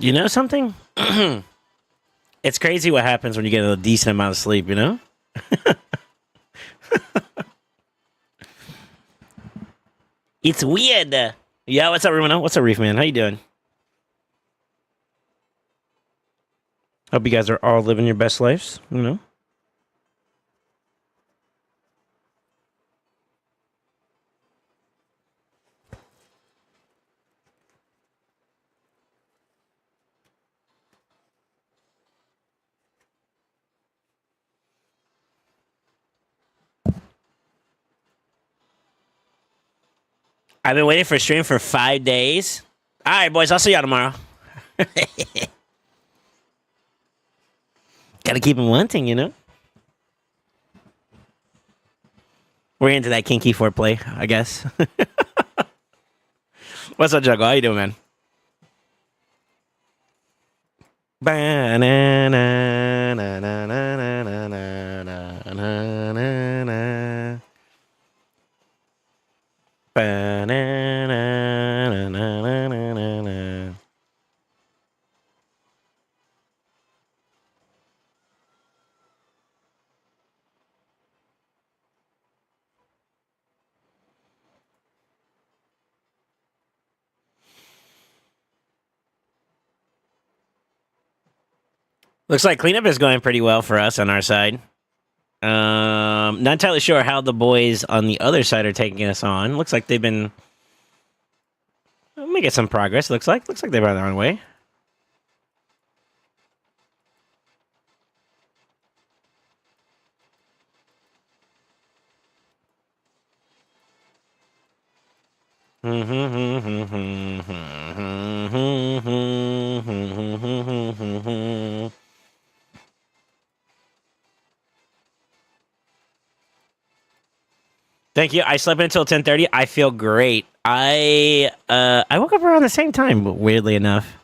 You know something? It's crazy what happens when you get a decent amount of sleep, you know? It's weird. Yeah, what's up, Rumino? What's up, Reef Man? How you doing? Hope you guys are all living your best lives, you know? I've been waiting for a stream for 5 days. All right, boys, I'll see y'all tomorrow. Gotta keep them wanting, you know? We're into that kinky foreplay, I guess. What's up, Juggle? How you doing, man? Looks like cleanup is going pretty well for us on our side. Not entirely sure how the boys on the other side are taking us on. Looks like they've been making some progress. Looks like they're on their own way. Thank you. I slept until 10:30. I feel great. I woke up around the same time, weirdly enough.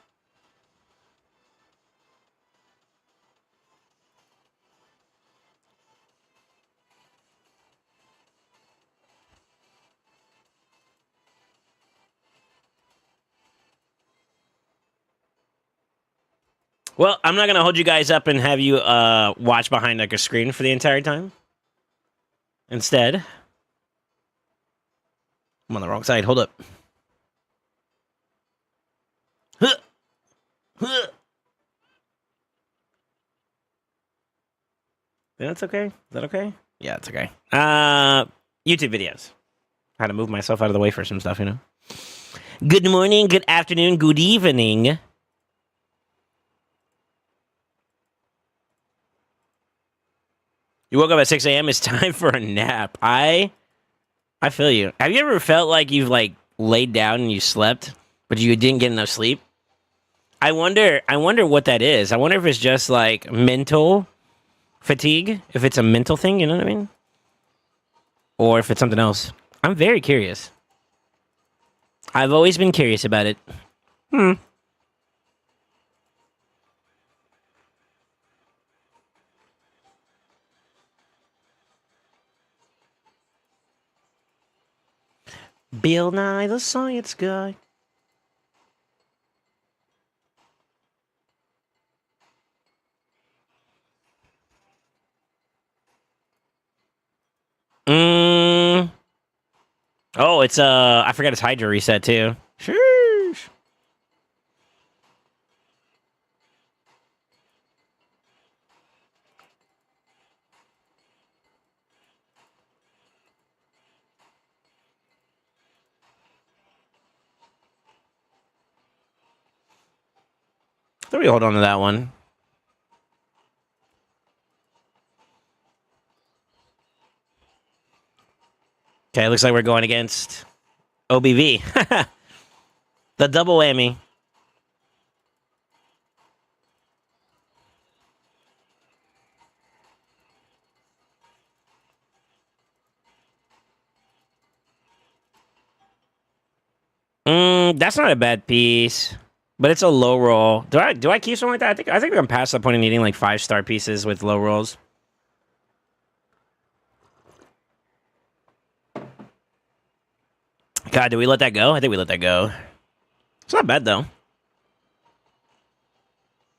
Well, I'm not gonna hold you guys up and have you watch behind like a screen for the entire time. Instead, I'm on the wrong side. Hold up. Huh. Huh. Yeah, that's okay. Is that okay? Yeah, it's okay. YouTube videos. How to move myself out of the way for some stuff, you know. Good morning, good afternoon, good evening. You woke up at 6 a.m. It's time for a nap. I feel you. Have you ever felt like you've like laid down and you slept, but you didn't get enough sleep? I wonder what that is. I wonder if it's just like mental fatigue, if it's a mental thing, you know what I mean? Or if it's something else. I'm very curious. I've always been curious about it. Bill Nye the Science Guy. Oh, it's I forgot it's Hydra reset too. Sheesh. So we hold on to that one. Okay, looks like we're going against OBV. The double whammy. That's not a bad piece, but it's a low roll. Do I keep something like that? I think I'm past the point of needing like 5-star pieces with low rolls. God, did we let that go? I think we let that go. It's not bad though.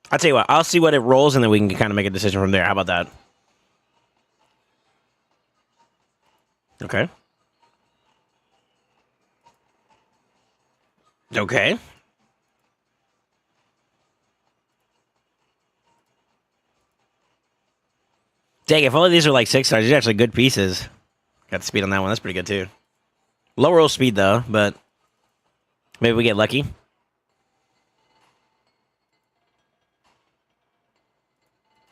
I'll tell you what. I'll see what it rolls, and then we can kind of make a decision from there. How about that? Okay. Okay. Dang, if all of these are like 6-stars, these are actually good pieces. Got the speed on that one. That's pretty good too. Low roll speed though, but maybe we get lucky.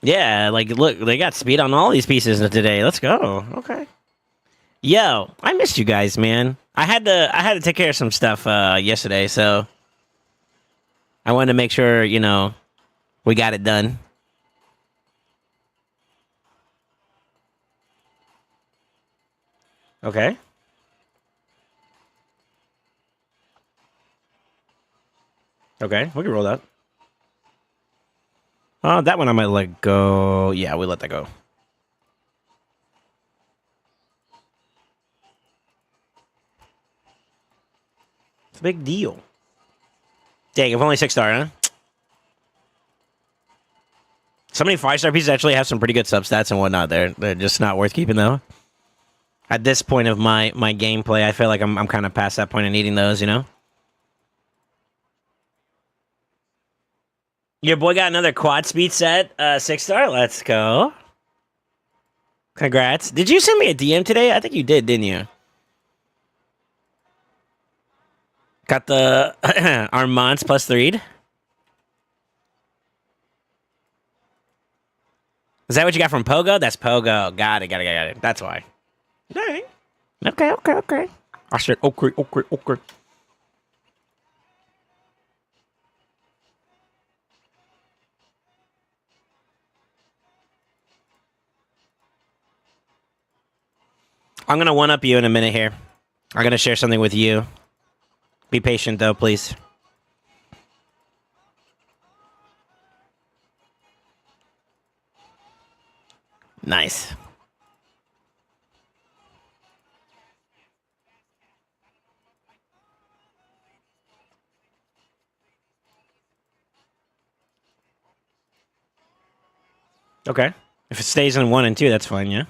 Yeah, like look, they got speed on all these pieces today. Let's go. Okay. Yo, I missed you guys, man. I had to take care of some stuff yesterday, so I wanted to make sure, we got it done. Okay. Okay, we can roll that. Oh, that one I might let go. Yeah, we let that go. It's a big deal. Dang, if only 6-star, huh? So many 5-star pieces actually have some pretty good substats and whatnot. They're just not worth keeping though. At this point of my gameplay, I feel like I'm kind of past that point of needing those, Your boy got another quad speed set, 6-star. Let's go. Congrats. Did you send me a DM today? I think you did, didn't you? Got the Armands plus 3. Is that what you got from Pogo? That's Pogo. Got it. That's why. Dang. Okay. I said, okay. I'm going to one-up you in a minute here. I'm going to share something with you. Be patient, though, please. Nice. Okay. If it stays in 1 and 2, that's fine, yeah?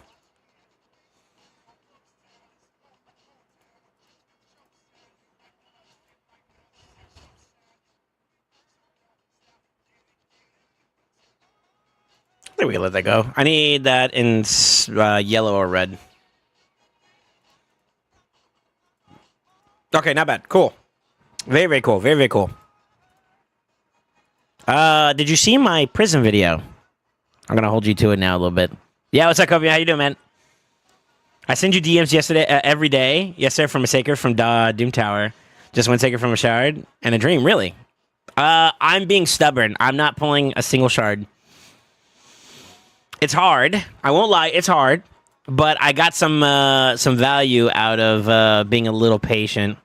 I think we can let that go. I need that in yellow or red. Okay, not bad. Cool. Very, very cool. Very, very cool. Did you see my prison video? I'm gonna hold you to it now a little bit. Yeah, what's up, Kobe? How you doing, man? I sent you DMs yesterday, every day. Yesterday from a Saker from Doom Tower. Just one Saker from a shard and a dream, really. I'm being stubborn. I'm not pulling a single shard. It's hard. I won't lie, it's hard. But I got some value out of being a little patient.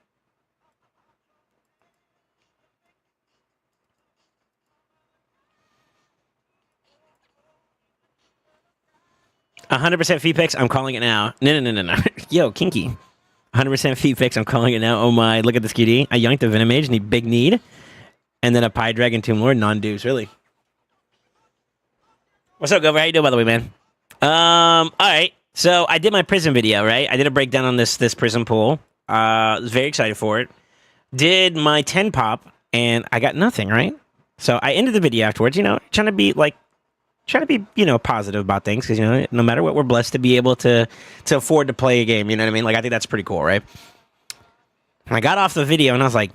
"100% fee picks, I'm calling it now." No. Yo, kinky. 100% fee picks, I'm calling it now. Oh my, look at this QD. I yoinked a Venom Mage, need big need. And then a Pie Dragon Tomb Lord, non-dues, really. What's up, Gover? How you doing, by the way, man? Alright. So I did my prison video, right? I did a breakdown on this prison pool. Was very excited for it. Did my 10 pop, and I got nothing, right? So I ended the video afterwards, trying to be positive about things, because no matter what, we're blessed to be able to afford to play a game. You know what I mean? Like, I think that's pretty cool, right? And I got off the video and I was like,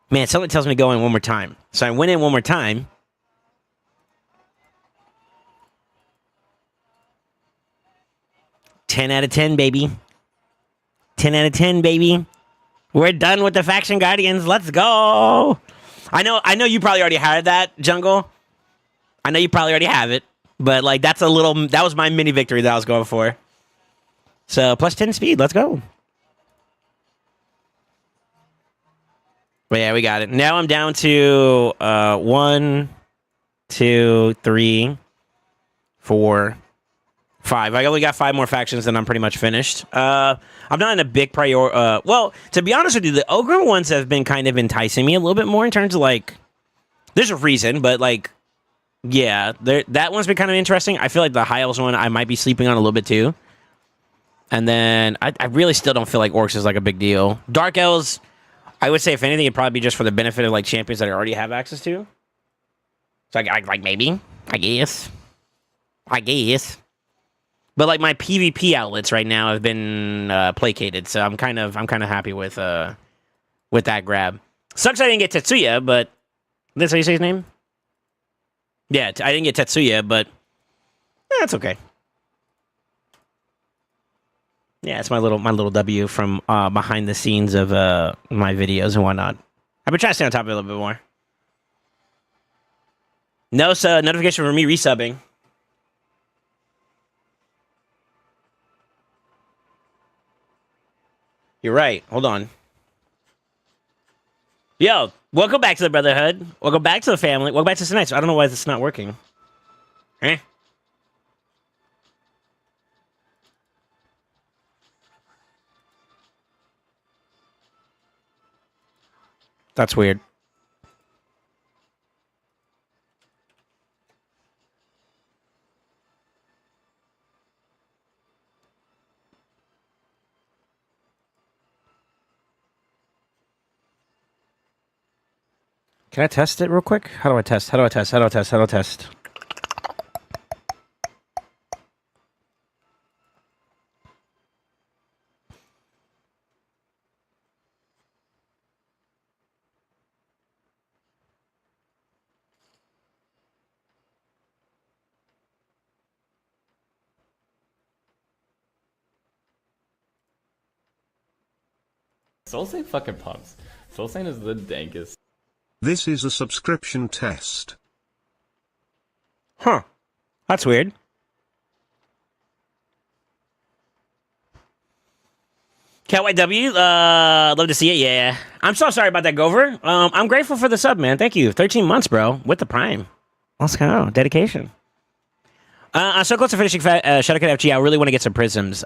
man, something tells me to go in one more time. So I went in one more time, 10 out of 10, baby. 10 out of 10, baby. We're done with the Faction Guardians. Let's go. I know you probably already had that, Jungle. I know you probably already have it. But, like, that was my mini victory that I was going for. So, plus 10 speed. Let's go. But, yeah, we got it. Now I'm down to 1, 2, 3, 4, 5. I only got 5 more factions, and I'm pretty much finished. I'm not in a big priority. Well, to be honest with you, the Ogre ones have been kind of enticing me a little bit more in terms of, like, there's a reason, but, like, yeah, that one's been kind of interesting. I feel like the High Elves one I might be sleeping on a little bit too. And then I really still don't feel like Orcs is like a big deal. Dark Elves, I would say if anything, it'd probably be just for the benefit of like champions that I already have access to. So I like maybe, I guess. But like my PvP outlets right now have been placated, so I'm kind of happy with that grab. Sucks I didn't get Tetsuya, but that's how you say his name. Yeah, I didn't get Tetsuya, but that's okay. Yeah, it's my little W from behind the scenes of my videos and whatnot. I've been trying to stay on top of it a little bit more. No notification for me resubbing. You're right. Hold on. Yo, welcome back to the Brotherhood. Welcome back to the family. Welcome back to tonight. So I don't know why this is not working. Eh? That's weird. Can I test it real quick? How do I test? SoulSaint fucking pumps. SoulSaint is the dankest. This is a subscription test. Huh. That's weird. Cat White W, love to see it, yeah. I'm so sorry about that, Gover. I'm grateful for the sub, man. Thank you. 13 months, bro, with the Prime. Let's go. Dedication. I'm so close to finishing Shadowcat FG. I really want to get some prisms.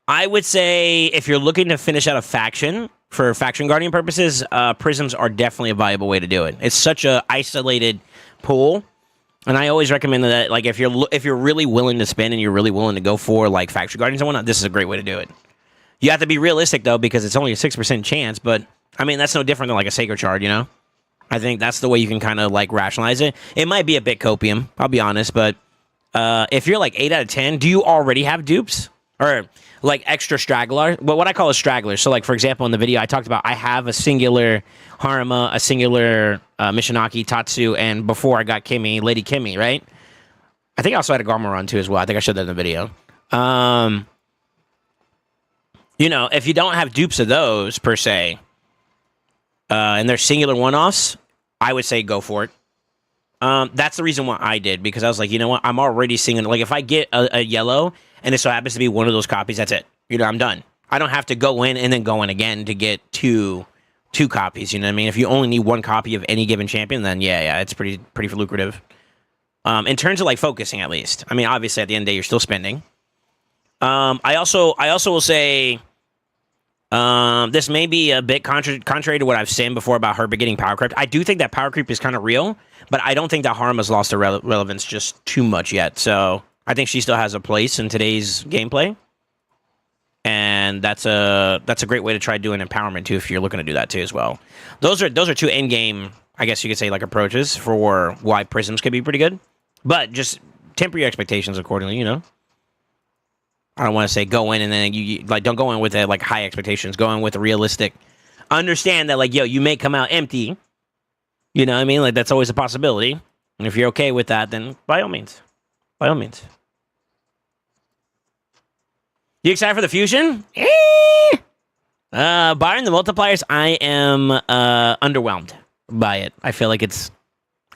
I would say if you're looking to finish out a faction for faction guardian purposes, prisms are definitely a valuable way to do it. It's such a isolated pool, and I always recommend that. Like if you're really willing to spend and you're really willing to go for like faction guardians and whatnot, this is a great way to do it. You have to be realistic though, because it's only a 6% chance. But I mean, that's no different than like a sacred shard, you know. I think that's the way you can kind of like rationalize it. It might be a bit copium, I'll be honest, but if you're like 8 out of 10, do you already have dupes? Or like extra straggler, well, what I call a straggler. So like, for example, in the video I talked about, I have a singular Harima, a singular Mishinaki, Tatsu, and before I got Kimmy, Lady Kimmy, right? I think I also had a Garmaron too as well. I think I showed that in the video. You know, if you don't have dupes of those per se, and they're singular one-offs, I would say go for it. That's the reason why I did, because I was like, you know what, I'm already seeing, like, if I get a yellow, and it so happens to be one of those copies, that's it. You know, I'm done. I don't have to go in and then go in again to get two copies, you know what I mean? If you only need one copy of any given champion, then yeah, it's pretty lucrative. In terms of, like, focusing, at least. I mean, obviously, at the end of the day, you're still spending. I also will say, this may be a bit contrary to what I've said before about her getting power creep. I do think that power creep is kind of real, but I don't think that Harima's lost her relevance just too much yet. So I think she still has a place in today's gameplay, and that's a great way to try doing empowerment too, if you're looking to do that too as well. Those are two end game, I guess you could say, like, approaches for why prisms could be pretty good, but just temper your expectations accordingly. You know, I don't want to say go in and then you like, don't go in with like high expectations. Go in with a realistic. Understand that, like, yo, you may come out empty. You know what I mean? Like, that's always a possibility. And if you're okay with that, then by all means. By all means. You excited for the fusion? Barring the multipliers, I am underwhelmed by it. I feel like it's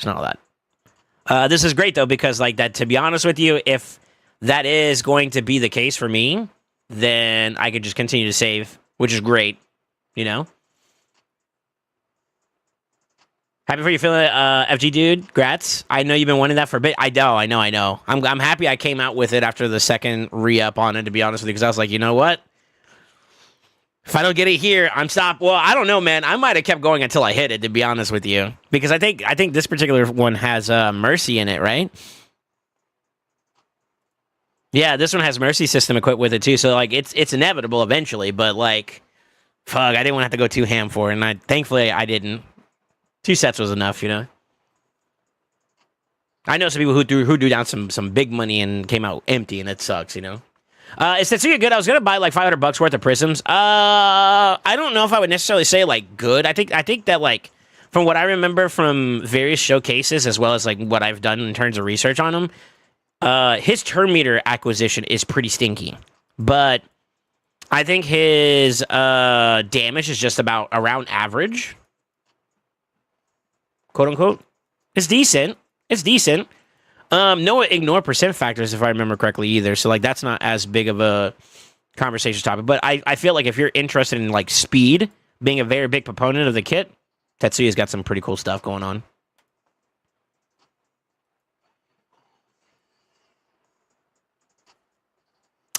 not all that. This is great though, because like that. To be honest with you, if that is going to be the case for me, then I could just continue to save, which is great. You know. Happy for you feeling FG dude. Grats. I know you've been wanting that for a bit. I know. I'm happy I came out with it after the second re-up on it, to be honest with you, because I was like, you know what? If I don't get it here, I'm stopped. Well, I don't know, man. I might have kept going until I hit it, to be honest with you, because I think this particular one has Mercy in it, right? Yeah, this one has Mercy system equipped with it too, so like it's inevitable eventually. But like, fuck, I didn't want to have to go too ham for it, and thankfully I didn't. 2 sets was enough, you know. I know some people who drew down some big money and came out empty, and it sucks, you know. Is Tetsuya good? I was gonna buy like $500 worth of prisms. I don't know if I would necessarily say like good. I think that like from what I remember from various showcases as well as like what I've done in terms of research on him, his turn meter acquisition is pretty stinky, but I think his damage is just about around average. Quote unquote. It's decent. No ignore percent factors if I remember correctly either. So like that's not as big of a conversation topic. But I feel like if you're interested in like speed being a very big proponent of the kit, Tetsuya's got some pretty cool stuff going on.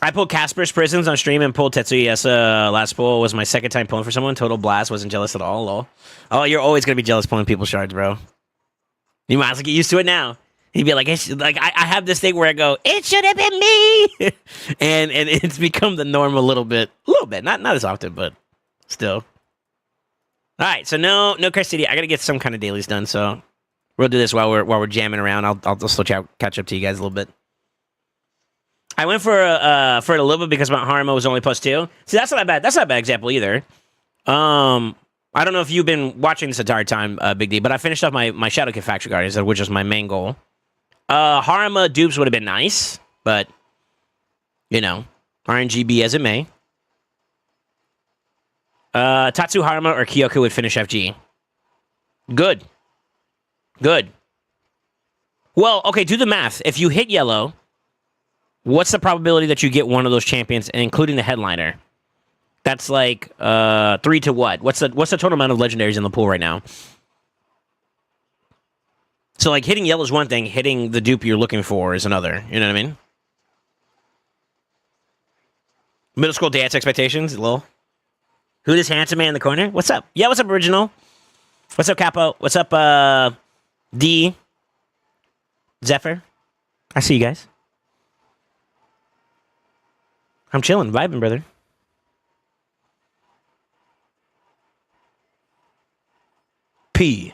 I pulled Casper's Prisons on stream and pulled Tetsuya's last pull. Was my second time pulling for someone. Total blast. Wasn't jealous at all. Lol. Oh, you're always going to be jealous pulling people's shards, bro. You might as well get used to it now. He'd be like, I have this thing where I go, it should have been me. and it's become the norm a little bit. Not as often, but still. All right, so no custody. I got to get some kind of dailies done, so we'll do this while we're jamming around. I'll still catch up to you guys a little bit. I went for it a little bit because my Harma was only +2. See, that's not bad. That's not a bad example either. I don't know if you've been watching this entire time, Big D, but I finished off my Shadow Kid Factory Guardians, which was my main goal. Harma dupes would have been nice, but you know, RNGB as it may. Tatsu Harma or Kyoku would finish FG. Good. Well, okay, do the math. If you hit yellow, what's the probability that you get one of those champions, including the headliner? That's like 3 to what? What's the total amount of legendaries in the pool right now? So like hitting yellow is one thing, hitting the dupe you're looking for is another. You know what I mean? Middle school dance expectations, lol. Who this handsome man in the corner? What's up? Yeah, what's up, original? What's up, Capo? What's up, D? Zephyr? I see you guys. I'm chilling, vibing, brother. P.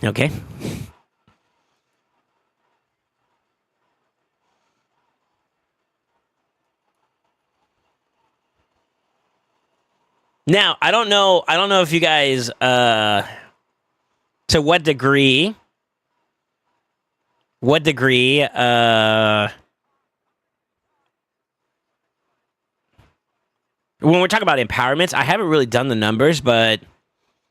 Okay. Now, I don't know if you guys to what degree when we're talking about empowerments, I haven't really done the numbers, but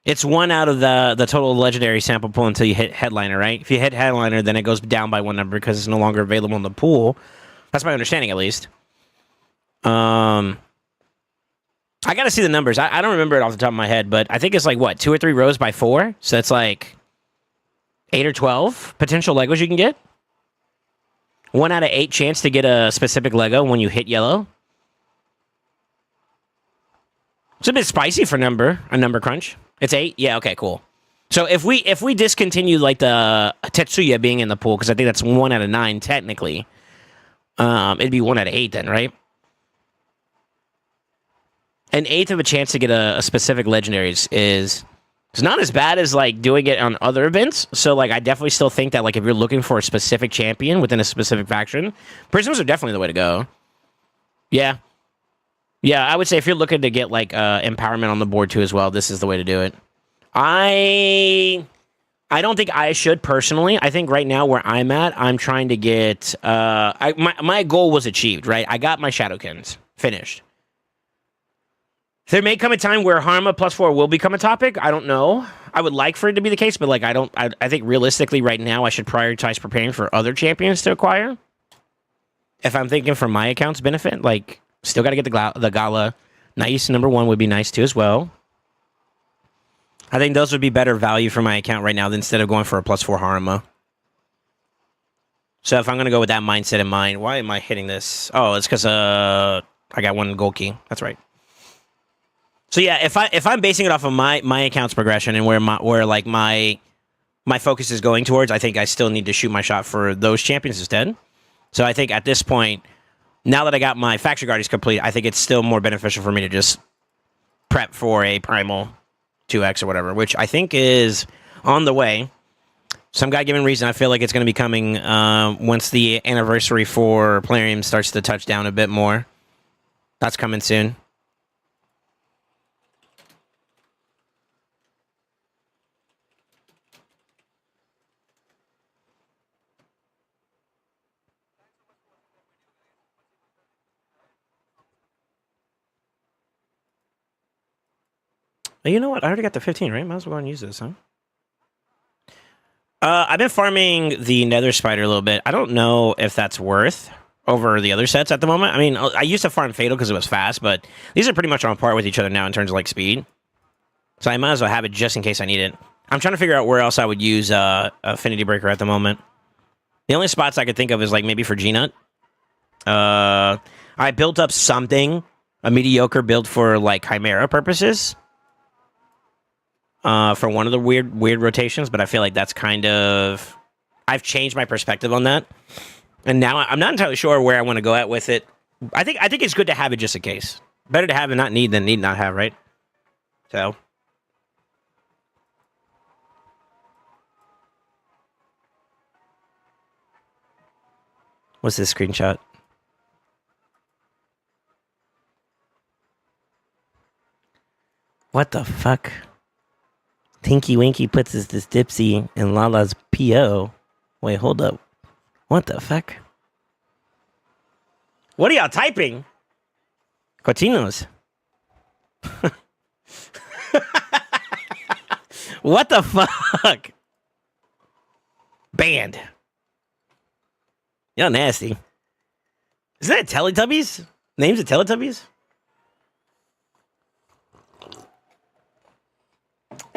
it's 1 out of the total legendary sample pool until you hit headliner, right? If you hit headliner, then it goes down by 1 number because it's no longer available in the pool. That's my understanding, at least. I gotta see the numbers. I don't remember it off the top of my head, but I think it's like, what, 2 or 3 rows by 4? So that's like 8 or 12 potential Legos you can get. 1 out of 8 chance to get a specific Lego when you hit yellow. It's a bit spicy for a number crunch. It's 8? Yeah, okay, cool. So if we discontinue like the Tetsuya being in the pool, because I think that's 1 out of 9 technically, it'd be 1 out of 8 then, right? An 1/8 of a chance to get a specific legendaries is it's not as bad as like doing it on other events. So like I definitely still think that like if you're looking for a specific champion within a specific faction, prisms are definitely the way to go. Yeah. Yeah, I would say if you're looking to get like empowerment on the board too as well, this is the way to do it. I I don't think I should personally. I think right now where I'm at, I'm trying to get. My goal was achieved, right? I got my Shadowkins finished. There may come a time where Harma +4 will become a topic. I don't know. I would like for it to be the case, but like I don't. I think realistically, right now, I should prioritize preparing for other champions to acquire. If I'm thinking for my account's benefit, like still got to get the Gala. Nice #1 would be nice too as well. I think those would be better value for my account right now than instead of going for a +4 Harma. So if I'm going to go with that mindset in mind, why am I hitting this? Oh, it's because I got one gold key. That's right. So yeah, if I'm basing it off of my account's progression and where my focus is going towards, I think I still need to shoot my shot for those champions instead. So I think at this point, now that I got my Faction Guardians complete, I think it's still more beneficial for me to just prep for a Primal 2X or whatever, which I think is on the way. Some God-given reason, I feel like it's going to be coming once the anniversary for Plarium starts to touch down a bit more. That's coming soon. You know what? I already got the 15, right? Might as well go and use this, huh? I've been farming the Nether Spider a little bit. I don't know if that's worth over the other sets at the moment. I mean, I used to farm Fatal because it was fast, but these are pretty much on par with each other now in terms of like speed. So I might as well have it just in case I need it. I'm trying to figure out where else I would use Affinity Breaker at the moment. The only spots I could think of is like maybe for G-Nut. I built up something, a mediocre build for like Chimera purposes. For one of the weird rotations, but I feel like that's kind of... I've changed my perspective on that. And now I'm not entirely sure where I want to go at with it. I think it's good to have it just in case. Better to have and not need than need not have, right? So... What's this screenshot? What the fuck? Tinky Winky puts this Dipsy in Lala's PO. Wait, hold up. What the fuck? What are y'all typing? Cochinos. What the fuck? Banned. Y'all nasty. Isn't that Teletubbies? Names of Teletubbies?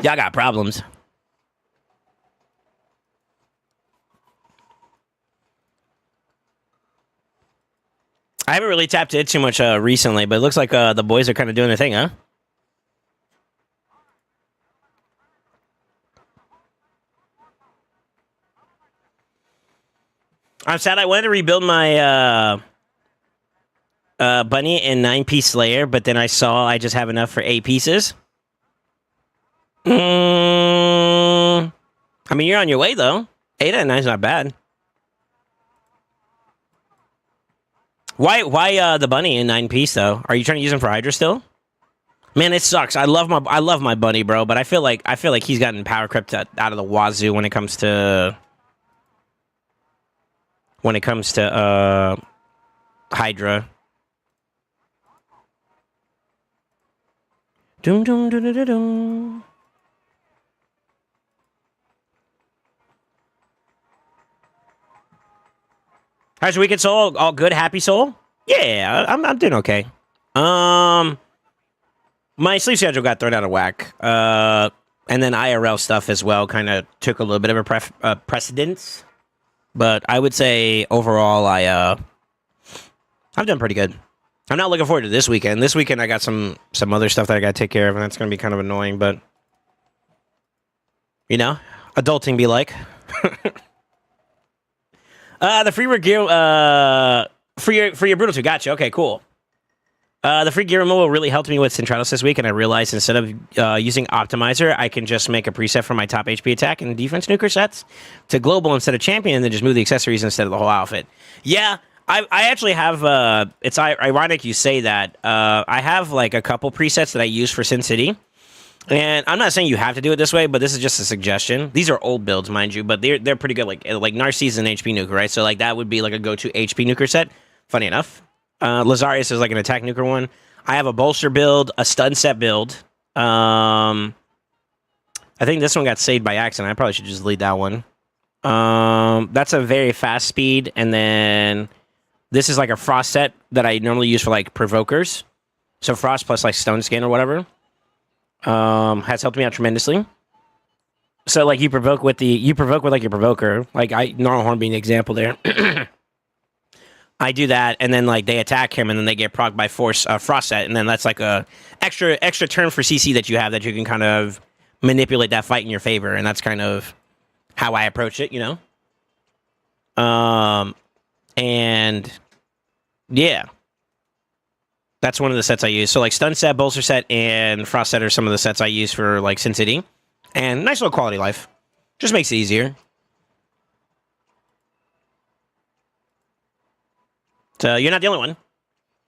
Y'all got problems. I haven't really tapped it too much recently, but it looks like the boys are kind of doing their thing, huh? I'm sad I wanted to rebuild my bunny in 9-piece Slayer, but then I saw I just have enough for 8 pieces. I mean, you're on your way, though. 8 out of 9 is not bad. Why the bunny in 9-piece, though? Are you trying to use him for Hydra still? Man, it sucks. I love my bunny, bro, but I feel like he's gotten power crept out of the wazoo when it comes to Hydra. Doom doom doom doom doom. How's your weekend, Soul? All good? Happy, Soul? Yeah, I'm doing okay. My sleep schedule got thrown out of whack. And then IRL stuff as well kind of took a little bit of a precedence. But I would say overall, I've done pretty good. I'm not looking forward to this weekend. This weekend, I got some other stuff that I got to take care of, and that's going to be kind of annoying. But you know, adulting be like. The free gear, for your Brutal 2. Gotcha. Okay, cool. The free gear removal really helped me with Centralis this week, and I realized instead of using Optimizer, I can just make a preset for my top HP attack and defense nuker sets to global instead of champion, and then just move the accessories instead of the whole outfit. Yeah, I actually have, it's ironic you say that. I have like a couple presets that I use for Sin City. And I'm not saying you have to do it this way, but this is just a suggestion. These are old builds, mind you, but they're pretty good. Like Narcisse is an HP nuker, right? So like that would be like a go-to HP nuker set. Funny enough, Lazarius is like an attack nuker one. I have a bolster build, a stun set build. I think this one got saved by accident. I probably should just lead that one. That's a very fast speed, and then this is like a frost set that I normally use for like provokers. So frost plus like stone skin or whatever. Has helped me out tremendously. So like you provoke with like your provoker. Like Gnarlhorn being the example there. I do that, and then like they attack him, and then they get procced by force frost set, and then that's like a extra turn for CC that you have that you can kind of manipulate that fight in your favor, and that's kind of how I approach it, you know. And yeah. That's one of the sets I use. So like stun set, bolster set, and frost set are some of the sets I use for like Sin City. And nice little quality life. Just makes it easier. So you're not the only one.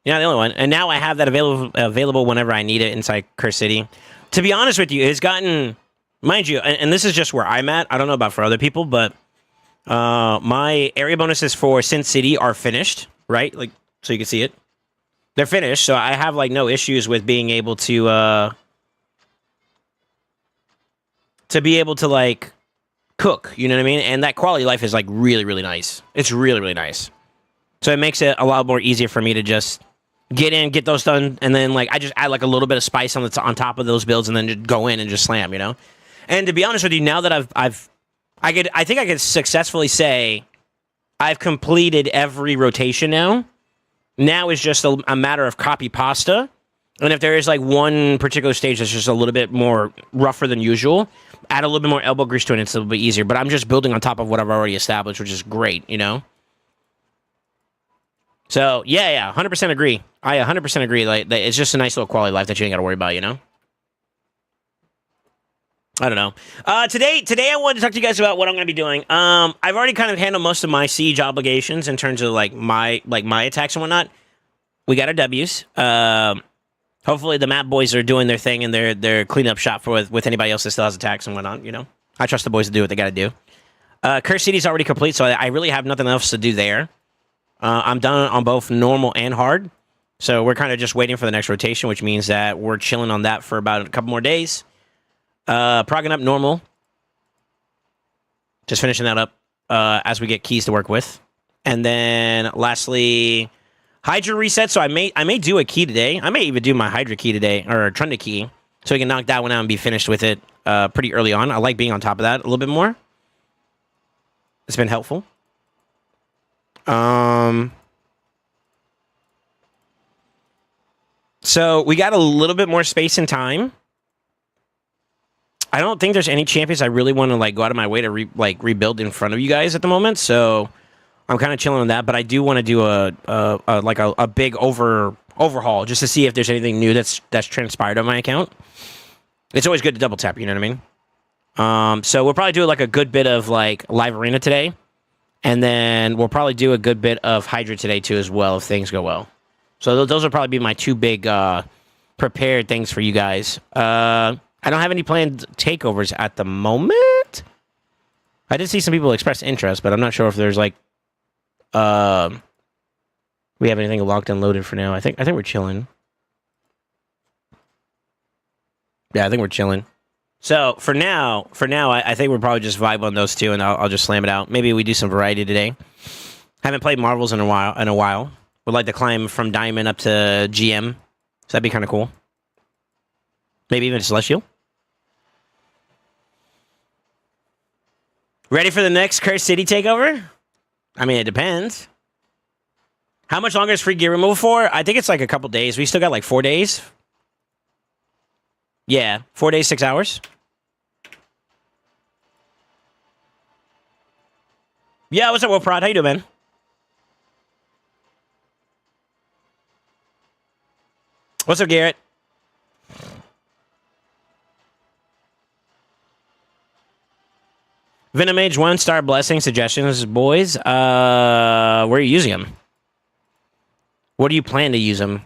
You're not the only one. And now I have that available whenever I need it inside Curse City. To be honest with you, it's gotten, mind you, and this is just where I'm at. I don't know about for other people, but my area bonuses for Sin City are finished, right? Like, so you can see it. They're finished, so I have like no issues with being able to be able to like cook, you know what I mean? And that quality of life is like really, really nice. It's really, really nice. So it makes it a lot more easier for me to just get in, get those done, and then like I just add like a little bit of spice on on top of those builds, and then just go in and just slam, you know. And to be honest with you, now that I think I could successfully say I've completed every rotation now. Now is just a matter of copy pasta. And if there is like one particular stage that's just a little bit more rougher than usual, add a little bit more elbow grease to it, and it's a little bit easier. But I'm just building on top of what I've already established, which is great, you know? So, yeah, 100% agree. I 100% agree. Like, it's just a nice little quality of life that you ain't got to worry about, you know? I don't know. Today I wanted to talk to you guys about what I'm going to be doing. I've already kind of handled most of my siege obligations in terms of like my attacks and whatnot. We got our W's. Hopefully the map boys are doing their thing and they're cleaning up shop with anybody else that still has attacks and whatnot. You know, I trust the boys to do what they got to do. Curse City's already complete, so I really have nothing else to do there. I'm done on both normal and hard, so we're kind of just waiting for the next rotation, which means that we're chilling on that for about a couple more days. Progging up normal. Just finishing that up as we get keys to work with. And then lastly, Hydra reset. So I may do a key today. I may even do my Hydra key today, or Trunda key, so we can knock that one out and be finished with it pretty early on. I like being on top of that a little bit more. It's been helpful. So we got a little bit more space and time. I don't think there's any champions I really want to like go out of my way to rebuild in front of you guys at the moment. So I'm kind of chilling on that, but I do want to do a big overhaul just to see if there's anything new that's transpired on my account. It's always good to double tap, you know what I mean? So we'll probably do like a good bit of like live arena today, and then we'll probably do a good bit of Hydra today too as well if things go well. So those will probably be my two big prepared things for you guys. I don't have any planned takeovers at the moment. I did see some people express interest, but I'm not sure if there's like we have anything locked and loaded for now. I think we're chilling. Yeah, I think we're chilling. So for now, I think we'll probably just vibe on those two, and I'll just slam it out. Maybe we do some variety today. Haven't played Marvels in a while. Would like to climb from Diamond up to GM, so that'd be kind of cool. Maybe even Celestial. Ready for the next Curse City takeover? I mean, it depends. How much longer is free gear removal for? I think it's like a couple days. We still got like 4 days. Yeah, 4 days, 6 hours. Yeah, what's up, Will Prod? How you doing, man? What's up, Garrett? Venomage 1-star blessing suggestions, boys. Where are you using them? What do you plan to use them?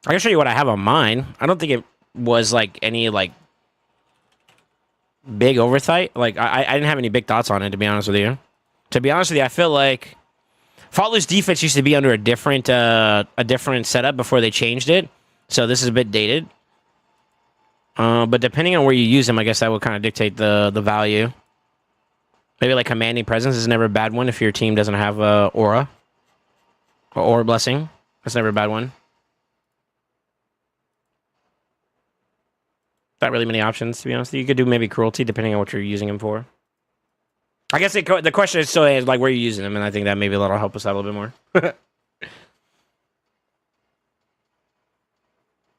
I can show you what I have on mine. I don't think it was like any like big oversight. Like I didn't have any big thoughts on it, to be honest with you. To be honest with you, I feel like Faultless defense used to be under a different setup before they changed it. So this is a bit dated. But depending on where you use them, I guess that would kind of dictate the value. Maybe like Commanding Presence is never a bad one if your team doesn't have Aura. Or Aura Blessing. That's never a bad one. Not really many options, to be honest. You could do maybe Cruelty, depending on what you're using them for. I guess the question is still is like where you're using them, and I think that maybe that'll help us out a little bit more.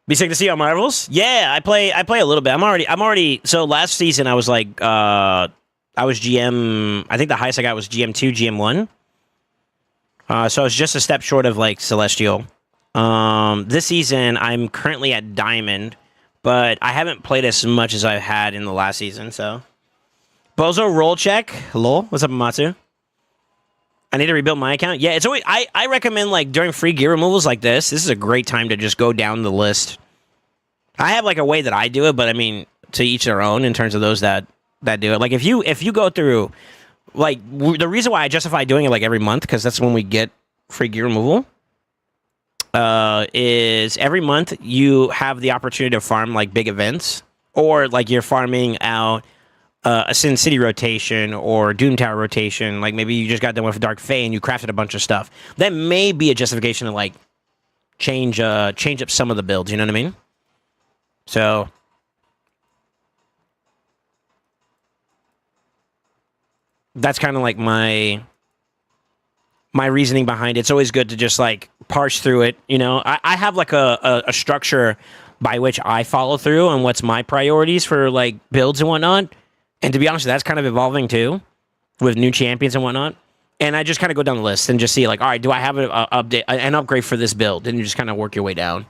Be sick to see you on Marvels. Yeah, I play a little bit. I'm already. So last season I was like, I was GM. I think the highest I got was GM2, GM1. So I was just a step short of like Celestial. This season I'm currently at Diamond, but I haven't played as much as I had in the last season. So, Bozo roll check. Lol. What's up, Matsu? I need to rebuild my account. Yeah, it's always. I recommend like during free gear removals like this. This is a great time to just go down the list. I have like a way that I do it, but I mean, to each their own in terms of those that do it. Like if you go through, like the reason why I justify doing it like every month, because that's when we get free gear removal. Is every month you have the opportunity to farm like big events, or like you're farming out a Sin City rotation or Doom Tower rotation. Like maybe you just got done with Dark Fae and you crafted a bunch of stuff. That may be a justification to like change up some of the builds. You know what I mean? So that's kind of like my reasoning behind it. It's always good to just like parse through it. You know, I have like a structure by which I follow through on what's my priorities for like builds and whatnot. And to be honest, that's kind of evolving too with new champions and whatnot. And I just kind of go down the list and just see like, all right, do I have an upgrade for this build? And you just kind of work your way down.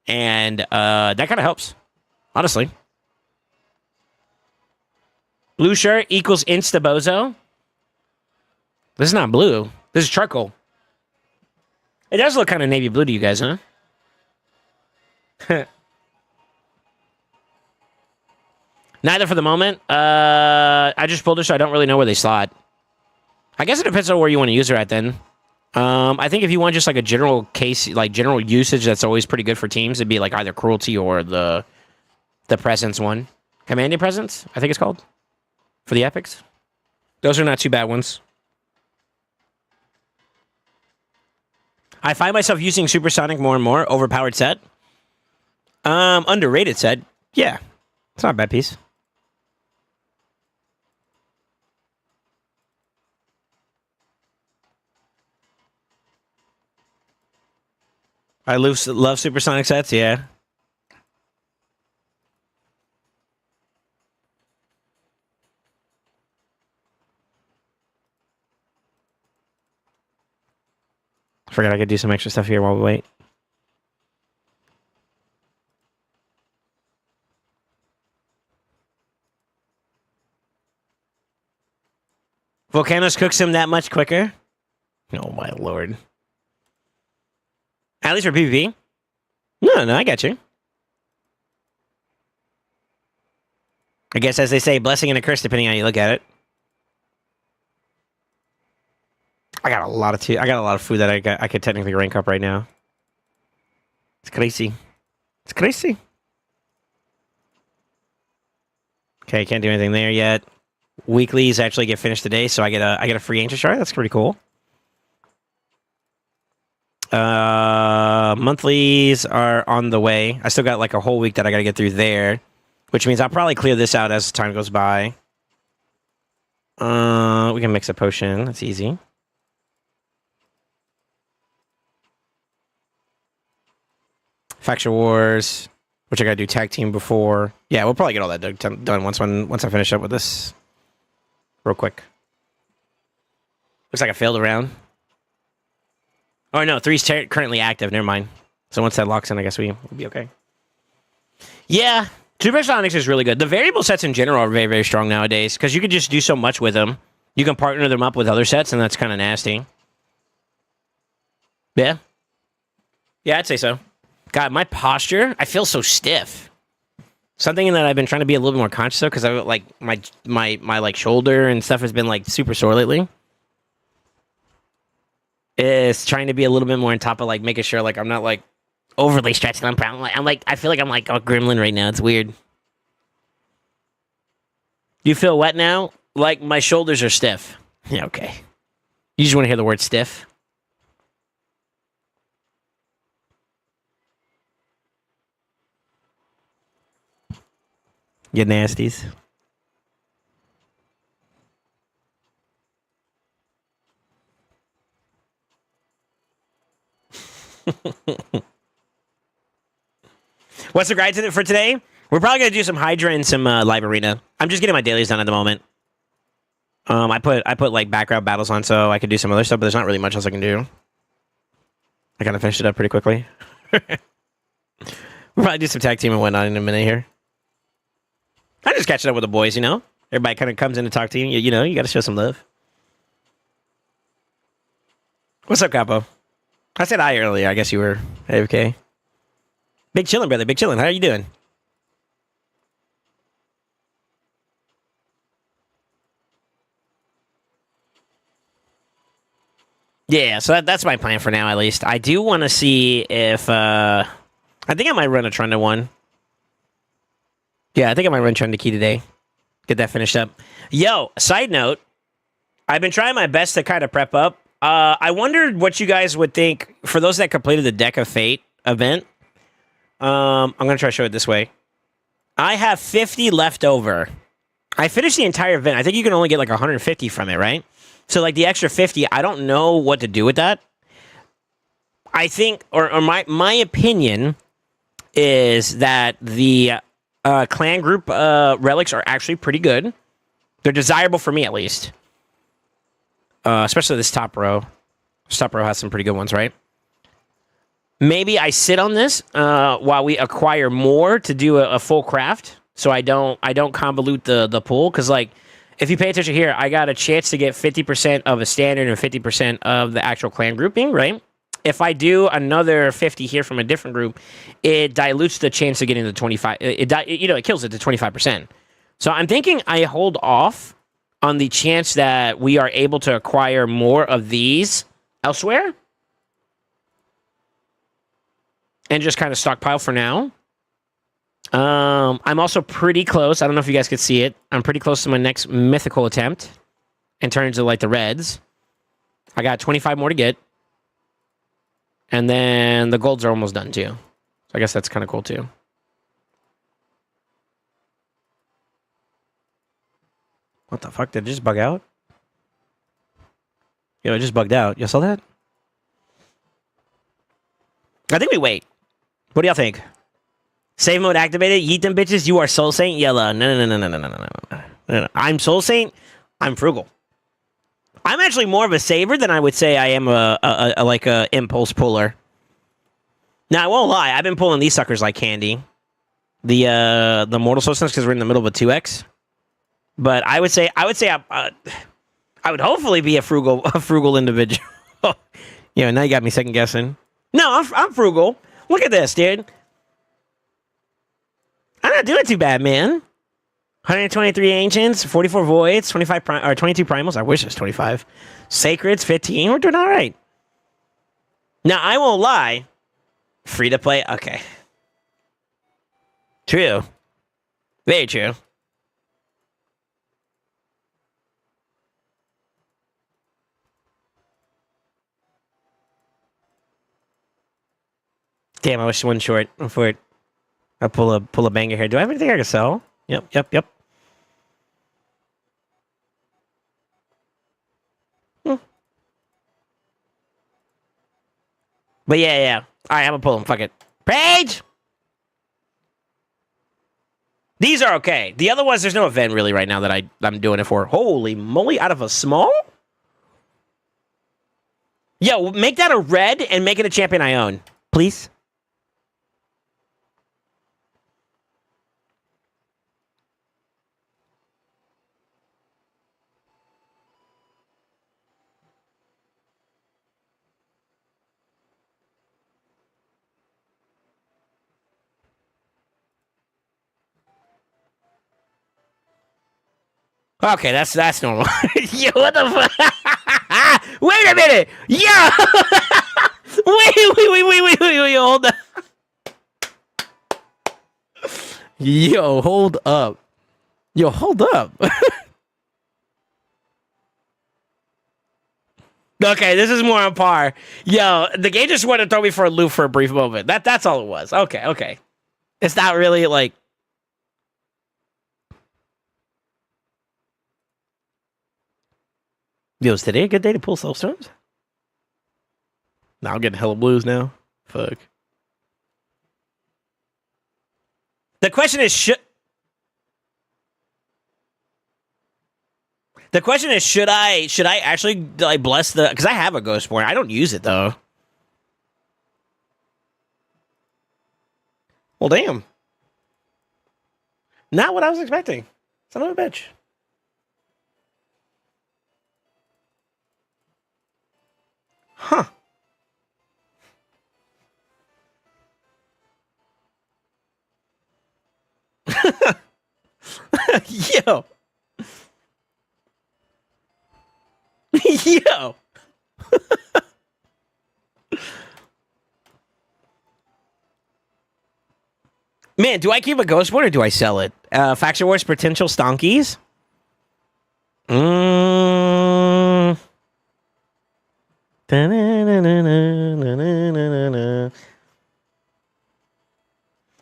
And that kind of helps, honestly. Blue shirt equals Instabozo. This is not blue. This is charcoal. It does look kind of navy blue to you guys, huh? Neither for the moment. I just pulled her, so I don't really know where they slot. I guess it depends on where you want to use her at then. I think if you want just like a general case, like general usage that's always pretty good for teams, it'd be like either Cruelty or the Presence one. Commanding Presence, I think it's called. For the Epics. Those are not too bad ones. I find myself using Supersonic more and more. Overpowered set. Underrated set. Yeah. It's not a bad piece. I love Supersonic sets, yeah. I forgot I could do some extra stuff here while we wait. Volcanoes cooks him that much quicker? Oh my lord. At least for PvP? No, I got you. I guess as they say, blessing and a curse depending on how you look at it. I got a lot of food that I could technically rank up right now. It's crazy. It's crazy. Okay, can't do anything there yet. Weeklies actually get finished today, so I get a free Ancient Shard. That's pretty cool. Monthlies are on the way. I still got like a whole week that I got to get through there, which means I'll probably clear this out as time goes by. We can mix a potion. That's easy. Faction Wars, which I gotta do tag team before. Yeah, we'll probably get all that done once I finish up with this real quick. Looks like I failed a round. Oh no, 3's currently active. Never mind. So once that locks in, I guess we'll be okay. Yeah, Supersonics is really good. The variable sets in general are very, very strong nowadays because you can just do so much with them. You can partner them up with other sets, and that's kind of nasty. Yeah. Yeah, I'd say so. God, my posture, I feel so stiff. Something that I've been trying to be a little bit more conscious of because I like my like shoulder and stuff has been like super sore lately. Is trying to be a little bit more on top of like making sure like I'm not like overly stretched. I'm proud. I feel like I'm like a gremlin right now. It's weird. You feel wet now? Like my shoulders are stiff. Yeah, okay. You just want to hear the word stiff. You nasties. What's the grind for today? We're probably gonna do some Hydra and some live arena. I'm just getting my dailies done at the moment. I put like background battles on so I could do some other stuff, but there's not really much else I can do. I kind of finished it up pretty quickly. We'll probably do some tag team and whatnot in a minute here. I'm just catching up with the boys, you know? Everybody kind of comes in to talk to you. You know, you got to show some love. What's up, Capo? I said hi earlier. I guess you were okay. Big chillin', brother. Big chillin'. How are you doing? Yeah, so that's my plan for now, at least. I do want to see if... I think I might run a Trunda one. Yeah, I think I might run Trunda Key today. Get that finished up. Yo, side note. I've been trying my best to kind of prep up. I wondered what you guys would think for those that completed the Deck of Fate event. I'm going to try to show it this way. I have 50 left over. I finished the entire event. I think you can only get like 150 from it, right? So like the extra 50, I don't know what to do with that. I think, or my opinion is that the clan group relics are actually pretty good. They're desirable for me, at least. Especially this top row. This top row has some pretty good ones, right? Maybe I sit on this while we acquire more to do a full craft, so I don't convolute the pool. Because like, if you pay attention here, I got a chance to get 50% of a standard and 50% of the actual clan grouping, right? If I do another 50 here from a different group, it dilutes the chance of getting the 25. It kills it to 25%. So I'm thinking I hold off on the chance that we are able to acquire more of these elsewhere. And just kind of stockpile for now. I'm also pretty close. I don't know if you guys could see it. I'm pretty close to my next mythical attempt in terms of like the reds. I got 25 more to get. And then the golds are almost done too. So I guess that's kind of cool too. What the fuck? Did it just bug out? Yo, it just bugged out. You saw that? I think we wait. What do y'all think? Save mode activated. Yeet them bitches. You are SoulSaint. Yella. No. I'm SoulSaint. I'm frugal. I'm actually more of a saver than I would say I am a impulse puller. Now I won't lie. I've been pulling these suckers like candy. The mortal SoulSaints because we're in the middle of a 2x. But I would say I would hopefully be a frugal individual. Yeah, now you got me second guessing. No, I'm frugal. Look at this, dude. I'm not doing too bad, man. 123 ancients, 44 voids, 22 primals. I wish it was 25. Sacreds, 15. We're doing all right. Now I won't lie. Free to play. Okay. True. Very true. Damn, I wish one short for it. I pull a banger here. Do I have anything I can sell? Yep. But yeah. All right, I'm gonna pull them. Fuck it. Page! These are okay. The other ones, there's no event really right now that I'm doing it for. Holy moly, out of a small? Yo, make that a red and make it a champion I own. Please? Okay, that's normal. Yo, what the fuck? Wait a minute. Yo. Wait, hold up. Yo, hold up. Yo, hold up. Okay, this is more on par. Yo, the game just wanted to throw me for a loop for a brief moment. That's all it was. Okay. It's not really like. Yo, is today a good day to pull Soulstorms? Nah, I'm getting hella blues now. Fuck. The question is, should I actually like bless the? Because I have a ghost born. I don't use it though. Well, damn. Not what I was expecting. Son of a bitch. Huh. Yo. Yo. Man, do I keep a ghost board or do I sell it? Faction Wars potential stonkies?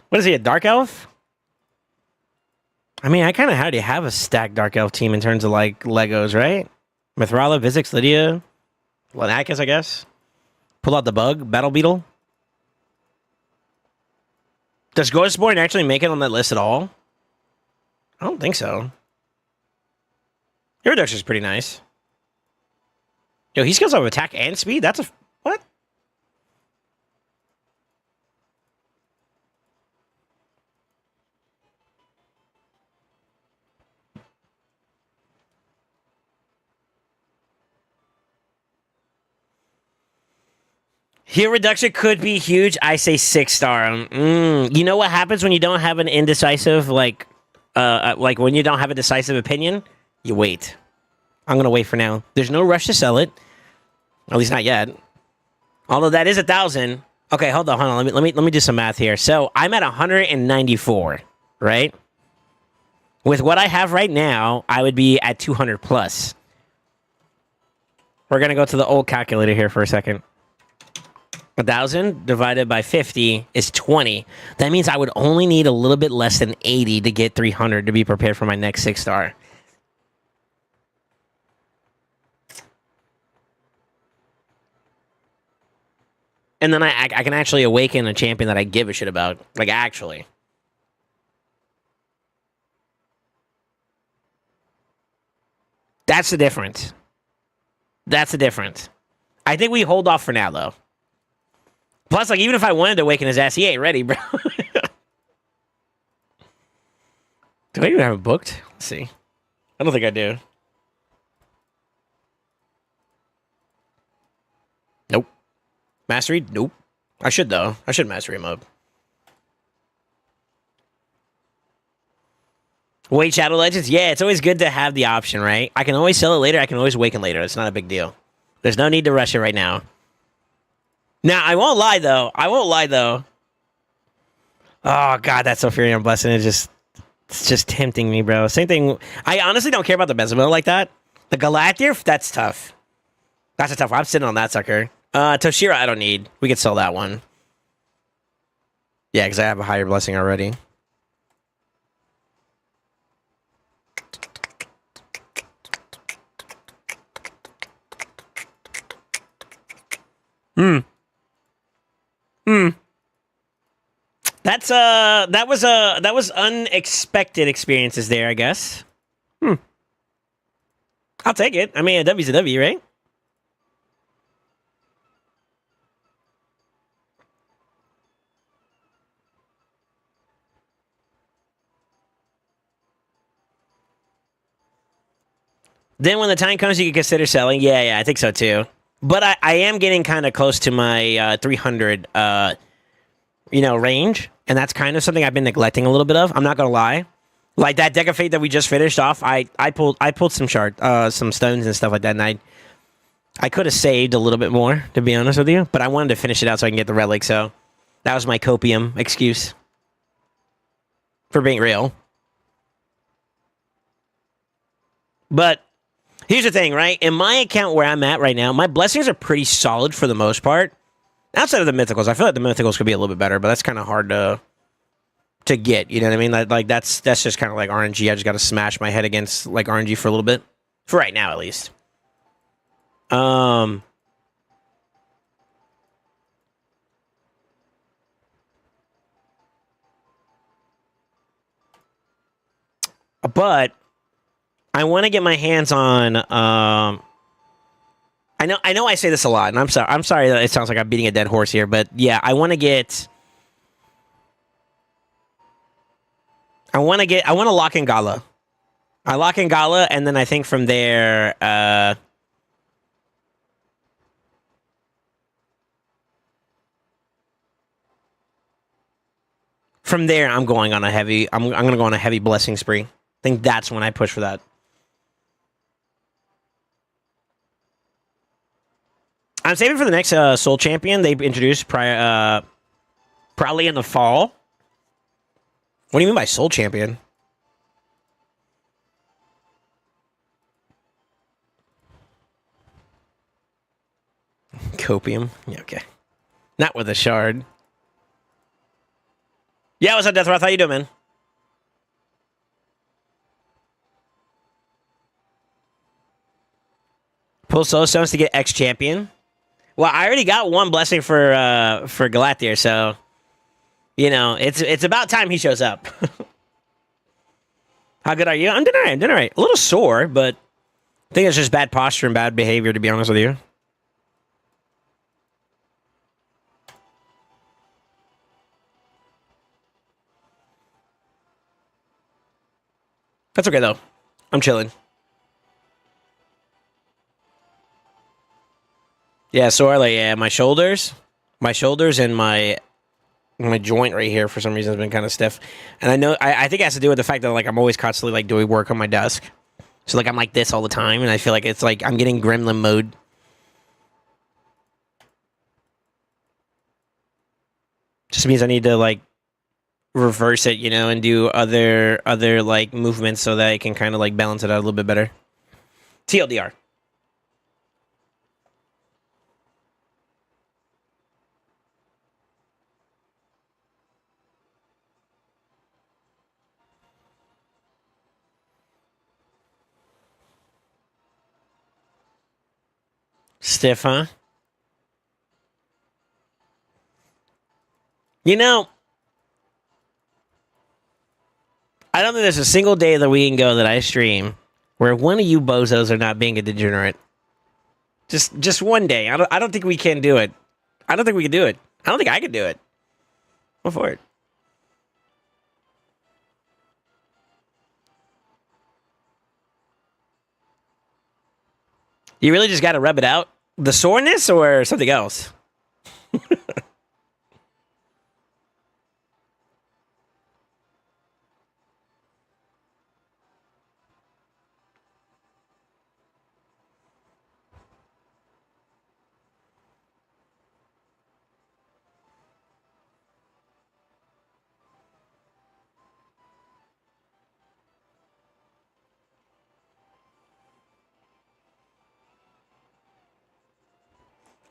What is he, a Dark Elf? I mean, I kind of already have a stacked Dark Elf team in terms of, like, Legos, right? Mithrala, Vizix, Lydia, Lanakis, I guess. Pull out the bug, Battle Beetle. Does Ghostborn actually make it on that list at all? I don't think so. Your reduction is pretty nice. Yo, he skills have attack and speed? That's a... What? Here reduction could be huge. I say 6-star. You know what happens when you don't have an indecisive, like when you don't have a decisive opinion? You wait. I'm gonna wait for now. There's no rush to sell it. At least not yet. Although that is 1,000. Okay, hold on. Let me do some math here. So I'm at 194, right? With what I have right now, I would be at 200 plus. We're gonna go to the old calculator here for a second. 1,000 divided by 50 is 20. That means I would only need a little bit less than 80 to get 300 to be prepared for my next 6-star. And then I can actually awaken a champion that I give a shit about. Like, actually. That's the difference. That's the difference. I think we hold off for now, though. Plus, like, even if I wanted to awaken his ass, he ain't ready, bro. Do I even have it booked? Let's see. I don't think I do. Nope. Mastery? Nope. I should, though. I should mastery him up. Wait, Shadow Legends? Yeah, it's always good to have the option, right? I can always sell it later. I can always awaken later. It's not a big deal. There's no need to rush it right now. Now, I won't lie, though. Oh, God, that Sophirian Blessing is just tempting me, bro. Same thing. I honestly don't care about the Bezamil like that. The Galactier, that's tough. That's a tough one. I'm sitting on that sucker. Toshira, I don't need. We could sell that one. Yeah, because I have a higher blessing already. That was unexpected experiences there, I guess. I'll take it. I mean, a W's a W, right? Then when the time comes, you can consider selling. Yeah, I think so too. But I am getting kind of close to my 300, range. And that's kind of something I've been neglecting a little bit of. I'm not going to lie. Like that deck of fate that we just finished off, I pulled some some stones and stuff like that, and I could have saved a little bit more, to be honest with you, but I wanted to finish it out so I can get the relic, so that was my copium excuse for being real. But here's the thing, right? In my account where I'm at right now, my blessings are pretty solid for the most part. Outside of the mythicals, I feel like the mythicals could be a little bit better, but that's kind of hard to get. You know what I mean? Like that's just kind of like RNG. I just got to smash my head against like RNG for a little bit, for right now at least. But I want to get my hands on. I know I say this a lot, and I'm sorry that it sounds like I'm beating a dead horse here, but yeah, I want to lock in Gala. I lock in Gala, and then I think from there, I'm going on a heavy. I'm gonna go on a heavy blessing spree. I think that's when I push for that. I'm saving for the next Soul Champion they introduced probably in the fall. What do you mean by Soul Champion? Copium? Yeah, okay. Not with a shard. Yeah, what's up, Deathroth? How you doing, man? Pull Soul Stones to get X Champion. Well, I already got one blessing for Galathier, so you know it's about time he shows up. How good are you? I'm doing alright. I'm doing alright. A little sore, but I think it's just bad posture and bad behavior, to be honest with you. That's okay though. I'm chilling. Yeah, sore. Like yeah, my shoulders and my joint right here for some reason has been kind of stiff, and I know I think it has to do with the fact that like I'm always constantly like doing work on my desk, so like I'm like this all the time, and I feel like it's like I'm getting gremlin mode. Just means I need to like reverse it, you know, and do other like movements so that I can kind of like balance it out a little bit better. TLDR. Stiff, huh? You know, I don't think there's a single day that we can go that I stream where one of you bozos are not being a degenerate. Just one day. I don't think we can do it. I don't think we can do it. I don't think I can do it. Go for it. You really just got to rub it out? The soreness or something else?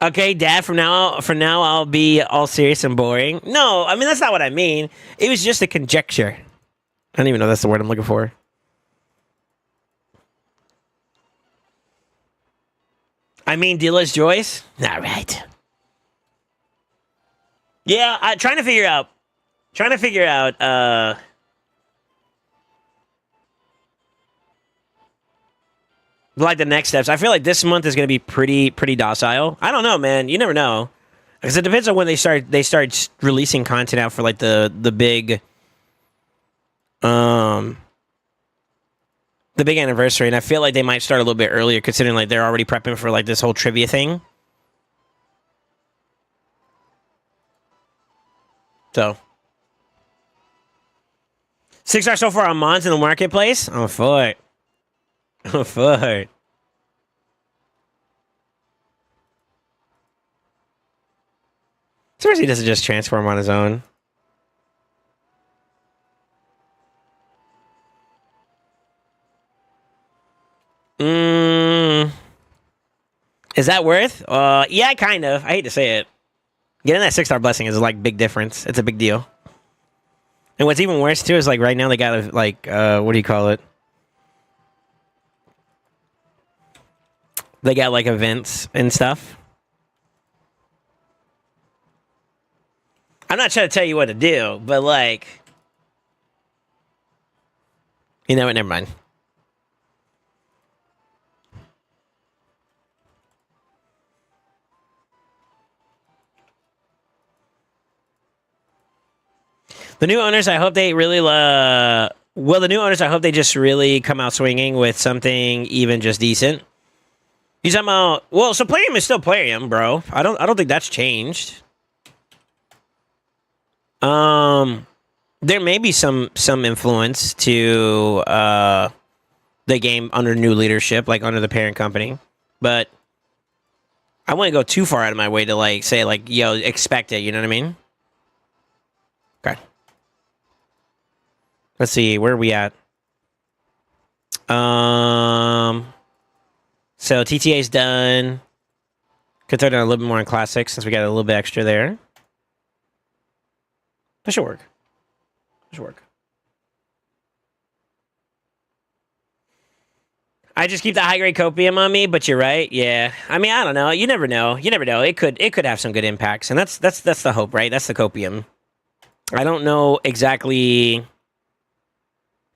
Okay, Dad, from now I'll be all serious and boring. No, I mean that's not what I mean. It was just a conjecture. I don't even know if that's the word I'm looking for. I mean Dealer's Joyce? All right. Yeah, trying to figure out like the next steps. I feel like this month is going to be pretty docile. I don't know, man. You never know. Because it depends on when they start releasing content out for like the big anniversary, and I feel like they might start a little bit earlier considering like they're already prepping for like this whole trivia thing. So 6 stars so far a month in the marketplace? I'm for it. I'm for it. Seriously, he doesn't just transform on his own. Is that worth? Yeah, kind of. I hate to say it. Getting that 6-star blessing is like big difference. It's a big deal. And what's even worse too is like right now they got like what do you call it? They got like events and stuff. I'm not trying to tell you what to do, but like, you know what? Never mind. The new owners, I hope they really, well, the new owners, I hope they just really come out swinging with something even just decent. You talking about, well, so Plarium is still Plarium, bro. I don't think that's changed. There may be some influence to the game under new leadership, like under the parent company, but I wouldn't go too far out of my way to like say like, yo, expect it. You know what I mean? Okay. Let's see, where are we at? So TTA's done. Could throw down a little bit more in Classic since we got a little bit extra there. That should work. That should work. I just keep the high grade copium on me, but you're right. Yeah, I mean, I don't know. You never know. You never know. It could have some good impacts, and that's the hope, right? That's the copium. I don't know exactly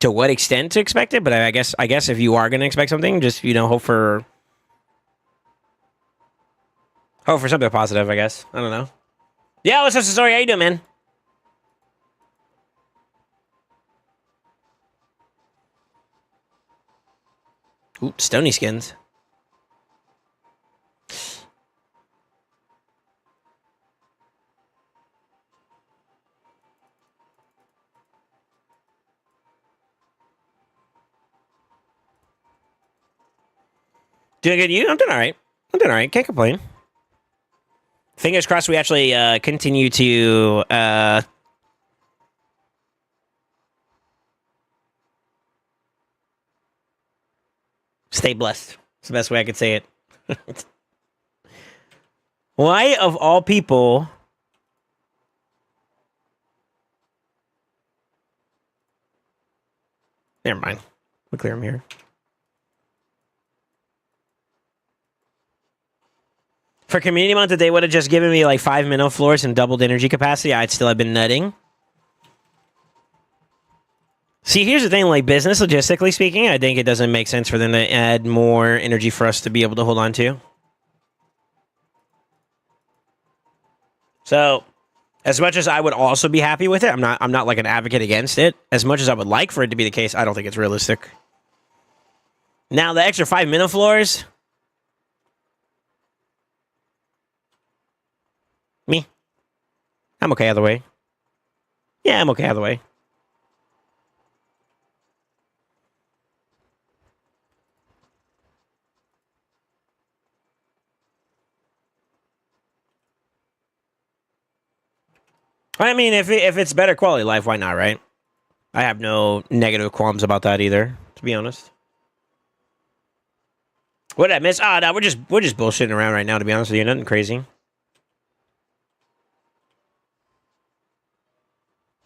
to what extent to expect it, but I guess if you are going to expect something, just hope for something positive. I guess I don't know. Yeah, what's up, Sasori? How you doing, man? Ooh, Stony Skins. Doing good, you? I'm doing all right. Can't complain. Fingers crossed we actually continue to stay blessed. It's the best way I could say it. Why, of all people... Never mind. We'll clear them here. For community month, if they would have just given me like 5 minnow floors and doubled energy capacity, I'd still have been nutting. See, here's the thing, like business logistically speaking, I think it doesn't make sense for them to add more energy for us to be able to hold on to. So, as much as I would also be happy with it, I'm not like an advocate against it. As much as I would like for it to be the case, I don't think it's realistic. Now, the extra 5 minnow floors... Me? I'm okay either way. Yeah, I'm okay either way. I mean, if it's better quality of life, why not, right? I have no negative qualms about that either, to be honest. What did I miss? No, we're just bullshitting around right now, to be honest with you. Nothing crazy.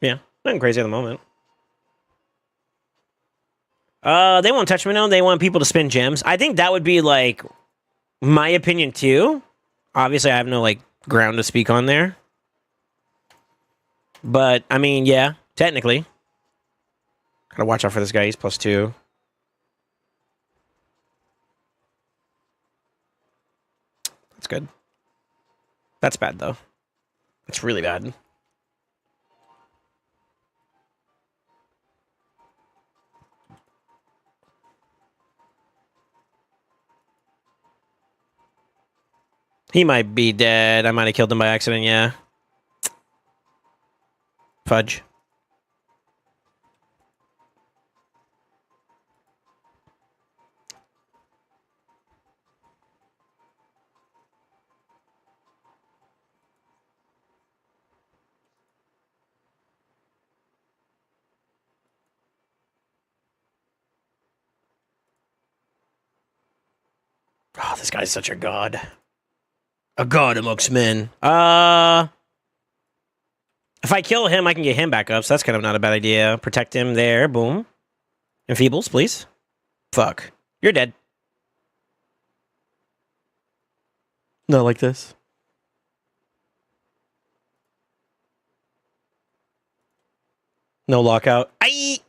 Yeah, nothing crazy at the moment. They won't touch me now. They want people to spin gems. I think that would be like my opinion too. Obviously, I have no like ground to speak on there. But I mean, yeah, technically. Gotta watch out for this guy. He's +2. That's good. That's bad though. It's really bad. He might be dead. I might have killed him by accident, yeah. Fudge. Oh, this guy's such a god. A god amongst men. If I kill him, I can get him back up, so that's kind of not a bad idea. Protect him there. Boom. Enfeebles, please. Fuck. You're dead. Not like this. No lockout. Aye!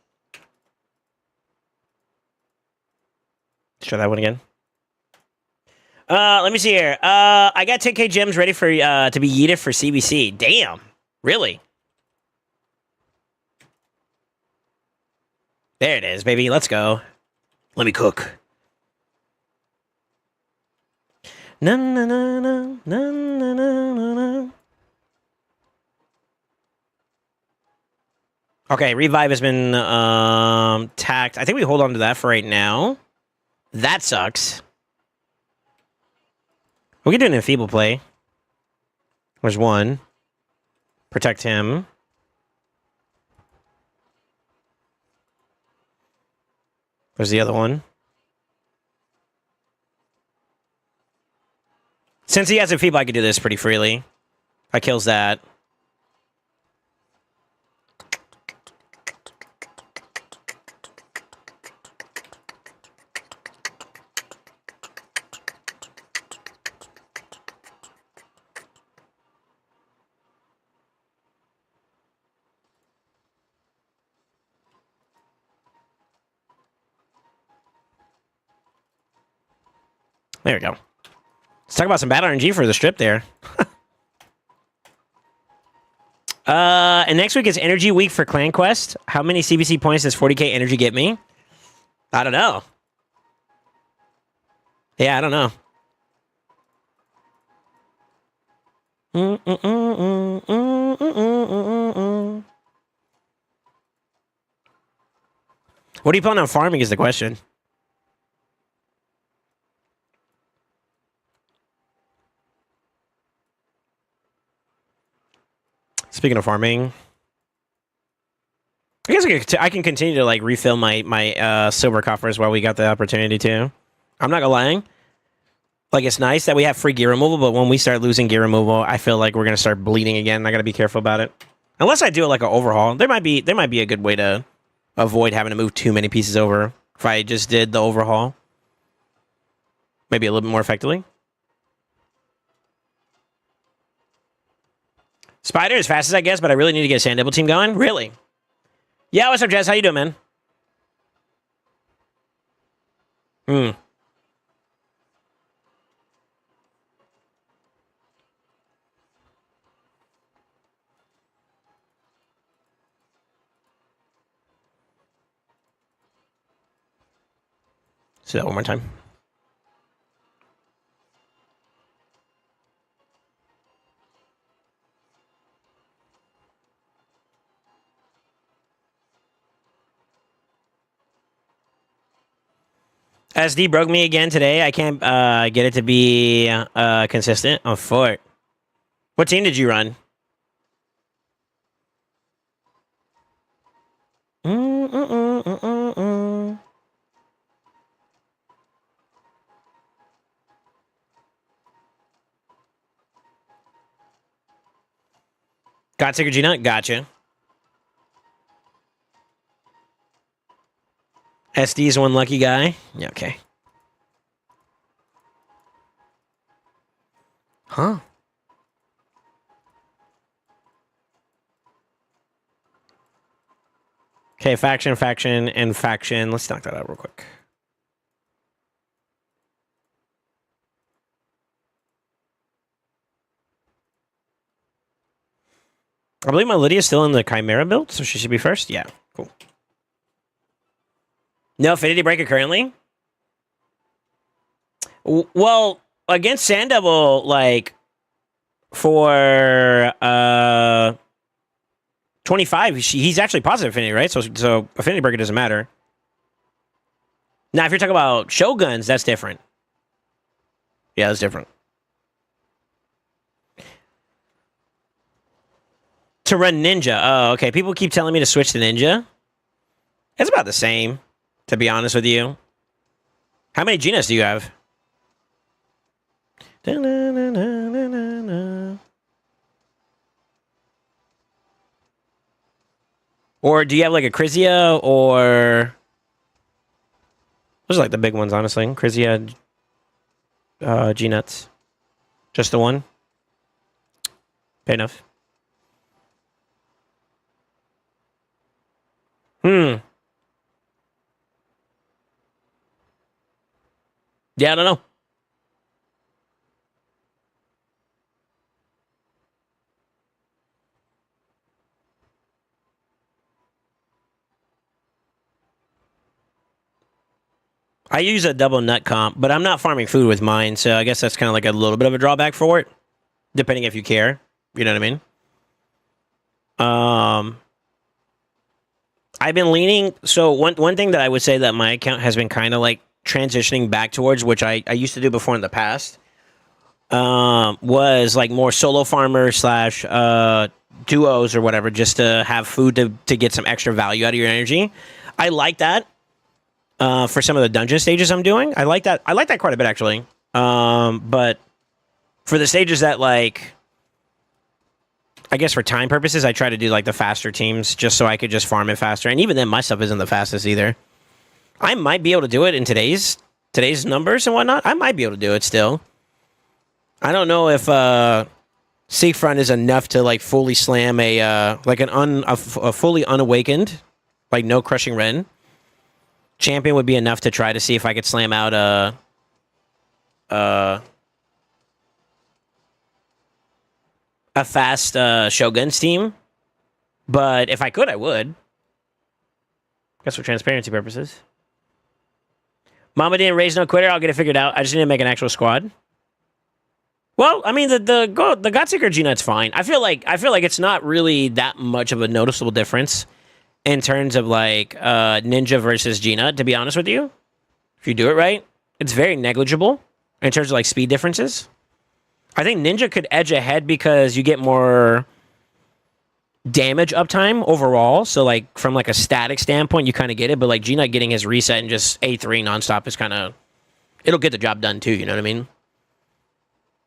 Try that one again. Let me see here. I got 10k gems ready for to be yeeted for CBC. Damn. Really? There it is, baby. Let's go. Let me cook. Na na na na na na na na. Okay, revive has been tacked. I think we hold on to that for right now. That sucks. We can do an enfeeble play. There's one. Protect him. There's the other one. Since he has enfeeble, I can do this pretty freely. That kills that. There we go. Let's talk about some battle RNG for the strip there. And next week is Energy Week for Clan Quest. How many CBC points does 40k energy get me? I don't know. Yeah, I don't know. What do you plan on farming is the question. Speaking of farming, I guess I can continue to like refill my silver coffers while we got the opportunity to. I'm not gonna lie. Like, it's nice that we have free gear removal, but when we start losing gear removal, I feel like we're gonna start bleeding again. I gotta be careful about it. Unless I do it like an overhaul, there might be a good way to avoid having to move too many pieces over. If I just did the overhaul, maybe a little bit more effectively. Spider as fast as I guess, but I really need to get a sand double team going. Really? Yeah, what's up, Jess? How you doing, man? Say that one more time. SD broke me again today. I can't get it to be consistent. Oh, Fort. What team did you run? Got Gina? Gotcha. SD's one lucky guy. Yeah, okay. Huh? Okay, faction, and faction. Let's knock that out real quick. I believe my Lydia's still in the Chimera build, so she should be first. Yeah, cool. No Affinity Breaker currently? Well, against Sand Devil, like, for 25, he's actually positive Affinity, right? So Affinity Breaker doesn't matter. Now, if you're talking about Shoguns, that's different. Yeah, that's different. To run Ninja. Oh, okay. People keep telling me to switch to Ninja. It's about the same, to be honest with you. How many Genas do you have? Da-na-na-na-na-na-na. Or do you have like a Crizia or those are like the big ones, honestly. Crizia, G-Nuts. Just the one? Pay enough. Hmm. Yeah, I don't know. I use a double nut comp, but I'm not farming food with mine, so I guess that's kind of like a little bit of a drawback for it, depending if you care. You know what I mean? I've been leaning. So one thing that I would say that my account has been kind of like transitioning back towards, which I used to do before in the past, was like more solo farmer slash duos or whatever, just to have food to get some extra value out of your energy. I like that. For some of the dungeon stages I'm doing. I like that. I like that quite a bit actually. But for the stages that like, I guess for time purposes, I try to do like the faster teams just so I could just farm it faster. And even then, my stuff isn't the fastest either. I might be able to do it in today's numbers and whatnot. I might be able to do it still. I don't know if Seafront is enough to like fully slam a like a fully unawakened, like no crushing Ren. Champion would be enough to try to see if I could slam out a fast Shogun's team. But if I could, I would. Guess for transparency purposes. Mama didn't raise no quitter. I'll get it figured out. I just need to make an actual squad. Well, I mean the Godseeker G-Nut's fine. I feel like it's not really that much of a noticeable difference in terms of like Ninja versus G-Nut, to be honest with you. If you do it right, it's very negligible in terms of like speed differences. I think Ninja could edge ahead because you get more damage uptime overall. So like from like a static standpoint, you kind of get it. But like G-Nut getting his reset and just A3 nonstop is kind of, it'll get the job done too. You know what I mean?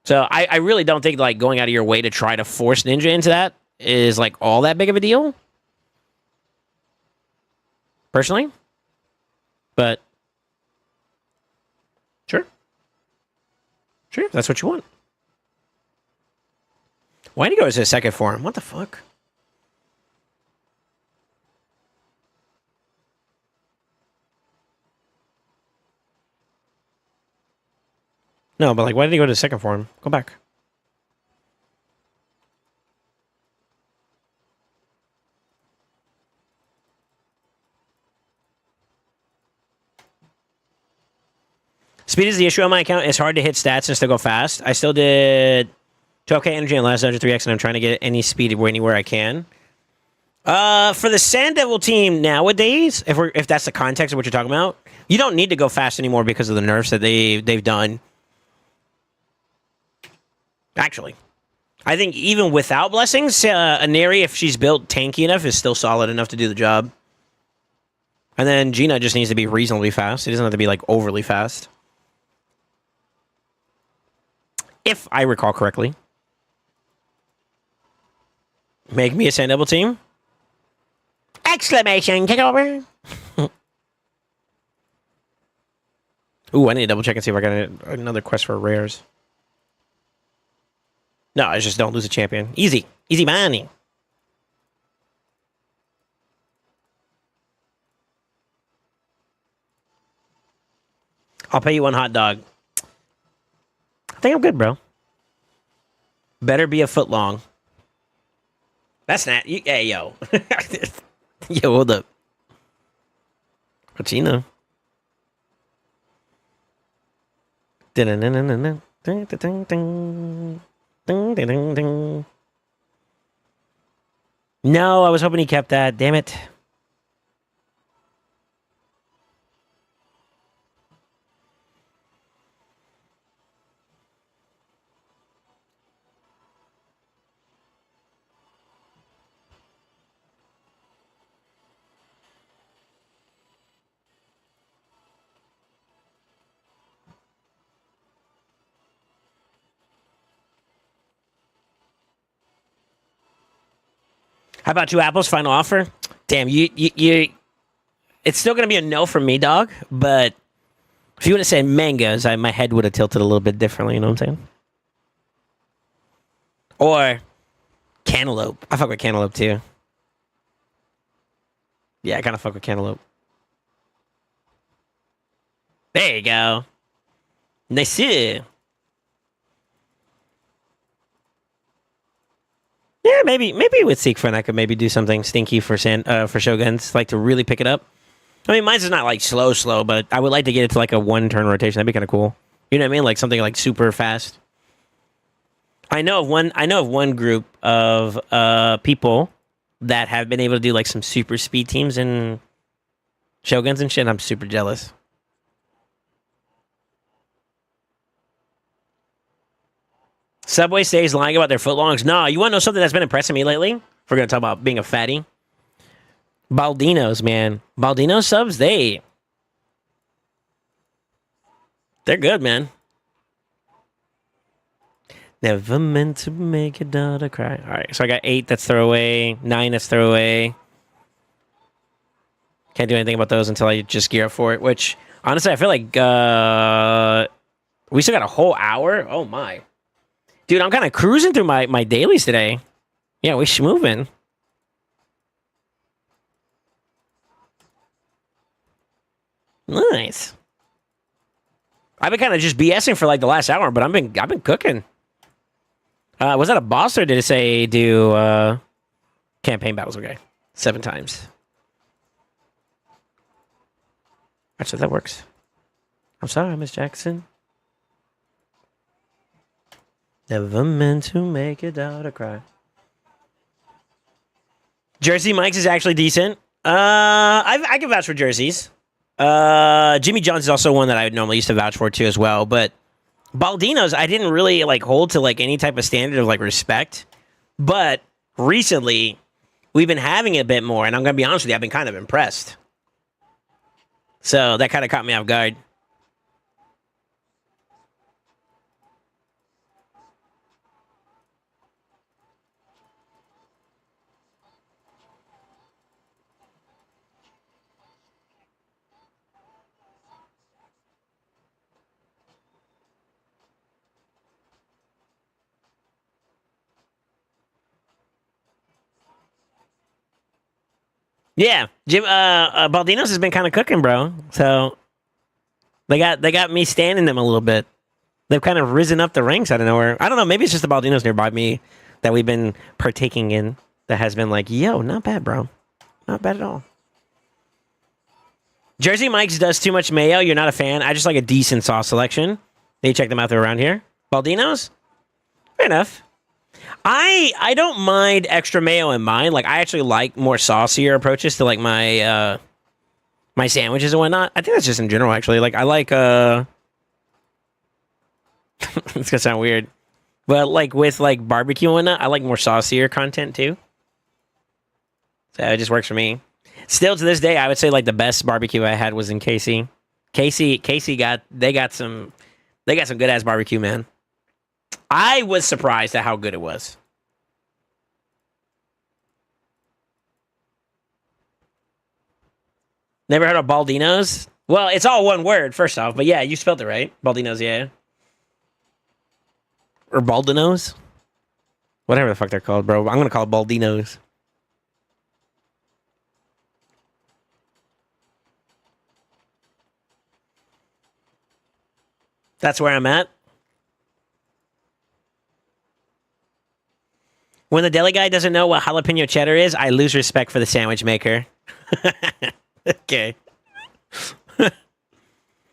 So I really don't think like going out of your way to try to force Ninja into that is like all that big of a deal. Personally. But sure. Sure, if that's what you want. Why did he go to the second form? What the fuck? No, but like, why did he go to the second form? Go back. Speed is the issue on my account. It's hard to hit stats and still go fast. I still did 12k energy in last dungeon 3x, and I'm trying to get any speed anywhere I can. For the Sand Devil team nowadays, if that's the context of what you're talking about, you don't need to go fast anymore because of the nerfs that they've done. Actually, I think even without blessings, Aneri, if she's built tanky enough, is still solid enough to do the job. And then Gina just needs to be reasonably fast. It doesn't have to be like overly fast. If I recall correctly. Make me a Sand Devil team. Exclamation takeover. Ooh, I need to double check and see if I got another quest for rares. No, I just don't lose a champion. Easy. Easy money. I'll pay you one hot dog. I think I'm good, bro. Better be a foot long. That's not... Hey, yo. Yo, hold up. What you know? No, I was hoping he kept that. Damn it. How about 2 apples? Final offer. Damn, you. It's still gonna be a no from me, dog. But if you would have said mangoes, my head would have tilted a little bit differently. You know what I'm saying? Or cantaloupe. I fuck with cantaloupe too. Yeah, I kind of fuck with cantaloupe. There you go. Nice. Yeah, maybe with Siegfried I could maybe do something stinky for Shoguns, like to really pick it up. I mean, mine's is not like slow, but I would like to get it to like a 1-turn rotation. That'd be kind of cool. You know what I mean? Like something like super fast. I know of one group of people that have been able to do like some super speed teams and Shoguns and shit. And I'm super jealous. Subway stays lying about their footlongs. Nah, you want to know something that's been impressing me lately? If we're going to talk about being a fatty. Baldinos, man. Baldino subs, they're good, man. Never meant to make your daughter cry. All right, so I got 8, that's throwaway. 9, that's throwaway. Can't do anything about those until I just gear up for it, which, honestly, I feel like we still got a whole hour. Oh, my. Dude, I'm kind of cruising through my dailies today. Yeah, we schmoving. Nice. I've been kind of just BSing for like the last hour, but I've been cooking. Was that a boss or did it say do campaign battles? Okay, 7 times. Actually, that works. I'm sorry, Miss Jackson. Never meant to make your daughter cry. Jersey Mike's is actually decent. I can vouch for jerseys. Jimmy John's is also one that I would normally used to vouch for too as well. But Baldino's, I didn't really like hold to like any type of standard of like respect. But recently, we've been having it a bit more, and I'm gonna be honest with you, I've been kind of impressed. So that kind of caught me off guard. Yeah, Jim. Baldino's has been kind of cooking, bro. So they got me standing them a little bit. They've kind of risen up the ranks out of nowhere. I don't know. Maybe it's just the Baldino's nearby me that we've been partaking in. That has been like, yo, not bad, bro. Not bad at all. Jersey Mike's does too much mayo. You're not a fan. I just like a decent sauce selection. Maybe check them out. They're around here. Baldino's, fair enough. I don't mind extra mayo in mine. Like, I actually like more saucier approaches to like my my sandwiches and whatnot. I think that's just in general, actually. Like, I like it's gonna sound weird, but like with like barbecue and whatnot, I like more saucier content too. So it just works for me. Still to this day, I would say like the best barbecue I had was in KC. KC got some good ass barbecue, man. I was surprised at how good it was. Never heard of Baldino's? Well, it's all one word, first off. But yeah, you spelled it right. Baldino's, yeah. Or Baldino's? Whatever the fuck they're called, bro. I'm going to call it Baldino's. That's where I'm at. When the deli guy doesn't know what jalapeno cheddar is, I lose respect for the sandwich maker. Okay.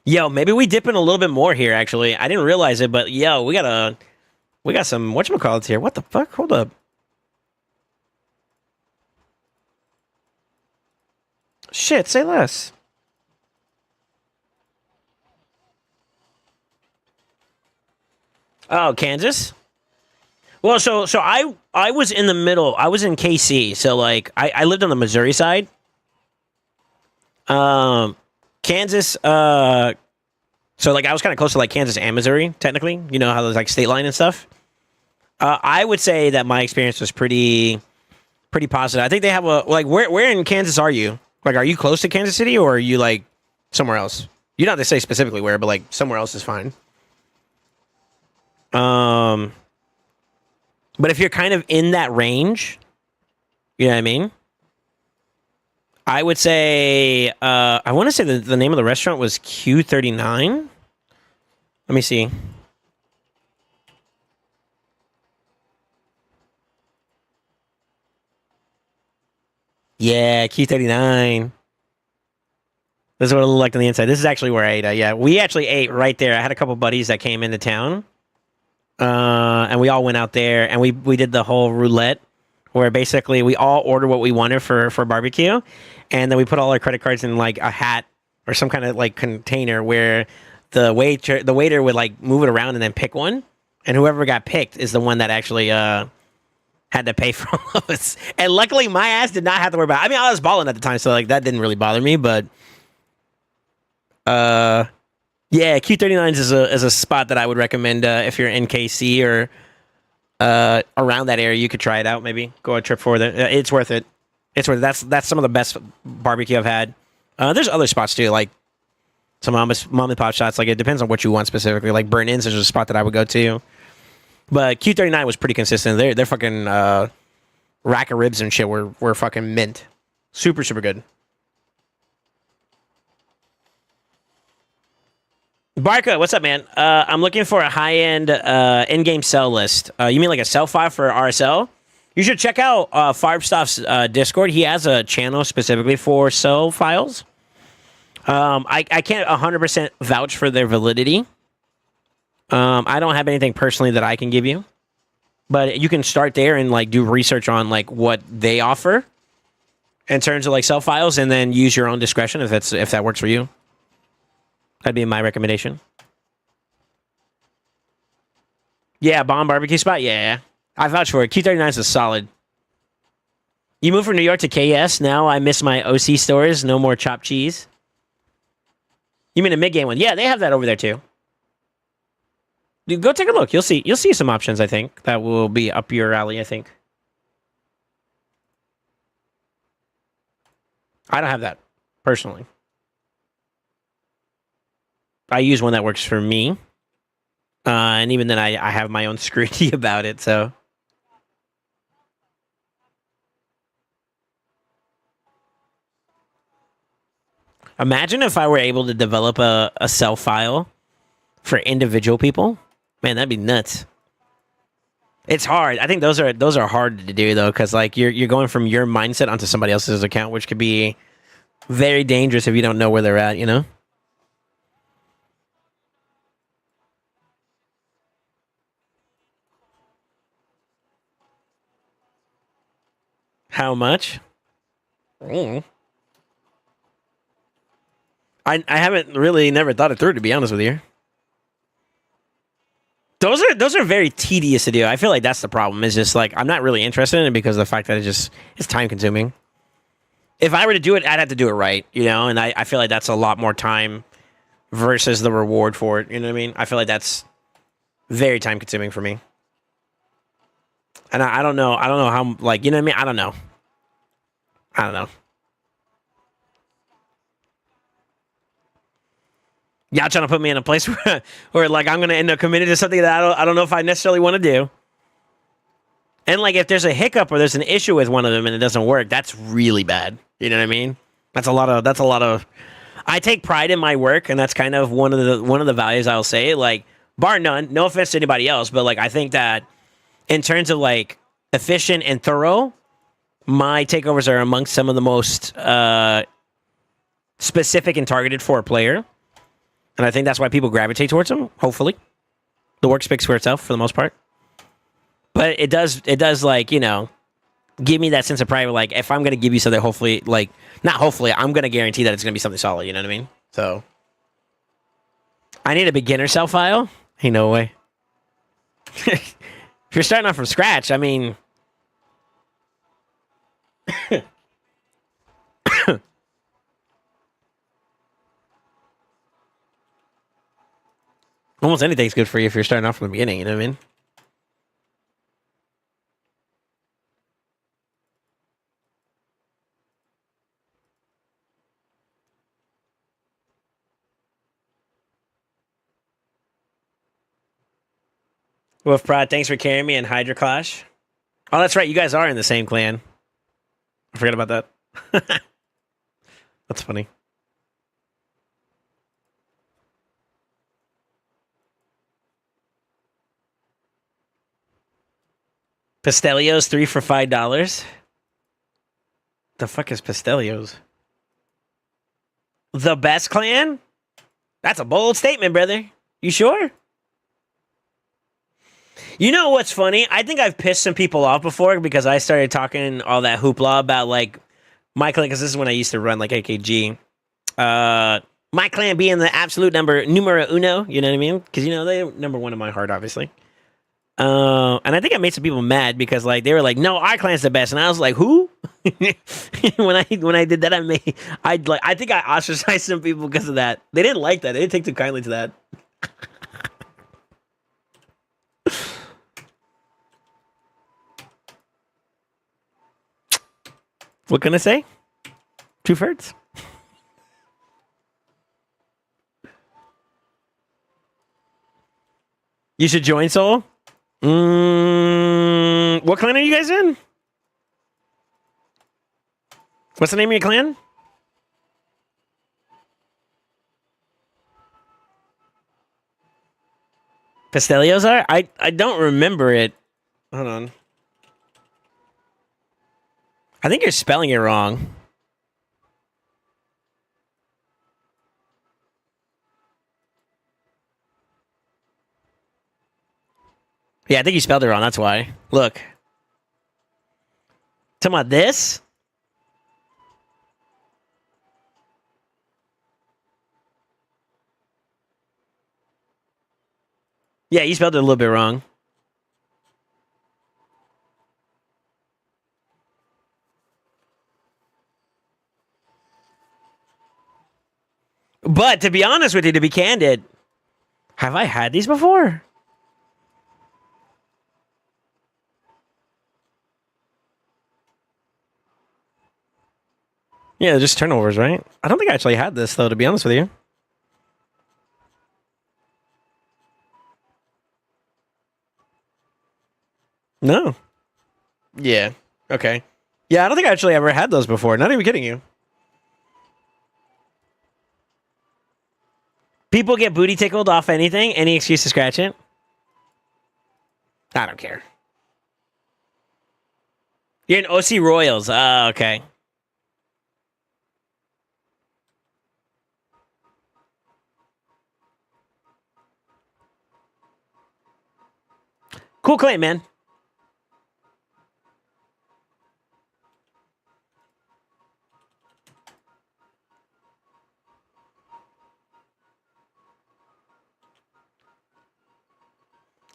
Yo, maybe we dip in a little bit more here, actually. I didn't realize it, but yo, we got some whatchamacallits here. What the fuck? Hold up. Shit, say less. Oh, Kansas? Well, so I was in the middle. I was in KC, so like I lived on the Missouri side. Kansas. So like I was kind of close to like Kansas and Missouri, technically. You know how there's like state line and stuff. I would say that my experience was pretty pretty positive. I think they have a like. Where in Kansas are you? Like, are you close to Kansas City or are you like somewhere else? You don't have to say specifically where, but like somewhere else is fine. But if you're kind of in that range, you know what I mean? I would say, I want to say the name of the restaurant was Q39. Let me see. Yeah, Q39. This is what it looked like on the inside. This is actually where I ate. Yeah, we actually ate right there. I had a couple buddies that came into town, and we all went out there, and we did the whole roulette, where basically we all ordered what we wanted for barbecue, and then we put all our credit cards in like a hat or some kind of like container where the waiter would like move it around and then pick one, and whoever got picked is the one that actually had to pay for all of us. And luckily, my ass did not have to worry about it. I mean, I was balling at the time, so like that didn't really bother me, but. Yeah, Q39 is a spot that I would recommend if you're in KC or around that area. You could try it out. Maybe go a trip for it. It's worth it. It's worth it. That's some of the best barbecue I've had. There's other spots too, like some mom and pop shots. Like it depends on what you want specifically. Like Burn Inns is a spot that I would go to. But Q39 was pretty consistent. They're fucking rack of ribs and shit were fucking mint. Super good. Barca, what's up, man? I'm looking for a high-end in-game sell list. You mean like a sell file for RSL? You should check out Farbstuff's Discord. He has a channel specifically for sell files. I can't 100% vouch for their validity. I don't have anything personally that I can give you. But you can start there and like do research on like what they offer in terms of like sell files, and then use your own discretion if that works for you. That'd be my recommendation. Yeah, bomb barbecue spot. Yeah, I vouch for it. Q39 is a solid. You moved from New York to KS. Now I miss my OC stores. No more chopped cheese. You mean a mid-game one? Yeah, they have that over there too. Dude, go take a look. You'll see some options. I think that will be up your alley. I think. I don't have that personally. I use one that works for me. And even then, I have my own scrutiny about it, so. Imagine if I were able to develop a sell file for individual people. Man, that'd be nuts. It's hard. I think those are hard to do, though, because like you're going from your mindset onto somebody else's account, which could be very dangerous if you don't know where they're at, you know? How much? I haven't really never thought it through, to be honest with you. Those are very tedious to do. I feel like that's the problem. Is just like I'm not really interested in it because of the fact that it's time consuming. If I were to do it, I'd have to do it right, you know. And I feel like that's a lot more time versus the reward for it. You know what I mean? I feel like that's very time consuming for me. And I don't know how, like, you know what I mean? I don't know. Y'all trying to put me in a place where like, I'm going to end up committed to something that I don't know if I necessarily want to do. And, like, if there's a hiccup or there's an issue with one of them and it doesn't work, that's really bad. You know what I mean? That's a lot of, I take pride in my work, and that's kind of one of the values I'll say, like, bar none, no offense to anybody else, but, like, I think that in terms of, like, efficient and thorough, my takeovers are amongst some of the most specific and targeted for a player. And I think that's why people gravitate towards them, hopefully. The work speaks for itself for the most part. But it does like, you know, give me that sense of pride. Like, if I'm going to give you something, hopefully, like, not hopefully, I'm going to guarantee that it's going to be something solid. You know what I mean? So, I need a beginner sell file. Ain't no way. If you're starting off from scratch, I mean... Almost anything's good for you if you're starting off from the beginning, you know what I mean? Wolf Prod, thanks for carrying me in Hydra Clash. Oh, that's right. You guys are in the same clan. I forgot about that. That's funny. Pistelios 3 for $5. The fuck is Pistelios? The best clan? That's a bold statement, brother. You sure? You know what's funny? I think I've pissed some people off before because I started talking all that hoopla about like my clan, because this is when I used to run like AKG. My clan being the absolute numero uno, you know what I mean? Because you know they're number one in my heart, obviously. And I think I made some people mad because like they were like, "No, our clan's the best," and I was like, "Who?" when I did that, I think I ostracized some people because of that. They didn't like that. They didn't take too kindly to that. What can I say? Two ferds. You should join Soul. What clan are you guys in? What's the name of your clan? Pistelios are? I don't remember it. Hold on. I think you're spelling it wrong. Yeah, I think you spelled it wrong. That's why. Look. Talking about this? Yeah, you spelled it a little bit wrong. But to be honest with you, to be candid, have I had these before? Yeah, just turnovers, right? I don't think I actually had this, though, to be honest with you. No. Yeah. Okay. Yeah, I don't think I actually ever had those before. Not even kidding you. People get booty tickled off anything, any excuse to scratch it. I don't care. You're an OC Royals. Oh, okay. Cool claim, man.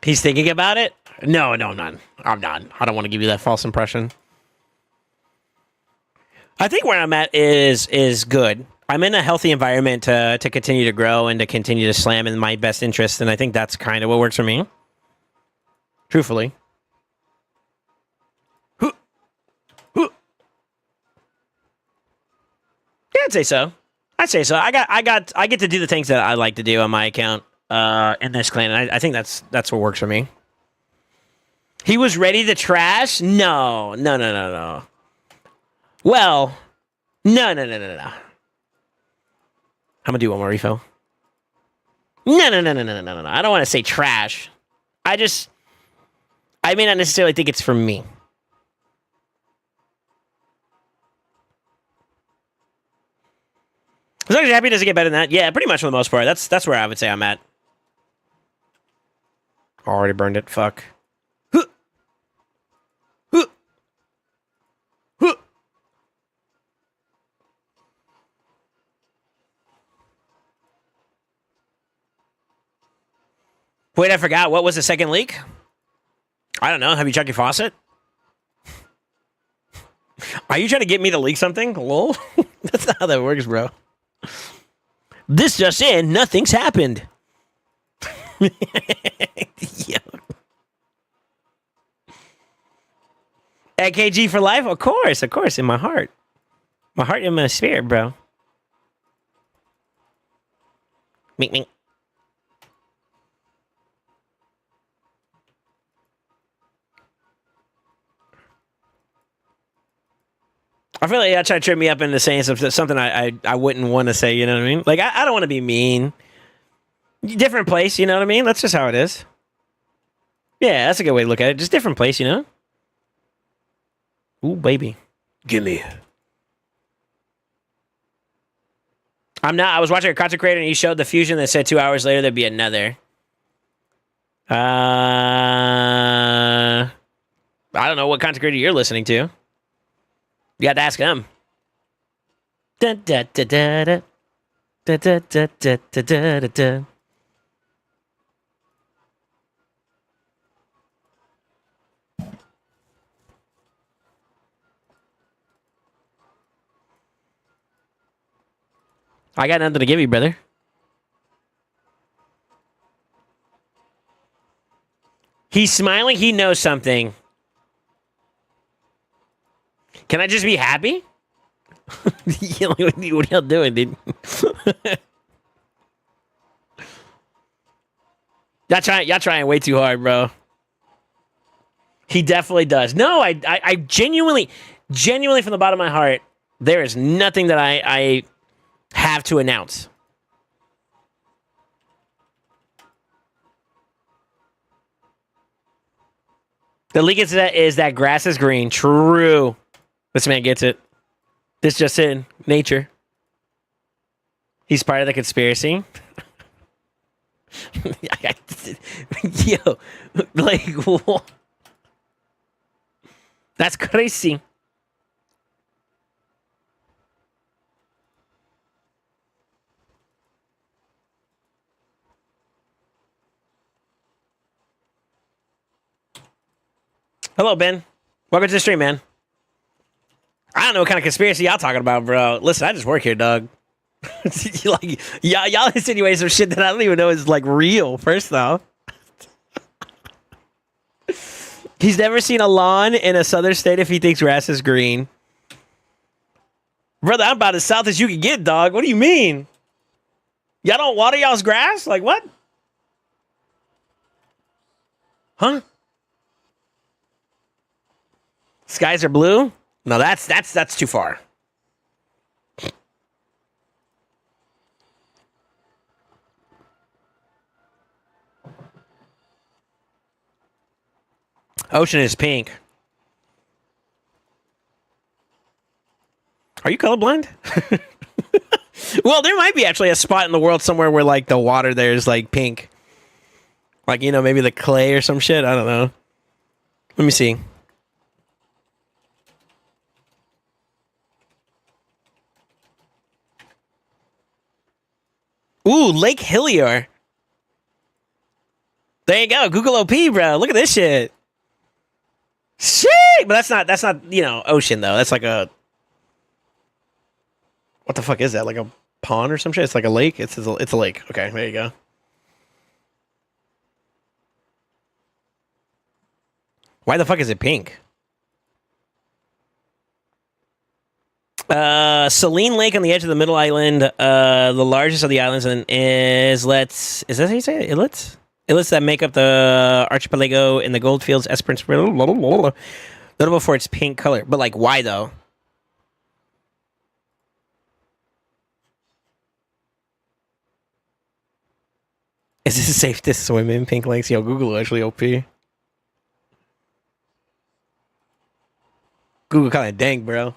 He's thinking about it? No, I'm not. I'm not. I don't want to give you that false impression. I think where I'm at is good. I'm in a healthy environment to continue to grow and to continue to slam in my best interest, and I think that's kind of what works for me. Truthfully. Yeah, I'd say so. I'd say so. I get to do the things that I like to do on my account in this clan, and I think that's what works for me. He was ready to trash? No. Well, no. I'm gonna do one more refill. No. I don't want to say trash. I may not necessarily think it's for me. As long as you're happy, does it get better than that? Yeah, pretty much for the most part. That's where I would say I'm at. Already burned it. Fuck. Wait, I forgot. What was the second leak? I don't know. Have you checked your faucet? Are you trying to get me to leak something? Lol. That's not how that works, bro. This just in, nothing's happened. Yeah. AKG for life? Of course, in my heart. My heart and my spirit, bro. Mink. I feel like y'all try to trip me up into saying something I wouldn't want to say. You know what I mean? Like I don't want to be mean. Different place. You know what I mean? That's just how it is. Yeah, that's a good way to look at it. Just different place. You know? Ooh, baby, gimme. I was watching a content creator and he showed the fusion that said 2 hours later there'd be another. I don't know what content creator you're listening to. You got to ask them. Da, da, da, da, da. Da, da, da, da, da, da, da. I got nothing to give you, brother. He's smiling. He knows something. Can I just be happy? What are y'all doing, dude? Y'all trying way too hard, bro. He definitely does. No, I genuinely from the bottom of my heart, there is nothing that I have to announce. The leak is that grass is green. True. This man gets it. This just in. Nature. He's part of the conspiracy. Yo, like, what? That's crazy. Hello, Ben. Welcome to the stream, man. I don't know what kind of conspiracy y'all talking about, bro. Listen, I just work here, dog. Like, y'all insinuate some shit that I don't even know is like real. First off, he's never seen a lawn in a southern state if he thinks grass is green. Brother, I'm about as south as you can get, dog. What do you mean? Y'all don't water y'all's grass? Like what? Huh? Skies are blue? No, that's too far. Ocean is pink. Are you colorblind? Well, there might be actually a spot in the world somewhere where like the water there is like pink. Like, you know, maybe the clay or some shit. I don't know. Let me see. Ooh, Lake Hillier. There you go. Google OP, bro. Look at this shit. Shit! But that's not, you know, ocean though. That's like a, what the fuck is that? Like a pond or some shit? It's like a lake? It's a lake. Okay, there you go. Why the fuck is it pink? Saline Lake on the edge of the middle island, the largest of the islands, and is that how you say it? Islets that make up the archipelago in the Goldfields Esperance, notable for its pink color. But like, why though? Is this safe to swim in pink lakes? Yo, Google actually OP. Google kind of dank, bro.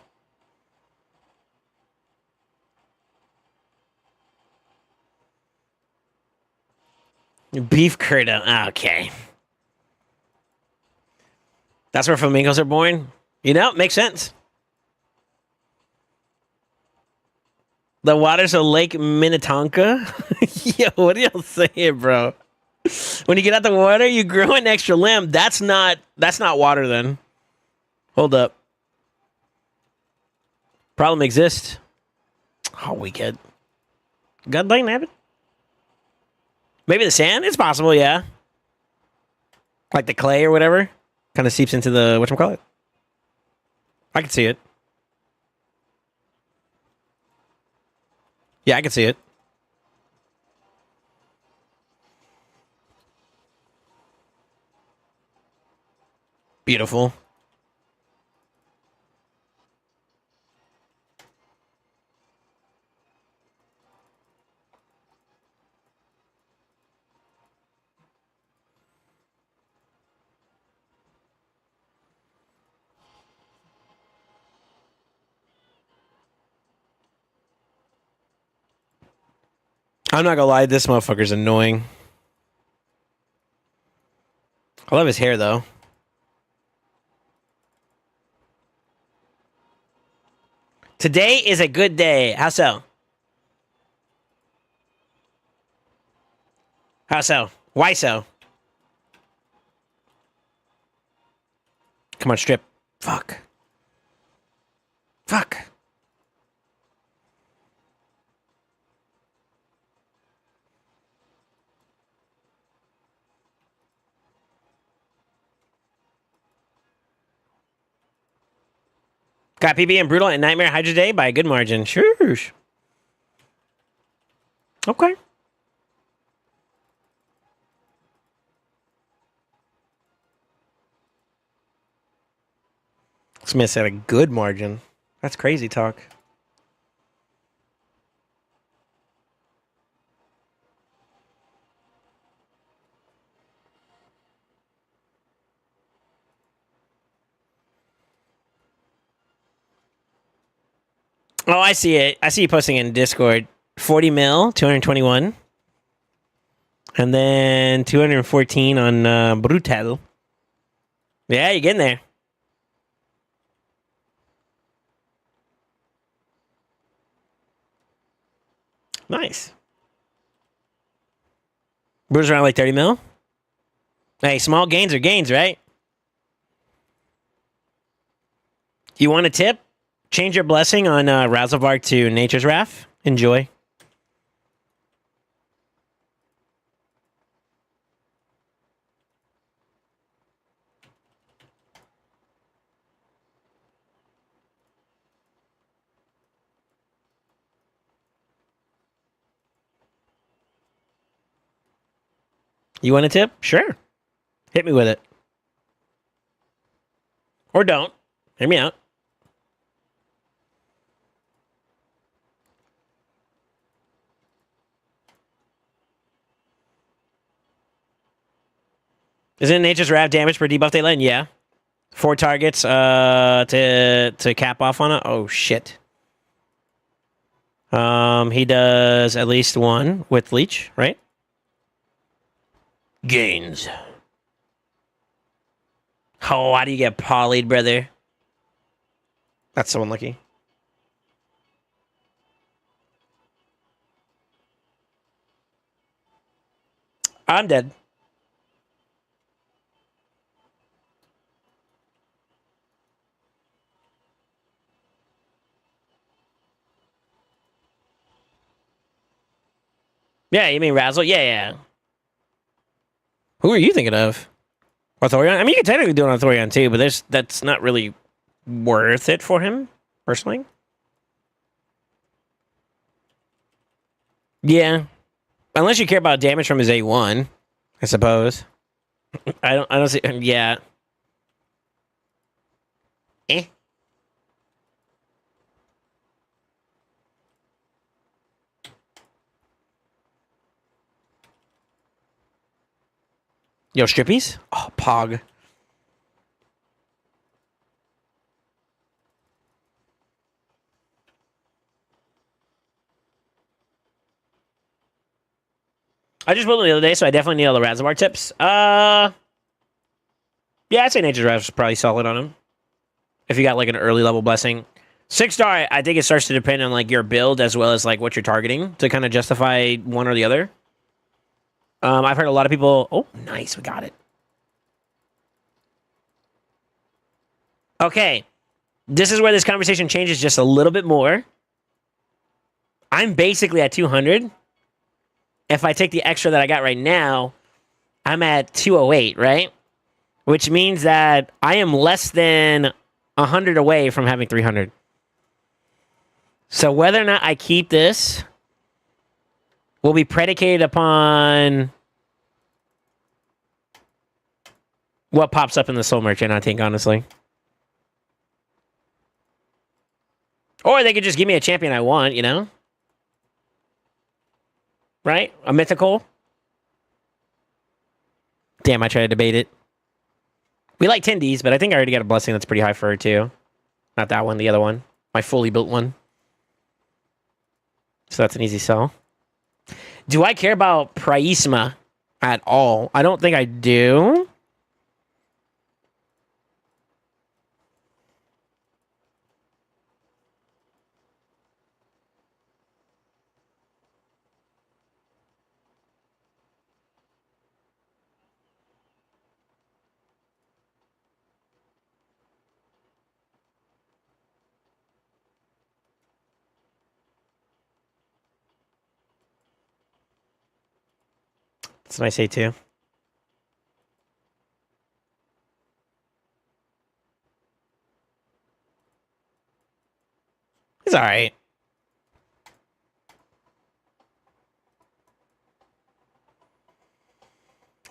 Beef curda. Okay. That's where flamingos are born? You know, makes sense. The waters of Lake Minnetonka? Yo, what are y'all saying, bro? When you get out the water, you grow an extra limb. That's not water then. Hold up. Problem exists. Oh, wicked. God dang it. Maybe the sand? It's possible, yeah. Like the clay or whatever. Kind of seeps into the, whatchamacallit. I can see it. Yeah, I can see it. Beautiful. I'm not gonna lie, this motherfucker's annoying. I love his hair though. Today is a good day. How so? How so? Why so? Come on, strip. Fuck. Fuck. Got PB and Brutal and Nightmare Hydra Day by a good margin. Sure. Okay. Smith said a good margin. That's crazy talk. Oh, I see it. I see you posting in Discord. 40 mil, 221. And then 214 on Brutal. Yeah, you're getting there. Nice. Brutal's around like 30 mil. Hey, small gains are gains, right? You want a tip? Change your blessing on Razzlebark to Nature's Wrath. Enjoy. You want a tip? Sure. Hit me with it. Or don't. Hear me out. Isn't Nature's Wrath damage per debuff they land? Yeah. 4 targets to cap off on it. Oh shit. He does at least 1 with Leech, right? Gains. Oh, how do you get polyed, brother? That's so unlucky. I'm dead. Yeah, you mean Razzle? Yeah, yeah. Who are you thinking of? Arthurian? I mean, you can technically do it on Arthurian too, but that's not really worth it for him, personally. Yeah. Unless you care about damage from his A1, I suppose. I don't see, yeah. Eh. Yo, strippies? Oh, pog. I just built it the other day, so I definitely need all the Razzlebar tips. Yeah, I'd say Nature's Wrath is probably solid on him. If you got like an early level blessing. 6-star, I think it starts to depend on like your build as well as like what you're targeting to kind of justify one or the other. I've heard a lot of people... Oh, nice. We got it. Okay. This is where this conversation changes just a little bit more. I'm basically at 200. If I take the extra that I got right now, I'm at 208, right? Which means that I am less than 100 away from having 300. So whether or not I keep this will be predicated upon what pops up in the Soul Merchant, I think, honestly. Or they could just give me a champion I want, you know? Right? A mythical. Damn, I tried to debate it. We like Tindies, but I think I already got a blessing that's pretty high for her, too. Not that one, the other one. My fully built one. So that's an easy sell. Do I care about Prisma at all? I don't think I do. That's what I say too. It's all right.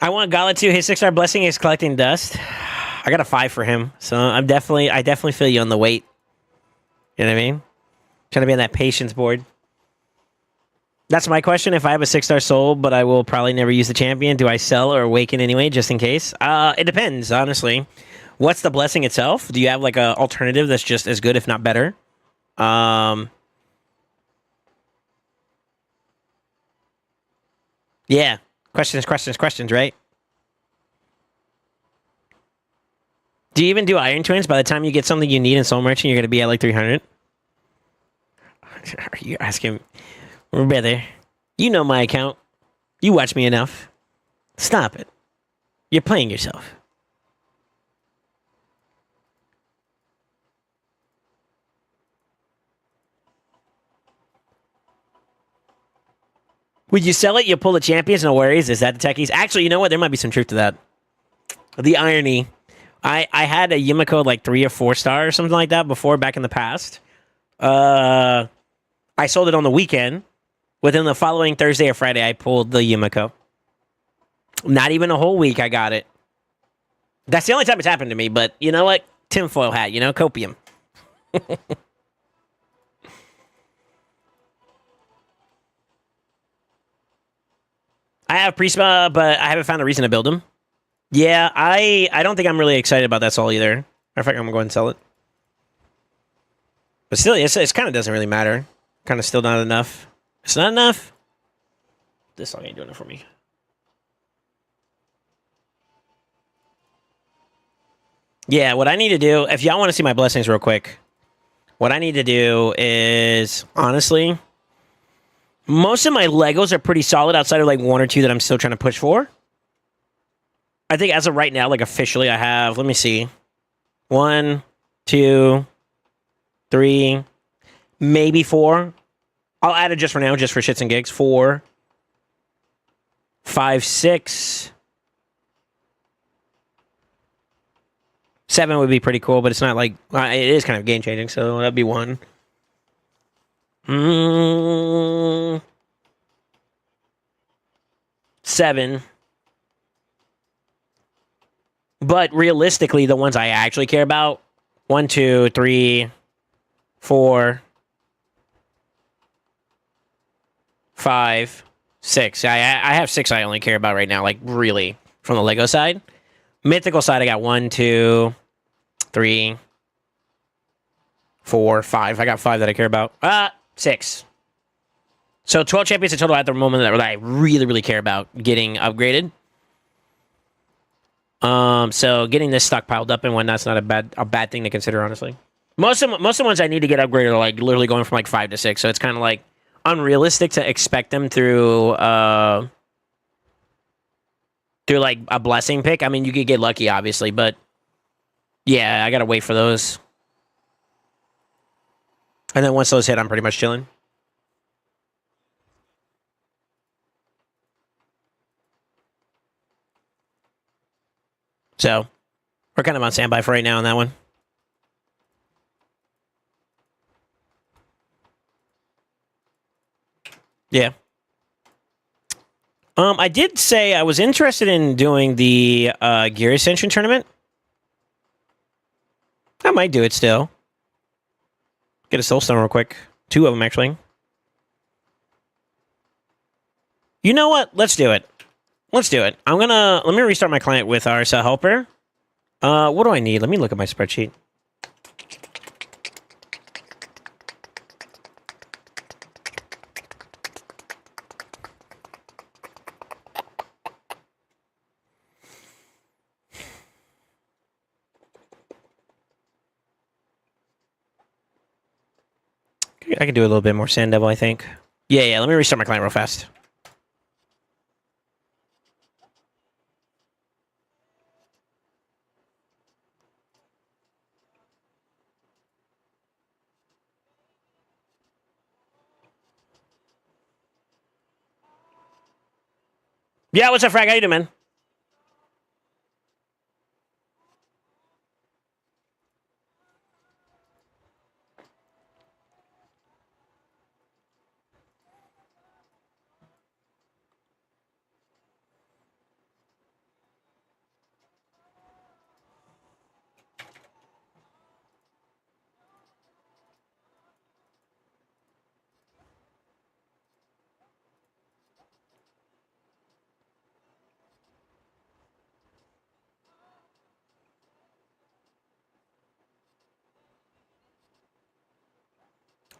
I want Gala too. His 6-star blessing is collecting dust. I got a 5 for him, so I definitely feel you on the weight. You know what I mean? Trying to be on that patience board. That's my question. If I have a 6-star soul, but I will probably never use the champion, do I sell or awaken anyway, just in case? It depends, honestly. What's the blessing itself? Do you have like a alternative that's just as good, if not better? Yeah. Questions, right? Do you even do Iron Twins? By the time you get something you need in Soul Merchant, you're going to be at like 300? Are you asking... Brother, you know my account. You watch me enough. Stop it. You're playing yourself. Would you sell it? You'll pull the champions, no worries. Is that the techies? Actually, you know what? There might be some truth to that. The irony. I had a Yumiko like 3 or 4 star or something like that before, back in the past. I sold it on the weekend. Within the following Thursday or Friday, I pulled the Yumiko. Not even a whole week, I got it. That's the only time it's happened to me, but you know what? Tinfoil hat, you know? Copium. I have Prisma, but I haven't found a reason to build them. Yeah, I don't think I'm really excited about that soul either. Matter of fact, I'm going to go ahead and sell it. But still, it kind of doesn't really matter. Kind of still not enough. It's not enough. This song ain't doing it for me. Yeah, what I need to do, if y'all want to see my blessings real quick, what I need to do is, honestly, most of my Legos are pretty solid outside of like 1 or 2 that I'm still trying to push for. I think as of right now, like officially, I have, let me see, 1, 2, 3, maybe 4. I'll add it just for now, just for shits and gigs. 4, 5, 6. 7 would be pretty cool, but it's not like... it is kind of game-changing, so that'd be 1. 7. But realistically, the ones I actually care about... 1, 2, 3, 4... 5, 6. I have 6 I only care about right now, like really, from the Lego side. Mythical side, I got 1, 2, 3, 4, 5. I got 5 that I care about. 6. So 12 champions in total at the moment that I really, really care about getting upgraded. So getting this stockpiled up and whatnot's not a bad thing to consider, honestly. Most of the ones I need to get upgraded are like literally going from like 5 to 6. So it's kind of like unrealistic to expect them through like a blessing pick. I mean, you could get lucky, obviously, but yeah, I gotta wait for those. And then once those hit, I'm pretty much chilling. So we're kind of on standby for right now on that one. Yeah. I did say I was interested in doing the Gear Ascension tournament. I might do it still. Get a Soulstone real quick. 2 of them, actually. You know what? Let's do it. Let's do it. Let me restart my client with our helper. What do I need? Let me look at my spreadsheet. I can do a little bit more Sand Devil, I think. Yeah, let me restart my client real fast. Yeah, what's up, Frag? How you doing, man?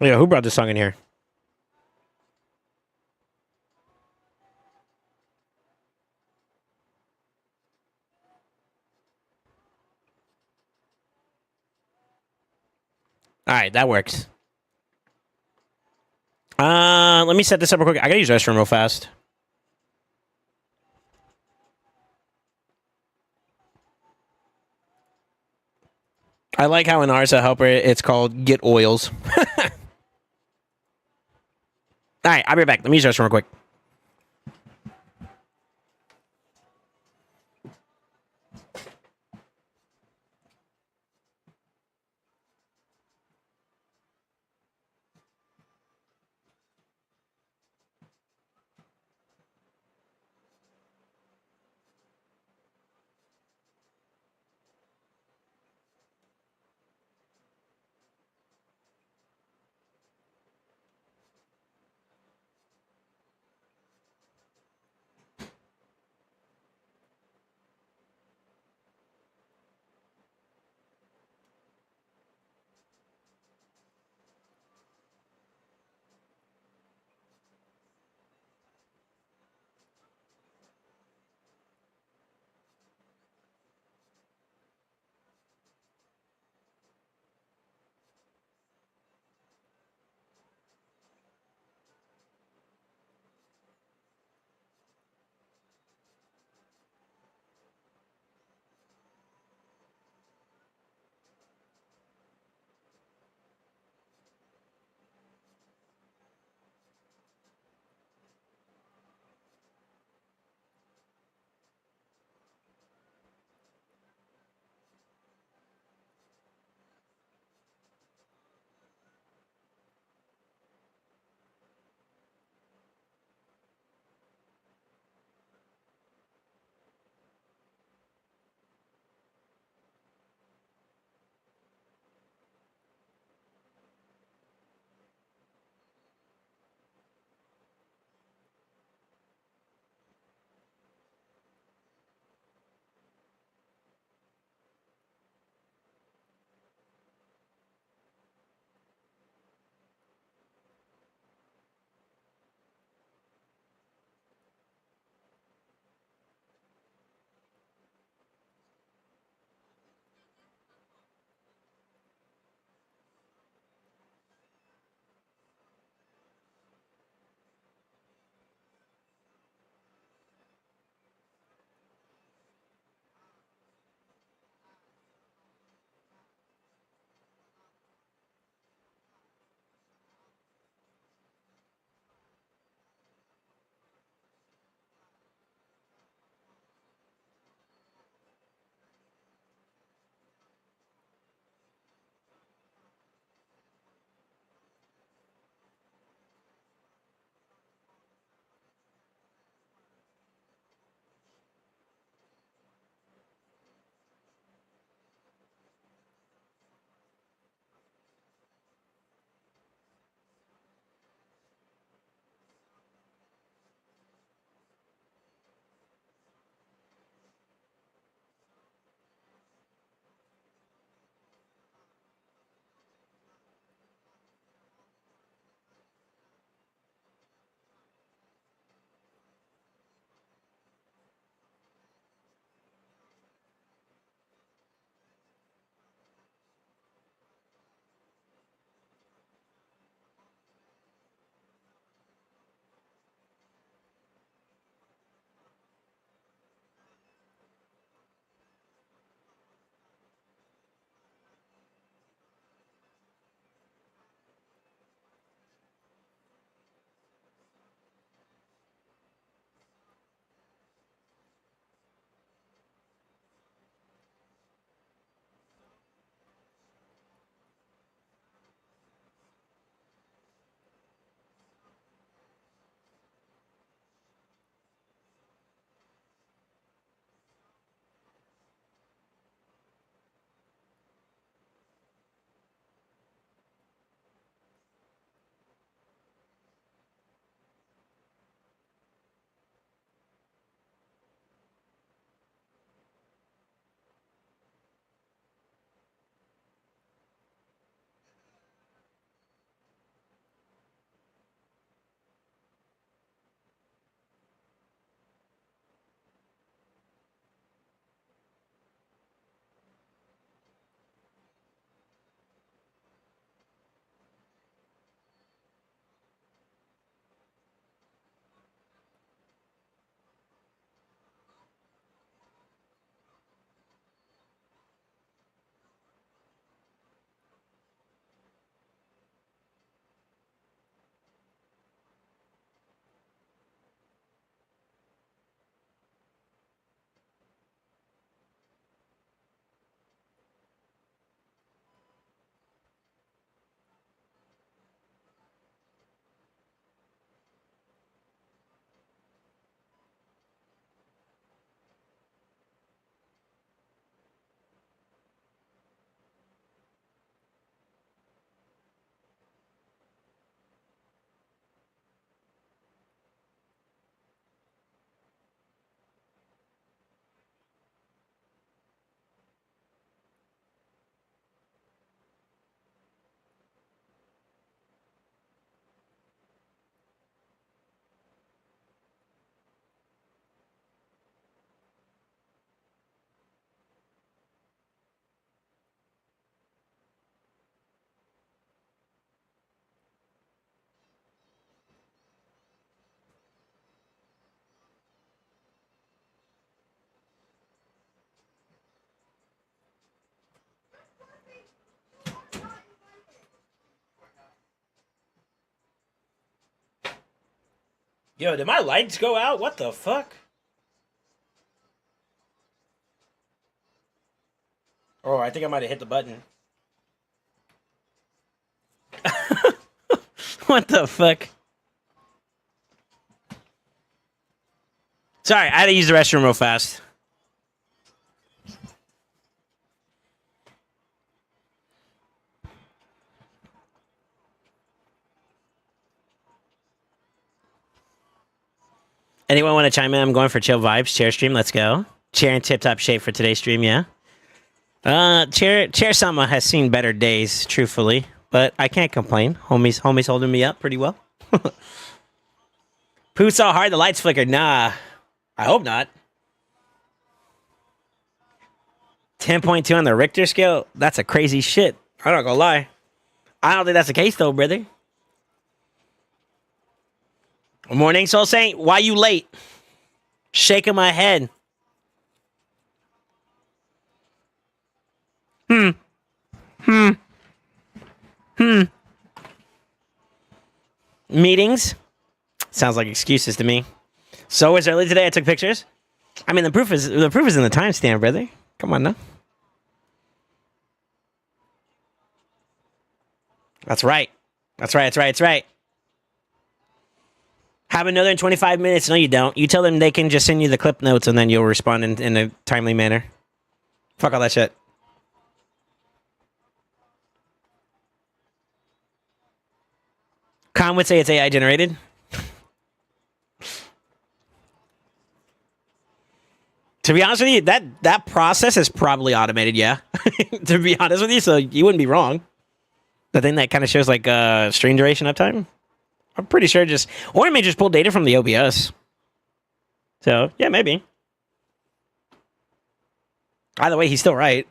Yeah, who brought this song in here? All right, that works. Let me set this up real quick. I gotta use the restroom real fast. I like how in Arsa Helper it's called Get Oils. All right, I'll be right back. Let me use the restroom real quick. Yo, did my lights go out? What the fuck? Oh, I think I might have hit the button. What the fuck? Sorry, I had to use the restroom real fast. Anyone want to chime in? I'm going for chill vibes. Chair stream, let's go. Chair in tip-top shape for today's stream, yeah. Chair Sama has seen better days, truthfully, but I can't complain. Homie's holding me up pretty well. Pooh so hard the lights flickered. Nah, I hope not. 10.2 on the Richter scale. That's a crazy shit. I'm not gonna lie. I don't think that's the case though, brother. Morning, SoulSaint. Why you late? Shaking my head. Meetings? Sounds like excuses to me. So it's early today. I took pictures. I mean, the proof is in the timestamp, brother. Come on now. That's right. That's right. Have another in 25 minutes. No, you don't. You tell them they can just send you the clip notes and then you'll respond in a timely manner. Fuck all that shit. Con would say it's AI generated. To be honest with you, that process is probably automated, yeah. To be honest with you, so you wouldn't be wrong. The thing that kind of shows like stream duration uptime. I'm pretty sure or it may just pull data from the OBS. So, yeah, maybe. Either way, he's still right. At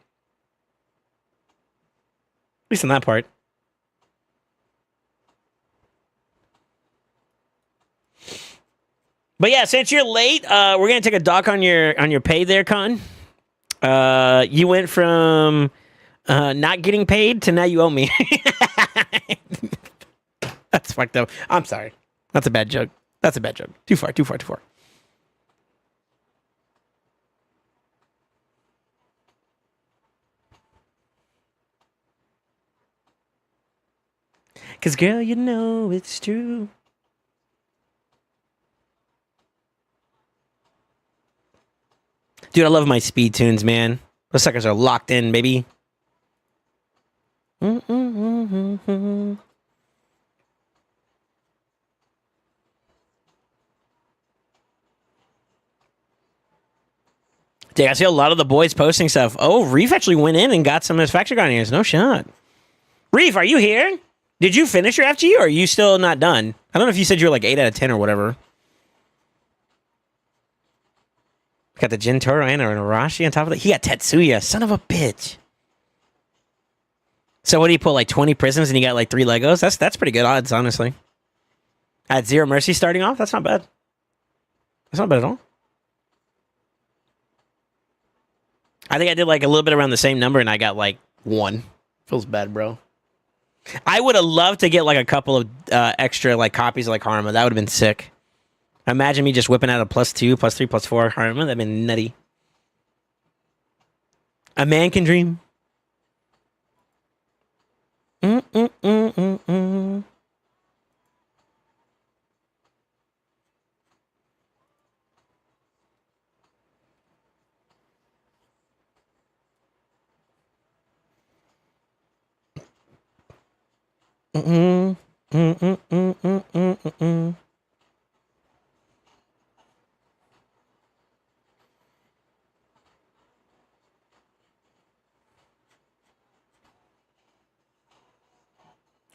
least in that part. But yeah, since you're late, we're gonna take a dock on your pay there, Con. You went from not getting paid to now you owe me. That's fucked up. I'm sorry. That's a bad joke. Too far. Cause girl, you know it's true. Dude, I love my speed tunes, man. Those suckers are locked in, baby. Dude, I see a lot of the boys posting stuff. Oh, Reef actually went in and got some of his Factor Guardians. No shot. Reef, are you here? Did you finish your FG or are you still not done? I don't know if you said you were like 8 out of 10 or whatever. Got the Jintoro and an Arashi on top of it. He got Tetsuya. Son of a bitch. So what do you pull? Like 20 prisms and you got like 3 Legos? That's pretty good odds, honestly. At Zero Mercy starting off? That's not bad. That's not bad at all. I think I did like a little bit around the same number and I got like 1. Feels bad, bro. I would have loved to get like a couple of extra like copies of like Harma. That would have been sick. Imagine me just whipping out a +2, +3, +4 Harma. That'd been nutty. A man can dream.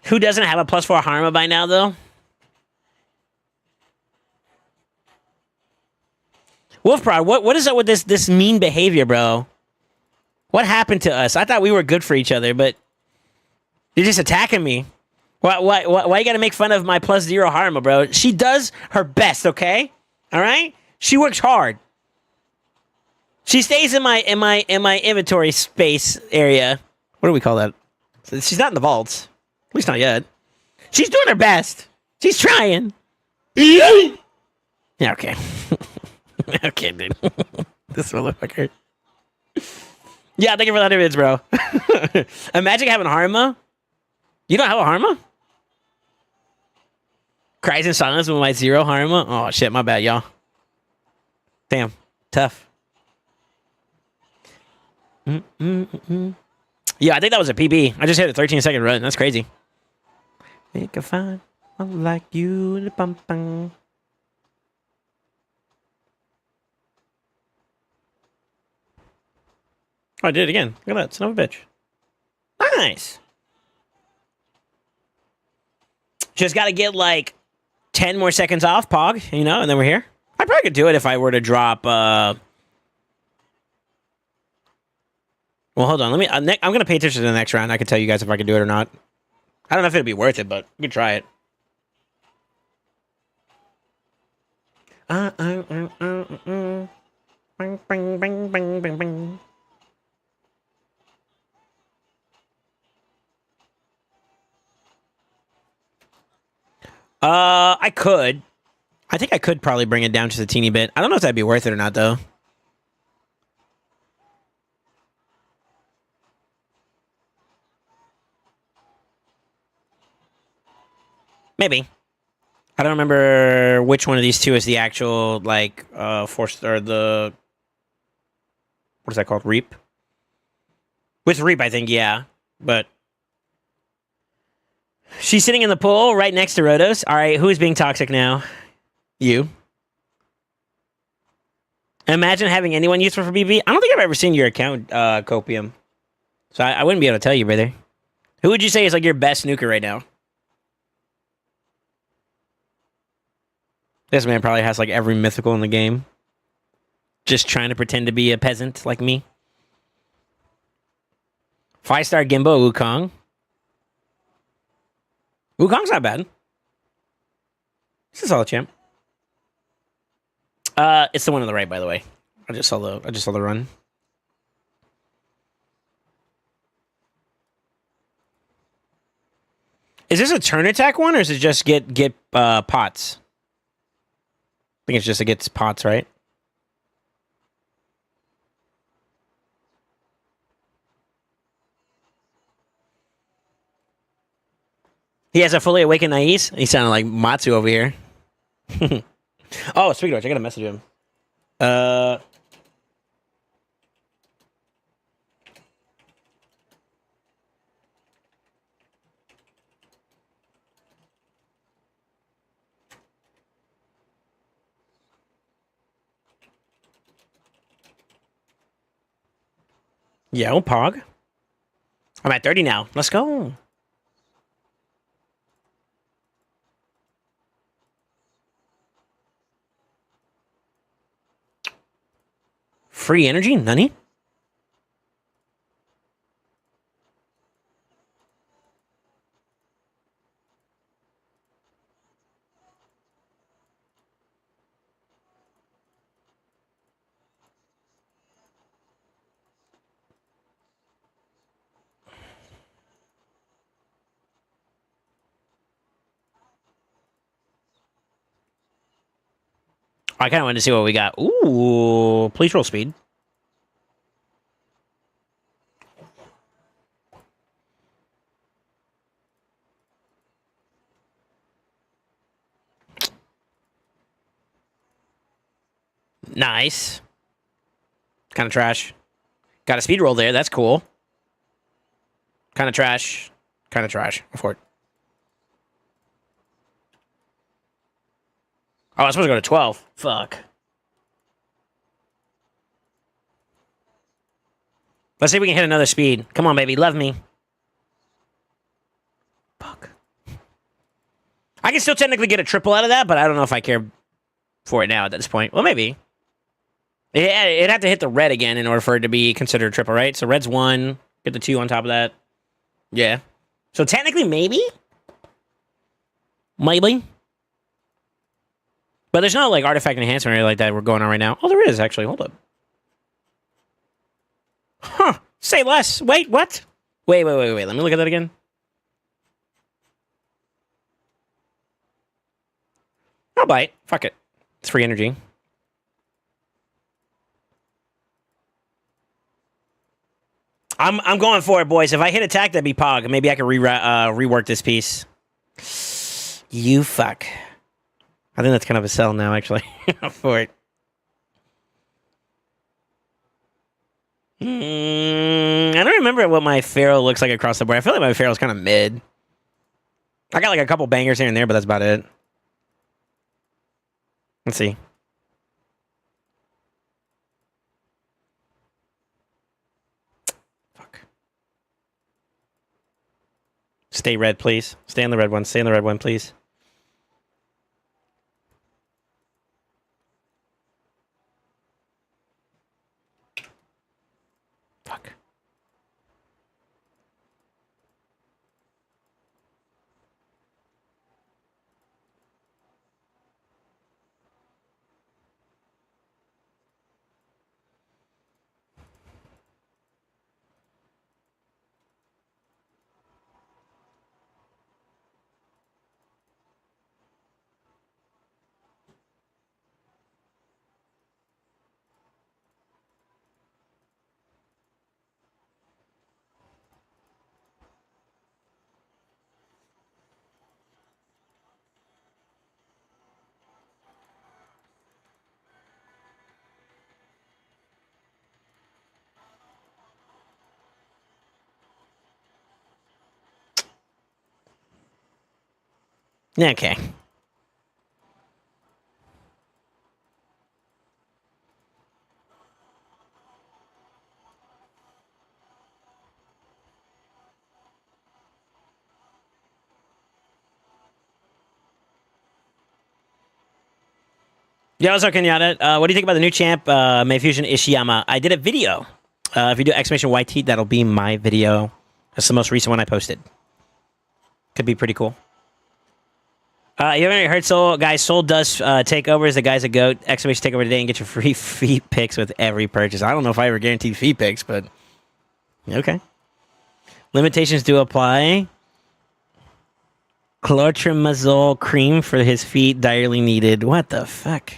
Who doesn't have a +4 Harma by now, though? Wolfprod, what is up with this mean behavior, bro? What happened to us? I thought we were good for each other, but you're just attacking me. Why you gotta make fun of my +0 Harma, bro? She does her best, okay? All right? She works hard. She stays in my inventory space area. What do we call that? She's not in the vaults. At least not yet. She's doing her best. She's trying. Yeah, okay. Okay, dude. This motherfucker. Yeah, thank you for the 100 bits, bro. Imagine having Harma. You don't have a Harma? Cries in silence with my 0 Harma? Oh, shit, my bad, y'all. Damn. Tough. Yeah, I think that was a PB. I just hit a 13-second run. That's crazy. Make a fine. I like you. Bum, bum. Oh, I did it again. Look at that. Son of a bitch. Nice. Just got to get like 10 more seconds off, Pog, you know, and then we're here. I probably could do it if I were to drop. Well, hold on. Let me. I'm going to pay attention to the next round. I can tell you guys if I can do it or not. I don't know if it'll be worth it, but we could try it. Bing, bing, bing, bing, bing, bing. I could. I think I could probably bring it down just a teeny bit. I don't know if that'd be worth it or not, though. Maybe. I don't remember which one of these two is the actual, like, force, or the... What is that called? Reap? With Reap, I think, yeah. But... She's sitting in the pool right next to Rotos. All right, who is being toxic now? You. Imagine having anyone useful for BB. I don't think I've ever seen your account, Copium. So I wouldn't be able to tell you, brother. Who would you say is like your best snooker right now? This man probably has like every mythical in the game. Just trying to pretend to be a peasant like me. 5-star Gimbo Wukong. Wukong's not bad. This is all champ. It's the one on the right, by the way. I just saw the run. Is this a turn attack one, or is it just get pots? I think it's just it gets pots, right? He has a fully awakened Nais. He sounded like Matsu over here. Oh, speaking of which, I gotta message him. Yo, Pog. I'm at 30 now. Let's go. Free energy? Nani? I kind of wanted to see what we got. Ooh, please roll speed. Nice. Kind of trash. Got a speed roll there. That's cool. Kind of trash. Kind of trash. Go for it. Oh, I was supposed to go to 12. Fuck. Let's see if we can hit another speed. Come on, baby. Love me. Fuck. I can still technically get a triple out of that, but I don't know if I care for it now at this point. Well, maybe. It'd have to hit the red again in order for it to be considered a triple, right? So red's 1. Get the 2 on top of that. Yeah. So technically, maybe? Maybe. But there's no, like, artifact enhancement or anything like that we're going on right now. Oh, there is, actually. Hold up. Huh. Say less. Wait, what? Wait. Let me look at that again. I'll bite. Fuck it. It's free energy. I'm going for it, boys. If I hit attack, that'd be Pog. Maybe I can rework this piece. You fuck. I think that's kind of a sell now, actually. For it. I don't remember what my Pharaoh looks like across the board. I feel like my Pharaoh's kind of mid. I got like a couple bangers here and there, but that's about it. Let's see. Fuck. Stay red, please. Stay on the red one. Stay on the red one, please. Fuck. Okay. Yo, what's up, Kenyatta? What do you think about the new champ, Mayfusion Ishiyama? I did a video. If you do exclamation YT, that'll be my video. That's the most recent one I posted. Could be pretty cool. You haven't heard Soul? Guys, Soul does takeovers. The guy's a goat. Exclamation takeover today and get your free feet picks with every purchase. I don't know if I ever guaranteed feet picks, but okay. Limitations do apply. Clotrimazole cream for his feet, direly needed. What the fuck?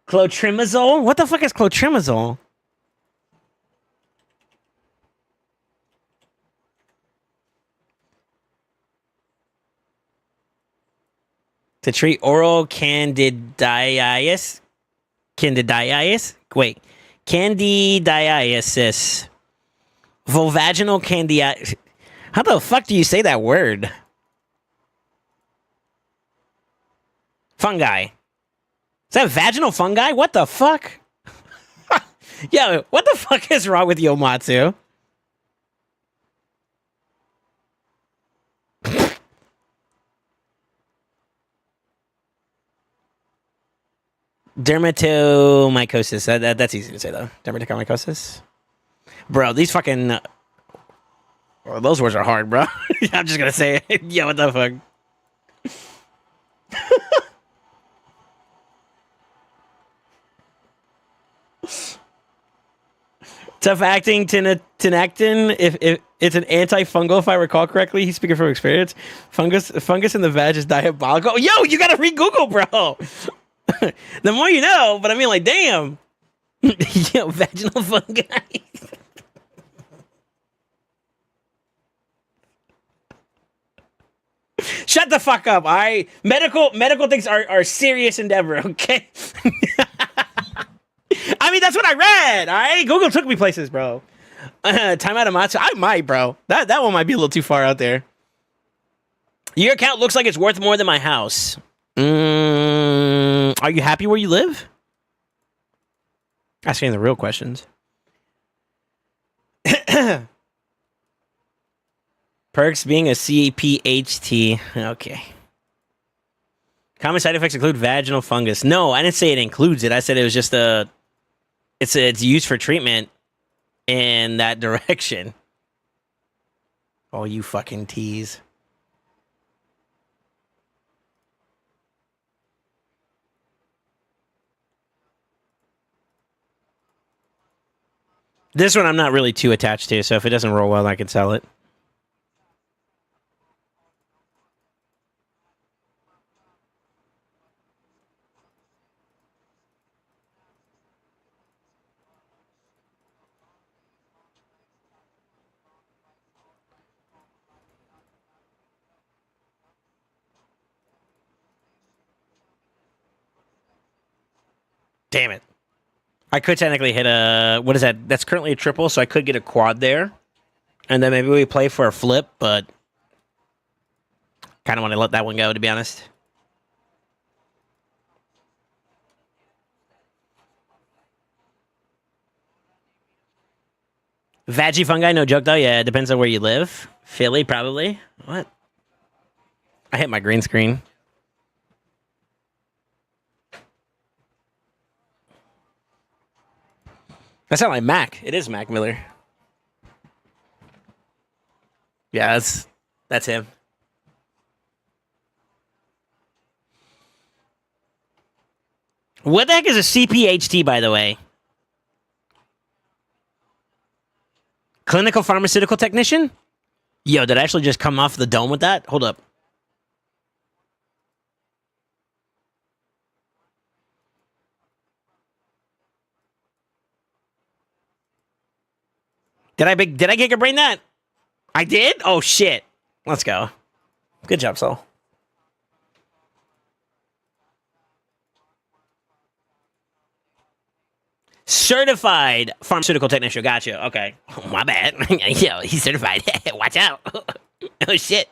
Clotrimazole? What the fuck is clotrimazole? To treat oral candidiasis? Candidiasis? Wait. Candidiasis. Vulvaginal candidiasis. How the fuck do you say that word? Fungi. Is that vaginal fungi? What the fuck? Yo, what the fuck is wrong with Yomatsu? Dermatomycosis. That's easy to say, though. Dermatomycosis. Bro, these fucking... Well, those words are hard, bro. I'm just gonna say it. Yo, what the fuck? Tough acting, tinactin. If it's an antifungal, if I recall correctly, he's speaking from experience. Fungus in the vag is diabolical. Yo, you gotta re-Google, bro. The more you know, but I mean, like, damn. Yo, vaginal fungi. Shut the fuck up, all right? Medical things are serious endeavor, okay? I mean, that's what I read, all right? Google took me places, bro. Time out of Matsu. I might, bro. That one might be a little too far out there. Your account looks like it's worth more than my house. Are you happy where you live? Asking the real questions. Perks being a CPHT. Okay. Common side effects include vaginal fungus. No, I didn't say it includes it. I said it was just it's used for treatment in that direction. Oh, you fucking tease. This one I'm not really too attached to, so if it doesn't roll well, I can sell it. Damn it. I could technically hit a... What is that? That's currently a triple, so I could get a quad there. And then maybe we play for a flip, but... Kind of want to let that one go, to be honest. Veggie fungi, no joke, though. Yeah, it depends on where you live. Philly, probably. What? I hit my green screen. That sounds like Mac. It is Mac Miller. Yeah, that's him. What the heck is a CPHT, by the way? Clinical pharmaceutical technician? Yo, did I actually just come off the dome with that? Hold up. Did I gigabrain that? I did? Oh shit. Let's go. Good job, Soul. Certified pharmaceutical technician. Gotcha. Okay. Oh, my bad. Yo, he's certified. Watch out. Oh shit.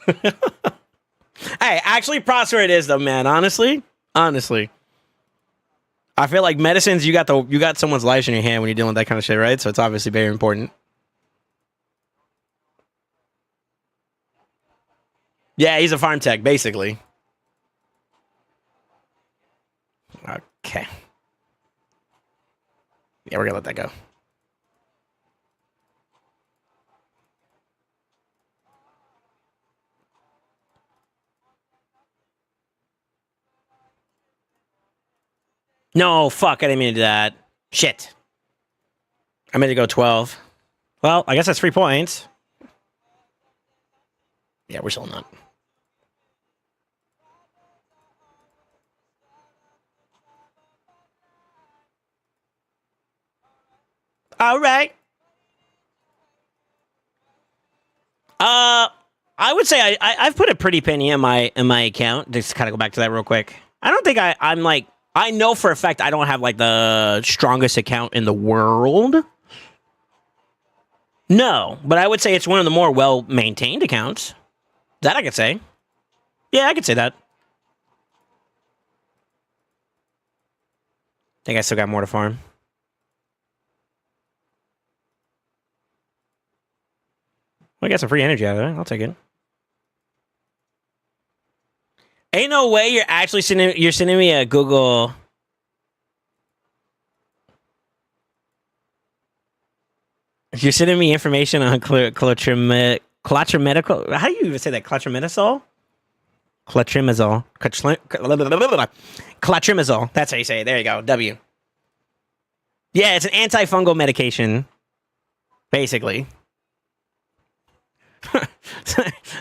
Hey, actually, prosper it is though, man. Honestly. I feel like medicines, you got someone's life in your hand when you're dealing with that kind of shit, right? So it's obviously very important. Yeah, he's a farm tech, basically. Okay. Yeah, we're gonna let that go. No, fuck, I didn't mean to do that. Shit. I meant to go 12. Well, I guess that's 3 points. Yeah, we're still not. All right. I would say I've put a pretty penny in my account. Just kind of go back to that real quick. I don't think I'm like, I know for a fact I don't have like the strongest account in the world. No, but I would say it's one of the more well-maintained accounts. That I could say. Yeah, I could say that. I think I still got more to farm. Well, I got some free energy out of it. I'll take it. Ain't no way you're actually sending me a Google. You're sending me information on clotrimazole. How do you even say that? Clotrimazole? Clotrimazole. Clotrimazole. That's how you say it. There you go. W. Yeah, it's an antifungal medication. Basically.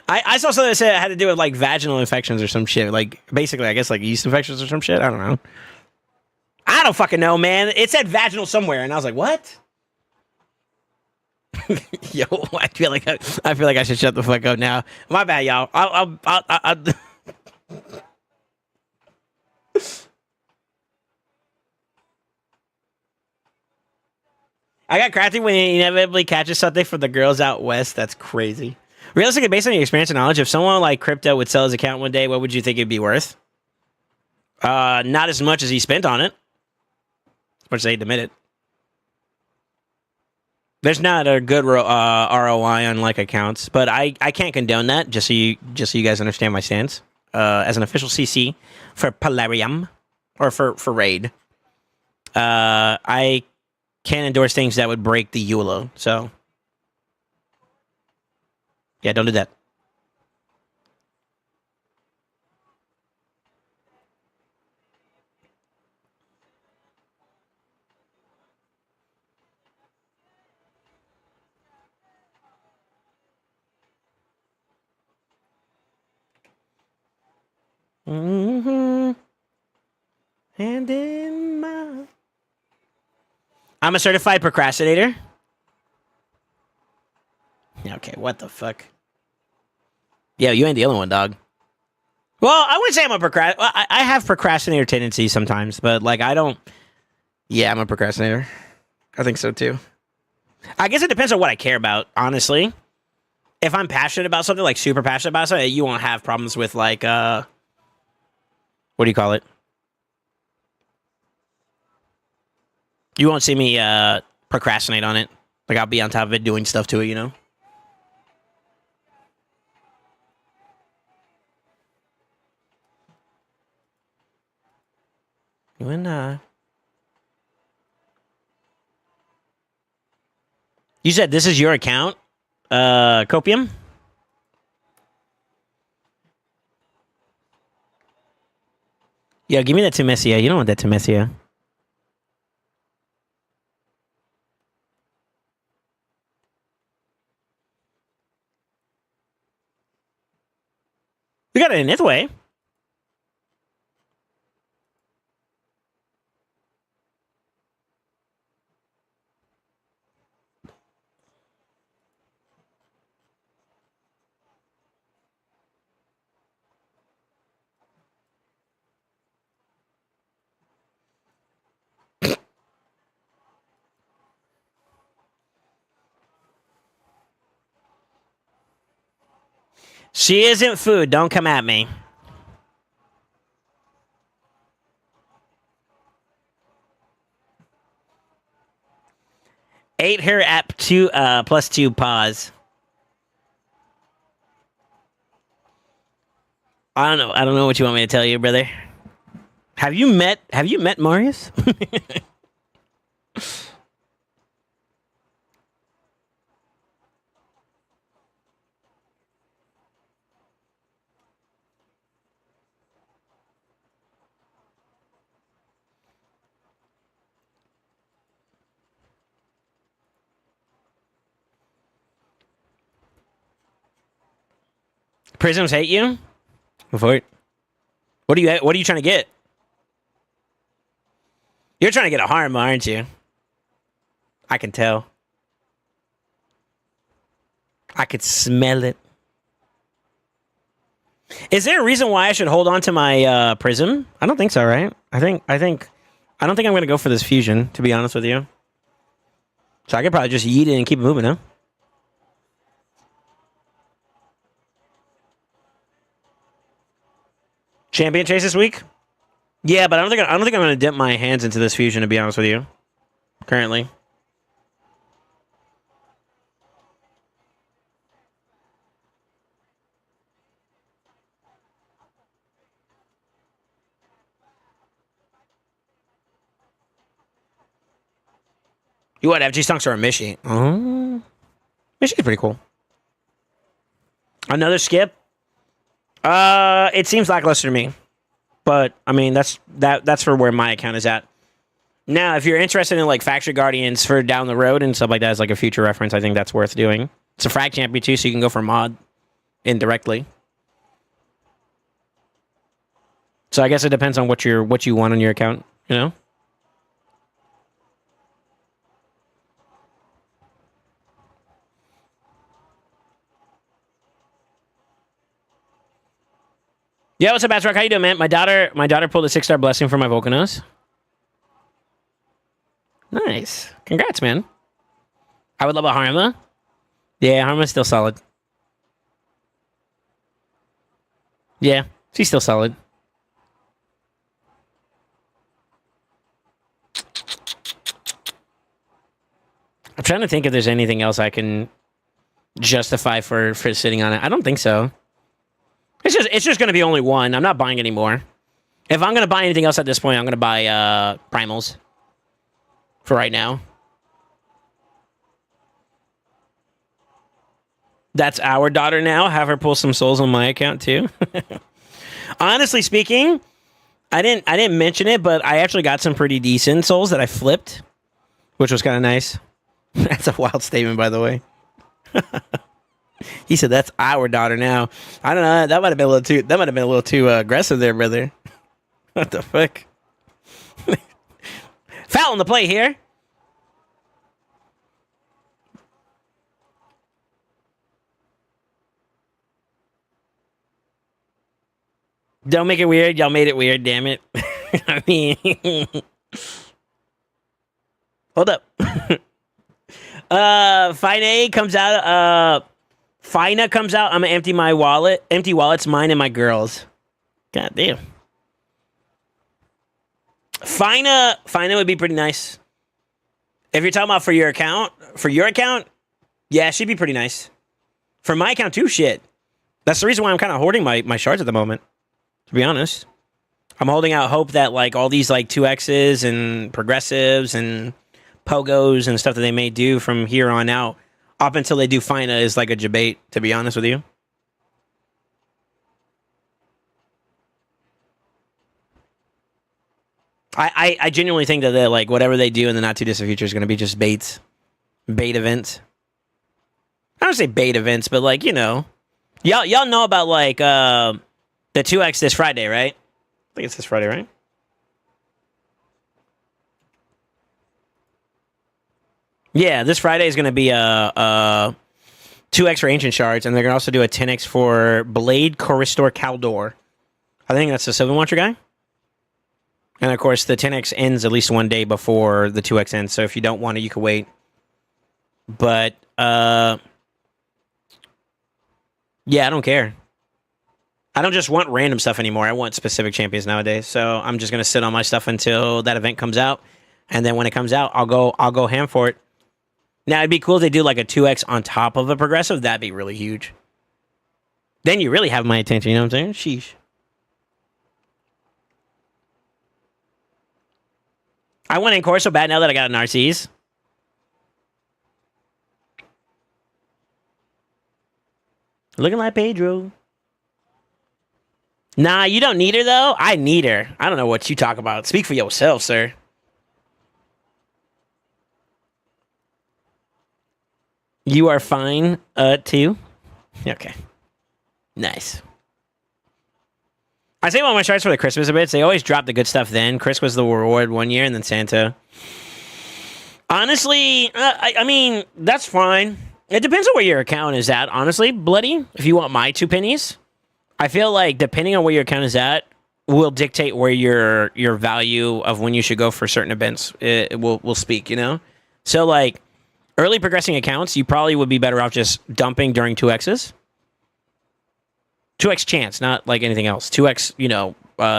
I saw something that said it had to do with like vaginal infections or some shit. Like basically, I guess like yeast infections or some shit. I don't know. I don't fucking know, man. It said vaginal somewhere, and I was like, what? Yo, I feel like I should shut the fuck up now. My bad, y'all. I'll I got crafty when he inevitably catches something from the girls out west. That's crazy. Realistically, based on your experience and knowledge, if someone like crypto would sell his account one day, what would you think it'd be worth? Not as much as he spent on it. As much as they admit it. There's not a good ROI on like accounts, but I can't condone that. Just so you guys understand my stance. As an official CC for Polarium or for Raid, I can't endorse things that would break the EULA. So yeah, don't do that. And in my... I'm a certified procrastinator. Okay, what the fuck? Yeah, you ain't the only one, dog. Well, I wouldn't say I'm a procrastinator. I have procrastinator tendencies sometimes, but like I don't. Yeah, I'm a procrastinator. I think so too. I guess it depends on what I care about, honestly. If I'm passionate about something, like super passionate about something, you won't have problems with like what do you call it? You won't see me procrastinate on it. Like I'll be on top of it doing stuff to it, you know? When you said this is your account, Copium? Yeah, give me that Temesia. You don't want that Temesia. We got it in its way. She isn't food. Don't come at me. Ate her at two plus two pause. I don't know. I don't know what you want me to tell you, brother. Have you met Marius? Prisms hate you? Go for it. What are you trying to get? You're trying to get a harm, aren't you? I can tell. I could smell it. Is there a reason why I should hold on to my prism? I don't think so, right? I don't think I'm gonna go for this fusion, to be honest with you. So I could probably just yeet it and keep it moving, huh? Champion chase this week? Yeah, but I don't think I'm gonna dip my hands into this fusion, to be honest with you. Currently. You what, FG Stunks or a Mishi? Oh. Mishi's pretty cool. Another skip? It seems lackluster to me. But I mean that's for where my account is at. Now, if you're interested in like Factory Guardians for down the road and stuff like that as like a future reference, I think that's worth doing. It's a frag champion too, so you can go for mod indirectly. So I guess it depends on what you want on your account, you know? Yeah, what's up, Batrock? How you doing, man? My daughter pulled a 6-star blessing for my Volcanos. Nice. Congrats, man. I would love a Harma. Yeah, Harma's still solid. Yeah, she's still solid. I'm trying to think if there's anything else I can justify for sitting on it. I don't think so. It's just going to be only one. I'm not buying any more. If I'm going to buy anything else at this point, I'm going to buy primals for right now. That's our daughter now. Have her pull some souls on my account too. Honestly speaking, I didn't mention it, but I actually got some pretty decent souls that I flipped, which was kind of nice. That's a wild statement, by the way. He said that's our daughter now. I don't know. That might have been a little too aggressive there, brother. What the fuck? Foul on the play here. Don't make it weird. Y'all made it weird, damn it. I mean, hold up. Fine comes out. Fina comes out. I'm gonna empty my wallet. Empty wallet's mine and my girls. God damn. Fina would be pretty nice. If you're talking about for your account, yeah, she'd be pretty nice. For my account too, shit. That's the reason why I'm kind of hoarding my shards at the moment. To be honest, I'm holding out hope that like all these like 2Xs and progressives and pogos and stuff that they may do from here on out up until they do Fina is like a debate, to be honest with you. I genuinely think that they like whatever they do in the not too distant future is going to be just bait events. I don't say bait events, but like, you know, y'all know about like the 2X this Friday, right? I think it's this Friday, right? Yeah, this Friday is going to be a 2X for Ancient Shards, and they're going to also do a 10X for Blade Choristor Caldor. I think that's the Sylvan Watcher guy. And of course, the 10X ends at least one day before the 2X ends, so if you don't want it, you can wait. But, yeah, I don't care. I don't just want random stuff anymore. I want specific champions nowadays. So I'm just gonna sit on my stuff until that event comes out, and then when it comes out, I'll go ham for it. Now it'd be cool if they do like a 2X on top of a progressive. That'd be really huge. Then you really have my attention. You know what I'm saying? Sheesh. I want Encore so bad now that I got an RCs. Looking like Pedro. Nah, you don't need her, though. I need her. I don't know what you talk about. Speak for yourself, sir. You are fine, too? Okay. Nice. I say one of my shards for the Christmas bits. They always drop the good stuff then. Chris was the reward one year, and then Santa. Honestly, I mean, that's fine. It depends on where your account is at, honestly, Bloody. If you want my 2 pennies. I feel like depending on where your account is at will dictate where your value of when you should go for certain events it will speak, you know? So like early progressing accounts, you probably would be better off just dumping during 2Xs. 2X chance, not like anything else. 2X, you know,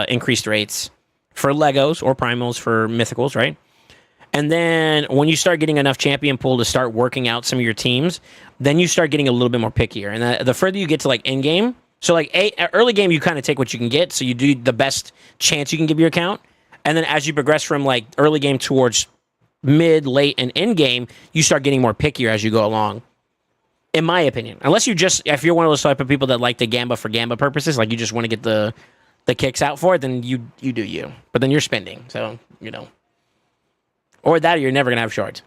increased rates for Legos or Primals for Mythicals, right? And then when you start getting enough champion pool to start working out some of your teams, then you start getting a little bit more pickier. And the further you get to like end game, so like early game, you kind of take what you can get. So you do the best chance you can give your account. And then as you progress from like early game towards mid, late, and end game, you start getting more pickier as you go along. In my opinion, unless if you're one of those type of people that like to gamba for gamba purposes, like you just want to get the kicks out for it, then you do you. But then you're spending, so you know. Or that, or you're never gonna have shards.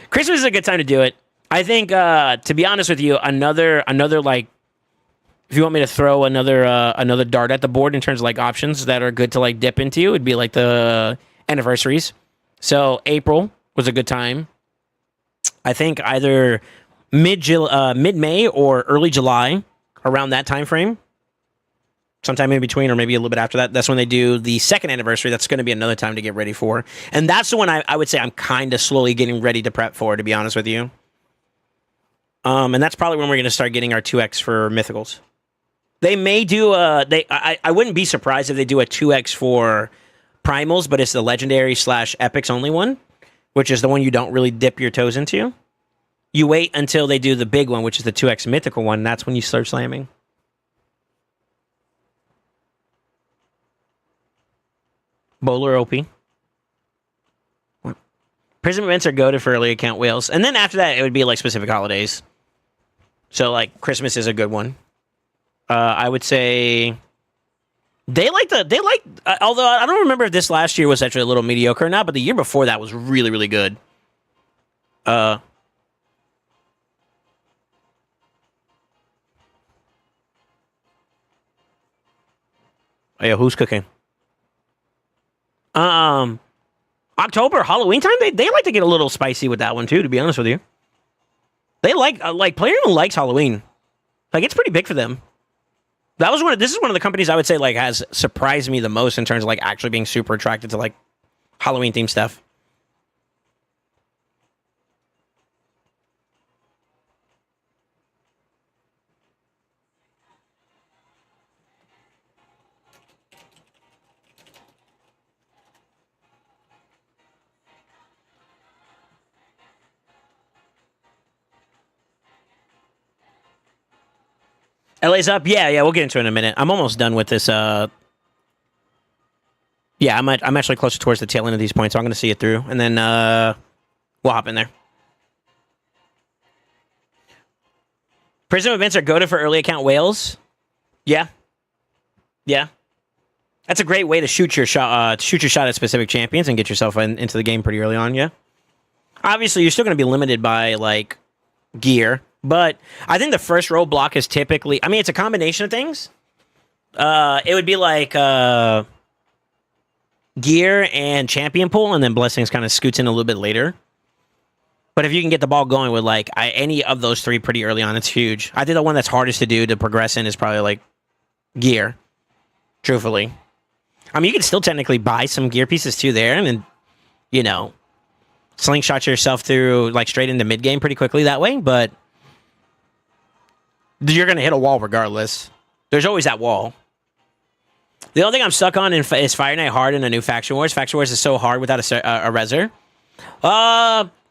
Christmas is a good time to do it. I think, to be honest with you, another like, if you want me to throw another dart at the board in terms of like options that are good to like dip into, it'd be like the anniversaries. So April was a good time. I think either mid-May or early July, around that time frame. Sometime in between or maybe a little bit after that. That's when they do the second anniversary. That's going to be another time to get ready for. And that's the one I would say I'm kind of slowly getting ready to prep for, to be honest with you. And that's probably when we're going to start getting our 2X for Mythicals. They may do I wouldn't be surprised if they do a 2X for Primals, but it's the Legendary / Epics only one, which is the one you don't really dip your toes into. You wait until they do the big one, which is the 2X Mythical one. That's when you start slamming. Bowler OP. Prism events are goated for early account whales. And then after that, it would be like specific holidays. So like Christmas is a good one. I would say although I don't remember if this last year was actually a little mediocre or not, but the year before that was really, really good. Oh yeah, who's cooking? October, Halloween time, they like to get a little spicy with that one too, to be honest with you. They like Player likes Halloween. Like, it's pretty big for them. This is one of the companies I would say like has surprised me the most in terms of like actually being super attracted to like Halloween themed stuff. LA's up. Yeah, we'll get into it in a minute. I'm almost done with this. Yeah, I'm actually closer towards the tail end of these points, so I'm going to see it through, and then we'll hop in there. Prism events are goated for early account whales. Yeah. That's a great way to shoot your shot. Shoot your shot at specific champions and get yourself into the game pretty early on. Yeah. Obviously, you're still going to be limited by like gear, but I think the first roadblock is typically. I mean, it's a combination of things. It would be like gear and champion pool, and then blessings kind of scoots in a little bit later. But if you can get the ball going with like any of those three pretty early on, it's huge. I think the one that's hardest to do to progress in is probably like gear. Truthfully, I mean, you can still technically buy some gear pieces too there, and then slingshot yourself through like straight into mid game pretty quickly that way. But you're gonna hit a wall regardless. There's always that wall. The only thing I'm stuck on is Fire Knight hard in a new Faction Wars. Faction Wars is so hard without a Reser.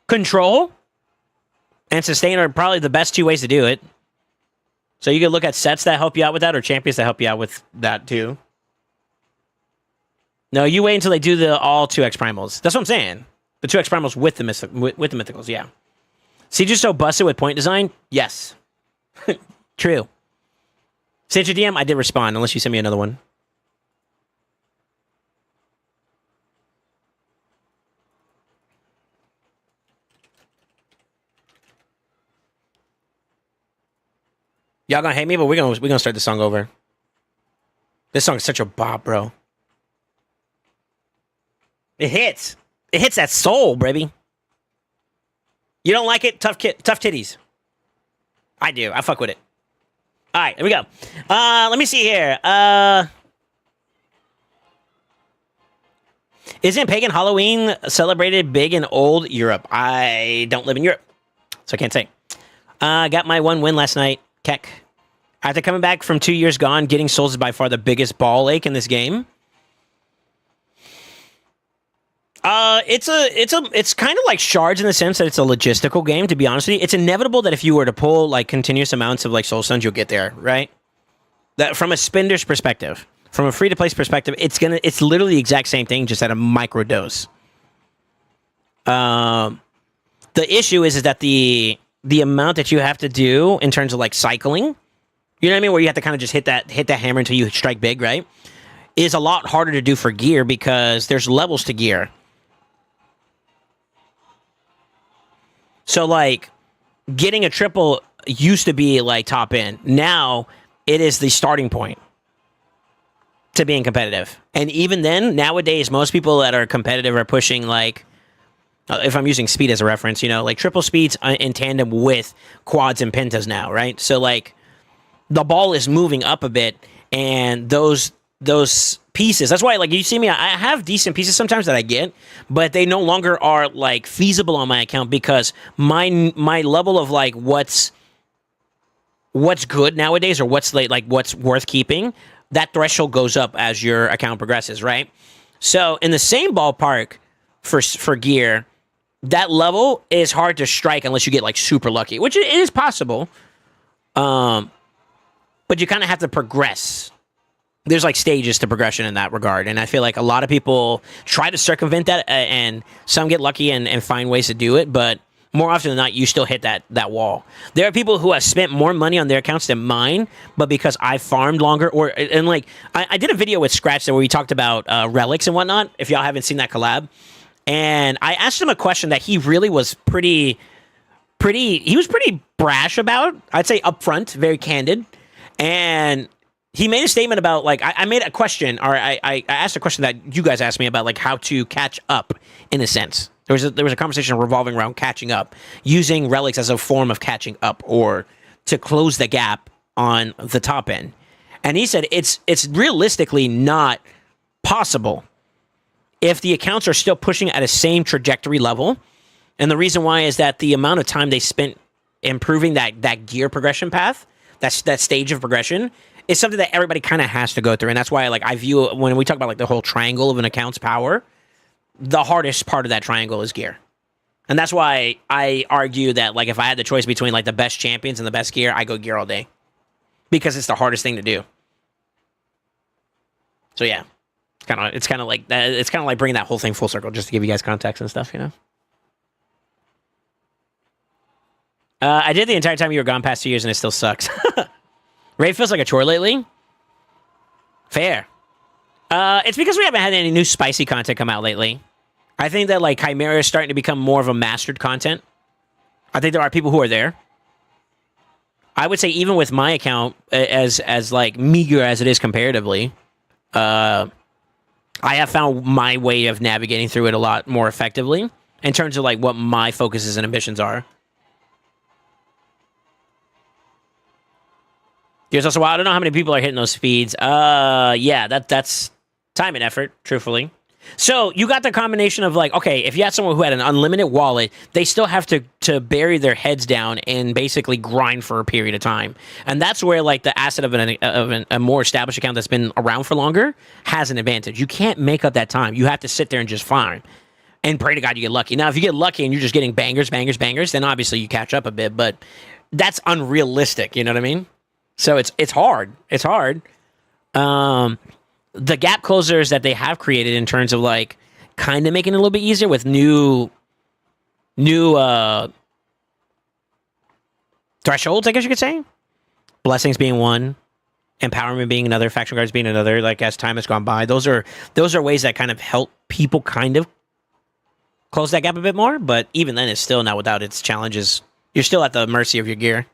Control and Sustain are probably the best two ways to do it. So you can look at sets that help you out with that or champions that help you out with that too. No, you wait until they do the all 2x primals. That's what I'm saying. The 2x primals with the mythicals, yeah. Siege is so busted with point design? Yes. True. Send your DM, I did respond, unless you send me another one. Y'all gonna hate me, but we're gonna start the song over. This song is such a bop, bro. It hits. It hits that soul, baby. You don't like it? Tough titties. I do. I fuck with it. All right, here we go. Let me see here. Isn't pagan Halloween celebrated big in old Europe? I don't live in Europe, so I can't say. Got my one win last night. Keck. After coming back from 2 years gone, getting souls is by far the biggest ball ache in this game. It's kind of like shards in the sense that it's a logistical game, to be honest with you. It's inevitable that if you were to pull like continuous amounts of like soul stones, you'll get there, right? That from a spender's perspective, from a free to play perspective, it's literally the exact same thing, just at a micro dose. The issue is that the amount that you have to do in terms of like cycling, you know what I mean, where you have to kind of just hit that hammer until you strike big, right? Is a lot harder to do for gear because there's levels to gear. So like getting a triple used to be like top end. Now it is the starting point to being competitive. And even then, nowadays, most people that are competitive are pushing like, if I'm using speed as a reference, like triple speeds in tandem with quads and pentas now, right? So like the ball is moving up a bit, and those pieces, that's why like you see me, I have decent pieces sometimes that I get, but they no longer are like feasible on my account because my level of like what's good nowadays or what's like what's worth keeping, that threshold goes up as your account progresses, right? So in the same ballpark for gear, that level is hard to strike unless you get like super lucky, which it is possible. But you kind of have to progress. There's like stages to progression in that regard. And I feel like a lot of people try to circumvent that and some get lucky and find ways to do it. But more often than not, you still hit that wall. There are people who have spent more money on their accounts than mine, but because I farmed longer I did a video with Scratch there where we talked about relics and whatnot, if y'all haven't seen that collab. And I asked him a question that he really was pretty brash about. I'd say upfront, very candid. And he made a statement about, like, I made a question, or I asked a question that you guys asked me about, like, how to catch up, in a sense. There was a conversation revolving around catching up, using relics as a form of catching up, or to close the gap on the top end. And he said it's realistically not possible if the accounts are still pushing at a same trajectory level. And the reason why is that the amount of time they spent improving that gear progression path, that stage of progression, is something that everybody kind of has to go through. And that's why, like, I view it, when we talk about like the whole triangle of an account's power, the hardest part of that triangle is gear. And that's why I argue that, like, if I had the choice between like the best champions and the best gear, I go gear all day, because it's the hardest thing to do. So yeah, it's kind of like that. It's kind of like bringing that whole thing full circle, just to give you guys context and stuff, you know. I did the entire time you were gone past 2 years, and it still sucks. Raid feels like a chore lately. Fair. It's because we haven't had any new spicy content come out lately. I think that like Chimera is starting to become more of a mastered content. I think there are people who are there. I would say even with my account, as like meager as it is comparatively, I have found my way of navigating through it a lot more effectively in terms of like what my focuses and ambitions are. There's also, I don't know how many people are hitting those speeds. Yeah, that's time and effort, truthfully. So you got the combination of like, okay, if you had someone who had an unlimited wallet, they still have to bury their heads down and basically grind for a period of time. And that's where like the asset of a more established account that's been around for longer has an advantage. You can't make up that time. You have to sit there and just farm and pray to God you get lucky. Now, if you get lucky and you're just getting bangers, then obviously you catch up a bit, but that's unrealistic. You know what I mean? So it's hard. It's hard. The gap closers that they have created in terms of like kind of making it a little bit easier with new thresholds, I guess you could say. Blessings being one, empowerment being another, faction guards being another. Like as time has gone by, those are ways that kind of help people kind of close that gap a bit more. But even then, it's still not without its challenges. You're still at the mercy of your gear.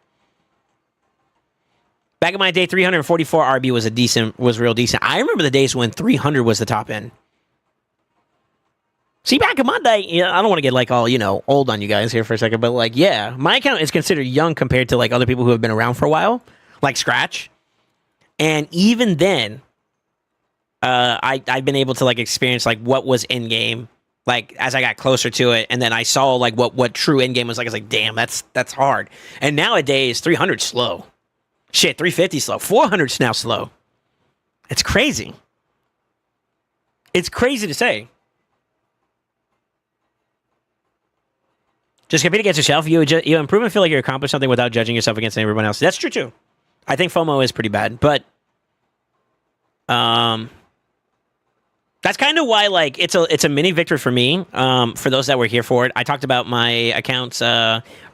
Back in my day, 344 RB was real decent. I remember the days when 300 was the top end. See, back in my day, I don't want to get like all, old on you guys here for a second, but like, yeah, my account is considered young compared to like other people who have been around for a while, like Scratch. And even then, I've been able to like experience like what was in game, like as I got closer to it, and then I saw like what true in game was like. I was like, damn, that's hard. And nowadays, 300 slow. Shit, 350 slow. 400's now slow. It's crazy. It's crazy to say. Just compete against yourself. You improve and feel like you accomplished something without judging yourself against everyone else. That's true too. I think FOMO is pretty bad, but that's kind of why like it's a mini victory for me. For those that were here for it, I talked about my account's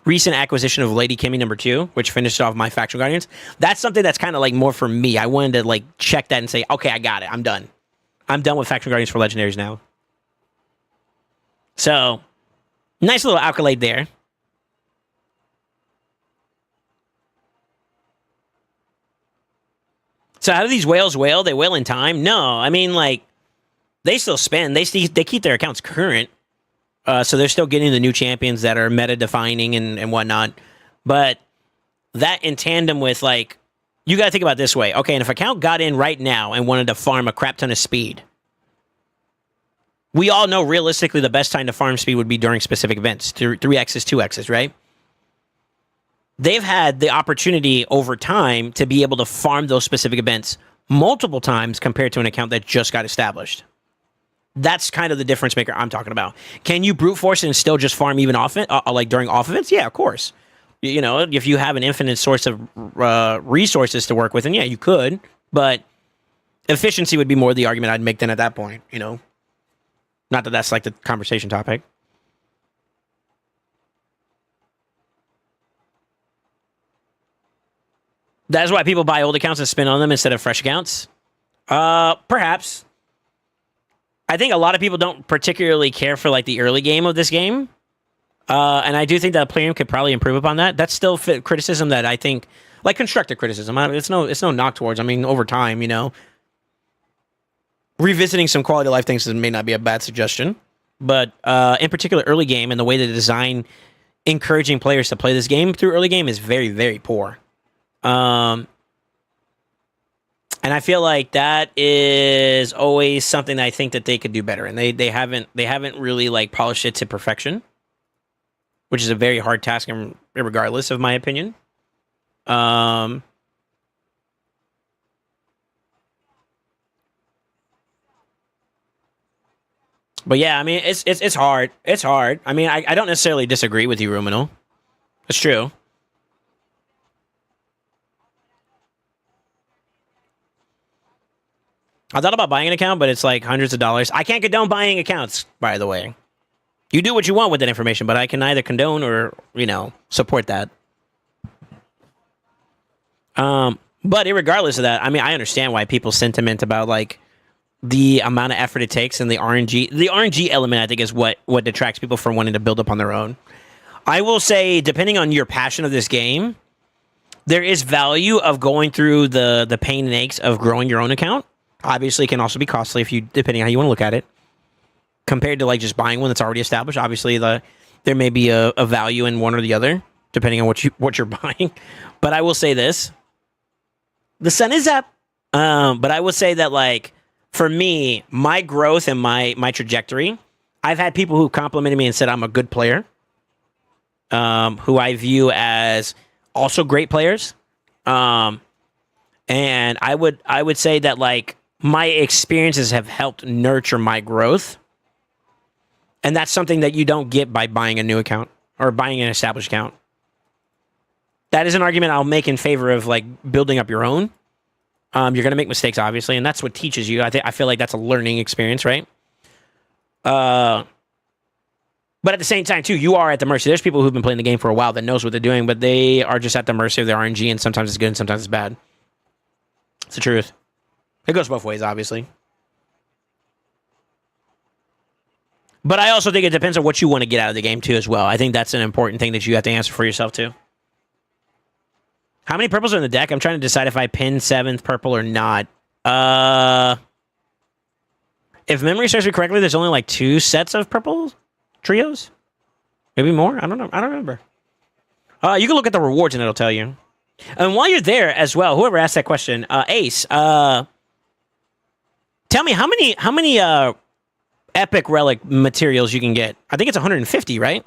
recent acquisition of Lady Kimmy #2, which finished off my Faction Guardians. That's something that's kind of like more for me. I wanted to like check that and say, okay, I got it. I'm done. I'm done with Faction Guardians for Legendaries now. So, nice little accolade there. So how do these whales wail? They wail in time? No, I mean like they still spend. They keep their accounts current. So they're still getting the new champions that are meta-defining and whatnot. But that in tandem with, like, you got to think about it this way. Okay, and if account got in right now and wanted to farm a crap ton of speed, we all know realistically the best time to farm speed would be during specific events. 3Xs, 2Xs, right? They've had the opportunity over time to be able to farm those specific events multiple times compared to an account that just got established. That's kind of the difference maker I'm talking about. Can you brute force and still just farm even off it, like during off events? Yeah, of course. If you have an infinite source of resources to work with, and yeah, you could. But efficiency would be more the argument I'd make then at that point. Not that that's like the conversation topic. That's why people buy old accounts and spin on them instead of fresh accounts. Perhaps. I think a lot of people don't particularly care for like the early game of this game. And I do think that Playroom could probably improve upon that. That's still criticism that I think, like constructive criticism. It's no knock towards. I mean, over time, revisiting some quality of life things may not be a bad suggestion. But in particular, early game and the way they design encouraging players to play this game through early game is very, very poor. And I feel like that is always something that I think that they could do better, and they haven't really like polished it to perfection, which is a very hard task, regardless of my opinion. But yeah, I mean it's hard. It's hard. I mean I don't necessarily disagree with you, Ruminal. It's true. I thought about buying an account, but it's like hundreds of dollars. I can't condone buying accounts, by the way. You do what you want with that information, but I can either condone or, support that. But regardless of that, I mean, I understand why people's sentiment about like the amount of effort it takes and the RNG. The RNG element, I think, is what detracts people from wanting to build up on their own. I will say, depending on your passion of this game, there is value of going through the pain and aches of growing your own account. Obviously, it can also be costly depending on how you want to look at it. Compared to like just buying one that's already established, obviously there may be a value in one or the other depending on what you're buying. But I will say this: the sun is up. But I will say that like for me, my growth and my trajectory, I've had people who complimented me and said I'm a good player, who I view as also great players, and I would say that like my experiences have helped nurture my growth. And that's something that you don't get by buying a new account or buying an established account. That is an argument I'll make in favor of like building up your own. You're going to make mistakes, obviously, and that's what teaches you. I feel like that's a learning experience, right? But at the same time, too, you are at the mercy. There's people who've been playing the game for a while that knows what they're doing, but they are just at the mercy of their RNG, and sometimes it's good and sometimes it's bad. It's the truth. It goes both ways, obviously. But I also think it depends on what you want to get out of the game, too, as well. I think that's an important thing that you have to answer for yourself, too. How many purples are in the deck? I'm trying to decide if I pin 7th purple or not. If memory serves me correctly, there's only like 2 sets of purple trios. Maybe more? I don't know. I don't remember. You can look at the rewards and it'll tell you. And while you're there as well, whoever asked that question, Ace, tell me how many epic relic materials you can get. I think it's 150, right?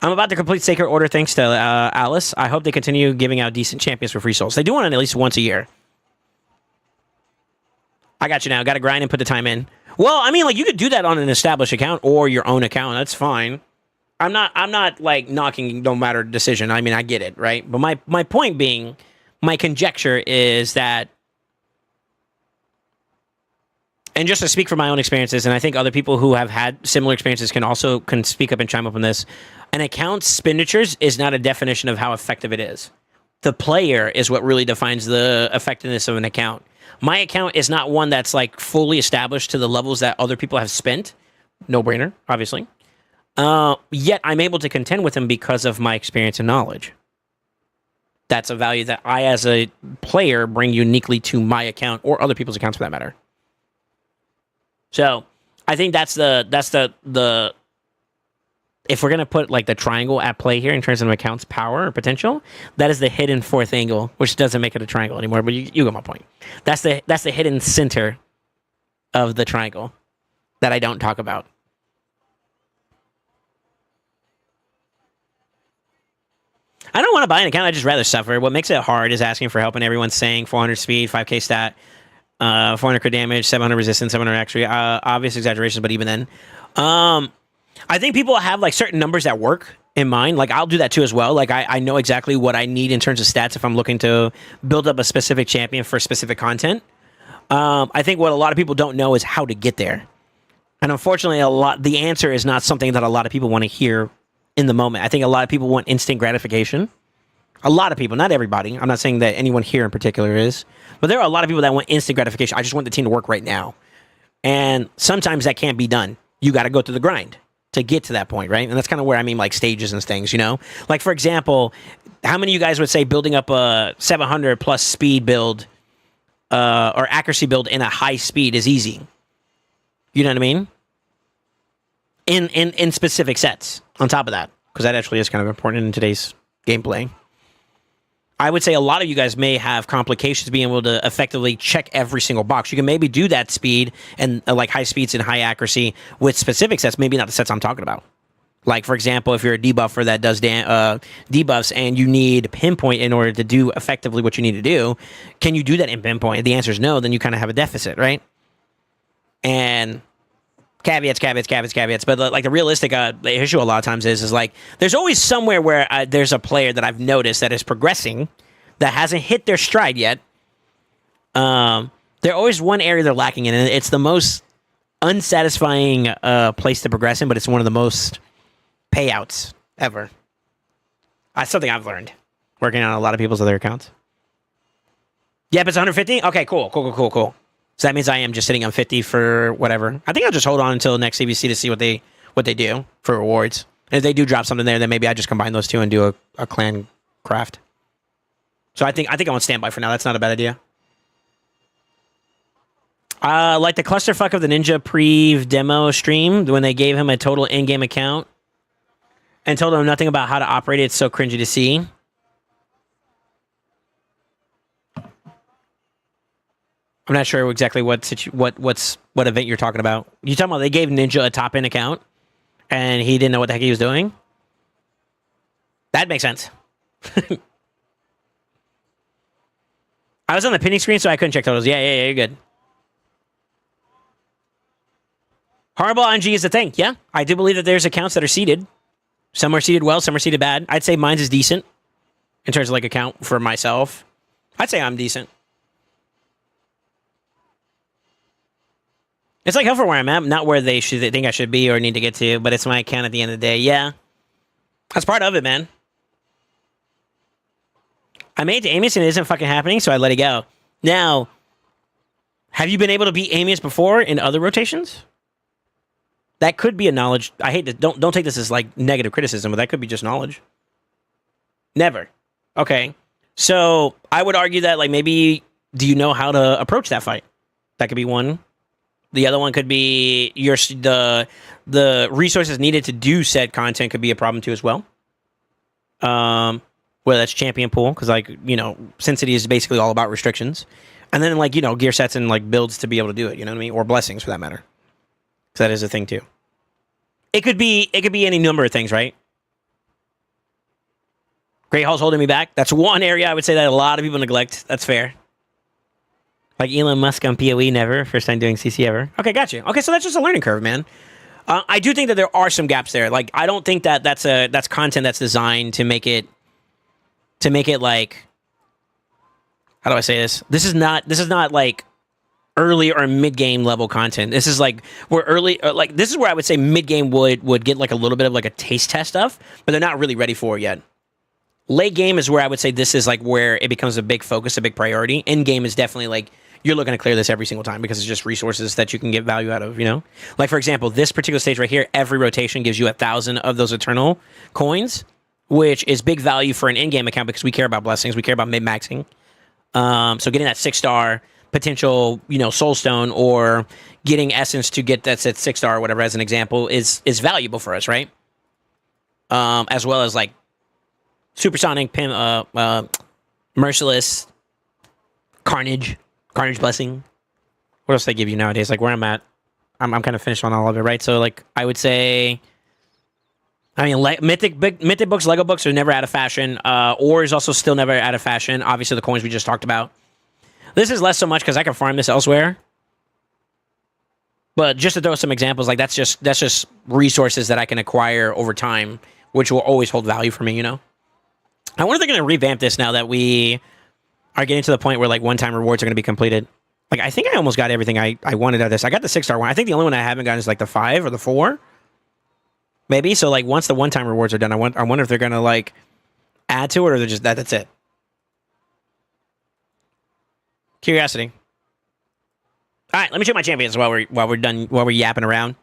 I'm about to complete Sacred Order thanks to Alice. I hope they continue giving out decent champions for free souls. They do one at least once a year. I got you now. Got to grind and put the time in. Well, I mean, like you could do that on an established account or your own account. That's fine. I'm not like knocking no matter decision. I mean, I get it, right? But my point being, my conjecture is that, and just to speak from my own experiences, and I think other people who have had similar experiences can speak up and chime up on this. An account's expenditures is not a definition of how effective it is. The player is what really defines the effectiveness of an account. My account is not one that's like fully established to the levels that other people have spent. No brainer, obviously. Yet I'm able to contend with them because of my experience and knowledge. That's a value that I, as a player, bring uniquely to my account or other people's accounts for that matter. So I think that's the if we're gonna put like the triangle at play here in terms of account's power or potential, that is the hidden 4th angle, which doesn't make it a triangle anymore. But you get my point. That's the hidden center of the triangle that I don't talk about. I don't want to buy an account. I just rather suffer. What makes it hard is asking for help, and everyone's saying 400 speed, 5k stat. 400 crit damage, 700 resistance, 700 actually. Obvious exaggerations, but even then. I think people have like certain numbers that work in mind. Like I'll do that too as well. Like I know exactly what I need in terms of stats if I'm looking to build up a specific champion for specific content. I think what a lot of people don't know is how to get there. And unfortunately, the answer is not something that a lot of people want to hear in the moment. I think a lot of people want instant gratification. A lot of people, not everybody. I'm not saying that anyone here in particular is. But there are a lot of people that want instant gratification. I just want the team to work right now. And sometimes that can't be done. You got to go through the grind to get to that point, right? And that's kind of where I mean like stages and things, you know? Like, for example, how many of you guys would say building up a 700 plus speed build or accuracy build in a high speed is easy? You know what I mean? In specific sets on top of that. Because that actually is kind of important in today's gameplay. I would say a lot of you guys may have complications being able to effectively check every single box. You can maybe do that speed and like high speeds and high accuracy with specific sets, maybe not the sets I'm talking about. Like, for example, if you're a debuffer that does debuffs and you need pinpoint in order to do effectively what you need to do, can you do that in pinpoint? If the answer is no, then you kind of have a deficit, right? And caveats. But like the realistic issue a lot of times is like there's always somewhere where there's a player that I've noticed that is progressing that hasn't hit their stride yet. There's always one area they're lacking in, and it's the most unsatisfying place to progress in, but it's one of the most payouts ever. That's something I've learned working on a lot of people's other accounts. Yep, it's 150. Okay, cool. So that means I am just sitting on 50 for whatever. I think I'll just hold on until next CVC to see what they do for rewards. And if they do drop something there, then maybe I just combine those two and do a clan craft. So I think I'm on standby for now. That's not a bad idea. Like the clusterfuck of the Ninja Preve demo stream when they gave him a total in-game account and told him nothing about how to operate it. It's so cringy to see. I'm not sure exactly what event you're talking about. You talking about they gave Ninja a top-end account and he didn't know what the heck he was doing? That makes sense. I was on the pinning screen, so I couldn't check totals. Yeah, you're good. Horrible NG is the thing. Yeah, I do believe that there's accounts that are seeded. Some are seeded well, some are seeded bad. I'd say mine's is decent in terms of like account for myself. I'd say I'm decent. It's like hell for where I'm at, not where they think I should be or need to get to, but it's my account at the end of the day. Yeah. That's part of it, man. I made it to Amius and it isn't fucking happening, so I let it go. Now, have you been able to beat Amius before in other rotations? That could be a knowledge. I hate to don't take this as like negative criticism, but that could be just knowledge. Never. Okay. So I would argue that like maybe do you know how to approach that fight? That could be one. The other one could be the resources needed to do said content could be a problem too as well. Whether that's champion pool, because like, you know, Sin City is basically all about restrictions. And then like, you know, gear sets and like builds to be able to do it, you know what I mean? Or blessings for that matter. Because that is a thing too. It could be any number of things, right? Great Hall's holding me back. That's one area I would say that a lot of people neglect. That's fair. Like Elon Musk on PoE, never. First time doing CC ever. Okay, gotcha. Okay, so that's just a learning curve, man. I do think that there are some gaps there. Like, I don't think that that's content that's designed to make it like, how do I say this? This is not like early or mid game level content. This is like where early, like this is where I would say mid game would get like a little bit of like a taste test stuff, but they're not really ready for it yet. Late game is where I would say this is like where it becomes a big focus, a big priority. End game is definitely like you're looking to clear this every single time because it's just resources that you can get value out of, you know? Like, for example, this particular stage right here, every rotation gives you 1,000 of those eternal coins, which is big value for an in-game account because we care about blessings, we care about mid-maxing. So getting that 6-star potential, you know, soulstone or getting essence to get that 6-star or whatever as an example is valuable for us, right? As well as like supersonic, merciless, carnage blessing. What else do they give you nowadays? Like where I'm at, I'm kind of finished on all of it, right? So like I would say, I mean, mythic books, Lego books are never out of fashion. Ore is also still never out of fashion. Obviously, the coins we just talked about. This is less so much because I can farm this elsewhere. But just to throw some examples, like that's just resources that I can acquire over time, which will always hold value for me, you know? I wonder if they're going to revamp this now that we are getting to the point where like one-time rewards are going to be completed. Like I think I almost got everything I wanted out of this. I got the 6-star one. I think the only one I haven't gotten is like the 5 or the 4. Maybe. So like once the one-time rewards are done, I wonder if they're going to like add to it or they're just that's it. Curiosity. All right, let me check my champions while we're yapping around.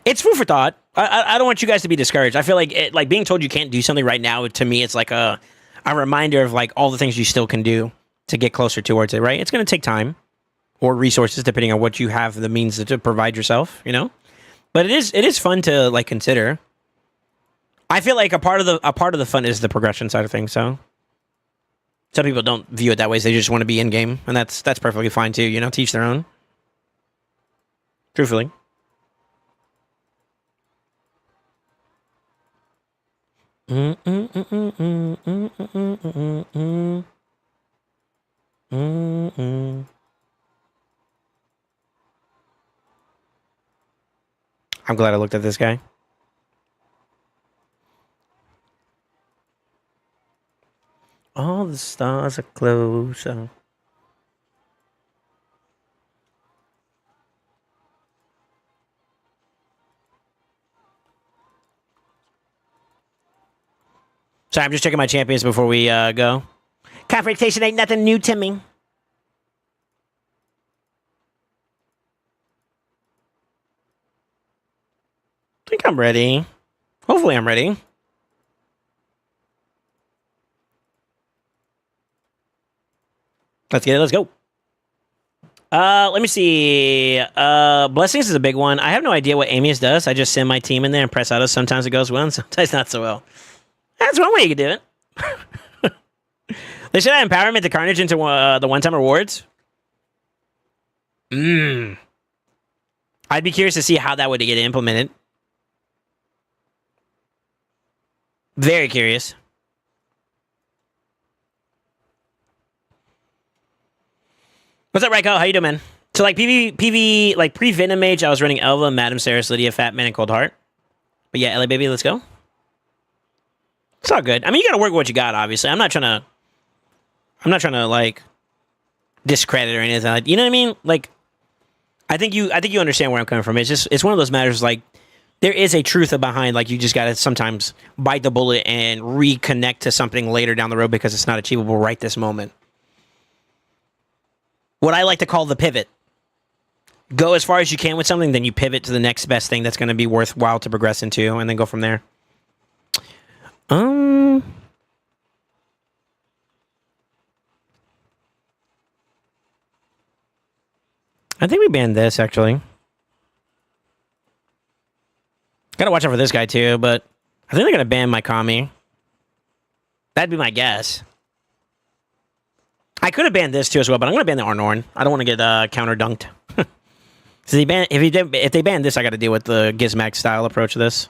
It's food for thought. I don't want you guys to be discouraged. I feel like like being told you can't do something right now, to me, it's like a reminder of like all the things you still can do to get closer towards it, right? It's going to take time or resources depending on what you have the means to provide yourself, you know? But it is fun to like consider. I feel like a part of the fun is the progression side of things, so Some people don't view it that way. So they just want to be in game, and that's perfectly fine too. You know, teach their own. Truthfully. I'm glad I looked at this guy. All the stars are closer. Sorry, I'm just checking my champions before we go. Confrontation ain't nothing new to me. I think I'm ready. Hopefully I'm ready. Let's get it. Let's go. Let me see. Blessings is a big one. I have no idea what Amius does. I just send my team in there and press auto. Sometimes it goes well and sometimes not so well. That's one way you could do it. They should have empowerment to Carnage into the one-time rewards. I'd be curious to see how that would get implemented. Very curious. What's up, Ryko? How you doing, man? So, like, PV, like, pre-Venom Mage, I was running Elva, Madam Saris, Lydia, Fat Man, and Cold Heart. But yeah, LA Baby, let's go. It's all good. I mean, you gotta work with what you got, obviously. I'm not trying to, like, discredit or anything. Like, you know what I mean? Like, I think you understand where I'm coming from. It's one of those matters, like, there is a truth behind, like, you just gotta sometimes bite the bullet and reconnect to something later down the road because it's not achievable right this moment. What I like to call the pivot. Go as far as you can with something, then you pivot to the next best thing that's going to be worthwhile to progress into, and then go from there. I think we banned this, actually. Gotta watch out for this guy, too, but I think they're going to ban my Kami. That'd be my guess. I could have banned this, too, as well, but I'm going to ban the Arnorn. I don't want to get counter-dunked. So if they ban this, I got to deal with the Gizmac style approach to this.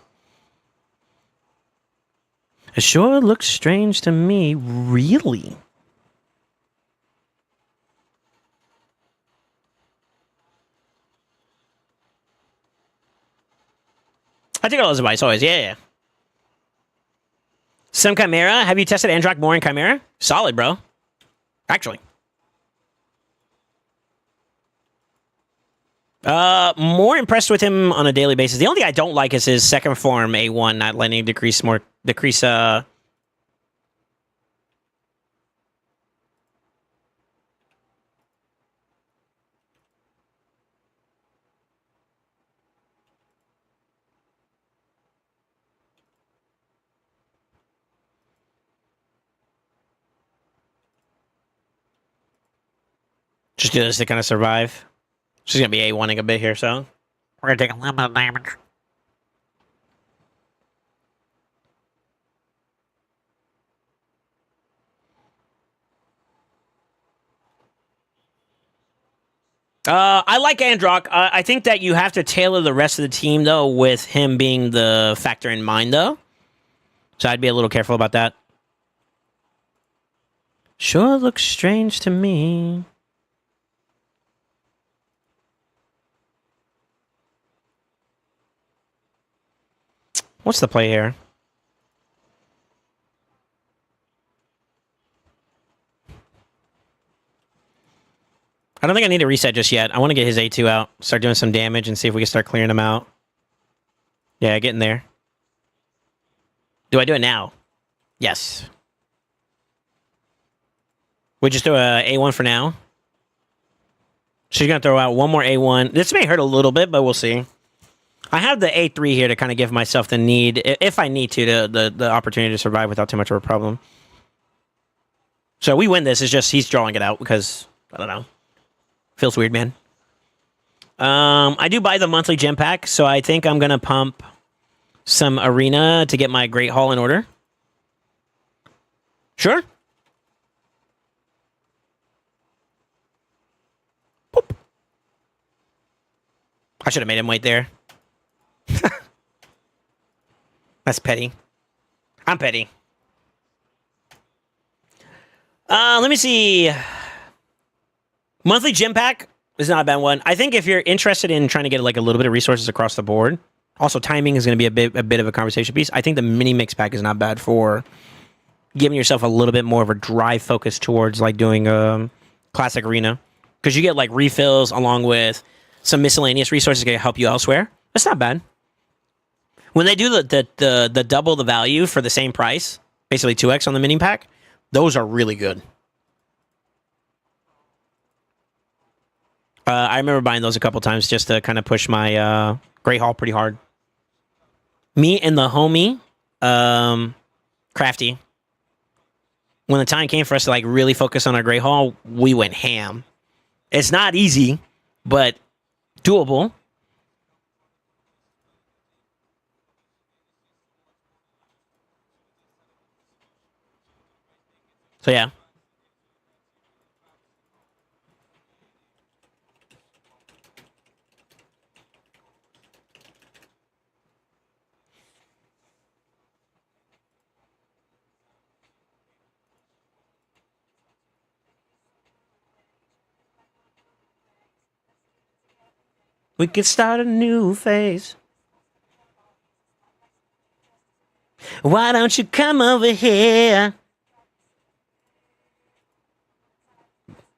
It sure looks strange to me, really. I take all his advice, always. Yeah. Some Chimera. Have you tested Androck more in Chimera? Solid, bro. Actually. More impressed with him on a daily basis. The only thing I don't like is his second form, A1, not letting him decrease. Just do this to kind of survive. She's going to be A1ing a bit here, so we're going to take a little bit of damage. I like Androck. I think that you have to tailor the rest of the team, though, with him being the factor in mind, though. So I'd be a little careful about that. Sure looks strange to me. What's the play here? I don't think I need to reset just yet. I want to get his A2 out, start doing some damage, and see if we can start clearing him out. Yeah, getting there. Do I do it now? Yes. We just do a A1 for now. She's going to throw out one more A1. This may hurt a little bit, but we'll see. I have the A3 here to kind of give myself the need, if I need to, the opportunity to survive without too much of a problem. So we win this. It's just he's drawing it out because, I don't know. Feels weird, man. I do buy the monthly gem pack, so I think I'm going to pump some arena to get my Great Hall in order. Sure. I should have made him wait there. That's petty. I'm petty. Let me see. Monthly gym pack is not a bad one. I think if you're interested in trying to get like a little bit of resources across the board, also timing is going to be a bit of a conversation piece. I think the mini mix pack is not bad for giving yourself a little bit more of a drive focus towards like doing classic arena, because you get like refills along with some miscellaneous resources that can help you elsewhere. That's not bad. When they do the double the value for the same price, basically 2x on the mini pack, those are really good. I remember buying those a couple times just to kind of push my Great Hall pretty hard. Me and the homie, Crafty, when the time came for us to like really focus on our Great Hall, we went ham. It's not easy, but doable. So yeah. We could start a new phase. Why don't you come over here?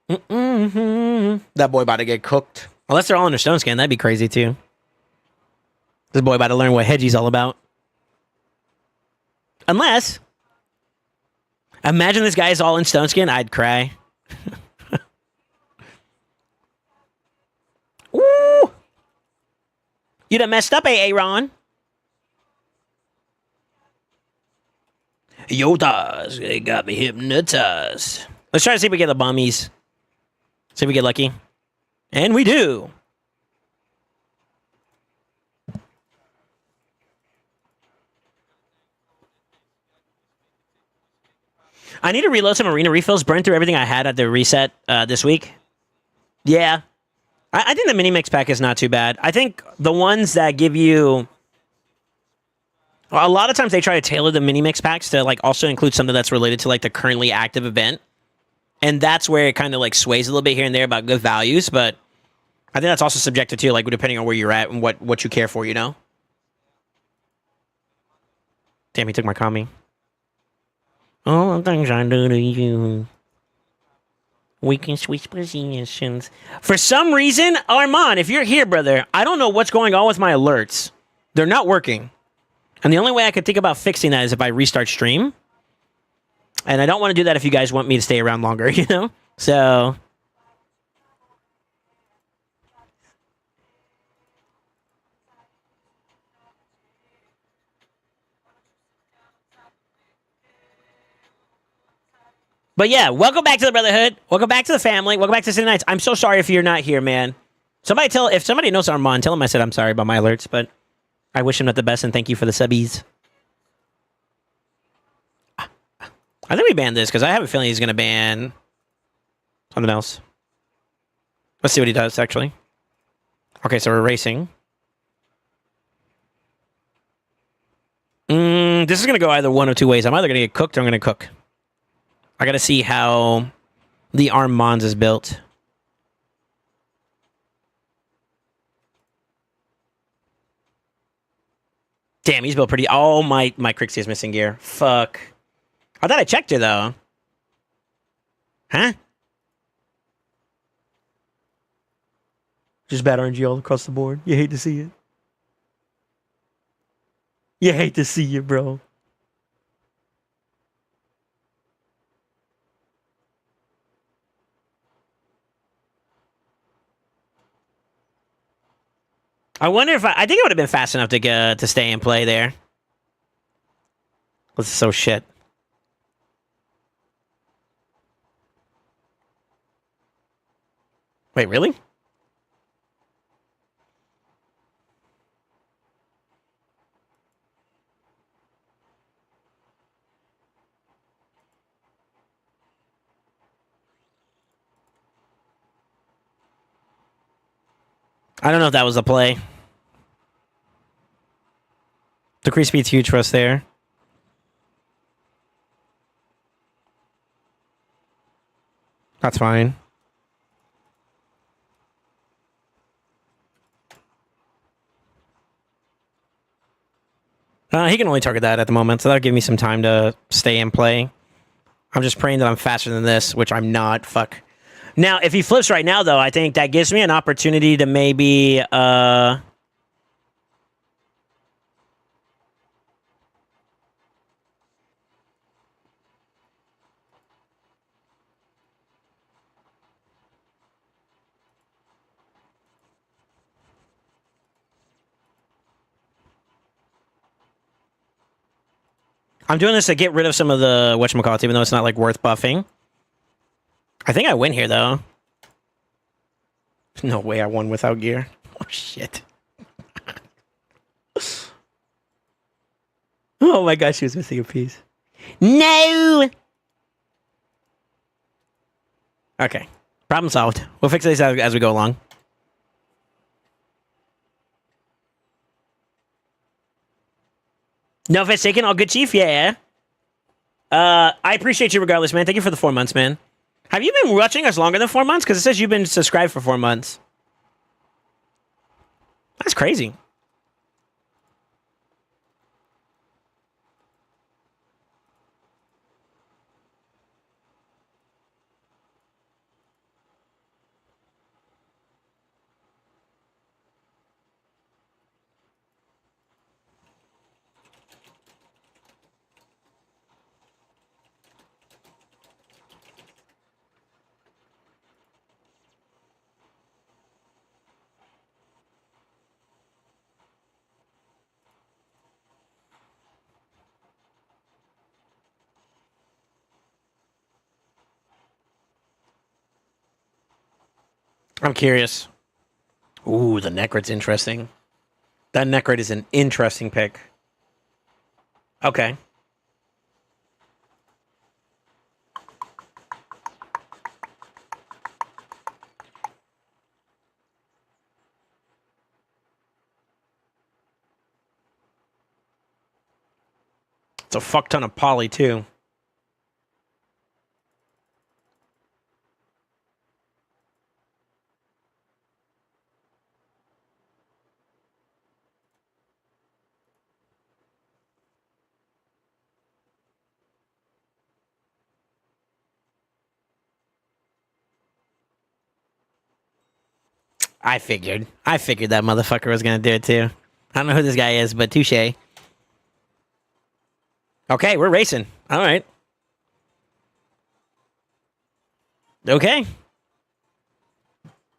That boy about to get cooked. Unless they're all in a stone scan, that'd be crazy too. This boy about to learn what Hedgie's all about. Unless, imagine this guy's all in stone skin, I'd cry. Ooh! You done messed up, Aaron. Yo, Taz, they got me hypnotized. Let's try to see if we get the bummies. See if we get lucky. And we do. I need to reload some arena refills. Burn through everything I had at the reset this week. Yeah. I think the mini mix pack is not too bad. I think the ones that give you... A lot of times they try to tailor the mini mix packs to like also include something that's related to like the currently active event. And that's where it kind of like sways a little bit here and there about good values. But I think that's also subjective to like depending on where you're at and what you care for, you know? Damn, he took my commie. All the things I do to you. We can switch positions. For some reason, Armand, if you're here, brother, I don't know what's going on with my alerts. They're not working. And the only way I could think about fixing that is if I restart stream. And I don't want to do that if you guys want me to stay around longer, you know? So... But yeah, welcome back to the Brotherhood. Welcome back to the family. Welcome back to City Nights. I'm so sorry if you're not here, man. If somebody knows Armand, tell him I said I'm sorry about my alerts, but I wish him not the best and thank you for the subbies. I think we banned this because I have a feeling he's going to ban something else. Let's see what he does, actually. Okay, so we're racing. This is going to go either one of two ways. I'm either going to get cooked or I'm going to cook. I gotta see how the Armand is built. Damn, he's built pretty... Oh, my Crixie is missing gear. Fuck. I thought I checked her, though. Huh? Just bad RNG all across the board. You hate to see it. You hate to see it, bro. I wonder if I think it would have been fast enough to stay and play there. This is so shit. Wait, really? I don't know if that was a play. Decrease speed's huge for us there. That's fine. He can only target that at the moment, so that'll give me some time to stay in play. I'm just praying that I'm faster than this, which I'm not. Fuck. Now, if he flips right now, though, I think that gives me an opportunity to maybe... I'm doing this to get rid of some of the whatchamacallit, even though it's not, like, worth buffing. I think I win here, though. No way I won without gear. Oh, shit. Oh, my gosh, she was missing a piece. No! Okay. Problem solved. We'll fix this as we go along. No offense taken, all good, Chief. Yeah. I appreciate you regardless, man. Thank you for the 4 months, man. Have you been watching us longer than 4 months? Because it says you've been subscribed for 4 months. That's crazy. I'm curious. Ooh, the Necrod's interesting. That Necrod is an interesting pick. Okay. It's a fuck ton of poly, too. I figured that motherfucker was gonna do it too. I don't know who this guy is, but touche. Okay, we're racing. All right. Okay.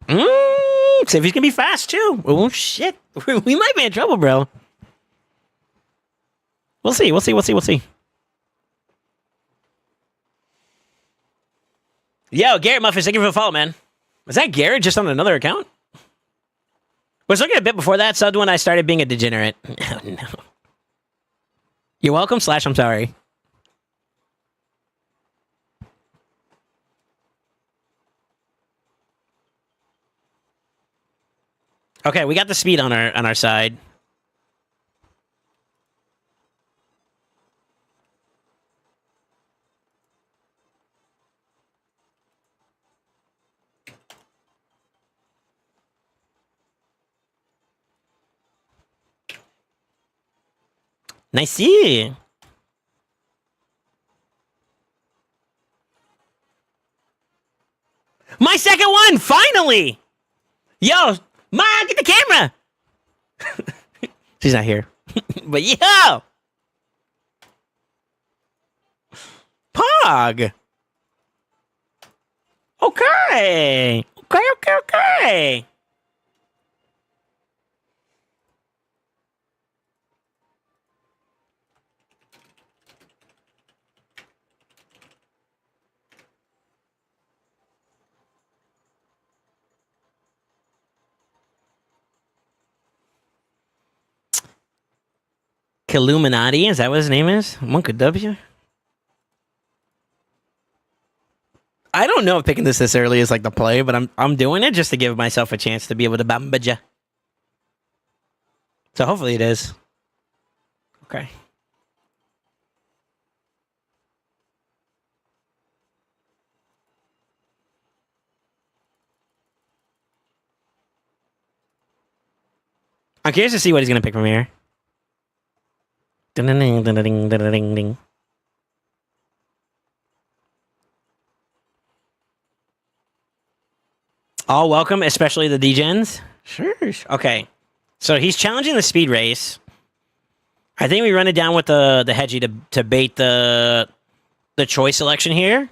See if he's gonna be fast too. Oh shit, we might be in trouble, bro. We'll see. Yo, Garrett Muffins, thank you for the follow, man. Was that Garrett just on another account? Was looking a bit before that, subbed when I started being a degenerate. Oh, no. You're welcome, / I'm sorry. Okay, we got the speed on our side. Nice. My second one, finally! Yo, Ma, get the camera! She's not here. But yo! Pog! Okay! Okay. Illuminati, is that what his name is? Monk W? I don't know if picking this early is like the play, but I'm doing it just to give myself a chance to be able to bambaja. So hopefully it is. Okay. I'm curious to see what he's gonna pick from here. Ding, ding, ding, ding, ding, ding. All welcome, especially the degens. Sure. Okay. So he's challenging the speed race. I think we run it down with the hedgie to bait the choice selection here.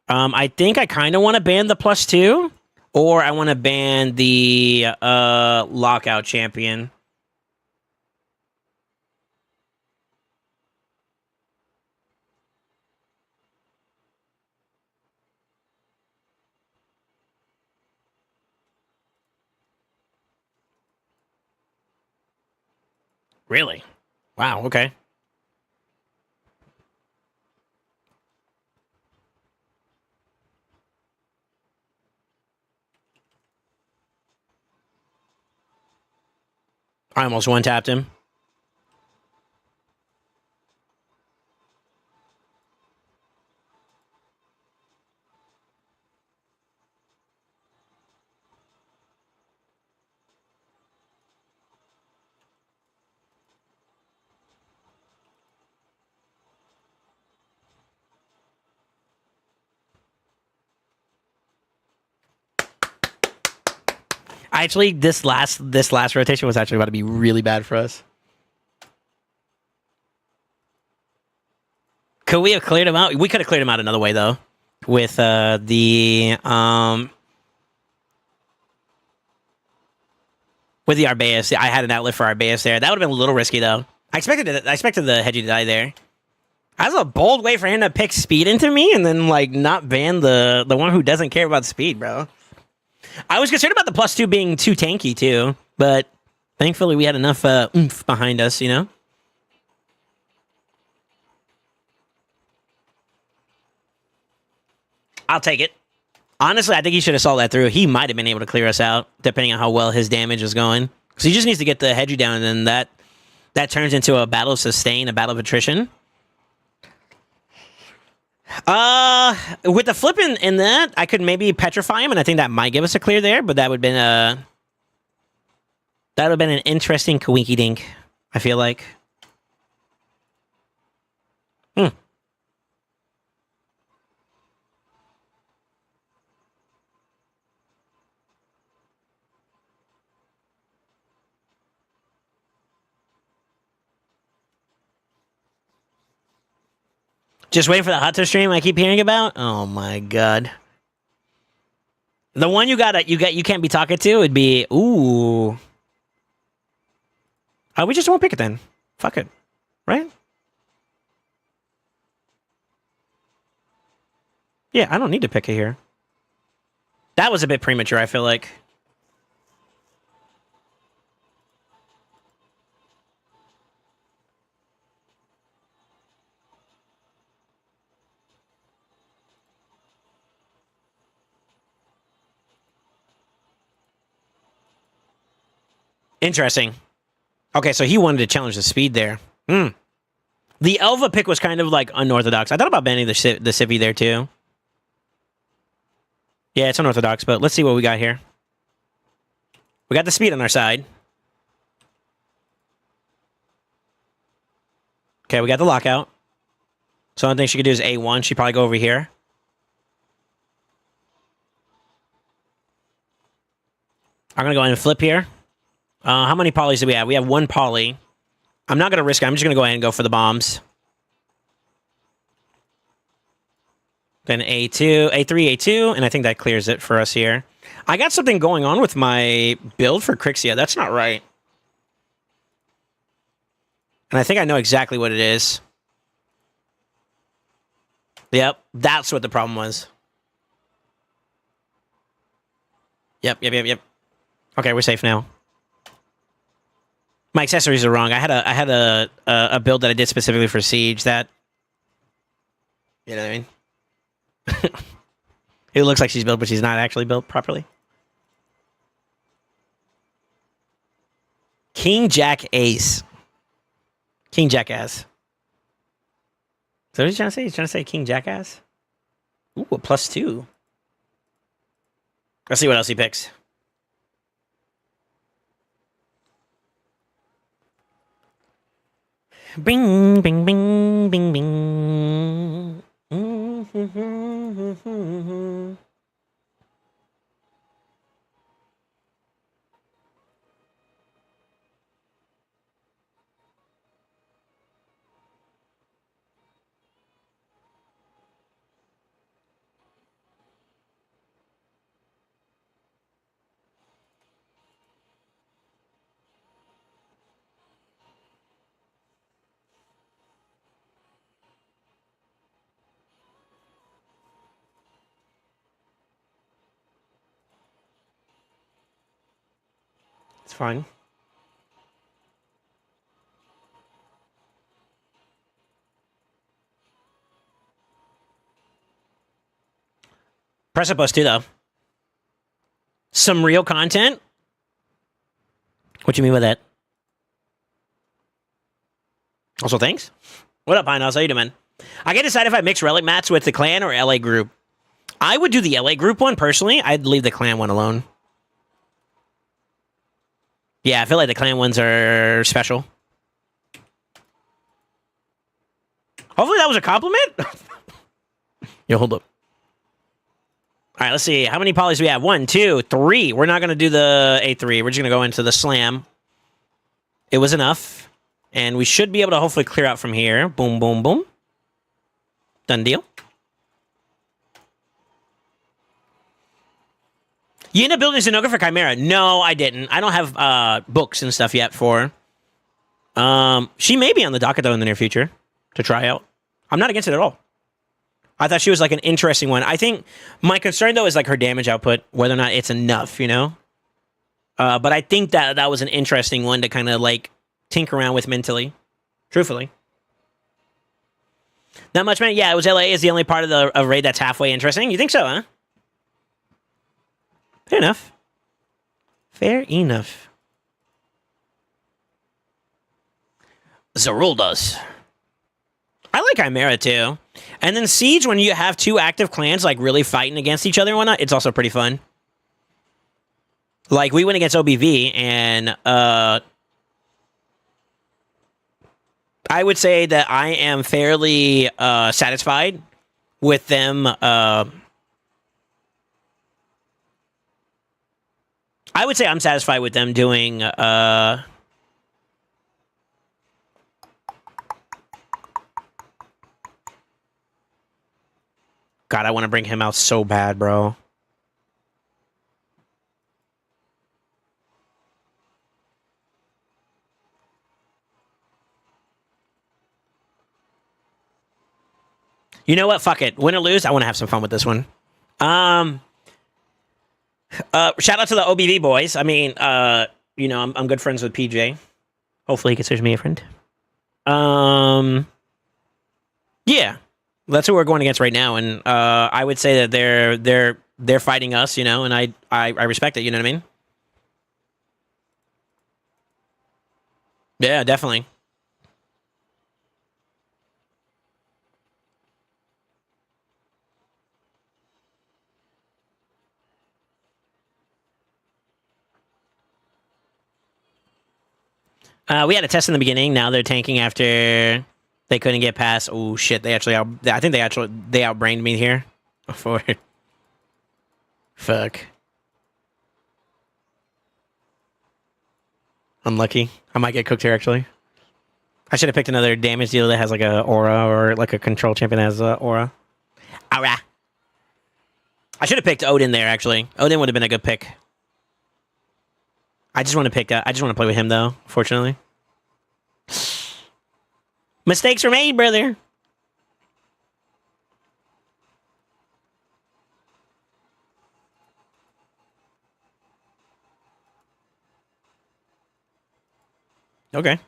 I think I kind of want to ban the +2, or I want to ban the lockout champion. Really? Wow. Okay. I almost one-tapped him. Actually, this last rotation was actually about to be really bad for us. Could we have cleared him out? We could have cleared him out another way though, with the Arbaeus. I had an outlet for Arbaeus there. That would have been a little risky though. I expected the hedgie to die there. That's a bold way for him to pick speed into me and then like not ban the one who doesn't care about speed, bro. I was concerned about the +2 being too tanky too, but thankfully we had enough oomph behind us, you know? I'll take it. Honestly, I think he should have saw that through. He might have been able to clear us out, depending on how well his damage is going. So he just needs to get the hedgie down, and then that turns into a battle of sustain, a battle of attrition. With the flip in that, I could maybe petrify him, and I think that might give us a clear there, but that would have been an interesting kawinky dink, I feel like. Just waiting for the hot tub stream I keep hearing about. Oh my god. The one you can't be talking to would be ooh. We just won't pick it then. Fuck it. Right? Yeah, I don't need to pick it here. That was a bit premature, I feel like. Interesting. Okay, so he wanted to challenge the speed there. The Elva pick was kind of like unorthodox. I thought about banning the Civvy there too. Yeah, it's unorthodox, but let's see what we got here. We got the speed on our side. Okay, we got the lockout. So the only thing she could do is A1. She'd probably go over here. I'm going to go ahead and flip here. How many polys do we have? We have one poly. I'm not going to risk it. I'm just going to go ahead and go for the bombs. Then A2, A3, A2, and I think that clears it for us here. I got something going on with my build for Crixia. That's not right. And I think I know exactly what it is. Yep, that's what the problem was. Yep. Okay, we're safe now. My accessories are wrong. I had a build that I did specifically for Siege that, you know what I mean? It looks like she's built, but she's not actually built properly. King Jack Ace. King Jackass. Is that what he's trying to say? He's trying to say King Jackass? Ooh, a +2. Let's see what else he picks. Bing, bing, bing, bing, bing. It's fine. Press up us too, though. Some real content? What you mean by that? Also, thanks. What up, Pine House? How you doing, man? I can't decide if I mix relic mats with the clan or LA group. I would do the LA group one, personally. I'd leave the clan one alone. Yeah, I feel like the clan ones are special. Hopefully that was a compliment. Yo, hold up. All right, let's see. How many polys do we have? 1, 2, 3. We're not going to do the A3. We're just going to go into the slam. It was enough. And we should be able to hopefully clear out from here. Boom, boom, boom. Done deal. You end up building Zenogre for Chimera? No, I didn't. I don't have books and stuff yet for her. She may be on the docket, though, in the near future to try out. I'm not against it at all. I thought she was, like, an interesting one. I think my concern, though, is, like, her damage output, whether or not it's enough, you know? But I think that was an interesting one to kind of, like, tinker around with mentally. Truthfully. Not much, man. Yeah, it was LA is the only part of the raid that's halfway interesting. You think so, huh? Fair enough. Fair enough. Zaruldas. I like Chimera, too. And then Siege, when you have two active clans, like, really fighting against each other and whatnot, it's also pretty fun. Like, we went against OBV, and, I would say that I am fairly, satisfied with them, I would say I'm satisfied with them doing, God, I want to bring him out so bad, bro. You know what? Fuck it. Win or lose, I want to have some fun with this one. Shout out to the OBV boys. I mean, you know, I'm good friends with PJ. Hopefully he considers me a friend. Yeah. That's who we're going against right now, and I would say that they're fighting us, you know, and I respect it, you know what I mean? Yeah, definitely. We had a test in the beginning. Now they're tanking after they couldn't get past. Oh shit! I think they outbrained me here. For fuck. Unlucky. I might get cooked here actually. I should have picked another damage dealer that has like a aura or like a control champion that has a aura. Aura. I should have picked Odin there actually. Odin would have been a good pick. I just want to pick. I just want to play with him though. Fortunately, mistakes were made, brother. Okay.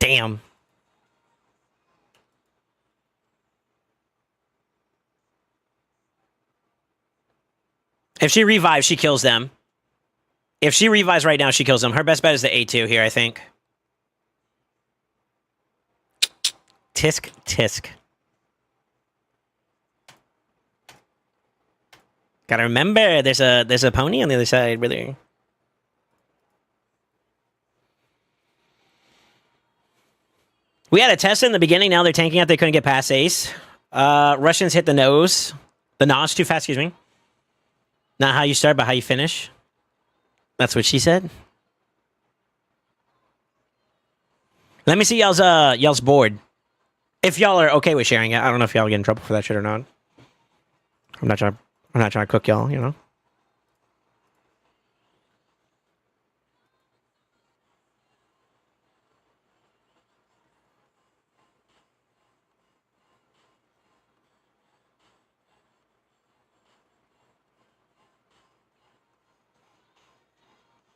Damn. If she revives, she kills them. If she revives right now, she kills them. Her best bet is the A2 here, I think. Tisk, tisk. Gotta remember, there's a pony on the other side, brother. We had a Tessa in the beginning. Now they're tanking out. They couldn't get past ace. Russians hit the nose. The nose too fast, excuse me. Not how you start, but how you finish. That's what she said. Let me see y'all's board. If y'all are okay with sharing it. I don't know if y'all get in trouble for that shit or not. I'm not trying to cook y'all, you know.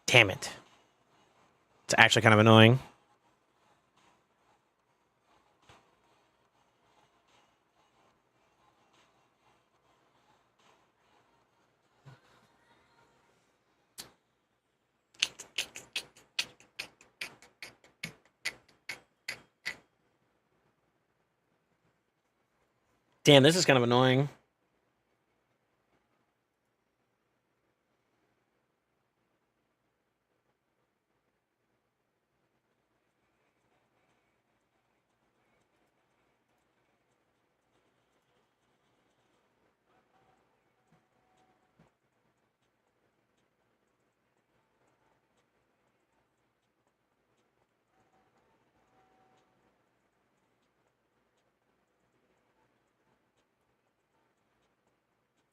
Damn it. It's actually kind of annoying. Damn, this is kind of annoying.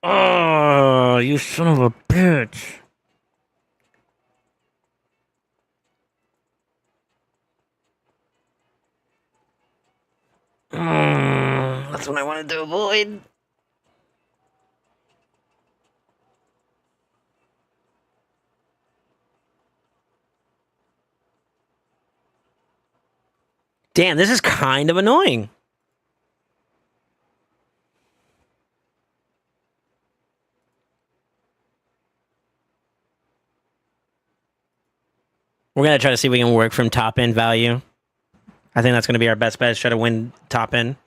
Oh, you son of a bitch. That's what I wanted to avoid. Damn, this is kind of annoying. We're going to try to see if we can work from top end value. I think that's going to be our best bet, is try to win top end.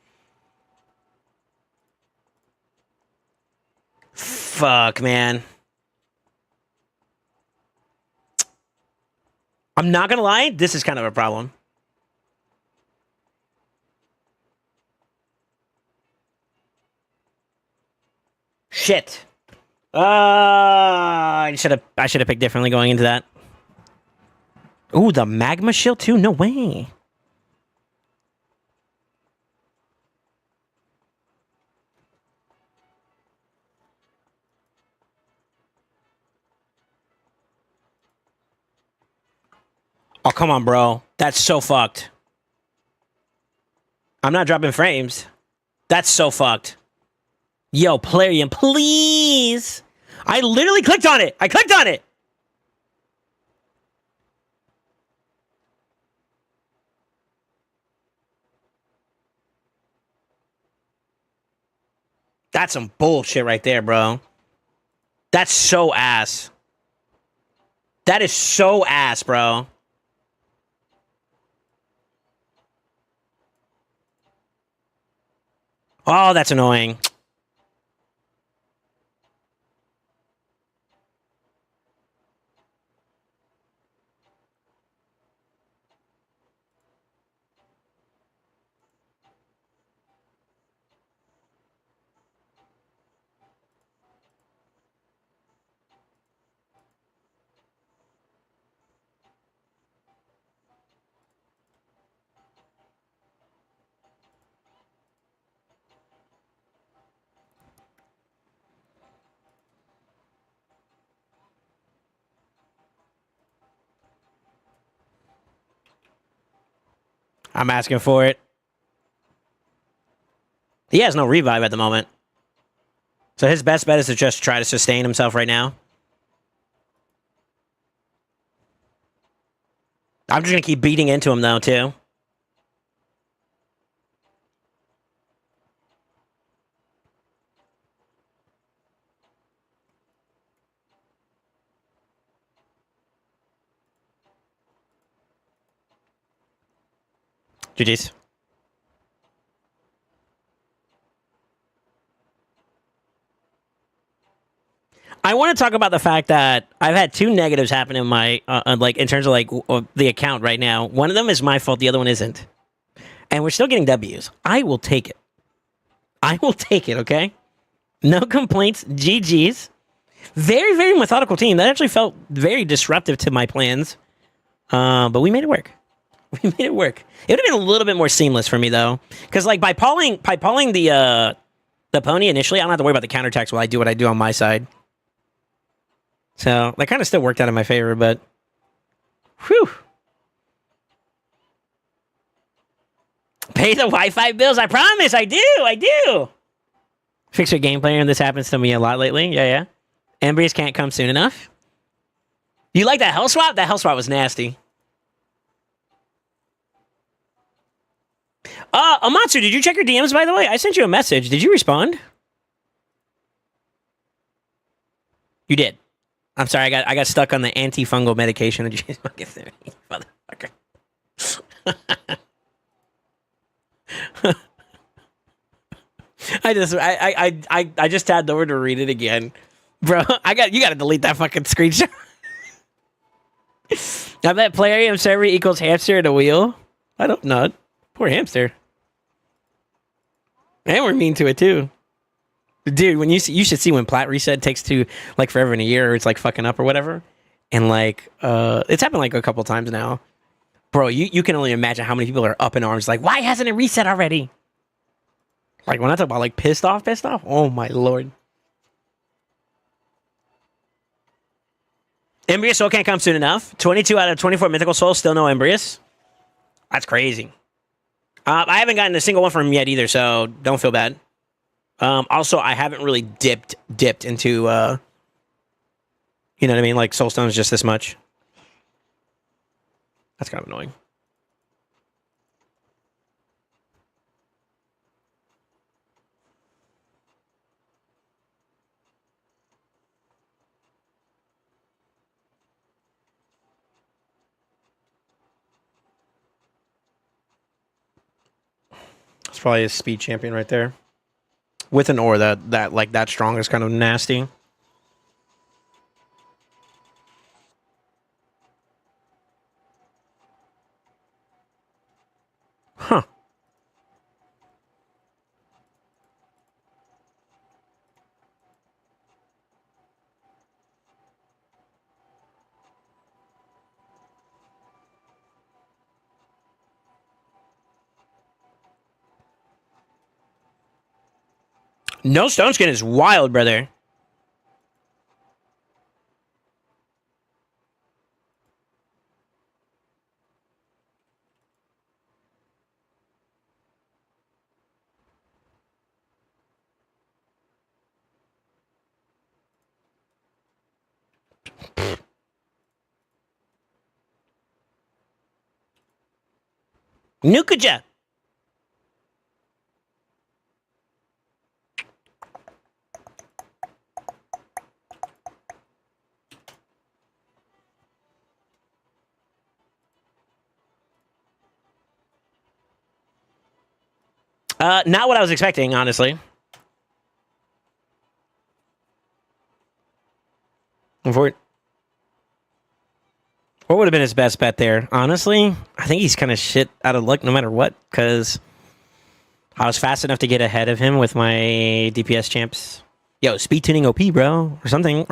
Fuck, man. I'm not going to lie, this is kind of a problem. Shit. I should have picked differently going into that. Ooh, the magma shield too? No way. Oh, come on, bro. That's so fucked. I'm not dropping frames. That's so fucked. Yo, Plarium, please. I literally clicked on it. I clicked on it. That's some bullshit right there, bro. That's so ass. That is so ass, bro. Oh, that's annoying. I'm asking for it. He has no revive at the moment. So his best bet is to just try to sustain himself right now. I'm just going to keep beating into him, though, too. GG's. I want to talk about the fact that I've had two negatives happen in my like in terms of like the account right now. One of them is my fault. The other one isn't, and we're still getting W's. I will take it. I will take it. Okay, no complaints. GG's. Very very methodical team. That actually felt very disruptive to my plans, but we made it work. We made it work. It would have been a little bit more seamless for me though, because like by pulling the pony initially, I don't have to worry about the counterattacks while I do what I do on my side. So that kind of still worked out in my favor, but whew. Pay the Wi-Fi bills. I promise. I do. Fix your gameplay, and this happens to me a lot lately. Yeah. Embrius can't come soon enough. You like that hell swap? That hell swap was nasty. Amatsu, did you check your DMs, by the way? I sent you a message. Did you respond? You did. I'm sorry, I got stuck on the antifungal medication. Jeez, fucking motherfucker. I just tabbed over to read it again, bro. You got to delete that fucking screenshot. I bet Playarium server equals hamster and a wheel. I don't know. Poor hamster. And we're mean to it too. Dude, when you should see when plat reset takes to like forever in a year, or it's like fucking up or whatever, and like it's happened like a couple times now, bro. You can only imagine how many people are up in arms, like why hasn't it reset already? Like when I talk about like pissed off. Oh my lord. Embrius Soul can't come soon enough. 22 out of 24 mythical souls, still no Embrius. That's crazy. I haven't gotten a single one from him yet either, so don't feel bad. Also, I haven't really dipped into, you know what I mean? Like, Soulstone's just this much. That's kind of annoying. That's probably a speed champion right there. With an ore that strong is kind of nasty. Huh. No stone skin is wild, brother. Nukaja. Not what I was expecting, honestly. What would have been his best bet there? Honestly, I think he's kind of shit out of luck no matter what, because I was fast enough to get ahead of him with my DPS champs. Yo, speed tuning OP, bro. Or something,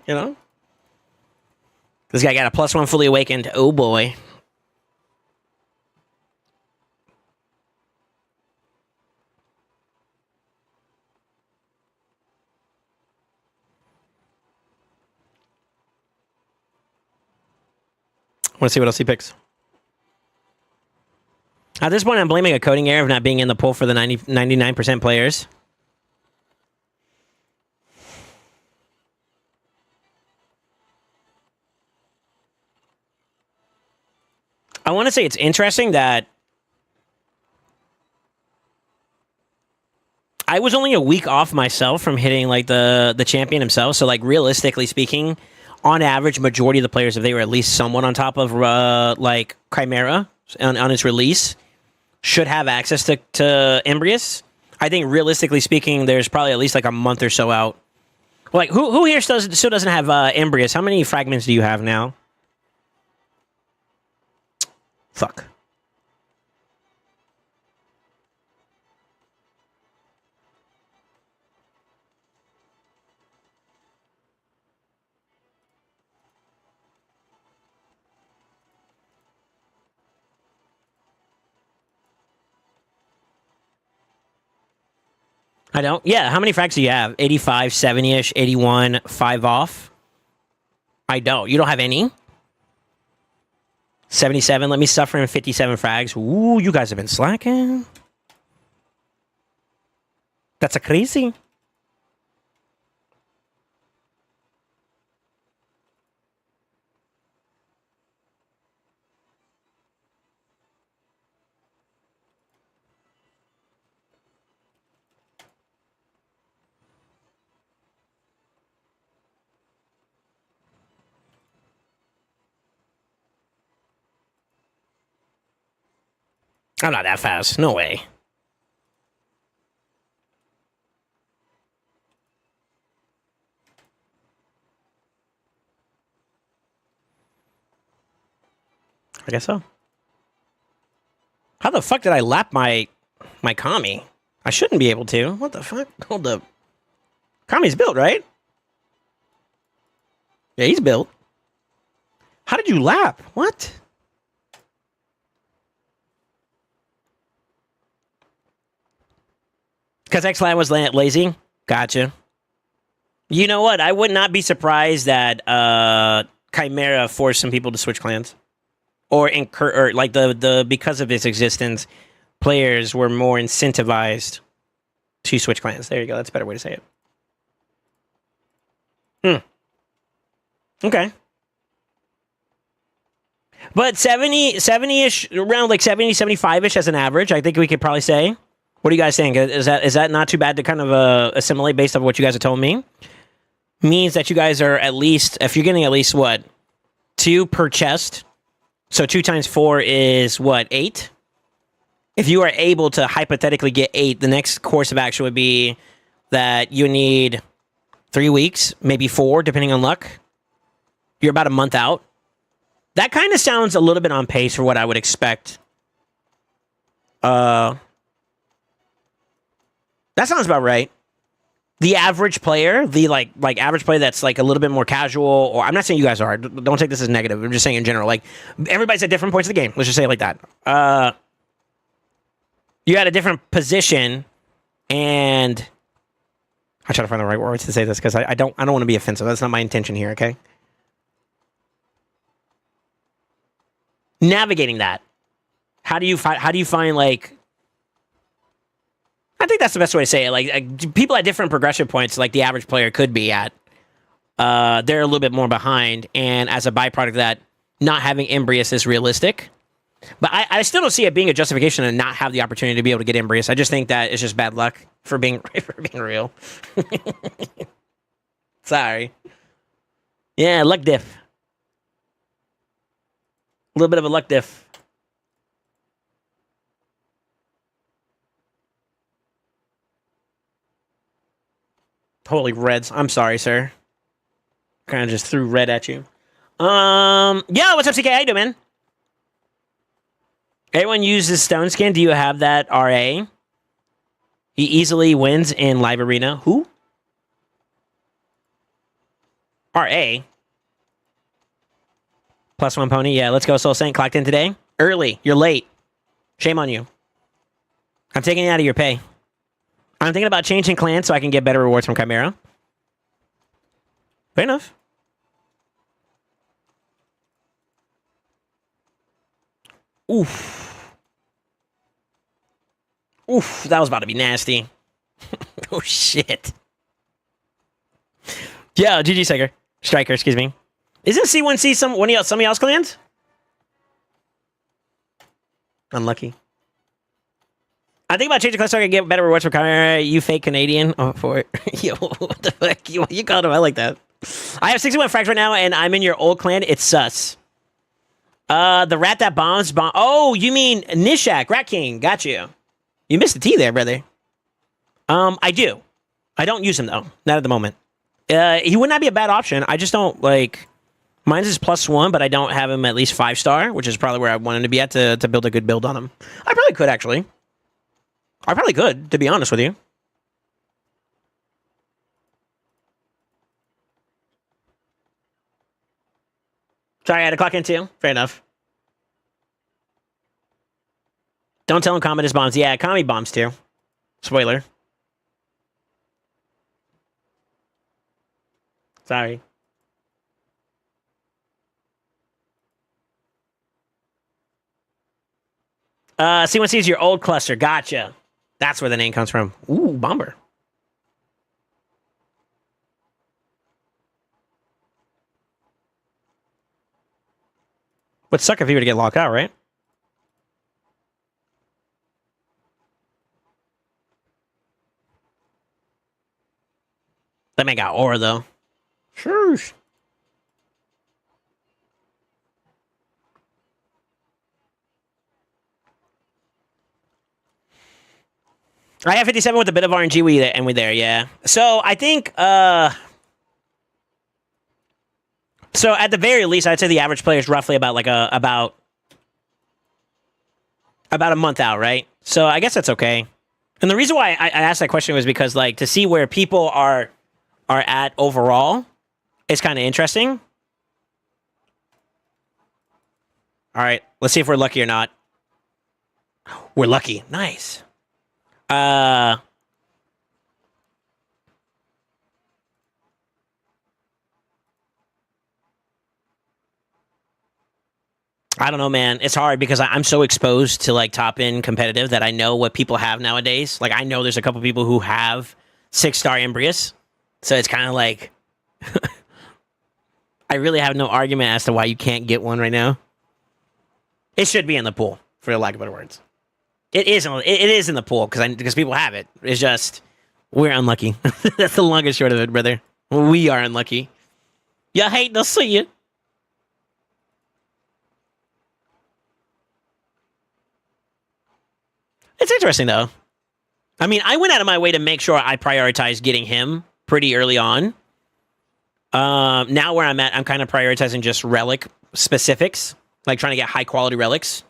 you know? This guy got a +1 fully awakened. Oh, boy. Want to see what else he picks. At this point, I'm blaming a coding error of not being in the pool for the 99% players. I want to say it's interesting that I was only a week off myself from hitting like the champion himself. So like realistically speaking, on average, majority of the players, if they were at least somewhat on top of like Chimera on its release, should have access to Embrius. I think realistically speaking, there's probably at least like a month or so out. Like, who here still doesn't have Embrius? How many fragments do you have now? Fuck. I don't? Yeah, how many frags do you have? 85, 70-ish, 81, 5 off? I don't. You don't have any? 77, let me suffer in 57 frags. Ooh, you guys have been slacking. That's a crazy. I'm not that fast. No way. I guess so. How the fuck did I lap my Kami? I shouldn't be able to. What the fuck? Hold up. Kami's built, right? Yeah, he's built. How did you lap? What? Because X-Line was lazy? Gotcha. You know what? I would not be surprised that Chimera forced some people to switch clans. Or like because of its existence, players were more incentivized to switch clans. There you go. That's a better way to say it. Okay. But 70-ish, around like 70, 75-ish as an average, I think we could probably say. What do you guys think? Is that not too bad to kind of assimilate based off what you guys have told me? Means that you guys are at least, if you're getting at least, what, 2 per chest? So 2 times 4 is, what, 8? If you are able to hypothetically get 8, the next course of action would be that you need 3 weeks, maybe 4, depending on luck. You're about a month out. That kind of sounds a little bit on pace for what I would expect. That sounds about right. The average player, the like average player that's like a little bit more casual, or I'm not saying you guys are. Don't take this as negative. I'm just saying in general. Like everybody's at different points of the game. Let's just say it like that. You had a different position, and I try to find the right words to say this because I don't want to be offensive. That's not my intention here. Okay. Navigating that. How do you find like? I think that's the best way to say it. Like people at different progression points, like the average player could be at, they're a little bit more behind, and as a byproduct of that, not having Embrius is realistic. But I still don't see it being a justification to not have the opportunity to be able to get Embrius. I just think that it's just bad luck for being real. Sorry. Yeah, luck diff. A little bit of a luck diff. Holy reds. I'm sorry, sir. Kind of just threw red at you. Yo, what's up, CK? How you doing, man? Everyone uses Stone Skin. Do you have that RA? He easily wins in live arena. Who? RA? +1 pony. Yeah, let's go. SoulSaint clocked in today. Early. You're late. Shame on you. I'm taking it out of your pay. I'm thinking about changing clans so I can get better rewards from Chimera. Fair enough. Oof. Oof, that was about to be nasty. Oh, shit. Yeah, GG Striker, excuse me. Isn't C1C some of y'all's clans? Unlucky. I think about changing class so I can get better rewards for Chimera. You fake Canadian. Oh, for it. Yo, what the fuck? You called him. I like that. I have 61 frags right now, and I'm in your old clan. It's sus. The rat that bombs bomb. Oh, you mean Nishak, Rat King? Got you. You missed the T there, brother. I do. I don't use him though. Not at the moment. He would not be a bad option. I just don't like. Mine's is +1, but I don't have him at least 5-star, which is probably where I want him to be at to build a good build on him. I probably could actually. I probably could, to be honest with you. Sorry, I had to clock in too. Fair enough. Don't tell him Comet is bombs. Yeah, Kami bombs too. Spoiler. Sorry. C1C is your old cluster. Gotcha. That's where the name comes from. Ooh, bomber. Would suck if he were to get locked out, right? That man got aura, though. Sure. I have 57 with a bit of RNG and we there, yeah. So I think so at the very least, I'd say the average player is roughly about like about a month out, right? So I guess that's okay. And the reason why I asked that question was because like to see where people are at overall is kind of interesting. All right, let's see if we're lucky or not. We're lucky. Nice. I don't know, man. It's hard because I'm so exposed to like top end competitive that I know what people have nowadays. Like I know there's a couple people who have 6-star Embrius, so it's kind of like I really have no argument as to why you can't get one right now. It should be in the pool, for lack of better words. It is in the pool because people have it. It's just we're unlucky. That's the long and short of it, brother. We are unlucky. You hate to see it. It's interesting though. I mean, I went out of my way to make sure I prioritized getting him pretty early on. Now where I'm at, I'm kind of prioritizing just relic specifics, like trying to get high quality relics.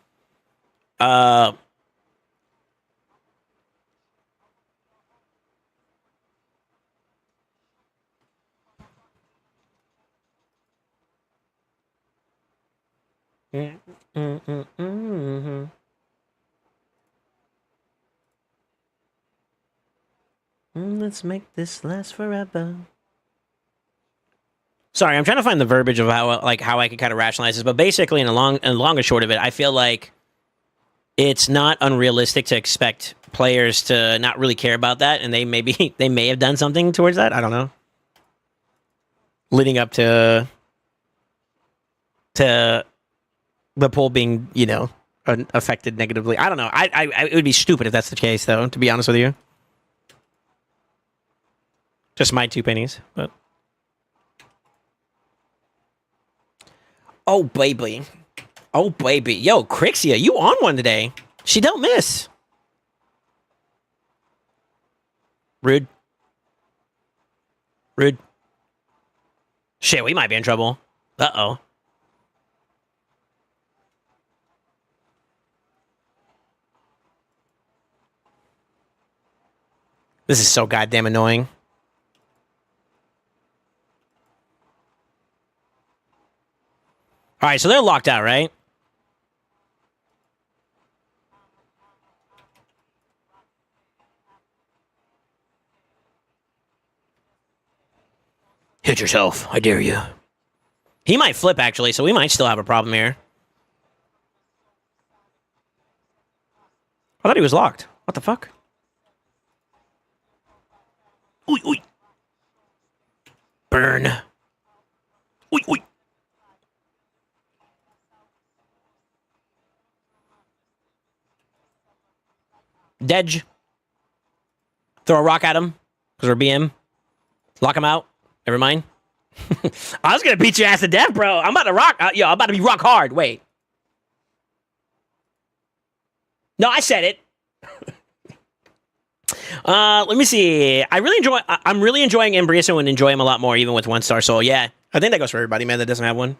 Let's make this last forever. Sorry, I'm trying to find the verbiage of how I can kind of rationalize this, but basically, in the long and short of it, I feel like it's not unrealistic to expect players to not really care about that, and they may have done something towards that. I don't know, leading up to the poll being, affected negatively. I don't know. It would be stupid if that's the case, though. To be honest with you, just my 2 pennies, but. Oh, baby. Oh, baby. Yo, Crixia, you on one today. She don't miss. Rude. Rude. Shit, we might be in trouble. Uh-oh. This is so goddamn annoying. All right, so they're locked out, right? Hit yourself. I dare you. He might flip, actually, so we might still have a problem here. I thought he was locked. What the fuck? Oi, oi. Burn. Oi, oi. Dedge. Throw a rock at him, because we're BM. Lock him out. Never mind. I was going to beat your ass to death, bro. I'm about to rock. I'm about to be rock hard. Wait. No, I said it. Let me see. I'm really enjoying Embrioso and enjoy him a lot more, even with 1-star soul. Yeah, I think that goes for everybody, man, that doesn't have one.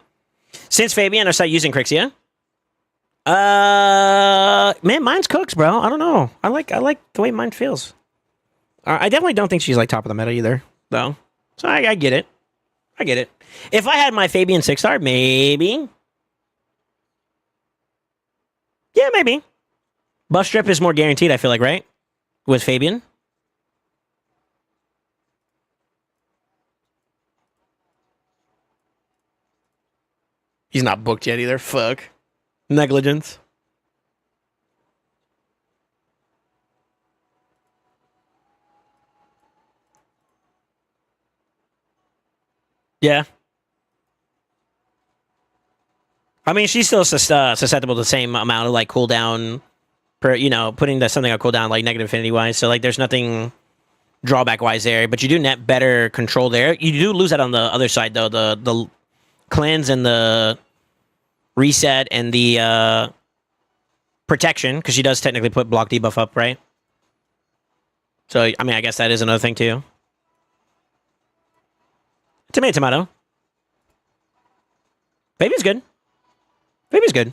Since Fabian, I started using Crixia. Man, mine's cooks, bro. I don't know. I like the way mine feels. I definitely don't think she's like top of the meta either, though. So I get it. I get it. If I had my Fabian 6-star, maybe. Yeah, maybe. Buff strip is more guaranteed, I feel like, right? With Fabian. He's not booked yet either. Fuck. Negligence. Yeah. I mean, she's still susceptible to the same amount of like cooldown, per putting something on cooldown like negative affinity wise. So like, there's nothing drawback wise there, but you do net better control there. You do lose that on the other side though. The cleanse and the reset and the protection, because she does technically put block debuff up, right? So I mean, I guess that is another thing too. Tomato, tomato. Fabian's good. Fabian's good.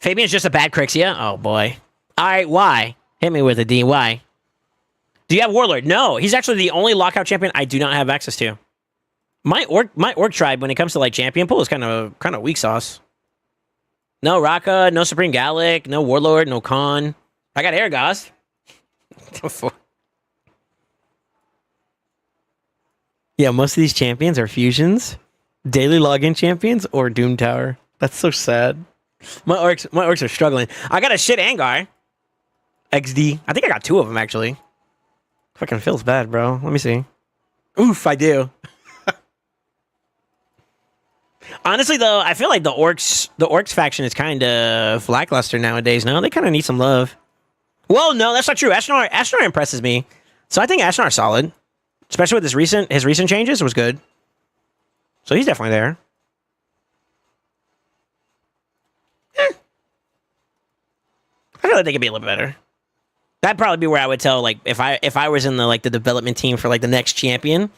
Fabian's just a bad Crixia? Oh, boy. All right, why? Hit me with a D. Why? Do you have Warlord? No, he's actually the only lockout champion I do not have access to. My orc tribe, when it comes to like champion pool, is kind of weak sauce. No Raka, no Supreme Gallic, no Warlord, no Khan. I got Aragos. Yeah, most of these champions are fusions, daily login champions, or Doom Tower. That's so sad. My orcs are struggling. I got a shit Angar. XD. I think I got 2 of them actually. Fucking feels bad, bro. Let me see. Oof, I do. Honestly, though, I feel like the orcs faction is kind of lackluster nowadays. No, they kind of need some love. Well, no, that's not true. Ashnar impresses me, so I think Ashnar's solid, especially with his recent changes. Was good, so he's definitely there. I feel like they could be a little bit better. That'd probably be where I would tell, like, if I was in the development team for like the next champion,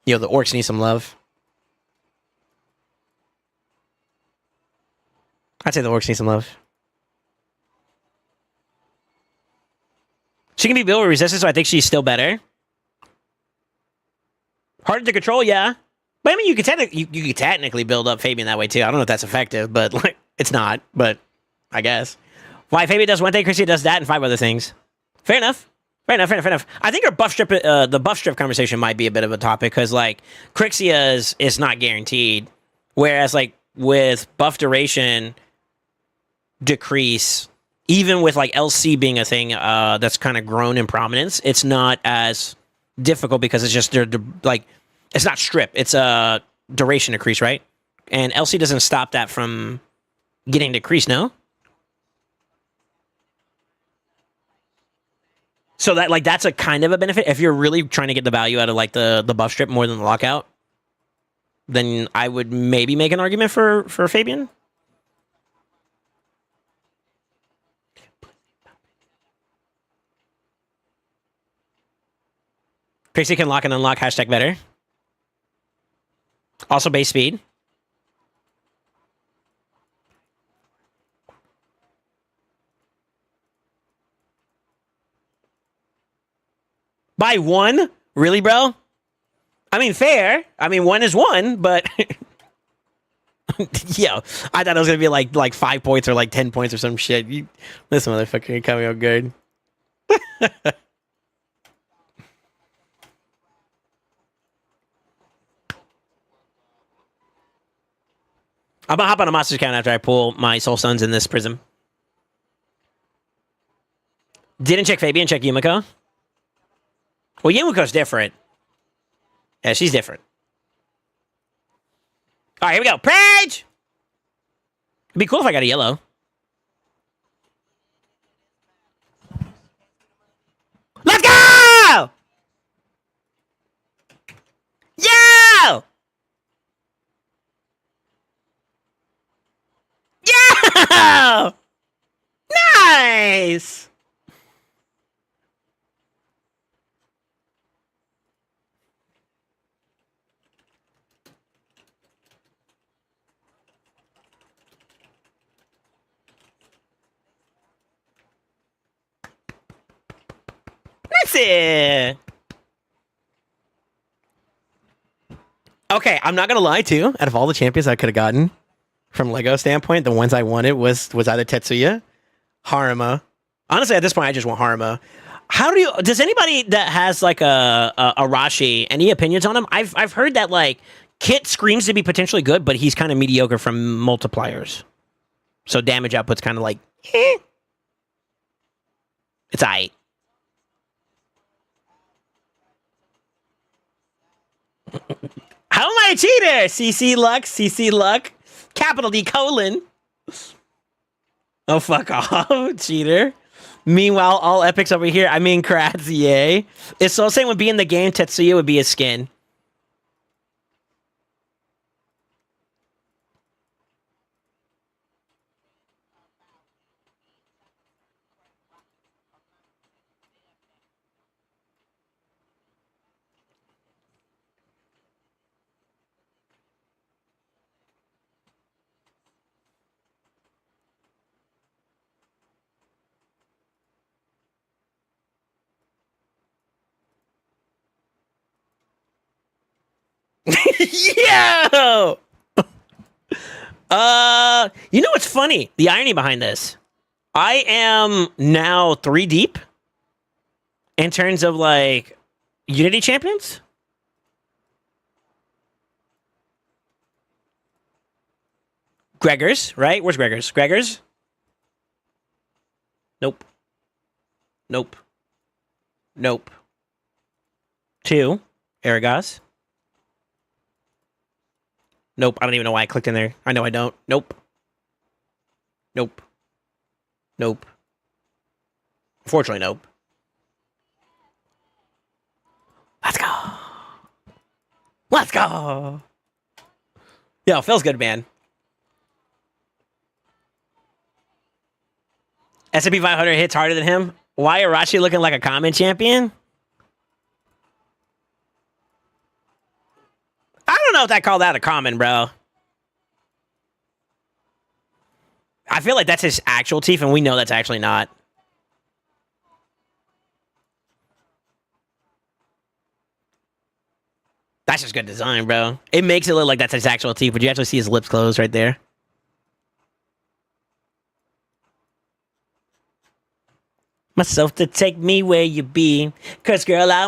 the orcs need some love. I'd say the orcs need some love. She can be built with resistance, so I think she's still better. Harder to control, yeah. But I mean, you could technically build up Fabian that way too. I don't know if that's effective, but like, it's not. But I guess. Why Fabian does one thing, Chrissy does that, and 5 other things. Fair enough. Fair enough. I think our buff strip, the buff strip conversation might be a bit of a topic because like Crixia is not guaranteed, whereas like with buff duration decrease, even with like LC being a thing that's kind of grown in prominence, it's not as difficult because it's just like it's not strip, it's a duration decrease, right? And LC doesn't stop that from getting decreased, no? So that like that's a kind of a benefit if you're really trying to get the value out of like the buff strip more than the lockout. Then I would maybe make an argument for Fabian. Pixie can lock and unlock hashtag better. Also base speed. By 1? Really, bro? I mean, fair. I mean, 1 is 1, but... Yo, I thought it was going to be like 5 points or like 10 points or some shit. This motherfucker coming out good. I'm gonna hop on a monster's account after I pull my Soul Sons in this prism. Didn't check Fabian, check Yumiko. Well, Yumiko's different. Yeah, she's different. All right, here we go. Page! It'd be cool if I got a yellow. Let's go! Yo! Yo! Nice! That's it! Okay, I'm not gonna lie too. Out of all the champions I could have gotten, from Lego standpoint, the ones I wanted was either Tetsuya, Haruma. Honestly, at this point, I just want Haruma. How do you? Does anybody that has like a Arashi any opinions on him? I've heard that like Kit screams to be potentially good, but he's kind of mediocre from multipliers. So damage output's kind of like, it's aight. How am I a cheater? CC Luck, capital D colon. Oh, fuck off, cheater. Meanwhile, all epics over here. I mean, Kratz, yay. If SoulSaint would be in the game, Tetsuya would be his skin. Yo! You know what's funny? The irony behind this. I am now 3 deep in terms of like Unity champions. Gregors, right? Where's Gregors? Gregors? Nope. Nope. Nope. 2. Aragos. Nope. I don't even know why I clicked in there. I know I don't. Nope. Nope. Nope. Fortunately, nope. Let's go. Let's go. Yo, feels good, man. S&P 500 hits harder than him. Why Arashi looking like a common champion? I don't know if I call that a common, bro. I feel like that's his actual teeth, and we know that's actually not. That's just good design, bro. It makes it look like that's his actual teeth, but you actually see his lips closed right there. Myself to take me where you be, 'cause girl, I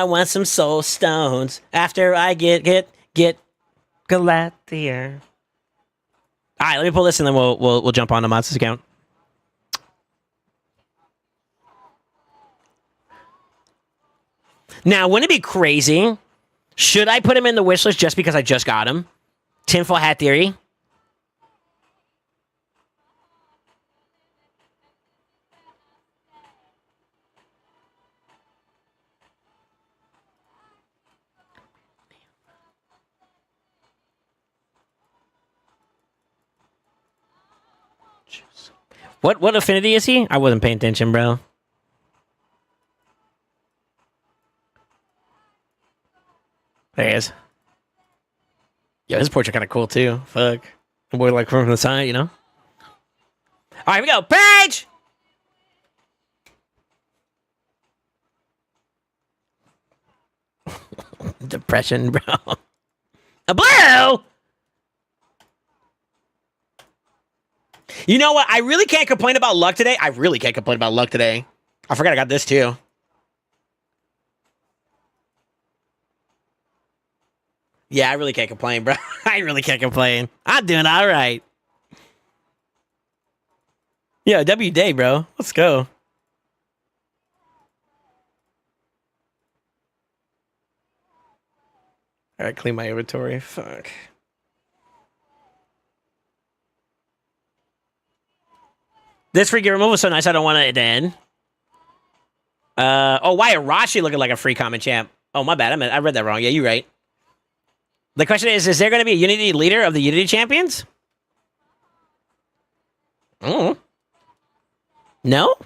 want some soul stones after I get Galathier. All right, let me pull this and then we'll jump on to Matsu's account. Now, wouldn't it be crazy? Should I put him in the wish list just because I just got him? Tinfoil hat theory. What affinity is he? I wasn't paying attention, bro. There he is. Yo, his portrait kind of cool too. Fuck. The boy like from the side, you know? All right, here we go. Page! Depression, bro. A blue! You know what? I really can't complain about luck today. I forgot I got this too. Yeah, I really can't complain, bro. I really can't complain. I'm doing all right. Yeah, W day, bro. Let's go. All right, clean my inventory. Fuck. This free gear removal was so nice, I don't want it to end. Why Arashi looking like a free common champ? Oh, my bad. I read that wrong. Yeah, you're right. The question is there going to be a Unity leader of the Unity champions? No?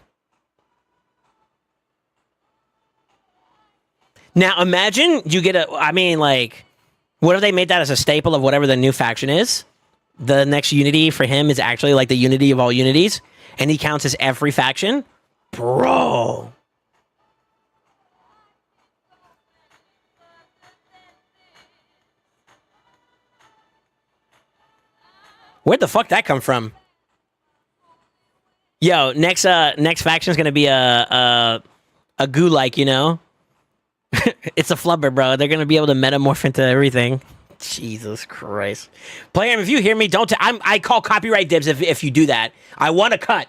Now, imagine you get a... I mean, like... What if they made that as a staple of whatever the new faction is? The next unity for him is actually like the unity of all unities, and he counts as every faction? Bro. Where'd the fuck that come from? Yo, next faction's gonna be a goo-like, you know? It's a flubber, bro. They're gonna be able to metamorph into everything. Jesus Christ. Player, if you hear me, don't... I call copyright dibs if you do that. I want to cut.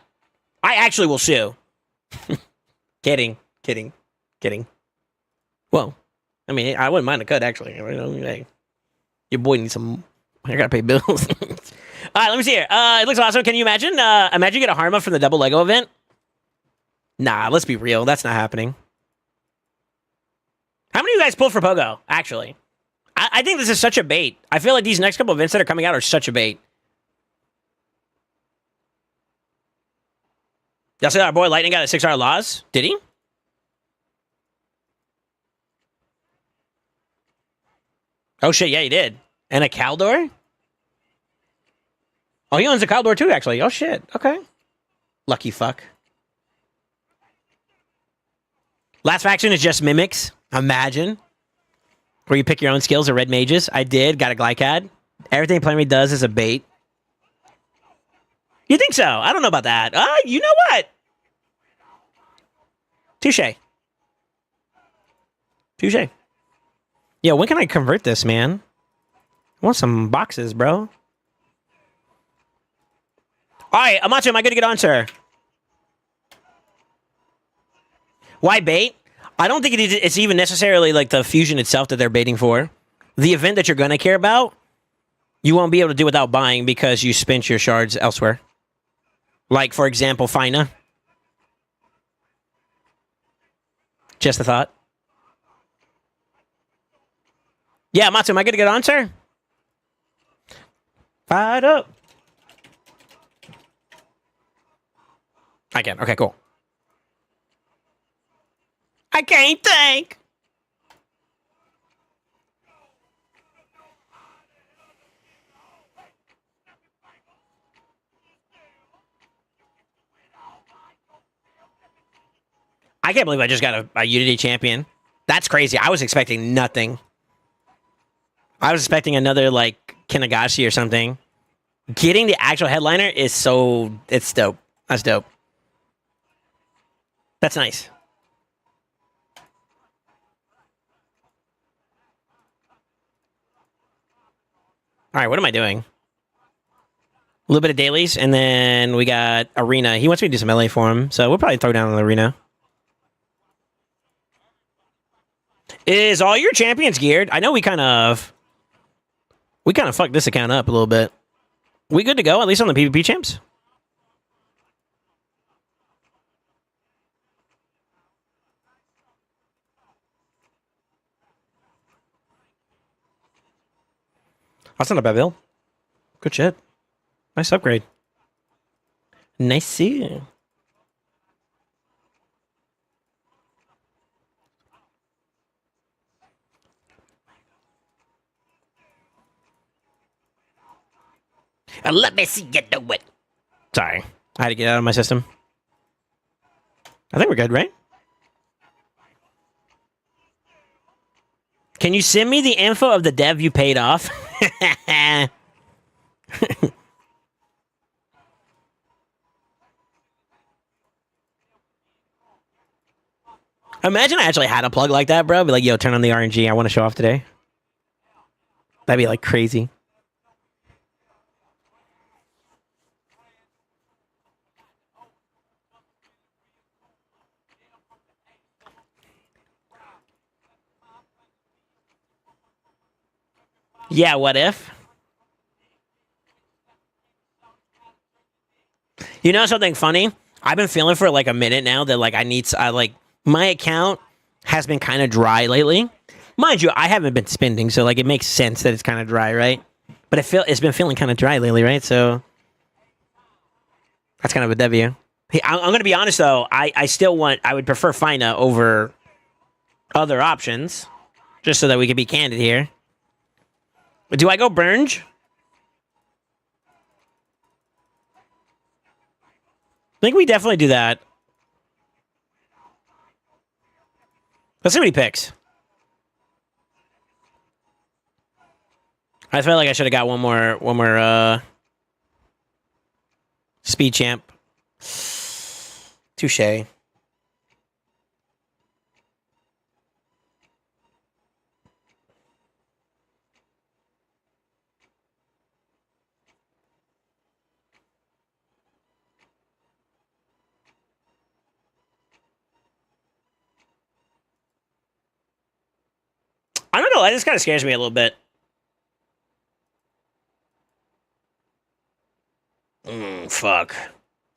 I actually will sue. Kidding. Well, I mean, I wouldn't mind a cut, actually. Hey, your boy needs some... I gotta pay bills. All right, let me see here. It looks awesome. Can you imagine? Imagine you get a Harma from the double Lego event? Nah, let's be real. That's not happening. How many of you guys pulled for Pogo, actually? I think this is such a bait. I feel like these next couple events that are coming out are such a bait. Y'all see our boy Lightning got a 6-hour loss? Did he? Oh shit, yeah, he did. And a Caldor? Oh, he owns a Caldor too, actually. Oh shit, okay. Lucky fuck. Last faction is just mimics. Imagine. Where you pick your own skills or red mages. I did. Got a Glycad. Everything Playmate does is a bait. You think so? I don't know about that. You know what? Touche. Yo, when can I convert this, man? I want some boxes, bro. Alright, Amato, am I good to get on, sir? Why bait? I don't think it's even necessarily like the fusion itself that they're baiting for. The event that you're going to care about, you won't be able to do without buying because you spent your shards elsewhere. Like, for example, Fina. Just a thought. Yeah, Matsu, am I good to get on, sir? Fired up. I can. Okay, cool. I can't think. I can't believe I just got a Unity champion. That's crazy. I was expecting nothing. I was expecting another, like, Kinagashi or something. Getting the actual headliner is so... It's dope. That's dope. That's nice. All right, what am I doing? A little bit of dailies, and then we got Arena. He wants me to do some LA for him, so we'll probably throw down on the Arena. Is all your champions geared? I know we kind of fucked this account up a little bit. We good to go, at least on the PvP champs? That's not a bad build. Good shit. Nice upgrade. Nice see you. And let me see you do it. Sorry. I had to get out of my system. I think we're good, right? Can you send me the info of the dev you paid off? Imagine I actually had a plug like that, bro. Be like, yo, turn on the RNG. I want to show off today. That'd be like crazy. Yeah, what if? You know something funny? I've been feeling for like a minute now that like my account has been kind of dry lately. Mind you, I haven't been spending, so like it makes sense that it's kind of dry, right? But it's been feeling kind of dry lately, right? So that's kind of a W. Hey, I'm going to be honest though. I still want. I would prefer Fina over other options, just so that we can be candid here. Do I go Burnge? I think we definitely do that. Let's see what he picks. I felt like I should have got one more speed champ. Touche. I don't know. That just kind of scares me a little bit. Fuck.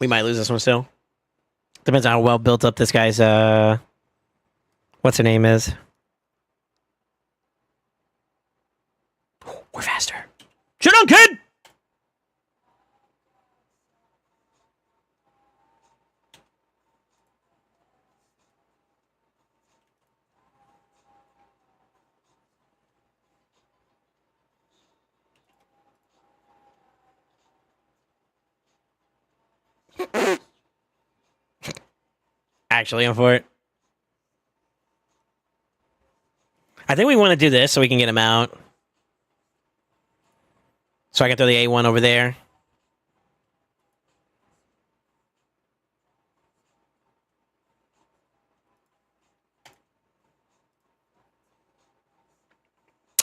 We might lose this one still. Depends on how well built up this guy's what's her name is. We're faster. Shut on, kid! Actually, I'm for it. I think we want to do this so we can get him out. So I can throw the A1 over there.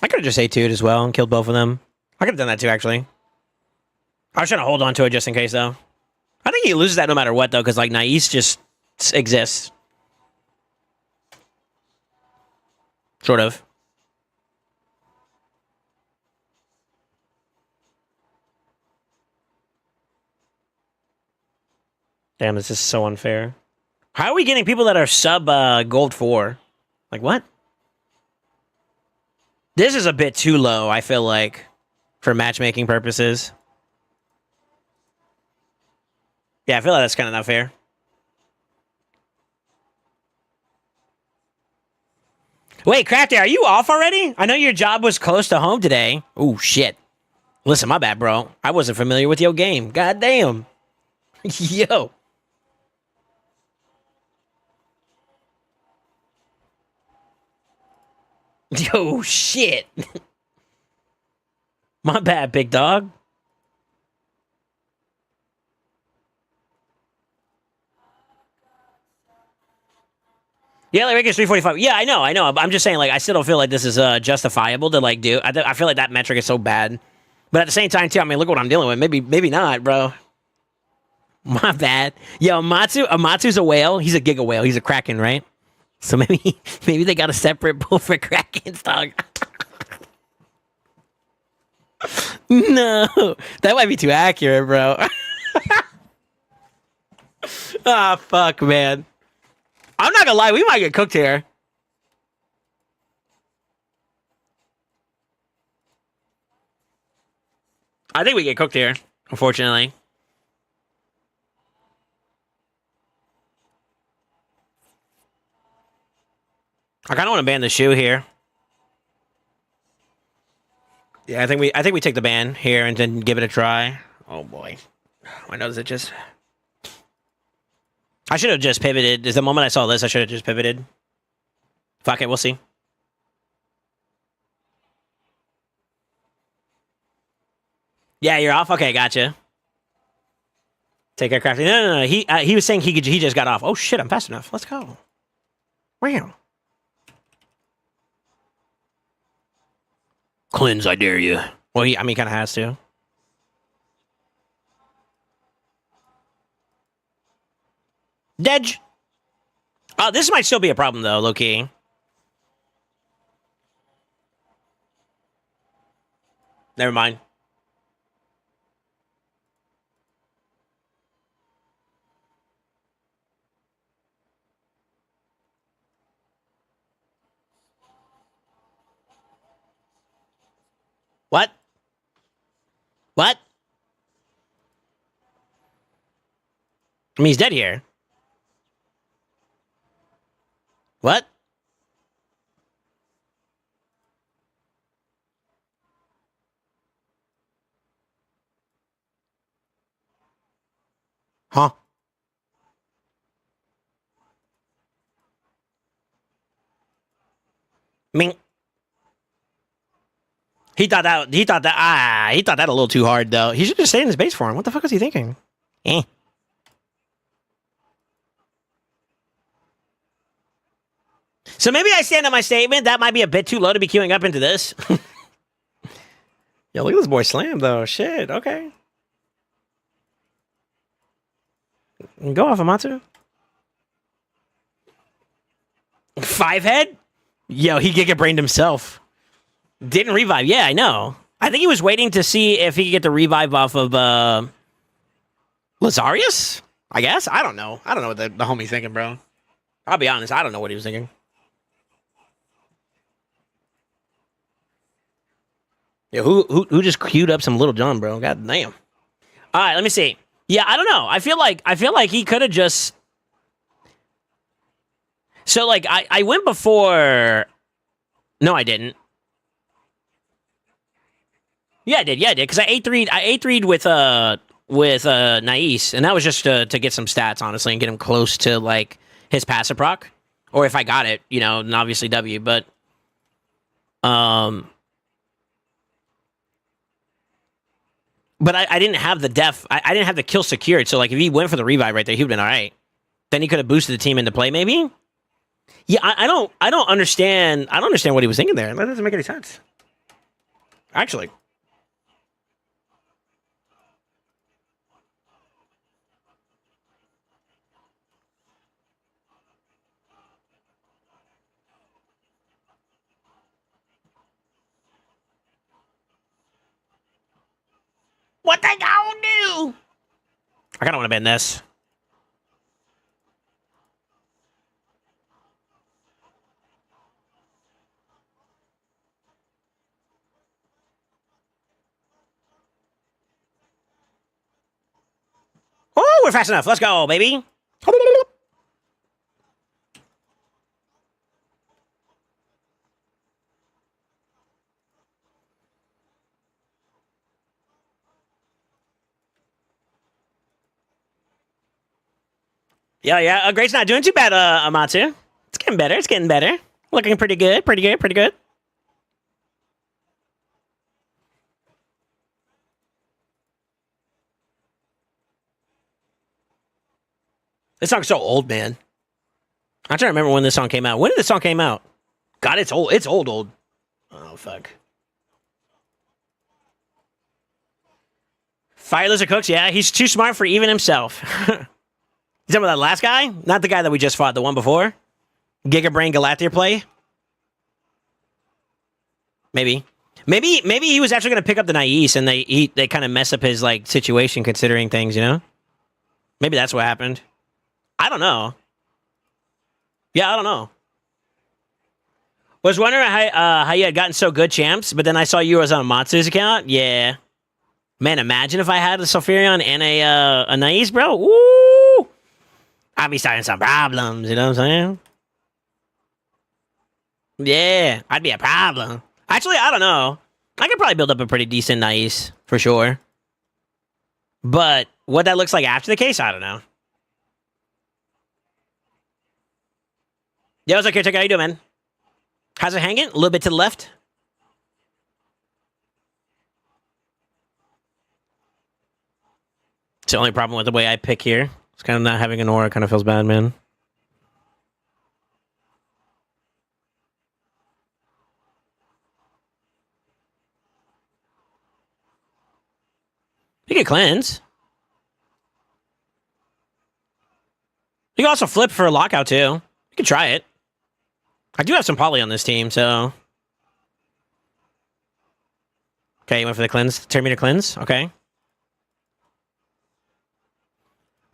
I could have just A2'd as well and killed both of them. I could have done that too, actually. I was trying to hold on to it just in case, though. I think he loses that no matter what, though, because, like, Nais just exists. Sort of. Damn, this is so unfair. How are we getting people that are sub gold 4? Like, what? This is a bit too low, I feel like, for matchmaking purposes. Yeah, I feel like that's kind of not fair. Wait, Crafty, are you off already? I know your job was close to home today. Oh, shit. Listen, my bad, bro. I wasn't familiar with your game. God damn. Yo. Yo, shit. My bad, big dog. Yeah, like it's 345. Yeah, I know. I'm just saying, like, I still don't feel like this is justifiable to like do. I feel like that metric is so bad. But at the same time, too, I mean, look what I'm dealing with. Maybe not, bro. My bad. Yo, Matsu's a whale. He's a giga whale. He's a kraken, right? So maybe they got a separate pool for krakens, dog. No, that might be too accurate, bro. Ah, fuck, man. I'm not gonna lie, we might get cooked here. I think we get cooked here, unfortunately. I kind of want to ban the shoe here. Yeah, I think we take the ban here and then give it a try. Oh boy, my nose itches. I should have just pivoted. Is the moment I saw this, I should have just pivoted. Fuck it, we'll see. Yeah, you're off. Okay, gotcha. Take aircraft. No. He was saying he just got off. Oh shit, I'm fast enough. Let's go. Wow. Cleanse, I dare you. Well, he kind of has to. Dedge. This might still be a problem though, low key. Never mind. What? What? I mean, he's dead here. What? Huh? I mean, he thought that a little too hard though. He should just stay in his base for him. What the fuck was he thinking? Eh. So maybe I stand on my statement. That might be a bit too low to be queuing up into this. Yo, look at this boy slam though. Shit. Okay. Go off, Amatsu. 5 head? Yo, he Giga Brained himself. Didn't revive. Yeah, I know. I think he was waiting to see if he could get the revive off of Lazarius? I guess? I don't know. I don't know what the homie's thinking, bro. I'll be honest. I don't know what he was thinking. Yeah, who just queued up some Little John, bro? God damn. All right, let me see. Yeah, I don't know. I feel like he could have just. So like I went before. No, I didn't. Yeah, I did. Yeah, I did. Because I A3'd with Nais, and that was just to get some stats, honestly, and get him close to like his passive proc, or if I got it, you know, and obviously W. But But I didn't have the def. I didn't have the kill secured. So like if he went for the revive right there, he'd been all right. Then he could have boosted the team into play, maybe. Yeah, I don't understand. I don't understand what he was thinking there. That doesn't make any sense. Actually. What they gonna do? I kind of want to bend this. Oh, we're fast enough. Let's go, baby. Yeah. Great's not doing too bad, Amatsu. It's getting better. It's getting better. Looking pretty good. Pretty good. This song's so old, man. I'm trying to remember when this song came out. When did this song came out? God, it's old. It's old. Oh, fuck. Fire Lizard Cooks, yeah. He's too smart for even himself. You talking about that last guy? Not the guy that we just fought, the one before? Giga Brain Galathier play? Maybe he was actually going to pick up the Nais and they kind of mess up his like situation considering things, you know? Maybe that's what happened. I don't know. Yeah, I don't know. Was wondering how you had gotten so good, champs, but then I saw you was on Matsu's account. Yeah. Man, imagine if I had a Sulfurion and a Nais, bro. Woo! I'd be starting some problems, you know what I'm saying? Yeah, I'd be a problem. Actually, I don't know. I could probably build up a pretty decent Nais, for sure. But what that looks like after the case, I don't know. Yeah, what's up, Caretaker? How you doing, man? How's it hanging? A little bit to the left. It's the only problem with the way I pick here. It's kind of not having an aura kind of feels bad, man. You can cleanse. You can also flip for a lockout, too. You can try it. I do have some poly on this team, so... Okay, you went for the cleanse. Terminator cleanse. Okay.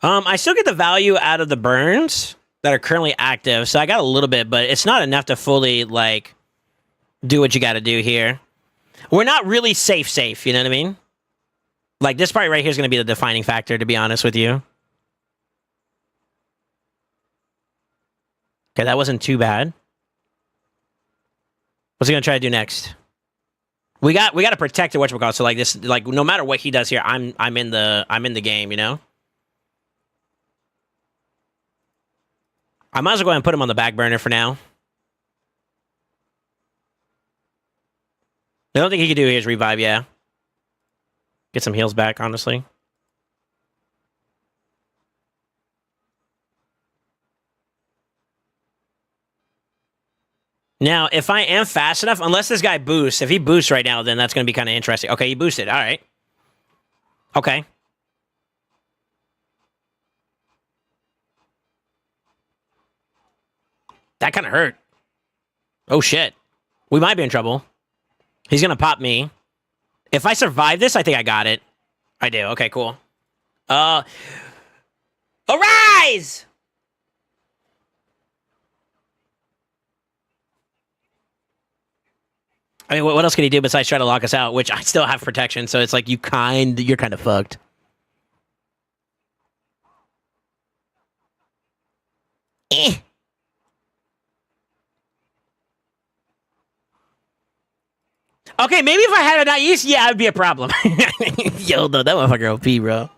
I still get the value out of the burns that are currently active, so I got a little bit, but it's not enough to fully, like, do what you gotta do here. We're not really safe, you know what I mean? Like, this part right here is gonna be the defining factor, to be honest with you. Okay, that wasn't too bad. What's he gonna try to do next? We got to protect the whatchamacallit. So like this, like no matter what he does here, I'm in the game, you know. I might as well go ahead and put him on the back burner for now. The only thing he could do here is revive, yeah. Get some heals back, honestly. Now, if I am fast enough, unless this guy boosts, if he boosts right now, then that's going to be kind of interesting. Okay, he boosted. All right. Okay. That kind of hurt. Oh, shit. We might be in trouble. He's going to pop me. If I survive this, I think I got it. I do. Okay, cool. Arise! I mean, what else can he do besides try to lock us out? Which I still have protection, so it's like you're kind of fucked. Eh. Okay, maybe if I had a Nais, yeah, it'd be a problem. Yo, though, that motherfucker OP, bro.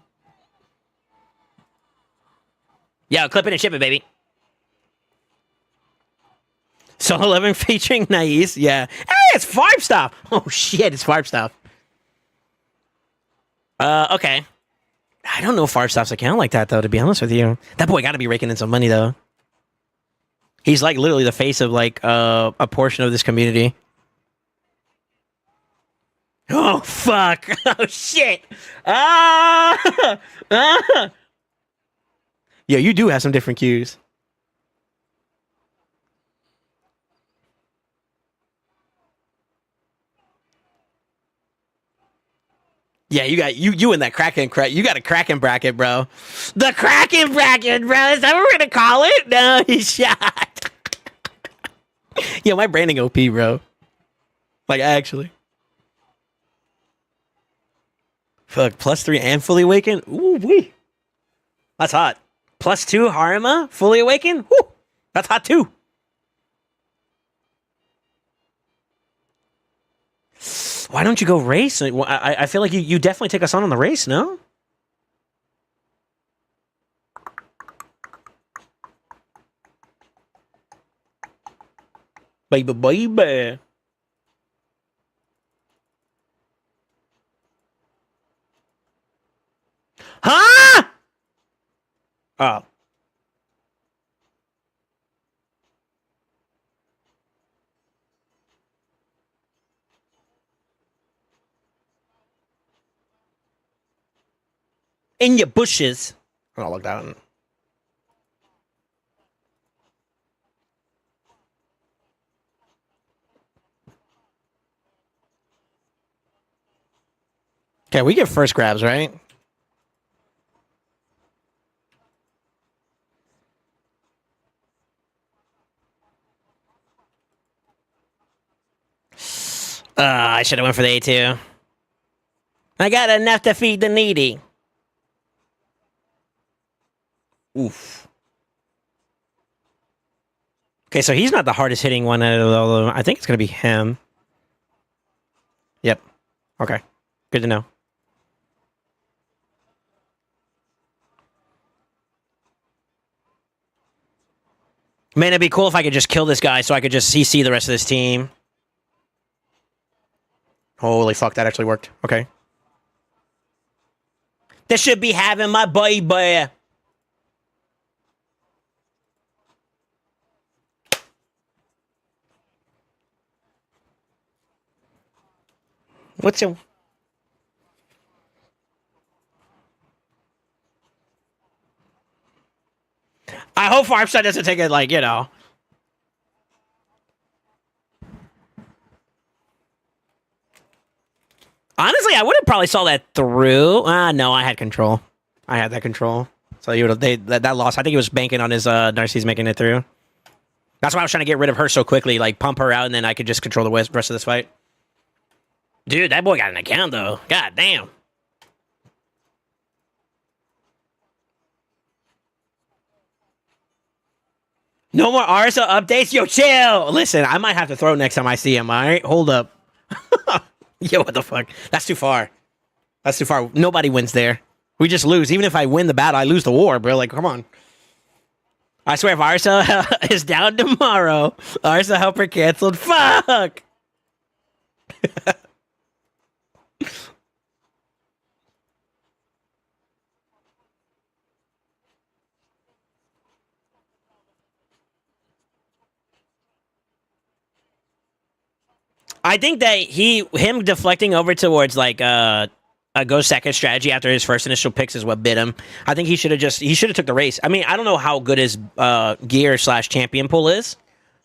Yo, clip it and ship it, baby. Soul 11 featuring Nais, yeah. Hey, it's farm stuff. Oh shit, it's farm stuff. Okay. I don't know if farm stuff's account like that though. To be honest with you, that boy got to be raking in some money though. He's like literally the face of like a portion of this community. Oh fuck! Oh shit! Yeah, you do have some different cues. Yeah, you got you in that Kraken crack. You got a Kraken bracket, bro. The Kraken bracket, bro. Is that what we're gonna call it? No, he's shot. Yo, my branding OP, bro. Like actually. Fuck, +3 and fully awakened. Ooh wee. That's hot. +2 Harima, fully awakened. Woo, that's hot too. Why don't you go race? I feel like you definitely take us on the race, no? Baby, baby. Huh? Oh. In your bushes. I'll look down. Okay, we get first grabs, right? I should have went for the A2. I got enough to feed the needy. Oof. Okay, so he's not the hardest hitting one out of all of them. I think it's going to be him. Yep. Okay. Good to know. Man, it'd be cool if I could just kill this guy so I could just CC the rest of this team. Holy fuck, that actually worked. Okay. This should be having my baby. What's your... I hope Farmside doesn't take it like, you know. Honestly, I would have probably saw that through. No, I had control. I had that control. So you would have that loss. I think he was banking on his Narcisse making it through. That's why I was trying to get rid of her so quickly, like pump her out, and then I could just control the rest of this fight. Dude, that boy got an account though. God damn. No more RSL updates? Yo, chill! Listen, I might have to throw next time I see him, alright? Hold up. Yo, what the fuck? That's too far. That's too far. Nobody wins there. We just lose. Even if I win the battle, I lose the war, bro. Like, come on. I swear, if RSL is down tomorrow, RSL helper canceled. Fuck! I think that him deflecting over towards like a go second strategy after his first initial picks is what bit him. I think he should have took the race. I mean, I don't know how good his gear / champion pool is,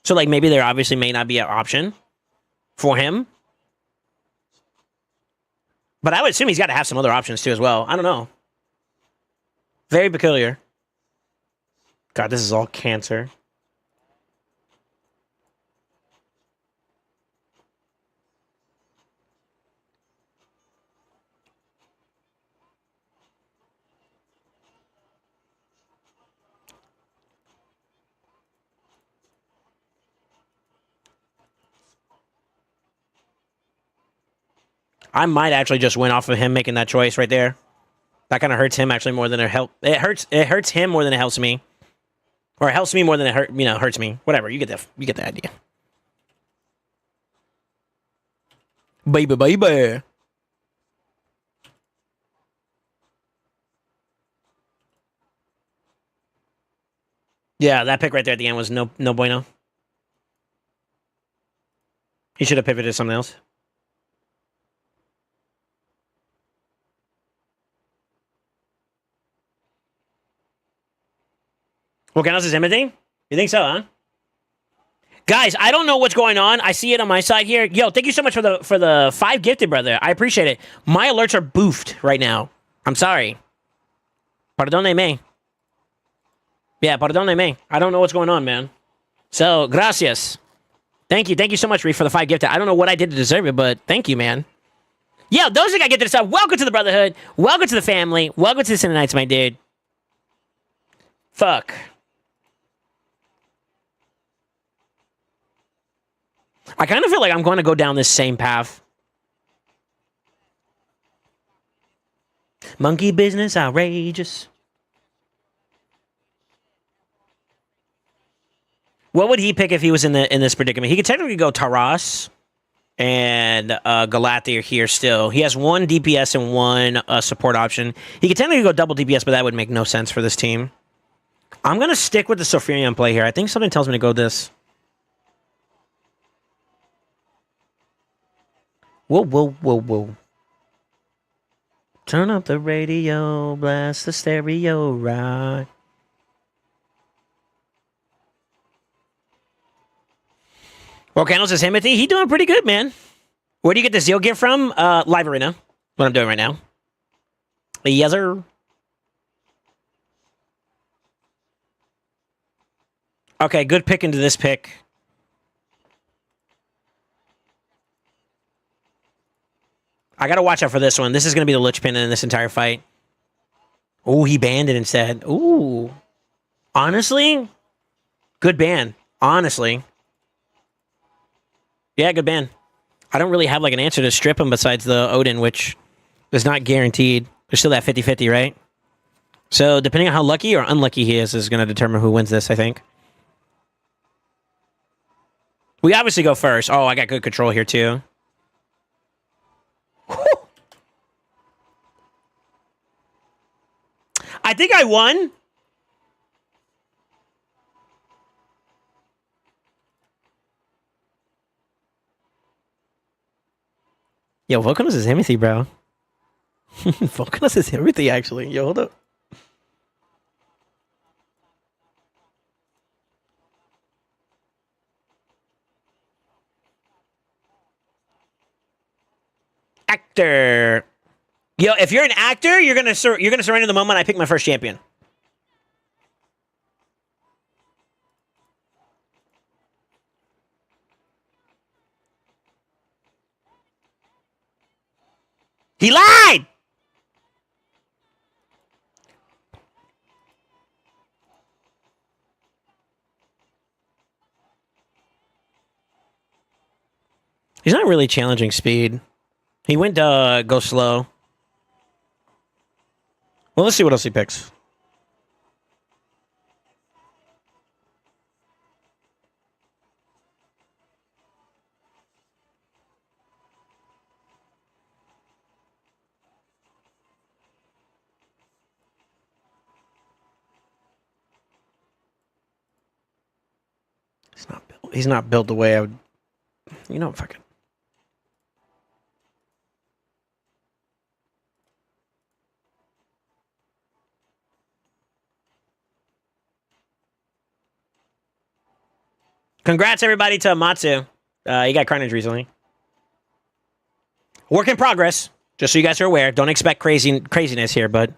so like maybe there obviously may not be an option for him. But I would assume he's got to have some other options too as well. I don't know. Very peculiar. God, this is all cancer. I might actually just win off of him making that choice right there. That kind of hurts him actually more than it helps. It hurts him more than it helps me, or it helps me more than it hurts me. Whatever, you get the idea. Baby. Yeah, that pick right there at the end was no bueno. He should have pivoted to something else. What else is imitating? You think so, huh? Guys, I don't know what's going on. I see it on my side here. Yo, thank you so much for the 5 gifted, brother. I appreciate it. My alerts are boofed right now. I'm sorry. Perdóneme. Yeah, perdóneme. I don't know what's going on, man. So, gracias. Thank you so much, Reef, for the 5 gifted. I don't know what I did to deserve it, but thank you, man. Yo, those that got gifted stuff, welcome to the Brotherhood. Welcome to the family. Welcome to the Cinema Nights, my dude. Fuck. I kind of feel like I'm going to go down this same path. Monkey business, outrageous. What would he pick if he was in this predicament? He could technically go Taras and Galathir here still. He has 1 DPS and 1 support option. He could technically go double DPS, but that would make no sense for this team. I'm going to stick with the Sofirian play here. I think something tells me to go this. Whoa. Turn up the radio, blast the stereo, right? Volcano says, Timothy, he doing pretty good, man. Where do you get the Zeal gift from? Live Arena. What I'm doing right now. Yes, sir. Okay, good pick into this pick. I gotta watch out for this one. This is gonna be the linchpin in this entire fight. Ooh, he banned it instead. Ooh. Honestly, good ban. Honestly. Yeah, good ban. I don't really have like an answer to strip him besides the Odin, which is not guaranteed. There's still that 50-50, right? So depending on how lucky or unlucky he is going to determine who wins this, I think. We obviously go first. Oh, I got good control here too. I think I won. Yo, Volcanus is everything, bro. Volcanus is everything, actually. Yo, hold up. Actor. Yo, if you're an actor, you're gonna surrender the moment I pick my first champion. He lied! He's not really challenging speed. He went go slow. Well, let's see what else he picks. He's not built the way I would. You know, fuck it. Congrats, everybody, to Matsu. He got carnage recently. Work in progress. Just so you guys are aware. Don't expect craziness here, but.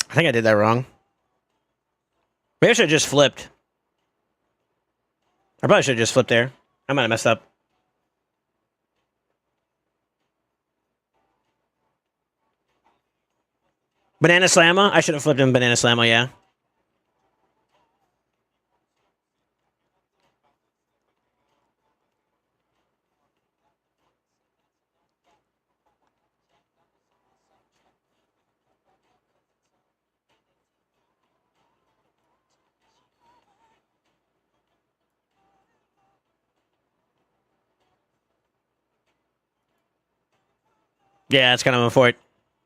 I think I did that wrong. Maybe I should have just flipped. I probably should have just flipped there. I might have messed up. Banana Slamma? I should have flipped him Banana Slamma, yeah. Yeah, that's kind of for it.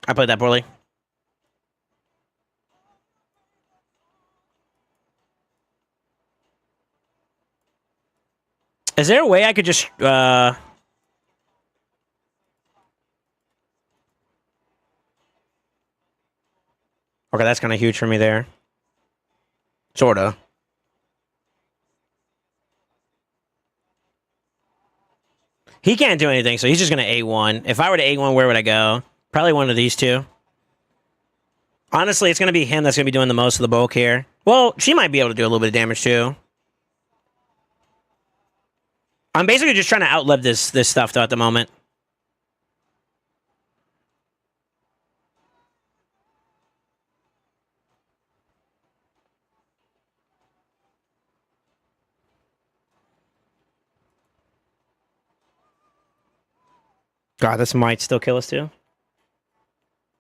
I played that poorly. Is there a way I could just okay, that's kind of huge for me there. Sorta. He can't do anything, so he's just gonna A1. If I were to A1, where would I go? Probably one of these two. Honestly, it's gonna be him that's gonna be doing the most of the bulk here. Well, she might be able to do a little bit of damage too. I'm basically just trying to outlive this stuff though at the moment. God, this might still kill us too.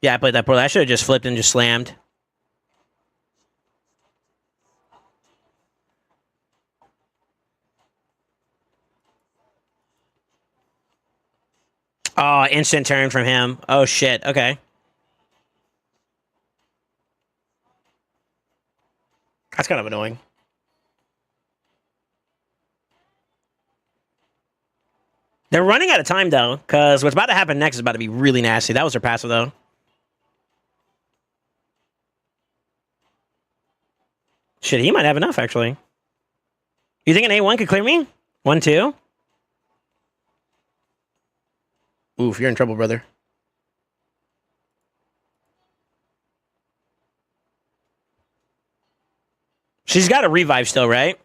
Yeah, I played that poorly. I should have just flipped and just slammed. Oh, instant turn from him. Oh, shit. Okay. That's kind of annoying. They're running out of time, though, because what's about to happen next is about to be really nasty. That was her passive, though. Shit, he might have enough, actually. You think an A1 could clear me? 1, 2? Oof, you're in trouble, brother. She's got a revive still, right?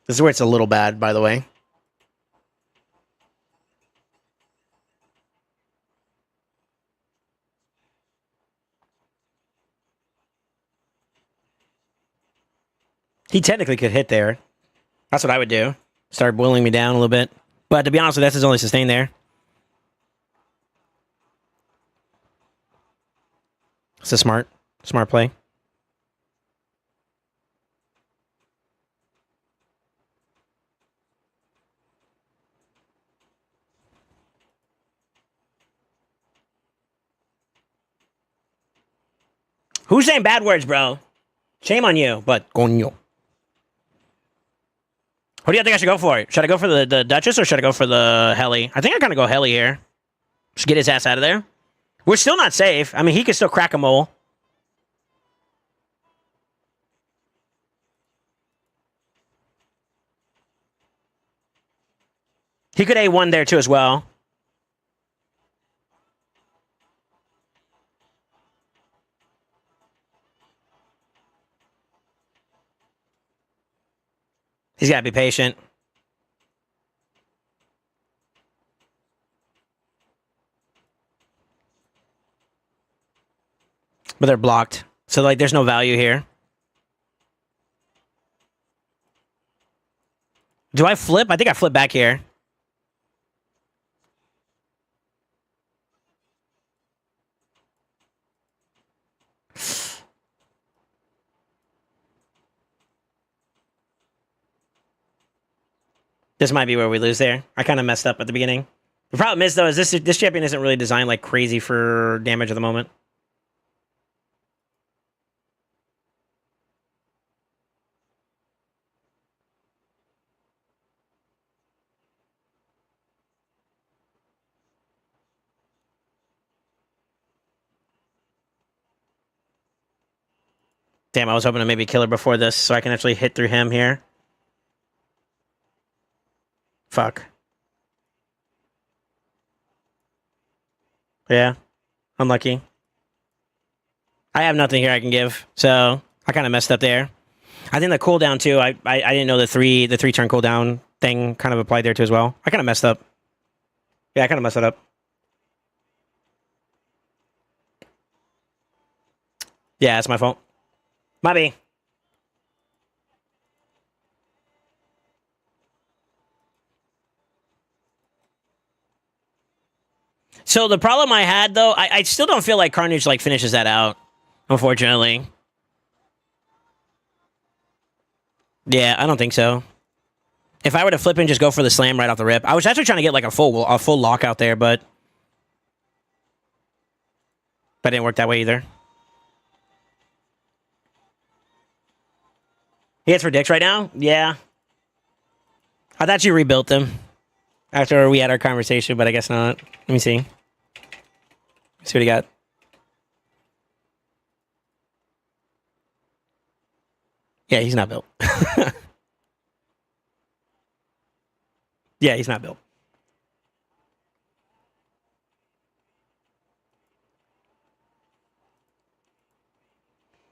This is where it's a little bad, by the way. He technically could hit there. That's what I would do. Start boiling me down a little bit. But to be honest with you, that's his only sustain there. It's a smart play. Who's saying bad words, bro? Shame on you, but coño. What do you think I should go for? Should I go for the Duchess or should I go for the Heli? I think I kind of go Heli here. Just get his ass out of there. We're still not safe. I mean, he could still crack a mole. He could A1 there too as well. He's got to be patient. But they're blocked. So, like, there's no value here. Do I flip? I think I flip back here. This might be where we lose there. I kind of messed up at the beginning. The problem is, though, is this champion isn't really designed like crazy for damage at the moment. Damn, I was hoping to maybe kill her before this so I can actually hit through him here. Fuck. Yeah. Unlucky. I have nothing here I can give, so I kind of messed up there. I think the cooldown too, I didn't know the three turn cooldown thing kind of applied there too as well. I kind of messed up. Yeah, I kind of messed it up. Yeah, it's my fault. Might be. So the problem I had, though, I still don't feel like Carnage, like, finishes that out, unfortunately. Yeah, I don't think so. If I were to flip and just go for the slam right off the rip, I was actually trying to get, like, a full lock out there, but... That didn't work that way either. He hits for dicks right now? Yeah. I thought you rebuilt them after we had our conversation, but I guess not. Let me see. Let's see what he got. Yeah, he's not built. Yeah, he's not built.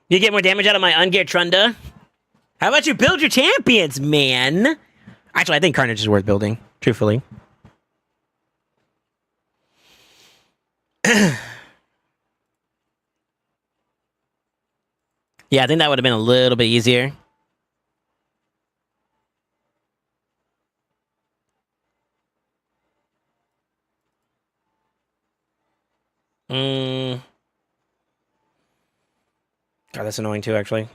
You get more damage out of my ungeared Trunda? How about you build your champions, man? Actually, I think Carnage is worth building, truthfully. Yeah, I think that would have been a little bit easier. God, that's annoying too, actually.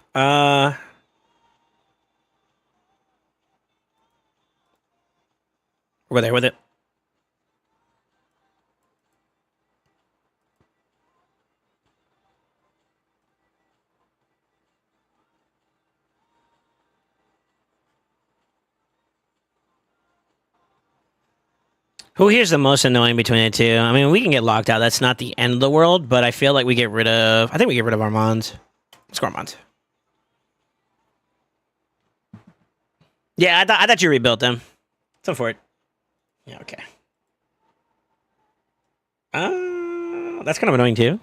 We're there with it. Who here's the most annoying between the two? I mean, we can get locked out. That's not the end of the world, but I feel like we get rid of... I think we get rid of Armand. Let's go Armand. Yeah, I thought you rebuilt them. So for it. Yeah, okay. That's kind of annoying too.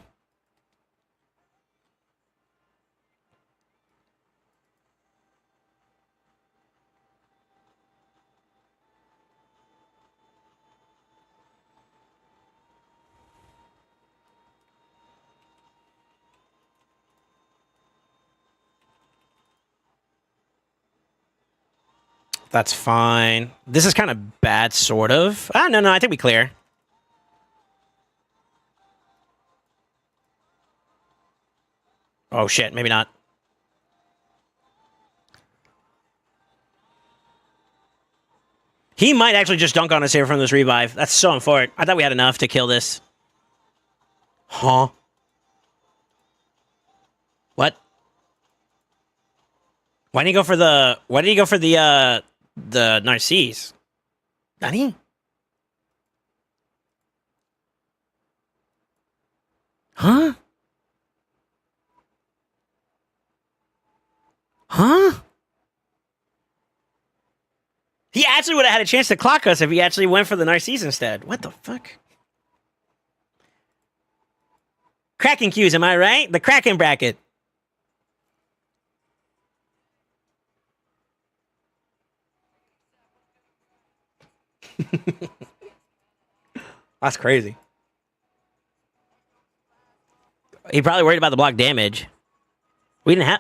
That's fine. This is kind of bad, sort of. Ah, no, I think we clear. Oh, shit, maybe not. He might actually just dunk on us here from this revive. That's so unfortunate. I thought we had enough to kill this. Huh? What? Why didn't you go for the? Why did you go for the Narcisse? Nani? Huh? Huh? He actually would have had a chance to clock us if he actually went for the Narcisse instead. What the fuck? Kraken cues, am I right? The Kraken bracket. That's crazy. He probably worried about the block damage. We didn't have.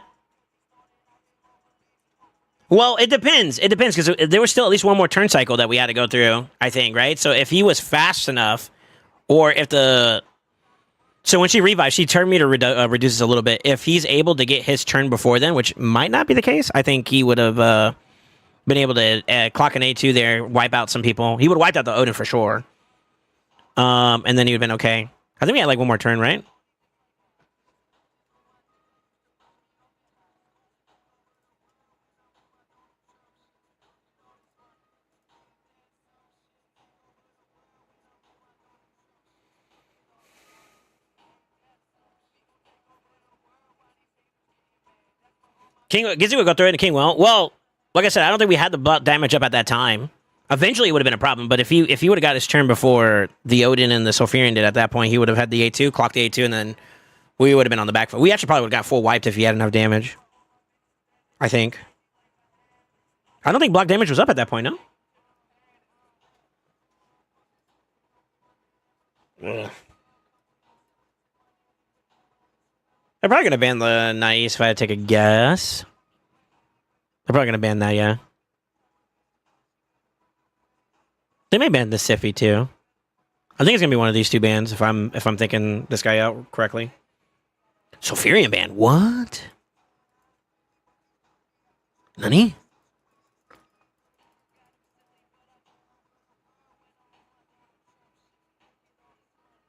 Well, it depends. It depends because there was still at least one more turn cycle that we had to go through, I think, right? So if he was fast enough, or if the. So when she revives, she turn meter reduces a little bit. If he's able to get his turn before then, which might not be the case, I think he would have been able to clock an A2 there, wipe out some people. He would have wiped out the Odin for sure. And then he would have been okay. I think we had like one more turn, right? King Gizzy would go through it, and King won't. Well, like I said, I don't think we had the butt damage up at that time. Eventually, it would have been a problem. But if he would have got his turn before the Odin and the Sulfurion did at that point, he would have had the A2, clocked the A2, and then we would have been on the back foot. We actually probably would have got full wiped if he had enough damage. I think. I don't think block damage was up at that point, no? Ugh. They're probably going to ban the Nice if I had to take a guess. They're probably going to ban that, yeah. They may ban the Siffy too. I think it's going to be one of these two bans if I'm thinking this guy out correctly. Sulfurion ban. What? Nani?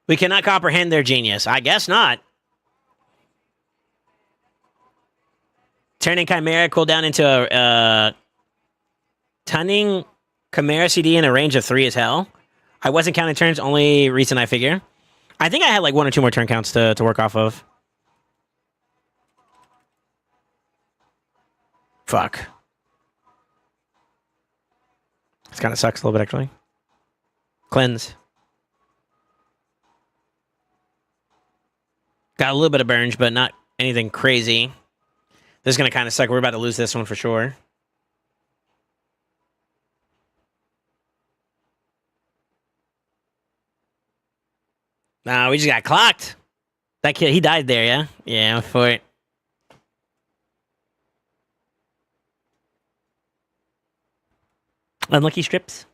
We cannot comprehend their genius. I guess not. Turning Chimera cooldown into a Tunning Chimera CD in a range of 3 is hell. I wasn't counting turns, only reason I figure. I think I had like 1 or 2 more turn counts to work off of. Fuck. This kind of sucks a little bit, actually. Cleanse. Got a little bit of burns, but not anything crazy. This is going to kind of suck. We're about to lose this one for sure. Nah, we just got clocked. That kid, he died there, yeah? Yeah, for it. Unlucky strips.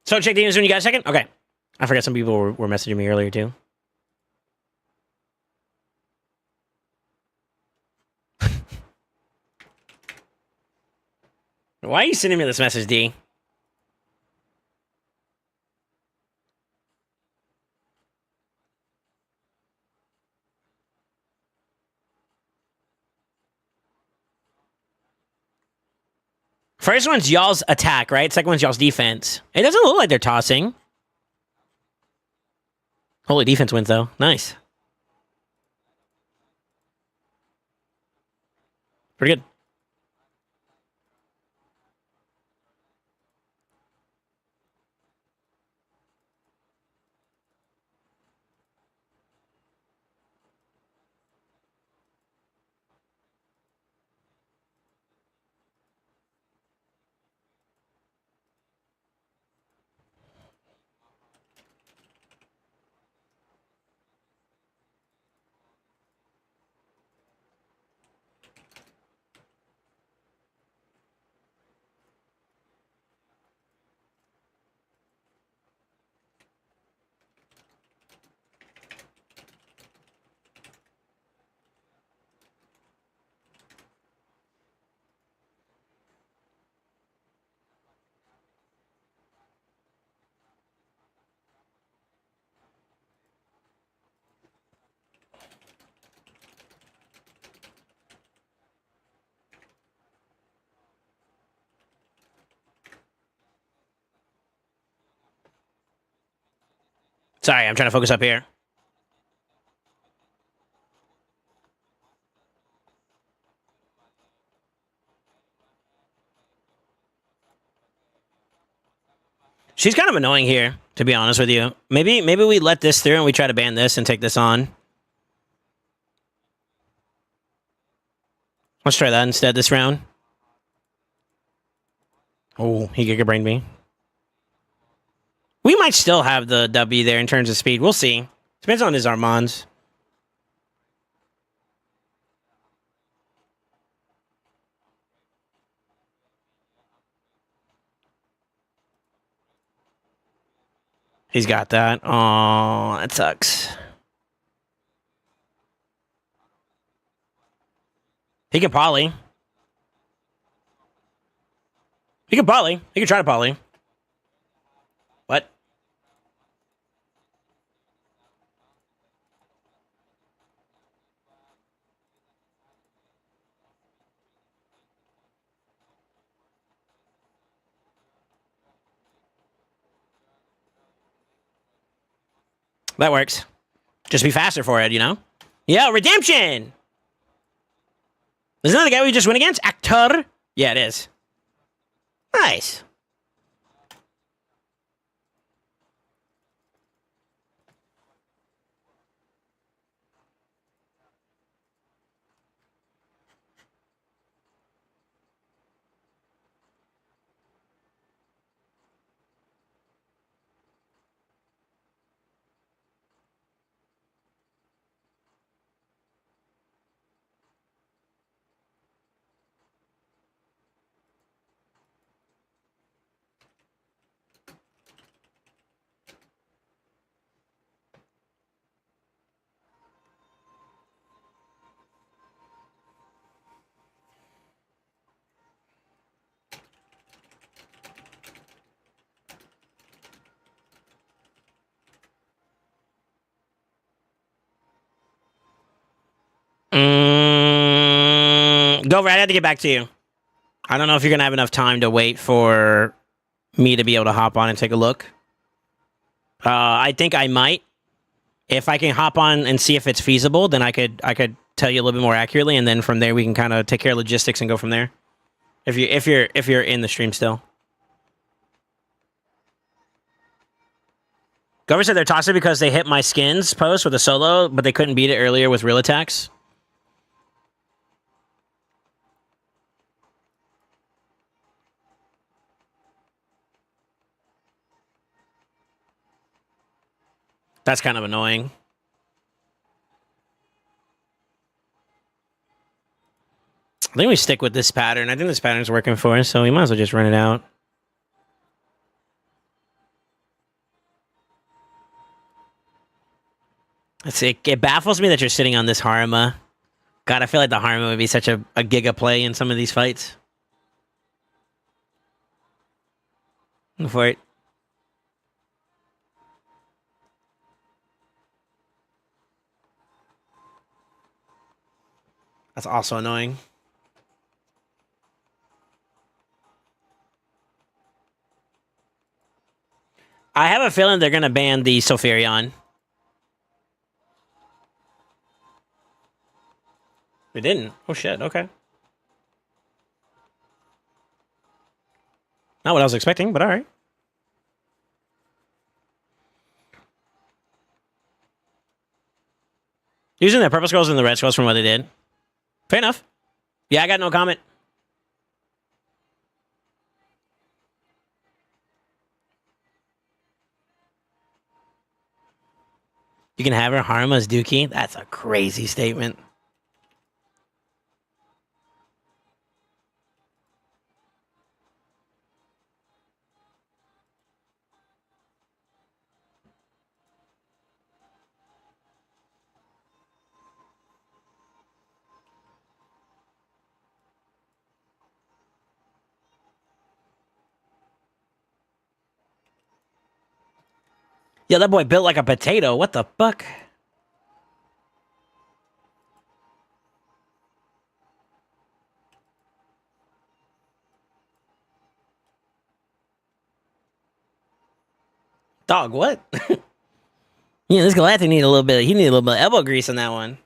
So check the news when you got a second? Okay. I forgot some people were messaging me earlier, too. Why are you sending me this message, D? First one's y'all's attack, right? Second one's y'all's defense. It doesn't look like they're tossing. Holy defense wins, though. Nice. Pretty good. Sorry, I'm trying to focus up here. She's kind of annoying here, to be honest with you. Maybe we let this through and we try to ban this and take this on. Let's try that instead this round. Oh, he giga brained me. We might still have the W there in terms of speed. We'll see. Depends on his Armands. He's got that. Oh, that sucks. He can poly. He can poly. He can try to poly. What? That works. Just be faster for it, you know? Yeah, redemption! Isn't that the guy we just went against? Actor? Yeah, it is. Nice. Go right. I had to get back to you. I don't know if you're gonna have enough time to wait for me to be able to hop on and take a look. I think I might. If I can hop on and see if it's feasible, then I could tell you a little bit more accurately, and then from there we can kind of take care of logistics and go from there. If you're in the stream still. Gover said they're toxic because they hit my skins post with a solo, but they couldn't beat it earlier with real attacks. That's kind of annoying. I think we stick with this pattern. I think this pattern's working for us, so we might as well just run it out. Let's see. It baffles me that you're sitting on this Harima. God, I feel like the Harima would be such a giga play in some of these fights. Go for it. That's also annoying. I have a feeling they're going to ban the Sulfurion. They didn't. Oh, shit. Okay. Not what I was expecting, but all right. Using the purple scrolls and the red scrolls from what they did. Fair enough. Yeah, I got no comment. You can have her Harima's Dookie? That's a crazy statement. Yeah, that boy built like a potato. What the fuck? Dog, what? Yeah, this Galactic need a little bit. He need a little bit of elbow grease on that one.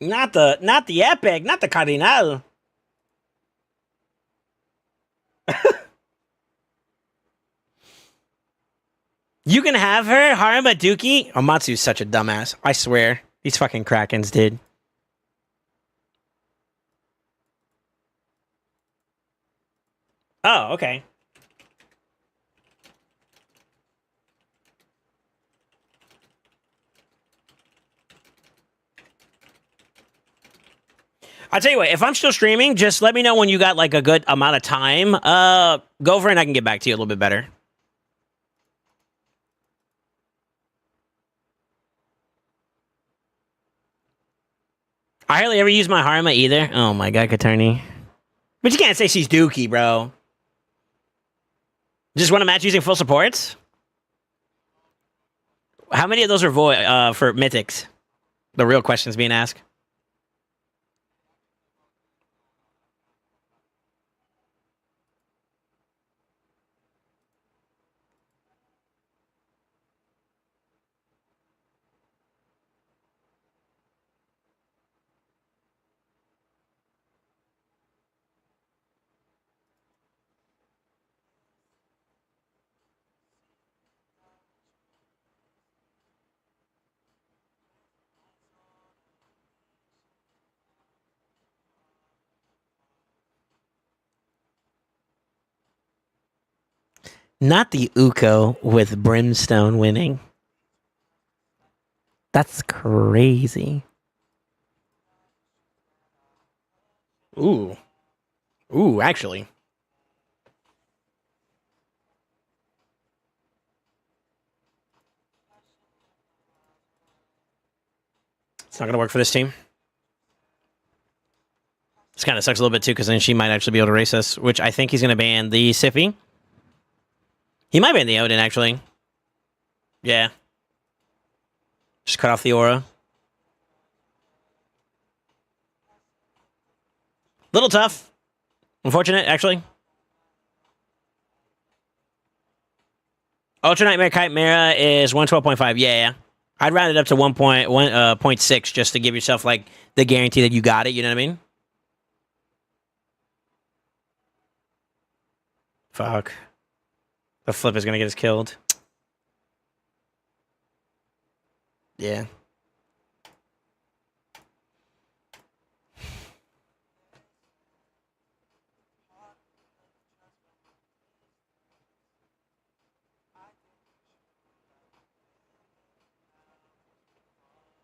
Not the epic, not the Cardinal. You can have her, Harima Dookie. Oh, Matsu's such a dumbass. I swear. These fucking Krakens, dude. Oh, okay. I'll tell you what, if I'm still streaming, just let me know when you got like a good amount of time. Go for it and I can get back to you a little bit better. I hardly ever use my Harima either. Oh my god, Katarni. But you can't say she's dookie, bro. Just want a match using full supports? How many of those are for mythics? The real question's being asked. Not the Uko with Brimstone winning. That's crazy. Ooh. Ooh, actually. It's not going to work for this team. This kind of sucks a little bit too, because then she might actually be able to race us, which I think he's going to ban the Siffy. He might ban the Odin, actually. Yeah. Just cut off the aura. Little tough. Unfortunate, actually. Ultra Nightmare Chimera is 112.5. Yeah. I'd round it up to 1.6 just to give yourself, like, the guarantee that you got it. You know what I mean? Fuck. The flip is going to get us killed. Yeah.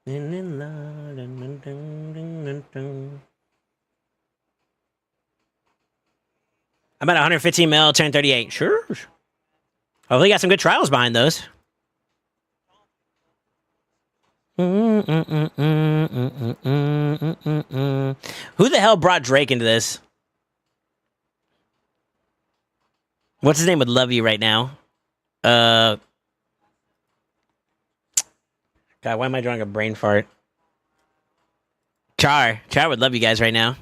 I'm at 115 mil, turn 38. Sure. Hopefully, you got some good trials behind those. Who the hell brought Drake into this? What's his name would love you right now? God, why am I drawing a brain fart? Char would love you guys right now.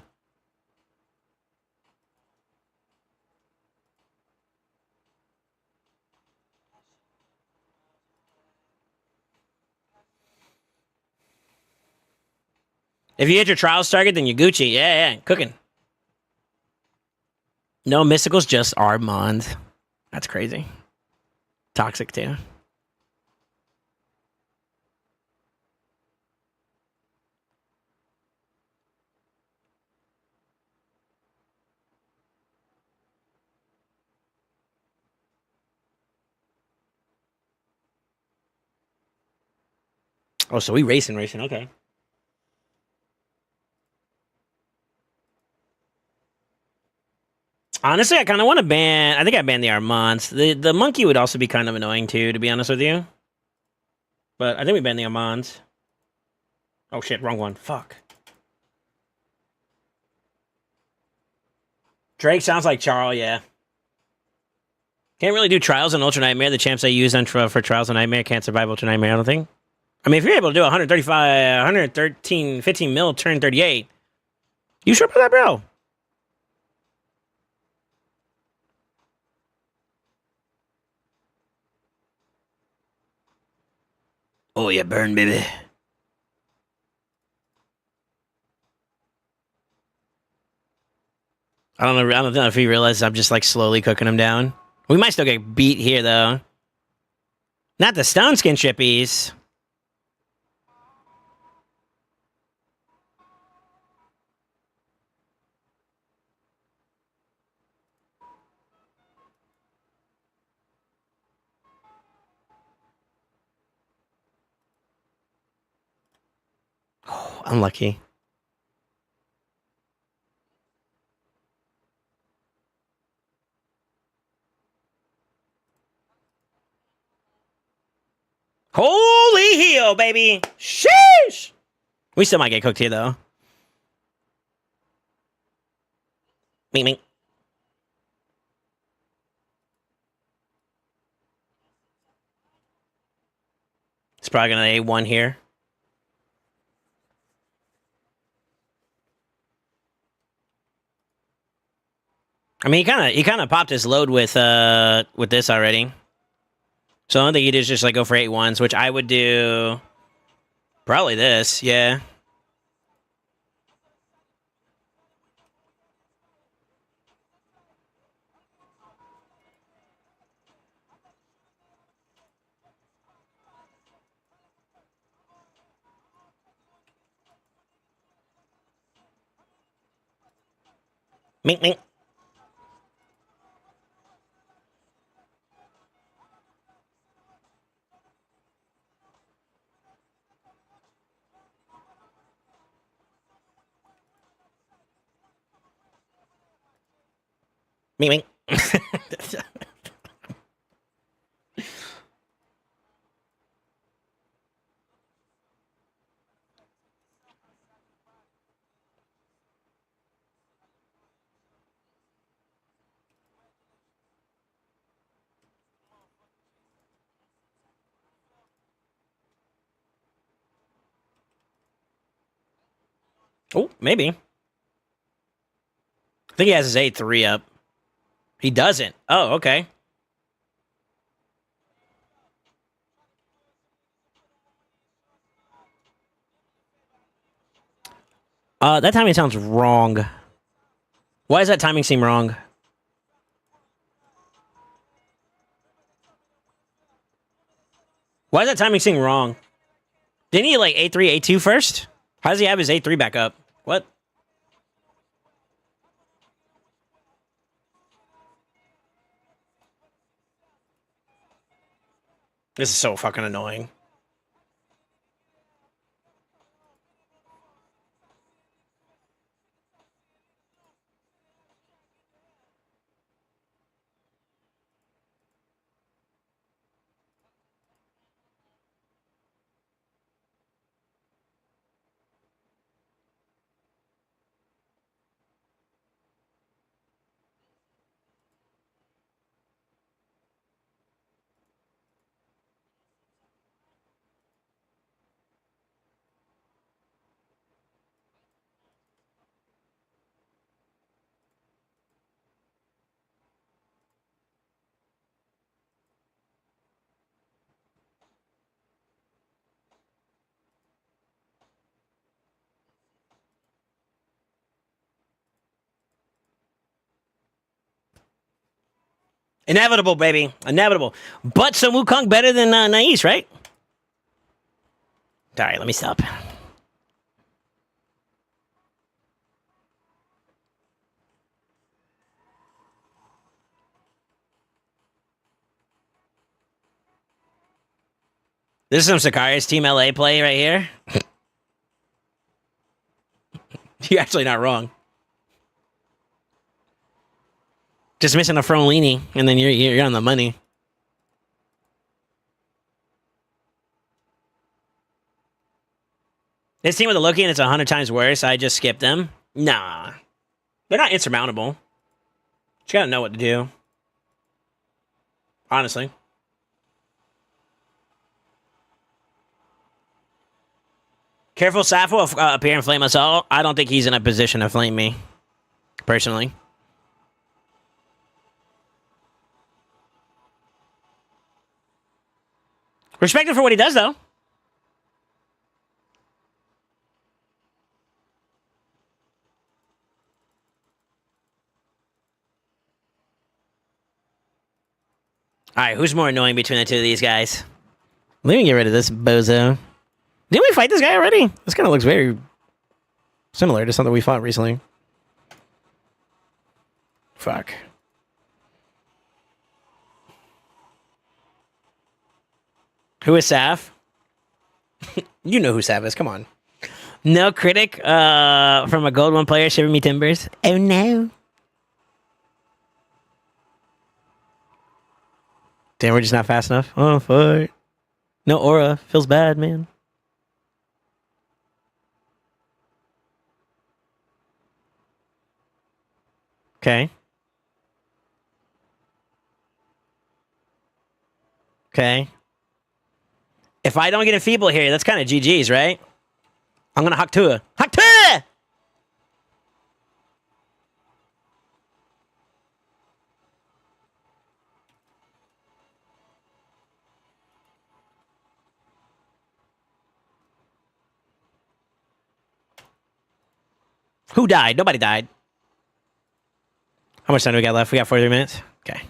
If you hit your trials target, then you're Gucci. Yeah, cooking. No mysticals, just Armand. That's crazy. Toxic too. Oh, so we racing. Okay. Honestly, I kind of want to ban. I think I banned the Armands. The monkey would also be kind of annoying too, to be honest with you. But I think we banned the Armands. Oh shit, wrong one. Fuck. Drake sounds like Charles, yeah. Can't really do Trials and Ultra Nightmare. The champs I use for Trials and Nightmare can't survive Ultra Nightmare, I don't think. I mean, if you're able to do 135, 113, 15 mil, turn 38, you sure about that, bro? Oh yeah, burn, baby. I don't know if he realizes I'm just like slowly cooking him down. We might still get beat here though. Not the stone skin chippies. Oh, unlucky. Holy heel, baby! Sheesh! We still might get cooked here though. Mink, mink. It's probably gonna A1 here. I mean, he kind of popped his load with this already. So I don't think he did just like go for 8-1s, which I would do. Probably this, yeah. Mink, mink. Mink, mink. Oh, maybe. I think he has his A3 up. He doesn't. Oh, okay. That timing sounds wrong. Why does that timing seem wrong? Why does that timing seem wrong? Didn't he like A3, A2 first? How does he have his A3 back up? What? This is so fucking annoying. Inevitable, baby. Inevitable. But Sun Wukong better than Nais, right? All right, let me stop. This is some Sakari's Team LA play right here. You're actually not wrong. Just missing a Frolini, and then you're on the money. This team with a Loki and it's 100 times worse. I just skipped them. Nah. They're not insurmountable. You gotta know what to do. Honestly. Careful, Sappho, appear and flame us all. I don't think he's in a position to flame me. Personally. Respect him for what he does, though. All right, who's more annoying between the two of these guys? Let me get rid of this bozo. Didn't we fight this guy already? This kind of looks very similar to something we fought recently. Fuck. Who is Saf? You know who Saf is. Come on. No critic from a gold one player shivering me timbers. Oh no. Damn, we're just not fast enough. Oh fuck. No aura. Feels bad, man. Okay. Okay. If I don't get a feeble here, that's kind of GG's, right? I'm gonna Haktua. Haktua! Who died? Nobody died. How much time do we got left? We got 43 minutes. Okay.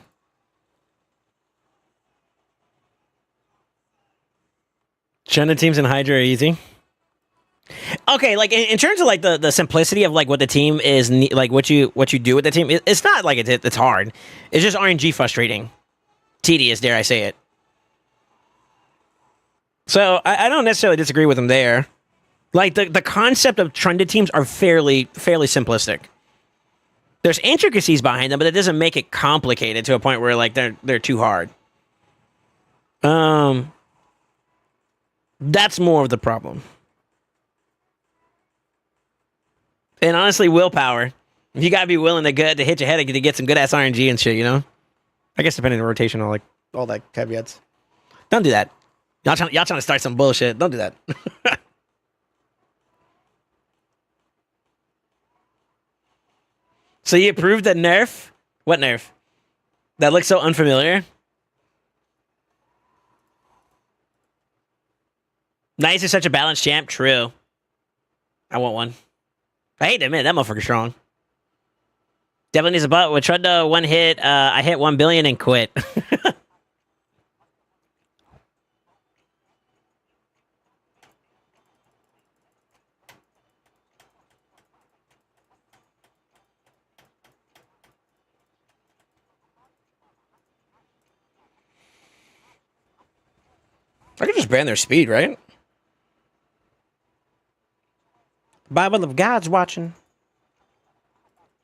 China teams and Hydra are easy. Okay, like in terms of like the simplicity of like what the team is, like what you do with the team, it's not like it's hard. It's just RNG frustrating, tedious, dare I say it. So I don't necessarily disagree with them there. Like the concept of trended teams are fairly simplistic. There's intricacies behind them, but it doesn't make it complicated to a point where like they're too hard. That's more of the problem. And honestly, willpower. You gotta be willing to hit your head to get some good ass RNG and shit, you know? I guess depending on the rotation, all that caveats. Don't do that. Y'all trying to start some bullshit. Don't do that. So you approved the nerf? What nerf? That looks so unfamiliar. Nice is such a balanced champ. True. I want one. I hate to admit, that motherfucker's strong. Definitely needs a butt. With Trunda, one hit. I hit 1 billion and quit. I could just ban their speed, right? Bible of God's watching.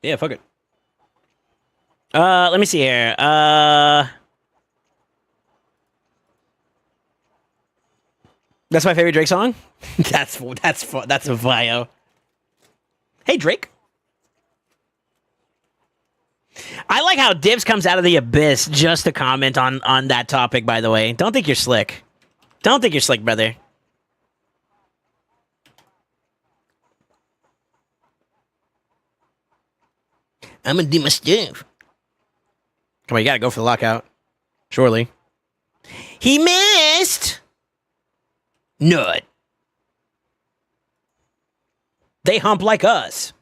Yeah, fuck it. Let me see here. That's my favorite Drake song. that's a bio. Hey Drake. I like how Dibs comes out of the abyss just to comment on that topic. By the way, don't think you're slick. Don't think you're slick, brother. I'm gonna do my stuff. Come on, you gotta go for the lockout. Surely. He missed! Nut. They hump like us.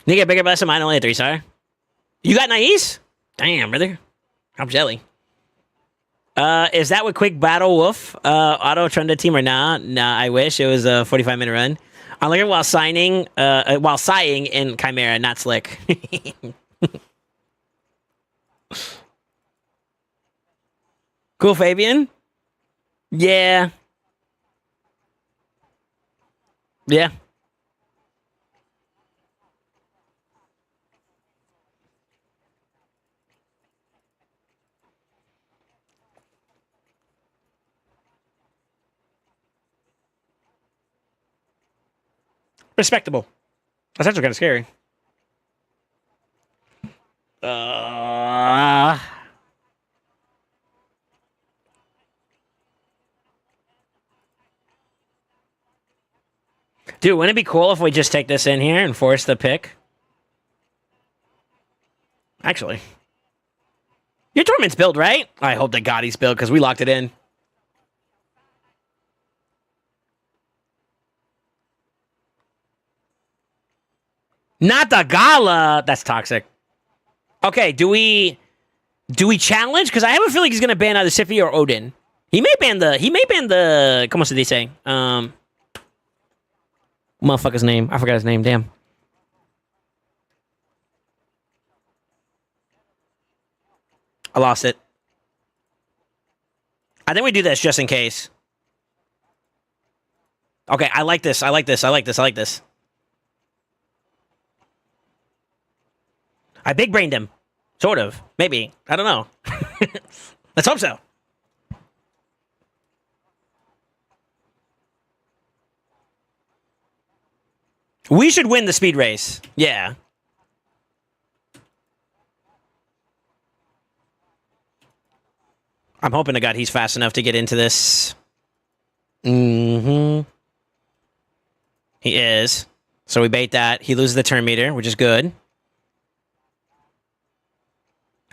Nigga, bigger bless him. Mine only a 3-star. You got Nais? Damn, brother. I'm jelly. Is that what Quick Battle Wolf auto trended team or nah? Nah, I wish it was a 45-minute run. I'm looking while sighing in Chimera, not slick. Cool, Fabian. Yeah. Yeah. Respectable. That's actually kind of scary. Dude, wouldn't it be cool if we just take this in here and force the pick? Actually. Your Torment's build, right? I hope to God he's built because we locked it in. Not the Gala. That's toxic. Okay, do we challenge? Because I have a feeling he's gonna ban either Siphi or Odin. He may ban the. Como se dice? Motherfucker's name. I forgot his name. Damn. I lost it. I think we do this just in case. Okay, I like this. I like this. I like this. I like this. I big brained him. Sort of. Maybe. I don't know. Let's hope so. We should win the speed race. Yeah. I'm hoping to God he's fast enough to get into this. Mm-hmm. He is. So we bait that. He loses the turn meter, which is good.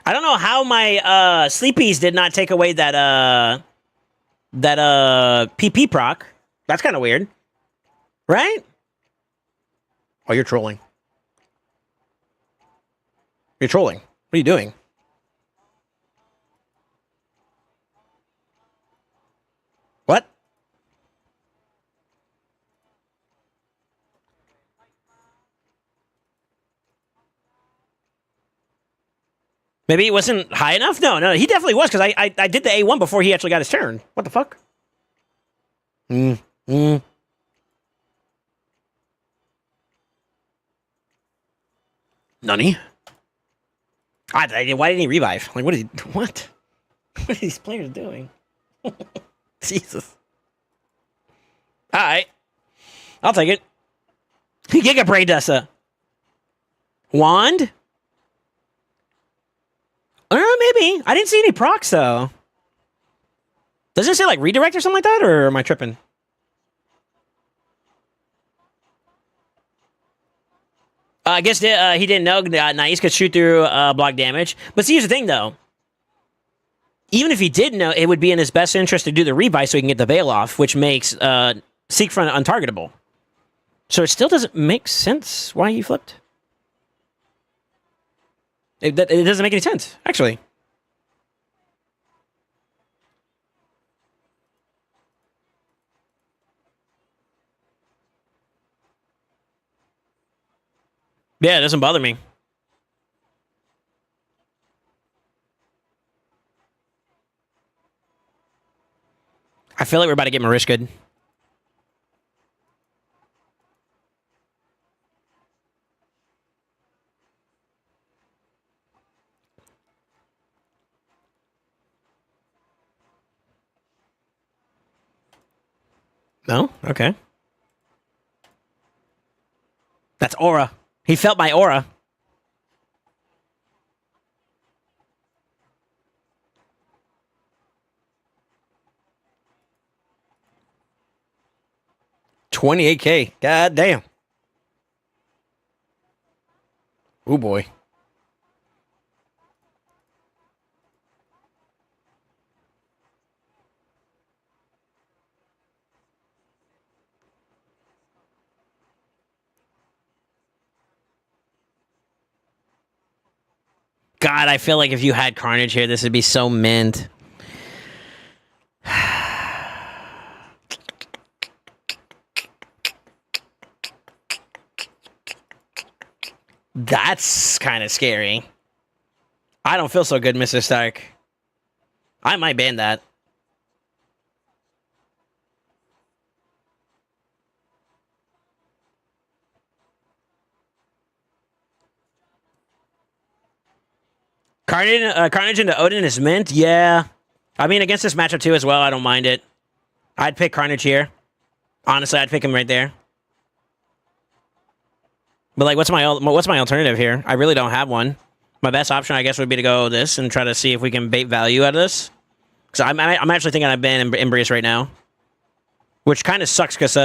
I don't know how my sleepies did not take away that PP proc. That's kind of weird. Right? Oh, you're trolling. You're trolling. What are you doing? What? Maybe it wasn't high enough? No, he definitely was, because I did the A1 before he actually got his turn. What the fuck? Nani? Why didn't he revive? Like, what? What are these players doing? Jesus. Alright. I'll take it. He Giga Braid Dessa. Wand? Maybe. I didn't see any procs, though. Does it say, like, redirect or something like that, or am I tripping? I guess he didn't know Nais could shoot through block damage. But see, here's the thing, though. Even if he did know, it would be in his best interest to do the revive so he can get the veil off, which makes Seekfront untargetable. So it still doesn't make sense why he flipped. It doesn't make any sense, actually. Yeah, it doesn't bother me. I feel like we're about to get Marish good. No? Okay. That's aura. He felt my aura. $28K. God damn. Oh boy. God, I feel like if you had Carnage here, this would be so mint. That's kind of scary. I don't feel so good, Mr. Stark. I might ban that. Carnage into Odin is mint? Yeah. I mean, against this matchup too as well, I don't mind it. I'd pick Carnage here. Honestly, I'd pick him right there. But like, what's my alternative here? I really don't have one. My best option, I guess, would be to go this and try to see if we can bait value out of this. Because I'm actually thinking I've been Embrace right now. Which kind of sucks because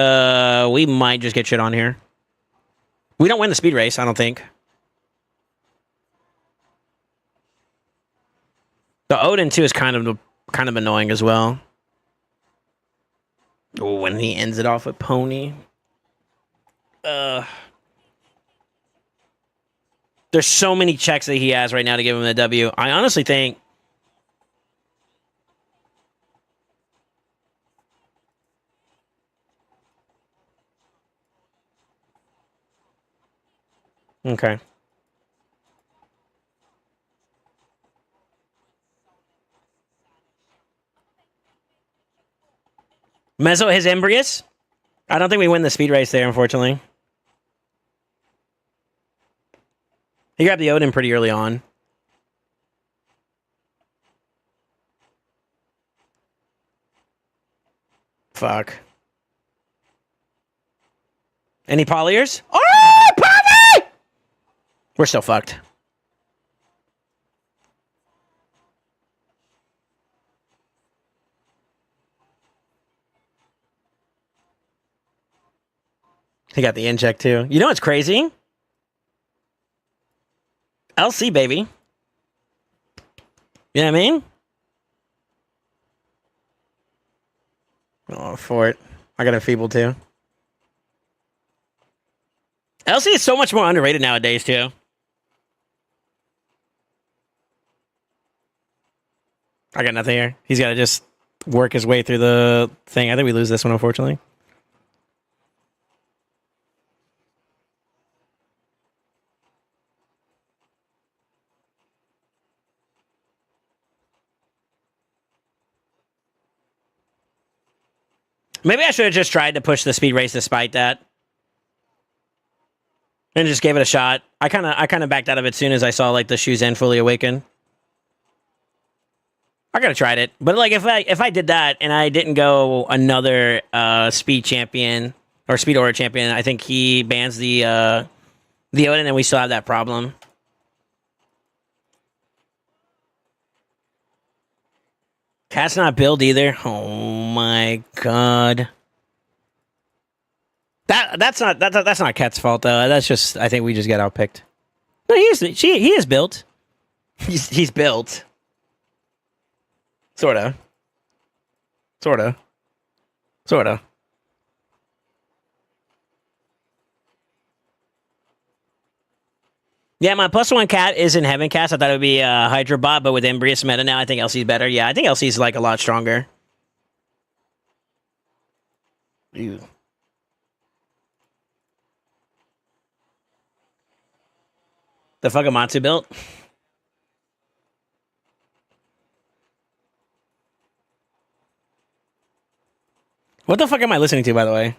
we might just get shit on here. We don't win the speed race, I don't think. The Odin too is kind of annoying as well. Oh, when he ends it off with Pony. There's so many checks that he has right now to give him the W. I honestly think. Okay. Mezzo his Embrius. I don't think we win the speed race there, unfortunately. He grabbed the Odin pretty early on. Fuck. Any polyers? Oh, Poly! We're still fucked. He got the inject too. You know what's crazy? LC, baby. You know what I mean? Oh, for it. I got a feeble too. LC is so much more underrated nowadays too. I got nothing here. He's got to just work his way through the thing. I think we lose this one, unfortunately. Maybe I should have just tried to push the speed race despite that. And just gave it a shot. I kind of backed out of it as soon as I saw like the Shuzen fully awaken. I could have tried it. But like if I did that and I didn't go another speed champion or speed order champion, I think he bans the Odin and we still have that problem. Cat's not build either. Oh my god. That's not Cat's fault though. That's just I think we just got outpicked. No, he is built. He's built. Sorta. Yeah, my +1 cat is in Heaven Cast. I thought it would be Hydra Bot, but with Embrius meta now, I think LC's better. Yeah, I think LC's like a lot stronger. Ew. The fuck Amatsu built? What the fuck am I listening to, by the way?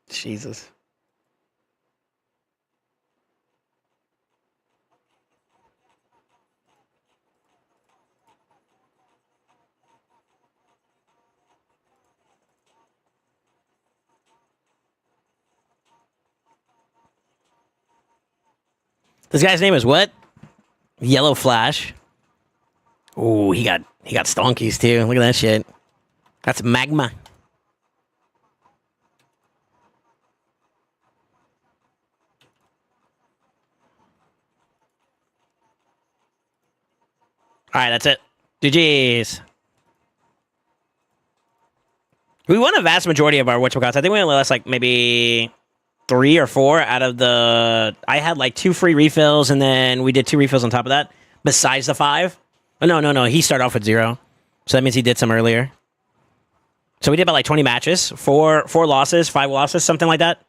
Jesus. This guy's name is what? Yellow Flash. Ooh, he got stonkies too. Look at that shit. That's magma. All right, that's it. GG's. We won a vast majority of our whatchamacalls. I think we only lost like maybe 3 or 4 out of the. I had like 2 free refills, and then we did 2 refills on top of that. Besides the 5. Oh, no. He started off with 0, so that means he did some earlier. So we did about like 20 matches, 4 losses, 5 losses, something like that.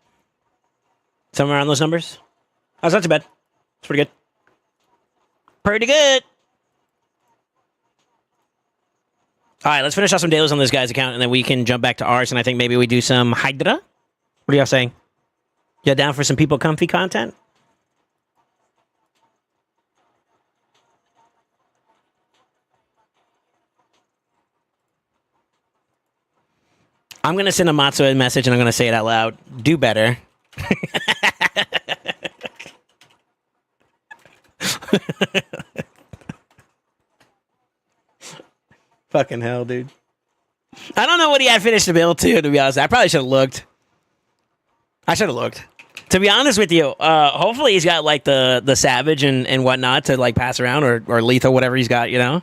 Somewhere around those numbers. That's not too bad. It's pretty good. Pretty good. All right, let's finish off some dailies on this guy's account, and then we can jump back to ours, and I think maybe we do some Hydra. What are y'all saying? Y'all down for some people comfy content? I'm going to send Amatsu a message, and I'm going to say it out loud. Do better. Fucking hell, dude. I don't know what he had finished the build to be honest. I probably should have looked. To be honest with you, hopefully he's got like the savage and whatnot to like pass around or lethal, whatever he's got, you know,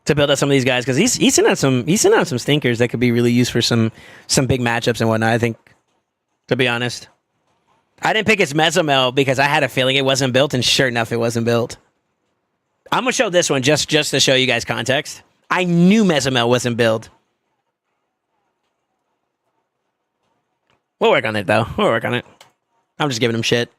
to build up some of these guys because he's sitting on some stinkers that could be really used for some big matchups and whatnot. I think, to be honest, I didn't pick his Mesomel because I had a feeling it wasn't built, and sure enough, it wasn't built. I'm gonna show this one just to show you guys context. I knew Mesomel wasn't built. We'll work on it though. We'll work on it. I'm just giving him shit.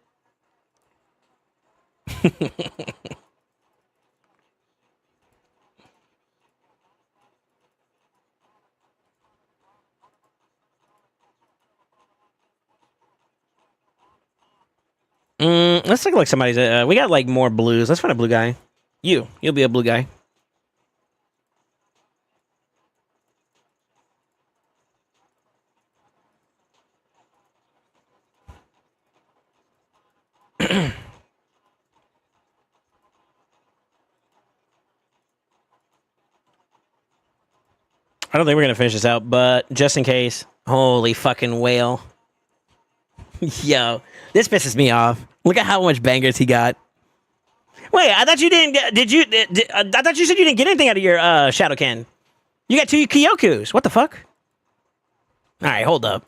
Let's look like somebody's. We got like more blues. Let's find a blue guy. You'll be a blue guy. I don't think we're gonna finish this out, but just in case. Holy fucking whale. Yo, this pisses me off. Look at how much bangers he got. Wait, I thought you didn't get. I thought you said you didn't get anything out of your Shadow Ken. You got 2 Kyokus. What the fuck? All right, hold up.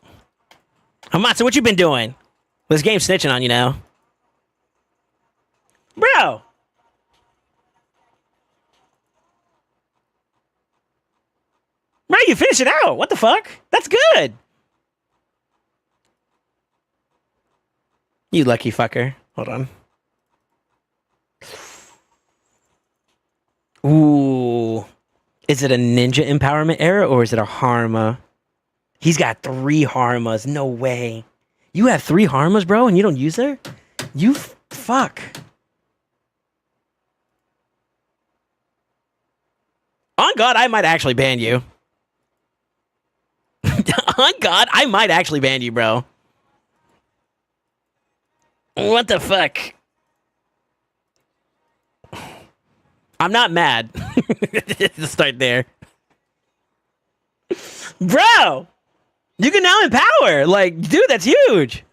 Hamatsu, what you been doing? This game's snitching on you now. Bro! Bro, you finished it out. What the fuck? That's good. You lucky fucker. Hold on. Ooh. Is it a ninja empowerment era or is it a Harma? He's got 3 Harmas. No way. You have 3 Harmas, bro, and you don't use her? You fuck. On God, I might actually ban you. On God, I might actually ban you, bro. What the fuck? I'm not mad. Let's start there. Bro! You can now empower! Like, dude, that's huge!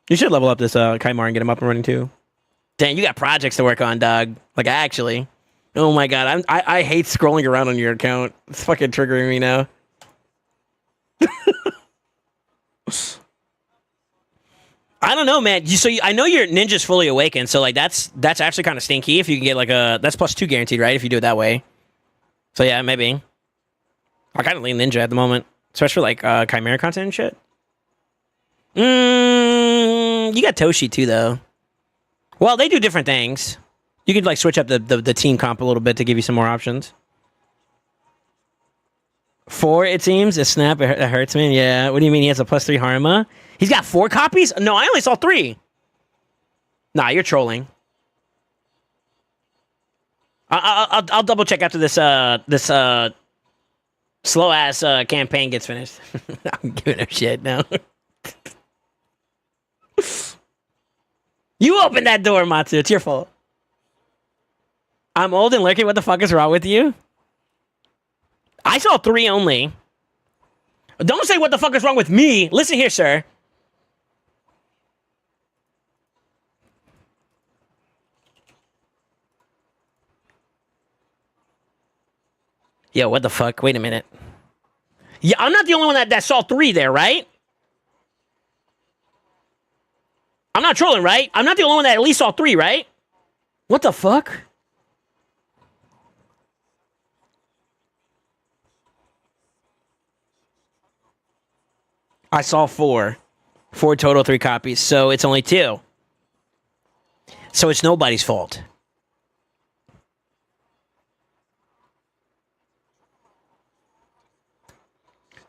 You should level up this Kaimar and get him up and running too. Dang, you got projects to work on, dog. Like, actually. Oh my god, I hate scrolling around on your account. It's fucking triggering me now. I don't know, man. I know your ninja's fully awakened, so like that's actually kind of stinky. If you can get like that's +2 guaranteed, right? If you do it that way. So yeah, maybe. I kind of lean ninja at the moment, especially for like Chimera content and shit. You got Toshi too, though. Well, they do different things. You could like switch up the team comp a little bit to give you some more options. 4, it seems. A snap, it hurts, man. Yeah. What do you mean he has a +3 Harma? He's got 4 copies? No, I only saw 3. Nah, you're trolling. I'll double check after this slow ass campaign gets finished. I'm giving him shit now. You opened that door, Matsu. It's your fault. I'm old and lurking. What the fuck is wrong with you? I saw 3 only. Don't say what the fuck is wrong with me. Listen here, sir. Yo, what the fuck? Wait a minute. Yeah, I'm not the only one that saw 3 there, right? I'm not trolling, right? I'm not the only one that at least saw 3, right? What the fuck? I saw 4. 4 total, 3 copies. So it's only 2. So it's nobody's fault.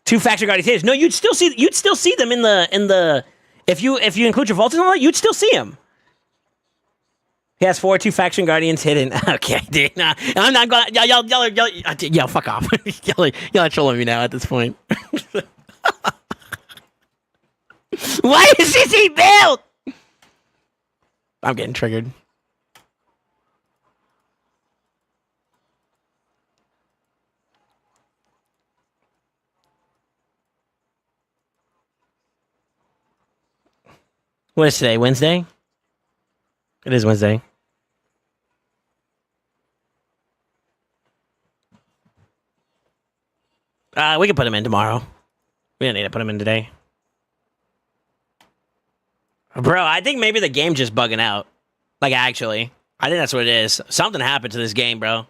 Two faction guardians. No, you'd still see them in the if you include your vaults and all that, you'd still see him. He has 4 2 faction guardians hidden. Okay, dude. Nah, I'm not going. Y'all, fuck off. y'all are trolling me now at this point. Why is CC built? I'm getting triggered. What is today? Wednesday? It is Wednesday. We can put him in tomorrow. We don't need to put him in today. Bro, I think maybe the game's just bugging out. Like, actually. I think that's what it is. Something happened to this game, bro.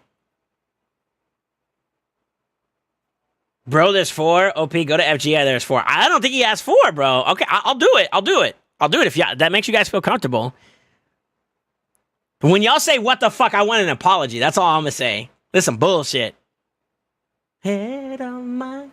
Bro, there's 4. OP, go to FGI, there's 4. I don't think he has 4, bro. Okay, I'll do it. I'll do it. I'll do it if that makes you guys feel comfortable. When y'all say, what the fuck, I want an apology. That's all I'm gonna say. This is some bullshit. Head on my...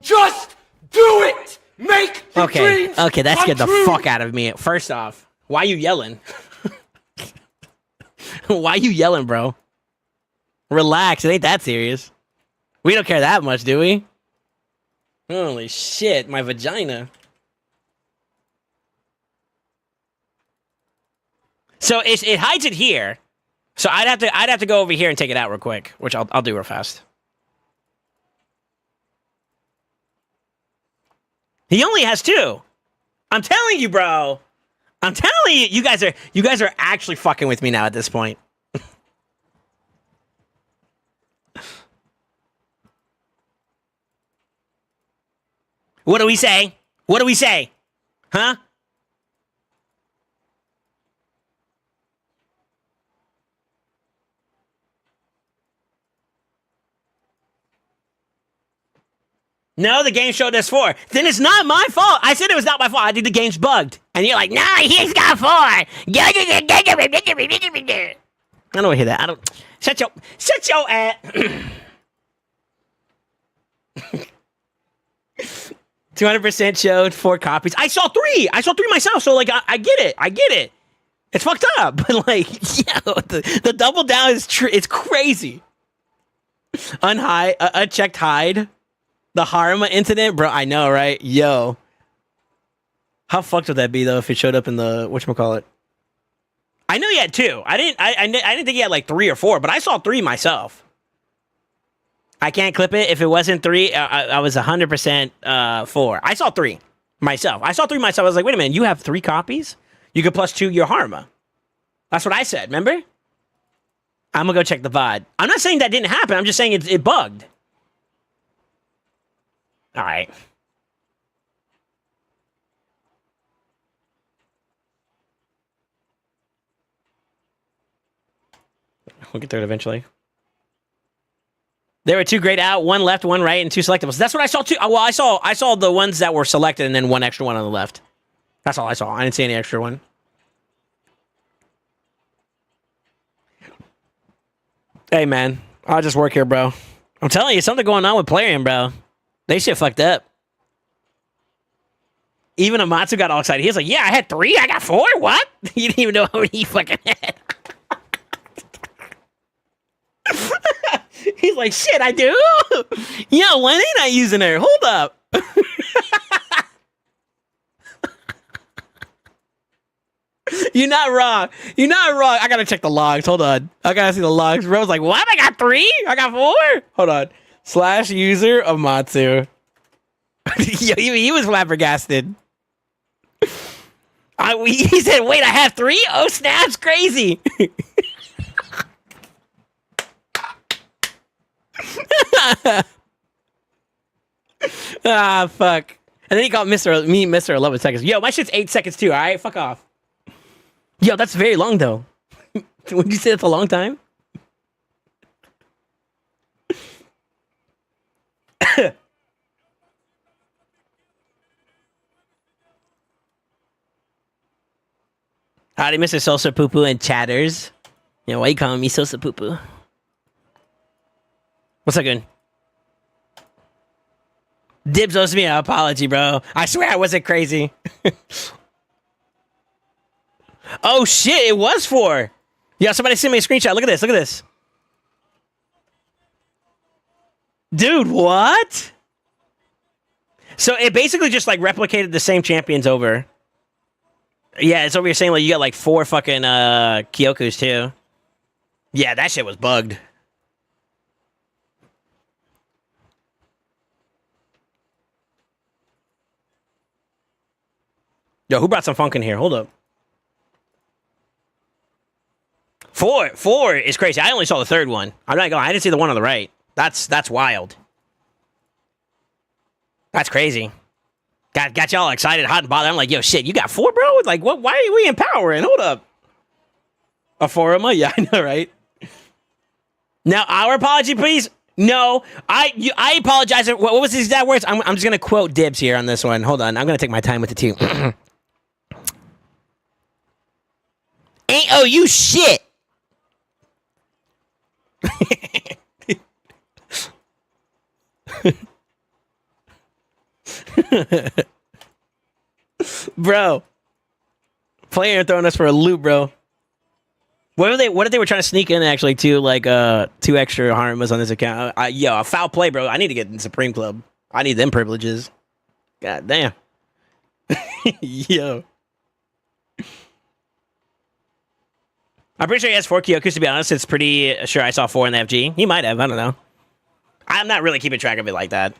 Just do it! Make your dreams Okay, that scared the true. fuck out of me. First off, why you yelling? Why you yelling, bro? Relax, it ain't that serious. We don't care that much, do we? Holy shit, my vagina. So it hides it here. So I'd have to go over here and take it out real quick, which I'll do real fast. He only has 2. I'm telling you, bro. I'm telling you, you guys are actually fucking with me now at this point. What do we say? What do we say? Huh? No, the game showed us 4. Then it's not my fault. I said it was not my fault. I think the game's bugged. And you're like, nah, he's got 4. I don't hear that. I don't. Shut your ass. 200% showed 4 copies. I saw 3. I saw 3 myself. So like, I get it. I get it. It's fucked up. But like, yeah, the double down is it's crazy. Unchecked hide. The Harma incident, bro. I know, right? Yo, how fucked would that be though if it showed up in the whatchamacallit? I know he had 2. I didn't think he had like 3 or 4, but I saw 3 myself. I can't clip it if it wasn't 3. I was 100% 4. I saw 3 myself. I was like, wait a minute, you have 3 copies? You could plus 2 your Harma. That's what I said. Remember? I'm gonna go check the VOD. I'm not saying that didn't happen. I'm just saying it bugged. All right. We'll get there eventually. There were 2 grayed out, 1 left, 1 right, and 2 selectables. That's what I saw too. Well, I saw the ones that were selected and then 1 extra one on the left. That's all I saw. I didn't see any extra one. Hey man, I'll just work here, bro. I'm telling you, something going on with playing, bro. They shit fucked up. Even Amatsu got all excited. He was like, yeah, I had 3. I got 4. What? You didn't even know how many he fucking had. He's like, shit, I do? Yeah, why ain't I using her? Hold up. You're not wrong. You're not wrong. I gotta check the logs. Hold on. I gotta see the logs. Bro's like, what? I got 3? I got 4? Hold on. /user Amatsu. Yo, he was flabbergasted. He said, wait, I have 3? Oh, snaps, crazy. Ah, fuck. And then he called Mr. 11 seconds. Yo, my shit's 8 seconds too, alright? Fuck off. Yo, that's very long though. Would you say that's a long time? Howdy, Mr. Sosa Poo Poo and Chatters. You know, why you calling me Sosa Poo Poo? What's up, good? Dibs owes me an apology, bro. I swear I wasn't crazy. Oh, shit, it was 4. Yo, somebody send me a screenshot. Look at this, look at this. Dude, what? So it basically just, like, replicated the same champions over. Yeah, it's over here saying like you got like 4 fucking Kyokus too. Yeah, that shit was bugged. Yo, who brought some funk in here? Hold up. 4 is crazy. I only saw the 3rd one. I'm not going. I didn't see the one on the right. That's wild. That's crazy. Got y'all excited, hot and bothered. I'm like, yo, shit, you got 4, bro? Like, what? Why are we empowering? Hold up. A foruma? Yeah, I know, right? Now, our apology, please. No, I apologize. What was his exact words? I'm just gonna quote Dibs here on this one. Hold on, I'm gonna take my time with the team. Ain't oh you shit. Bro, player throwing us for a loop, bro. What if they were trying to sneak in actually 2 extra Harmas on this account? Yo, a foul play, bro. I need to get in Supreme Club. I need them privileges. God damn. Yo. I'm pretty sure he has 4 Kyokus, to be honest. It's pretty sure I saw 4 in the FG. He might have. I don't know. I'm not really keeping track of it like that.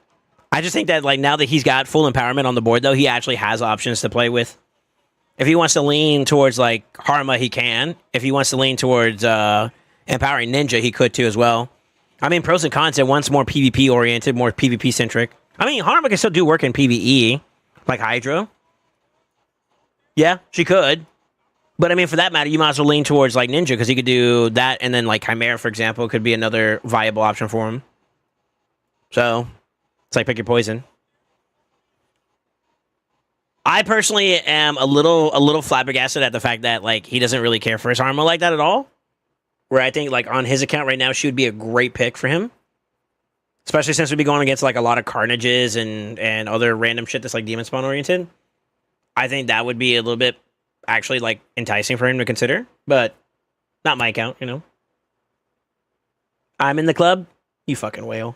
I just think that like now that he's got full empowerment on the board, though, he actually has options to play with. If he wants to lean towards like Harma, he can. If he wants to lean towards empowering Ninja, he could too as well. I mean, pros and cons. It wants more PvP oriented, more PvP centric. I mean, Harma can still do work in PvE, like Hydra. Yeah, she could. But I mean, for that matter, you might as well lean towards like Ninja because he could do that, and then like Chimera, for example, could be another viable option for him. So it's like pick your poison. I personally am a little flabbergasted at the fact that like he doesn't really care for his Harma like that at all. Where I think like on his account right now, she would be a great pick for him, especially since we'd be going against like a lot of Carnages and other random shit that's like Demon Spawn oriented. I think that would be a little bit actually like enticing for him to consider, but not my account, you know. I'm in the club, you fucking whale.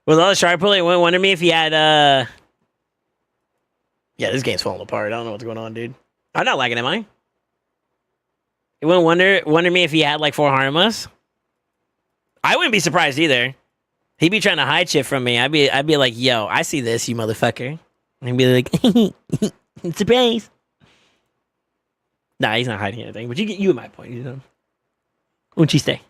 With all the sharp pull, it wouldn't wonder me if he had yeah, this game's falling apart. I don't know what's going on, dude. I'm not lagging, am I? It wouldn't wonder me if he had like 4 Harmas. I wouldn't be surprised either. He'd be trying to hide shit from me. I'd be like, yo, I see this, you motherfucker. And he'd be like, surprise. Nah, he's not hiding anything. But you get my point, you know. Won't you stay?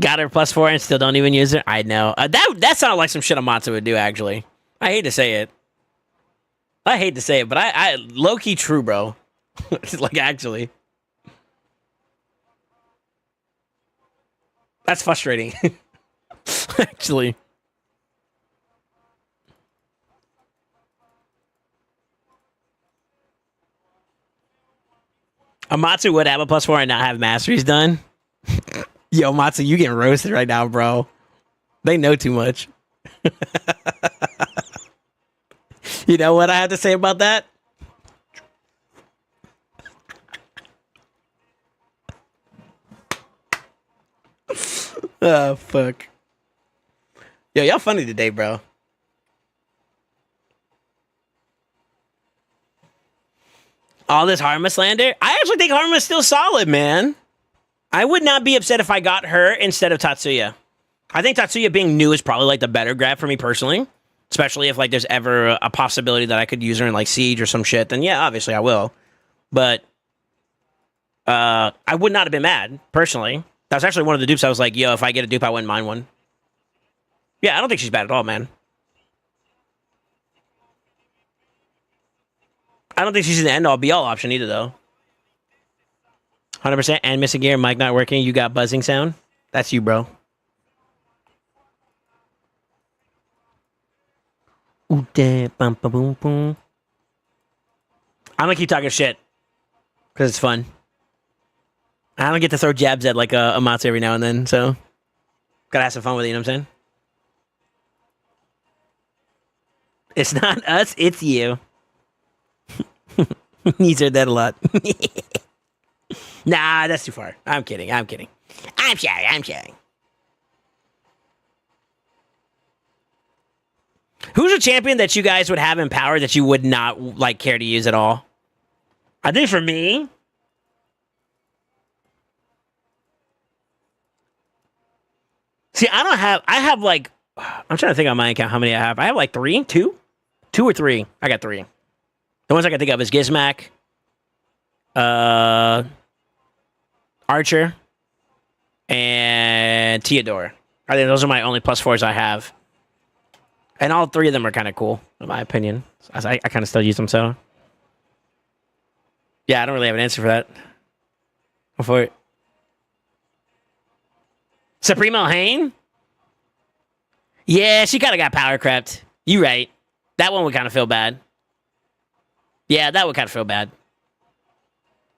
Got her +4 and still don't even use her. I know. That sounded like some shit Amatsu would do, actually. I hate to say it. But I low-key true, bro. Like, actually. That's frustrating. Actually. Amatsu would have a +4 and not have masteries done. Yo, Matsu, you getting roasted right now, bro. They know too much. You know what I have to say about that? Oh, fuck. Yo, y'all funny today, bro. All this Harma slander? I actually think Harma's still solid, man. I would not be upset if I got her instead of Tatsuya. I think Tatsuya being new is probably like the better grab for me personally. Especially if like there's ever a possibility that I could use her in like Siege or some shit, then yeah, obviously I will. But I would not have been mad, personally. That was actually one of the dupes I was like, yo, if I get a dupe, I wouldn't mind one. Yeah, I don't think she's bad at all, man. I don't think she's an end-all, be-all option either, though. 100% and missing gear, mic not working, you got buzzing sound. That's you, bro. Ooh, bum, ba, boom, boom. I'm gonna keep talking shit because it's fun. I don't get to throw jabs at like a Matsu every now and then, so gotta have some fun with it, you know what I'm saying? It's not us, it's you. He's heard that a lot. Nah, that's too far. I'm kidding. I'm sorry. Who's a champion that you guys would have in power that you would not like care to use at all? I think for me, see, I have like, I'm trying to think on my account how many I have. I have like two or three. I got three. The ones I can think of is Gizmac, Archer, and Theodore. I think those are my only +4s I have. And all three of them are kind of cool, in my opinion. I kind of still use them, so. Yeah, I don't really have an answer for that. Go for it. Supremo Hain? Yeah, she kind of got power crept. You right. That one would kind of feel bad. Yeah, that would kind of feel bad.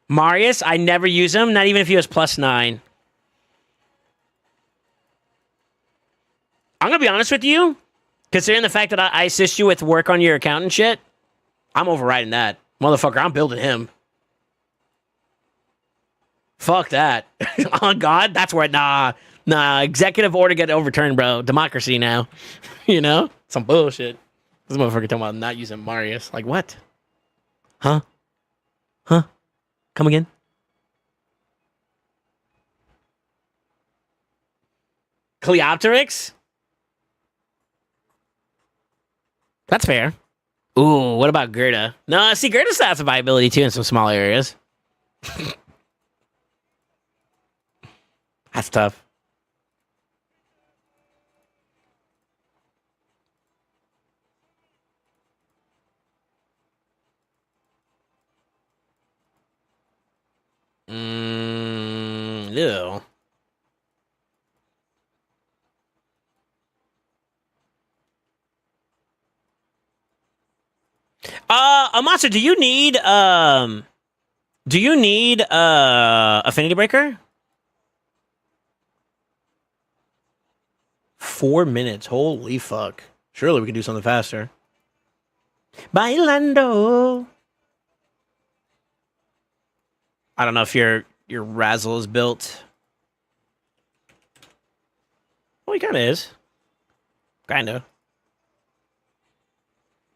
Marius, I never use him, not even if he was +9. I'm going to be honest with you. Considering the fact that I assist you with work on your account and shit, I'm overriding that. Motherfucker, I'm building him. Fuck that. On God, that's where, nah, executive order get overturned, bro. Democracy now. You know? Some bullshit. This motherfucker talking about not using Marius. Like, what? Huh? Come again? Cleopteryx? That's fair. Ooh, what about Gerda? No, see, Gerda still has a viability too in some small areas. That's tough. Ew. Amatsu, do you need Affinity Breaker? 4 minutes. Holy fuck. Surely we can do something faster. Bailando. I don't know if your Razzle is built. Well, he kind of is. Kind of.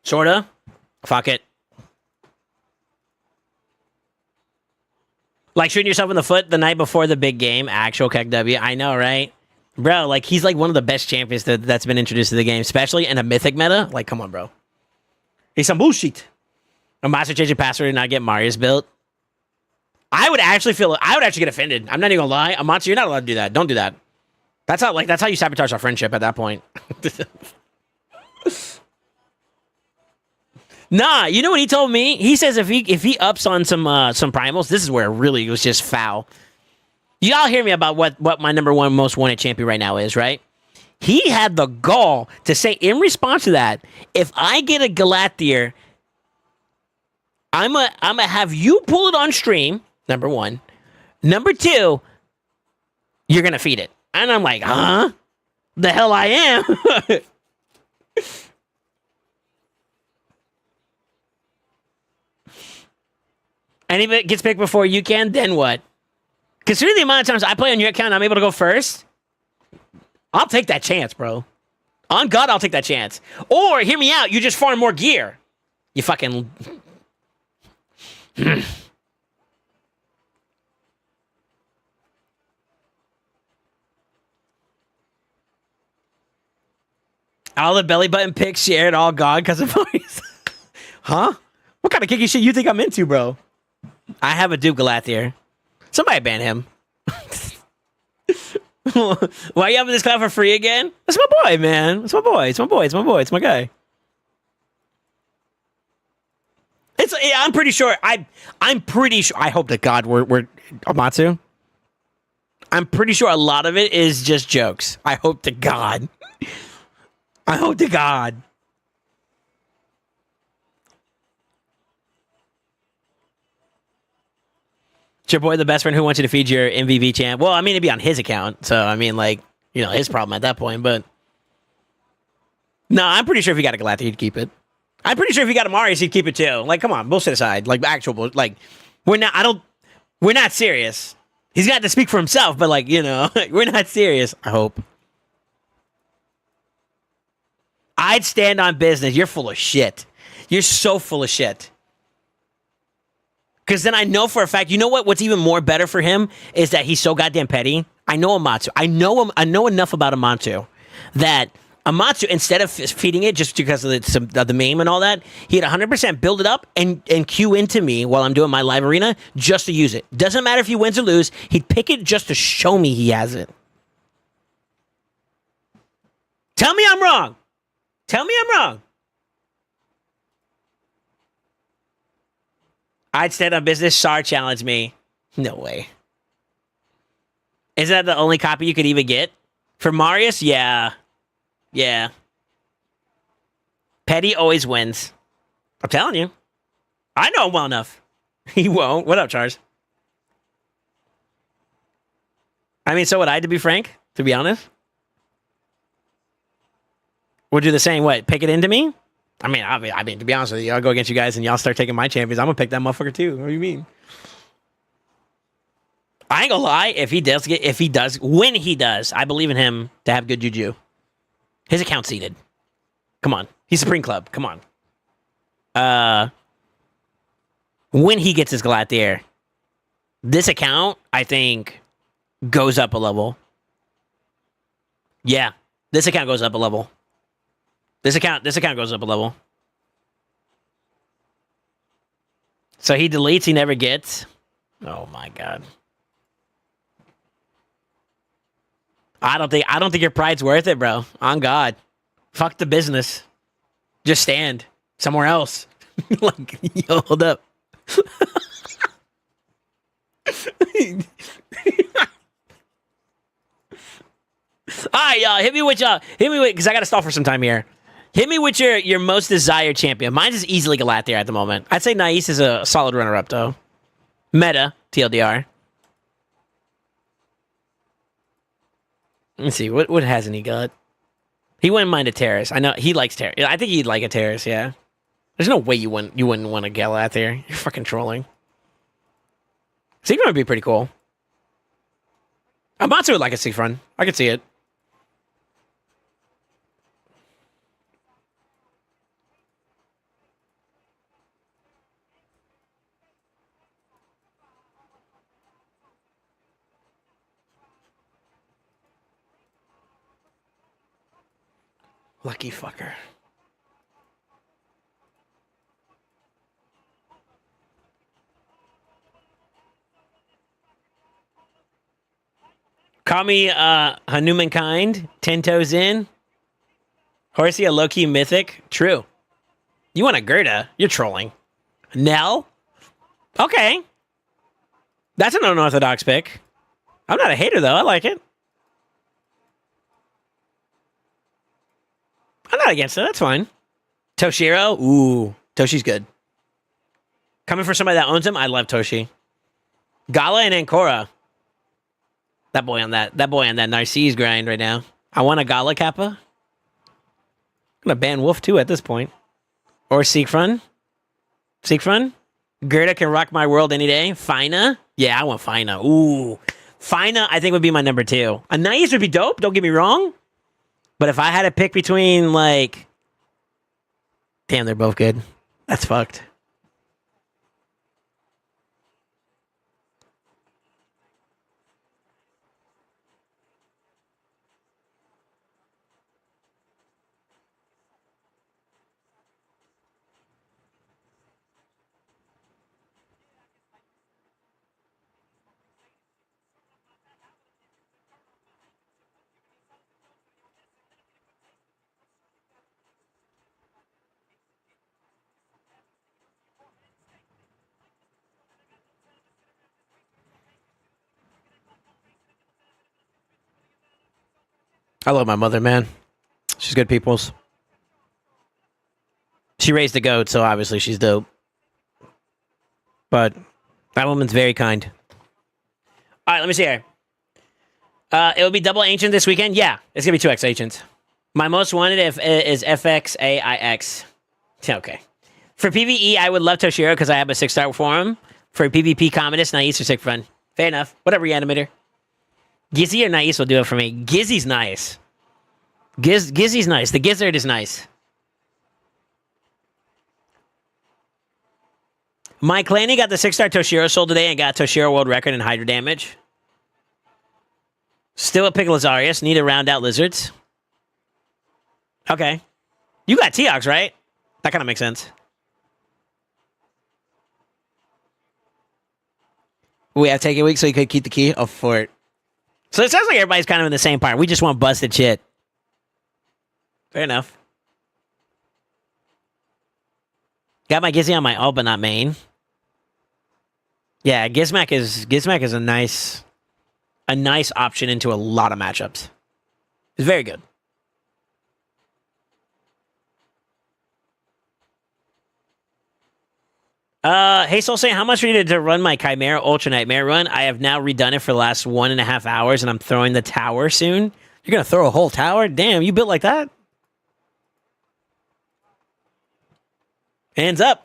Sorta. Fuck it. Like shooting yourself in the foot the night before the big game. Actual KW. I know, right? Bro, like, he's like one of the best champions that's been introduced to the game, especially in a mythic meta. Like, come on, bro. He's some bullshit. A master changing password and not get Marius built. I would actually get offended. I'm not even gonna lie. Amatsu, you're not allowed to do that. Don't do that. That's how you sabotage our friendship at that point. Nah, you know what he told me? He says if he ups on some primals, this is where it really was just foul. Y'all hear me about what my number one most wanted champion right now is, right? He had the gall to say in response to that, if I get a Galathier, I'm gonna have you pull it on stream, number one. Number two, you're gonna feed it. And I'm like, huh? The hell I am. And if it gets picked before you can, then what? Considering the amount of times I play on your account and I'm able to go first, I'll take that chance, bro. On God, I'll take that chance. Or, hear me out, you just farm more gear. You fucking... All the belly button pics shared, all God because of Marius. Huh? What kind of kicky shit you think I'm into, bro? I have a Duke Galathier. Somebody ban him. Why are you having this cloud for free again? That's my boy, man. It's my boy. It's my boy. It's my boy. It's my guy. I'm pretty sure. I'm pretty sure. I hope to God we're Amatsu. I'm pretty sure a lot of it is just jokes. I hope to God. I hope to God. It's your boy, the best friend who wants you to feed your MVV champ. Well, I mean, it'd be on his account. So, I mean, like, you know, his problem at that point. But, no, I'm pretty sure if he got a Galathier, he'd keep it. I'm pretty sure if he got a Marius, he'd keep it too. Like, come on, bullshit aside. Like, like, we're not serious. He's got to speak for himself, but, like, you know, we're not serious. I hope. I'd stand on business. You're full of shit. You're so full of shit. Because then I know for a fact, you know what? What's even more better for him is that he's so goddamn petty. I know Amatsu. I know him. I know enough about Amatsu that Amatsu, instead of feeding it just because of the meme and all that, he'd 100% build it up and cue into me while I'm doing my live arena just to use it. Doesn't matter if he wins or lose. He'd pick it just to show me he has it. Tell me I'm wrong. Tell me I'm wrong. I'd stand on business. Sar challenged me. No way. Is that the only copy you could even get? For Marius? Yeah. Yeah. Petty always wins. I'm telling you. I know him well enough. He won't. What up, Charles? I mean, so would I, to be frank, to be honest. We'll do the same. What? Pick it into me? I mean, to be honest with you, I'll go against you guys and y'all start taking my champions. I'm gonna pick that motherfucker too. What do you mean? I ain't gonna lie. When he does, I believe in him to have good juju. His account seeded. Come on, he's Supreme Club. Come on. When he gets his Galatier, this account I think goes up a level. Yeah, this account goes up a level. This account goes up a level. So he deletes, he never gets. Oh my god. I don't think your pride's worth it, bro. On God. Fuck the business. Just stand somewhere else. Like, yo, hold up. Alright, y'all. Hit me with, because I gotta stall for some time here. Hit me with your most desired champion. Mine's is easily Galatier at the moment. I'd say Nais is a solid runner-up, though. Meta, TLDR. Let's see, what hasn't he got? He wouldn't mind a Terrace. I know, he likes Terrace. I think he'd like a Terrace, yeah. There's no way you wouldn't want a Galatier. You're fucking trolling. Siegfried would be pretty cool. Amatsu would like a Siegfried. I could see it. Lucky fucker. Call me Hanumankind, 10 toes in. Horsey, a low-key mythic. True. You want a Gerda? You're trolling. Nell? Okay. That's an unorthodox pick. I'm not a hater, though. I like it. I'm not against it. That's fine. Toshiro? Ooh. Toshi's good. Coming for somebody that owns him, I love Toshi. Gala and Ancora. That boy on that Narcisse grind right now. I want a Gala Kappa. I'm gonna ban Wolf too at this point. Or Siegfried. Siegfried? Gerda can rock my world any day. Fina? Yeah, I want Fina. Ooh. Fina, I think, would be my number 2. Anais would be dope, don't get me wrong. But if I had to pick between, like... Damn, they're both good. That's fucked. I love my mother, man. She's good peoples. She raised a goat, so obviously she's dope. But that woman's very kind. All right, let me see here. It will be double ancient this weekend. Yeah, it's gonna be 2x ancients. My most wanted is FXAIX. Okay. For PvE, I would love Toshiro because I have a 6-star for him. For PvP, Commodus, Nais, or Siegfried. Fair enough. Whatever, Reanimator. Gizzy or Nais will do it for me. Gizzy's nice. Gizzy's nice. The Gizzard is nice. Mike Laney got the 6-star Toshiro sold today and got Toshiro world record in Hydra damage. Still a pick Lazarius. Need to round out lizards. Okay. You got Teox, right? That kind of makes sense. We have take a week so you could keep the key of fort. So it sounds like everybody's kind of in the same part. We just want busted shit. Fair enough. Got my Gizzy on my alt, but not main. Yeah, Gizmac is a nice option into a lot of matchups. It's very good. Hey, SoulSaint, how much we needed to run my Chimera Ultra Nightmare run? I have now redone it for the last 1.5 hours, and I'm throwing the tower soon. You're gonna throw a whole tower? Damn, you built like that? Hands up.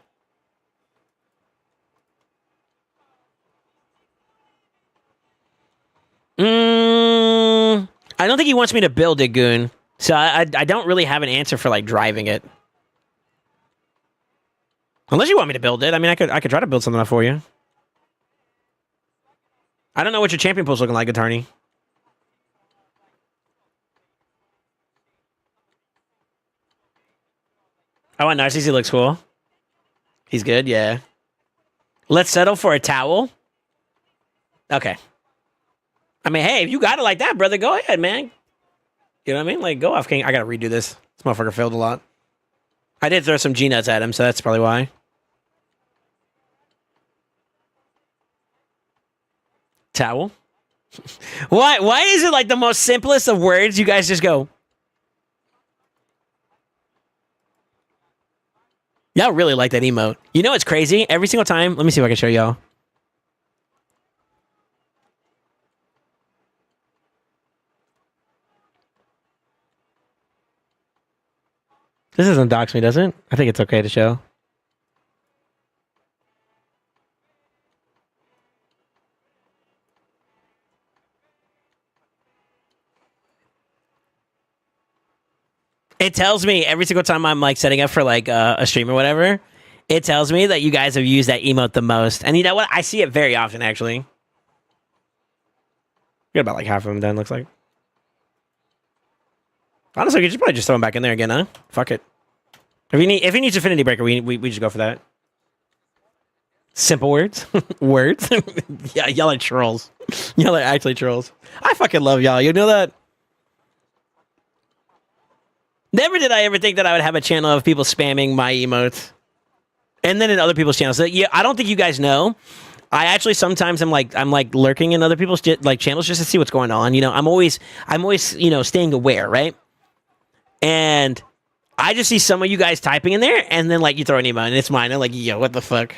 I don't think he wants me to build it, Goon. So I don't really have an answer for like driving it. Unless you want me to build it. I mean, I could try to build something up for you. I don't know what your champion pool's looking like, Attorney. Oh, and Narcissi looks cool. He's good, yeah. Let's settle for a towel. Okay. I mean, hey, if you got it like that, brother, go ahead, man. You know what I mean? Like, go off, King. I gotta redo this. This motherfucker failed a lot. I did throw some G-nuts at him, so that's probably why. Towel. Why is it like the most simplest of words? You guys just go. Y'all really like that emote. You know it's crazy? Every single time. Let me see if I can show y'all. This doesn't dox me, does it? I think it's okay to show. It tells me every single time I'm like setting up for like a stream or whatever, it tells me that you guys have used that emote the most. And you know what? I see it very often, actually. Got about like half of them done, looks like. Honestly, we could probably just throw them back in there again, huh? Fuck it. If he needs Affinity Breaker, we just go for that. Simple words. Words. Yeah, y'all are trolls. Y'all are actually trolls. I fucking love y'all. You know that? Never did I ever think that I would have a channel of people spamming my emotes. And then in other people's channels. So, yeah, I don't think you guys know. I actually sometimes I'm like lurking in other people's like channels just to see what's going on. You know, I'm always staying aware, right? And I just see some of you guys typing in there, and then like you throw an emote and it's mine. I'm like, yo, what the fuck?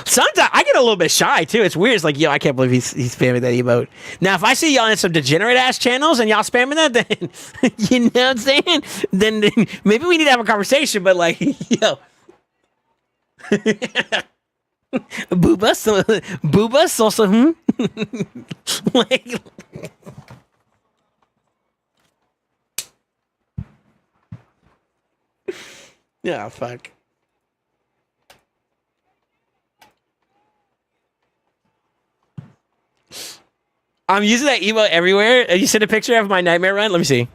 Sometimes I get a little bit shy too. It's weird. It's like, yo, I can't believe he's spamming that emote. Now, if I see y'all in some degenerate ass channels and y'all spamming that, then you know what I'm saying? Then maybe we need to have a conversation. But like, yo, Booba, also, like, yeah, fuck. I'm using that emote everywhere. You sent a picture of my nightmare run? Let me see.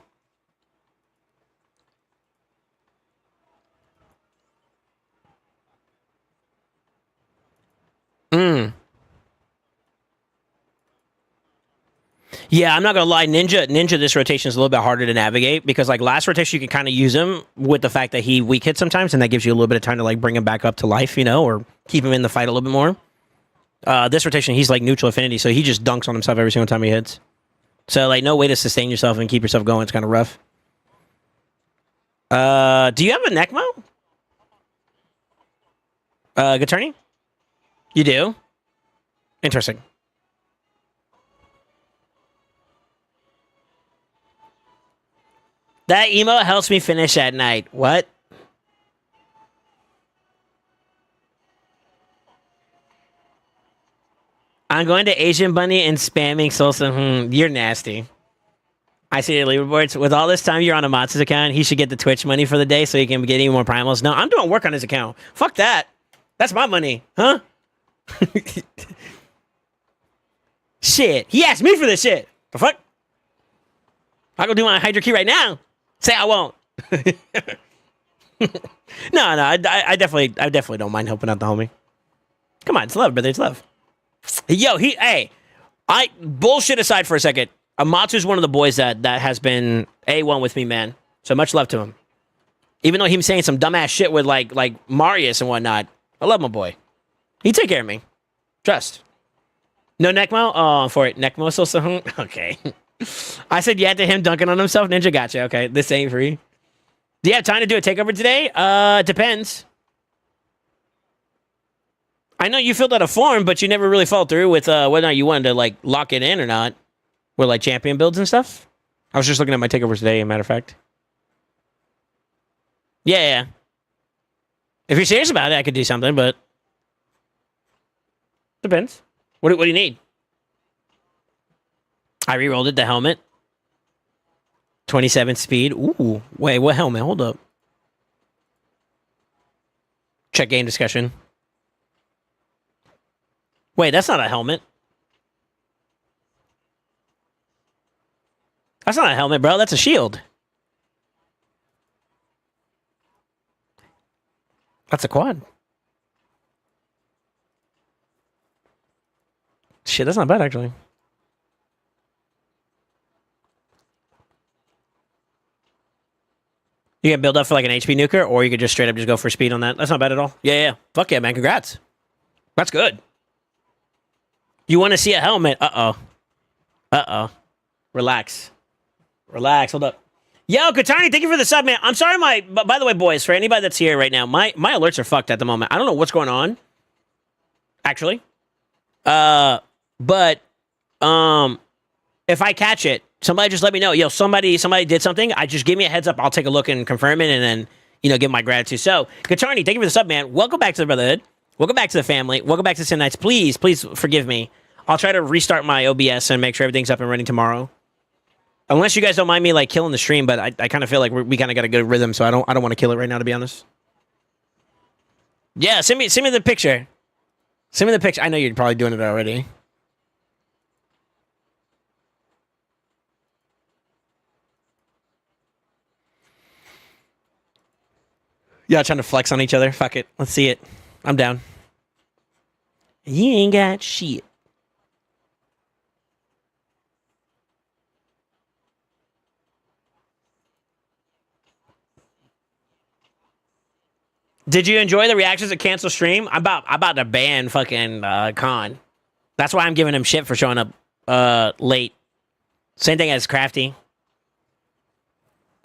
Yeah, I'm not gonna lie. Ninja, this rotation is a little bit harder to navigate because like last rotation you can kind of use him with the fact that he weak hits sometimes, and that gives you a little bit of time to like bring him back up to life, you know, or keep him in the fight a little bit more. This rotation, he's like neutral affinity, so he just dunks on himself every single time he hits. So like no way to sustain yourself and keep yourself going. It's kind of rough. Do you have a Necmo? Gattorni? You do? Interesting. That emote helps me finish at night. What? I'm going to Asian Bunny and spamming SoulSaint. You're nasty. I see the leaderboards. With all this time you're on Amatsu's account, he should get the Twitch money for the day so he can get any more primals. No, I'm doing work on his account. Fuck that. That's my money, huh? Shit. He asked me for this shit. The fuck? I go do my Hydra key right now. Say I won't. No, I definitely don't mind helping out the homie. Come on, it's love, brother. It's love. Yo, I bullshit aside for a second. Amatsu's one of the boys that has been A1 with me, man. So much love to him. Even though he's saying some dumbass shit with like Marius and whatnot, I love my boy. He take care of me. Trust. No Necmo? Oh, for it. Necmo still so okay. I said yeah to him dunking on himself. Ninja gotcha. Okay, this ain't free. Do you have time to do a takeover today? Depends. I know you filled out a form, but you never really followed through with whether or not you wanted to like lock it in or not. With like champion builds and stuff. I was just looking at my takeovers today, as a matter of fact. Yeah. If you're serious about it, I could do something, but depends. What do you need? I re-rolled it, the helmet. 27 speed. Ooh, wait, what helmet? Hold up. Check game discussion. Wait, that's not a helmet. That's not a helmet, bro. That's a shield. That's a quad. Shit, that's not bad, actually. You can build up for like an HP nuker, or you could just straight up just go for speed on that. That's not bad at all. Yeah. Fuck yeah, man. Congrats. That's good. You want to see a helmet? Uh-oh. Relax. Hold up. Yo, Katani, thank you for the sub, man. I'm sorry, by the way, boys, for anybody that's here right now, my alerts are fucked at the moment. I don't know what's going on, actually. But if I catch it, somebody just let me know. Yo, somebody did something. Just give me a heads up. I'll take a look and confirm it, and then, give my gratitude. So, Katani, thank you for the sub, man. Welcome back to the Brotherhood. Welcome back to the family. Welcome back to Sin Nights. Please forgive me. I'll try to restart my OBS and make sure everything's up and running tomorrow. Unless you guys don't mind me like killing the stream, but I kind of feel like we kind of got a good rhythm, so I don't want to kill it right now, to be honest. Yeah, send me the picture. Send me the picture. I know you're probably doing it already. Y'all trying to flex on each other? Fuck it. Let's see it. I'm down. You ain't got shit. Did you enjoy the reactions at cancel stream? I'm about to ban fucking Khan. That's why I'm giving him shit for showing up late. Same thing as Crafty.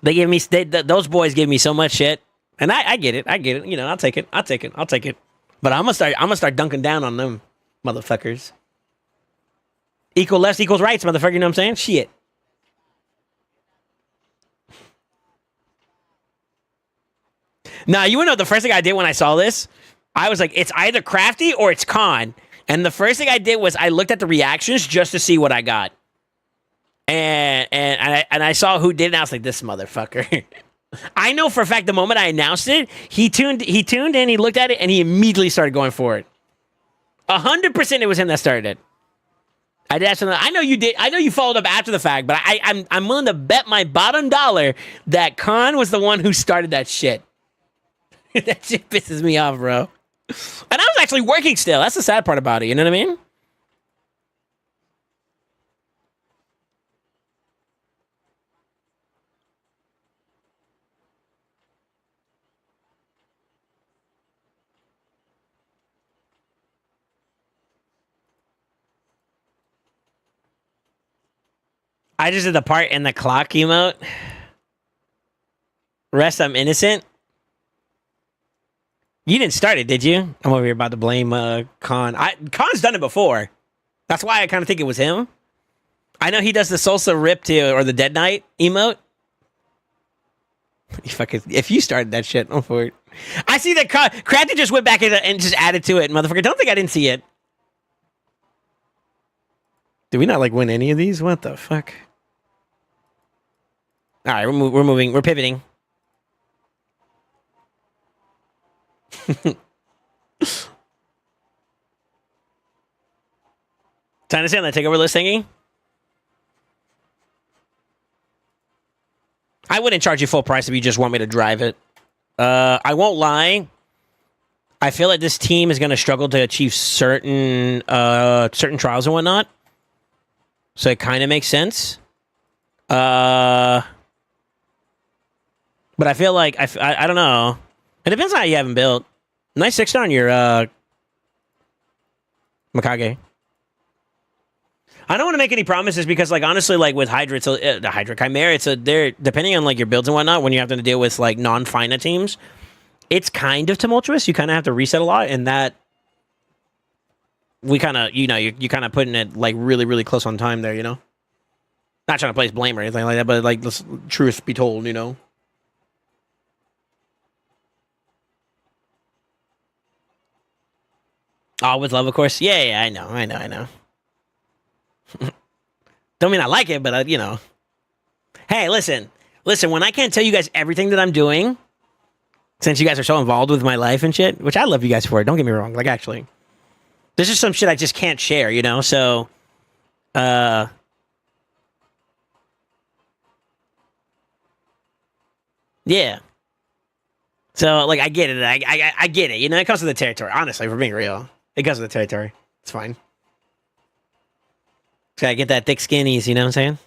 They give me those boys give me so much shit, and I get it. I'll take it. But I'm gonna start dunking down on them motherfuckers. Equal lefts equals rights, motherfucker. You know what I'm saying? Shit. Nah, you wanna know the first thing I did when I saw this? I was like, it's either Crafty or it's Khan. And the first thing I did was I looked at the reactions just to see what I got. And I saw who did it, and I was like, this motherfucker. I know for a fact the moment I announced it, he tuned in, he looked at it, and he immediately started going for it. 100% it was him that started it. I did something. I know you did. I know you followed up after the fact, but I'm willing to bet my bottom dollar that Khan was the one who started that shit. That shit pisses me off, bro. And I was actually working still. That's the sad part about it. You know what I mean? I just did the part in the clock emote. Rest, I'm innocent. You didn't start it, did you? I'm over here about to blame Khan. Khan's done it before. That's why I kind of think it was him. I know he does the Salsa Rip too, or the Dead Knight emote. If you started that shit, I'm for it. I see that Crafty just went back and just added to it, motherfucker. Don't think I didn't see it. Did we not like win any of these? What the fuck? All right, we're moving. We're pivoting. Time to stay on that takeover list thingy. I wouldn't charge you full price if you just want me to drive it. I won't lie. I feel like this team is going to struggle to achieve certain trials and whatnot. So it kind of makes sense. But I feel like I don't know. It depends on how you have them built. Nice 6-star on your Mikage. I don't want to make any promises because, like, honestly, like with Hydra, it's the Hydra Chimera. They're depending on like your builds and whatnot. When you have to deal with like non-Fina teams, it's kind of tumultuous. You kind of have to reset a lot, and that we kind of, you kind of putting it like really, really close on time there. Not trying to place blame or anything like that, but like, let's truth be told, Oh, with love, of course. Yeah, I know. Don't mean I like it, but Hey, listen. When I can't tell you guys everything that I'm doing, since you guys are so involved with my life and shit, which I love you guys for. Don't get me wrong. Like, actually, there's just some shit I just can't share. So, yeah. So, like, I get it. I get it. It comes with the territory. Honestly, for being real, it comes with the territory. It's fine. Gotta get that thick skinnies, you know what I'm saying?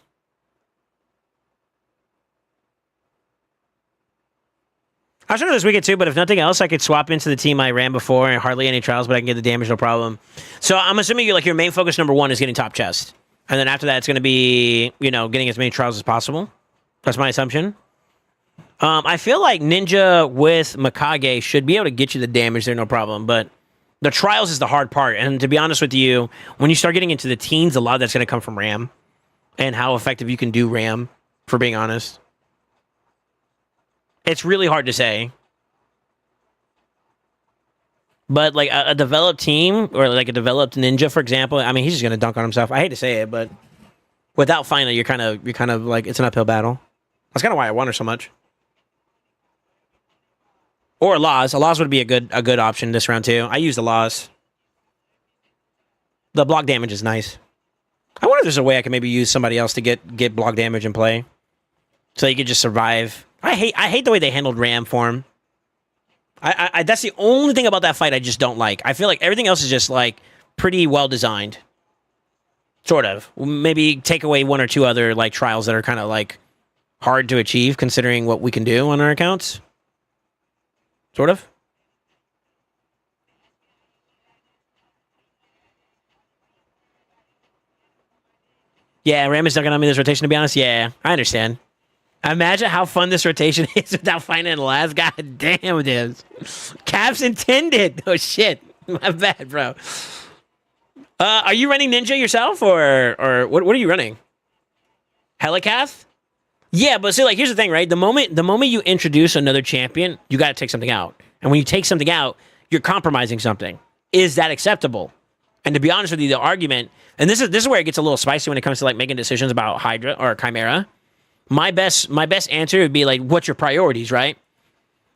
I was trying this weekend too, but if nothing else, I could swap into the team I ran before and hardly any trials, but I can get the damage, no problem. So I'm assuming your main focus number one is getting top chest. And then after that, it's going to be, getting as many trials as possible. That's my assumption. I feel like Ninja with Mikage should be able to get you the damage there, no problem, but the trials is the hard part, and to be honest with you, when you start getting into the teens, a lot of that's going to come from RAM, and how effective you can do RAM, for being honest. It's really hard to say. But, like, a developed team, or, like, a developed Ninja, for example, I mean, he's just going to dunk on himself. I hate to say it, but without Final, you're kind of, like, it's an uphill battle. That's kind of why I want her so much. Or Laws. Laws would be a good option this round too. I use the Laws. The block damage is nice. I wonder if there's a way I can maybe use somebody else to get block damage in play, so you could just survive. I hate the way they handled Ram for him. I that's the only thing about that fight I just don't like. I feel like everything else is just like pretty well designed. Sort of. Maybe take away one or two other like trials that are kind of like hard to achieve considering what we can do on our accounts. Sort of. Yeah, Ram is dunking on me this rotation, to be honest. Yeah, I understand. Imagine how fun this rotation is without finding the last. God damn it is. Caps intended. Oh, shit. My bad, bro. Are you running Ninja yourself, or what are you running? Helicath? Yeah, but see, like, here's the thing, right? The moment you introduce another champion, you got to take something out. And when you take something out, you're compromising something. Is that acceptable? And to be honest with you, the argument, and this is where it gets a little spicy when it comes to like making decisions about Hydra or Chimera. My best answer would be like, what's your priorities, right?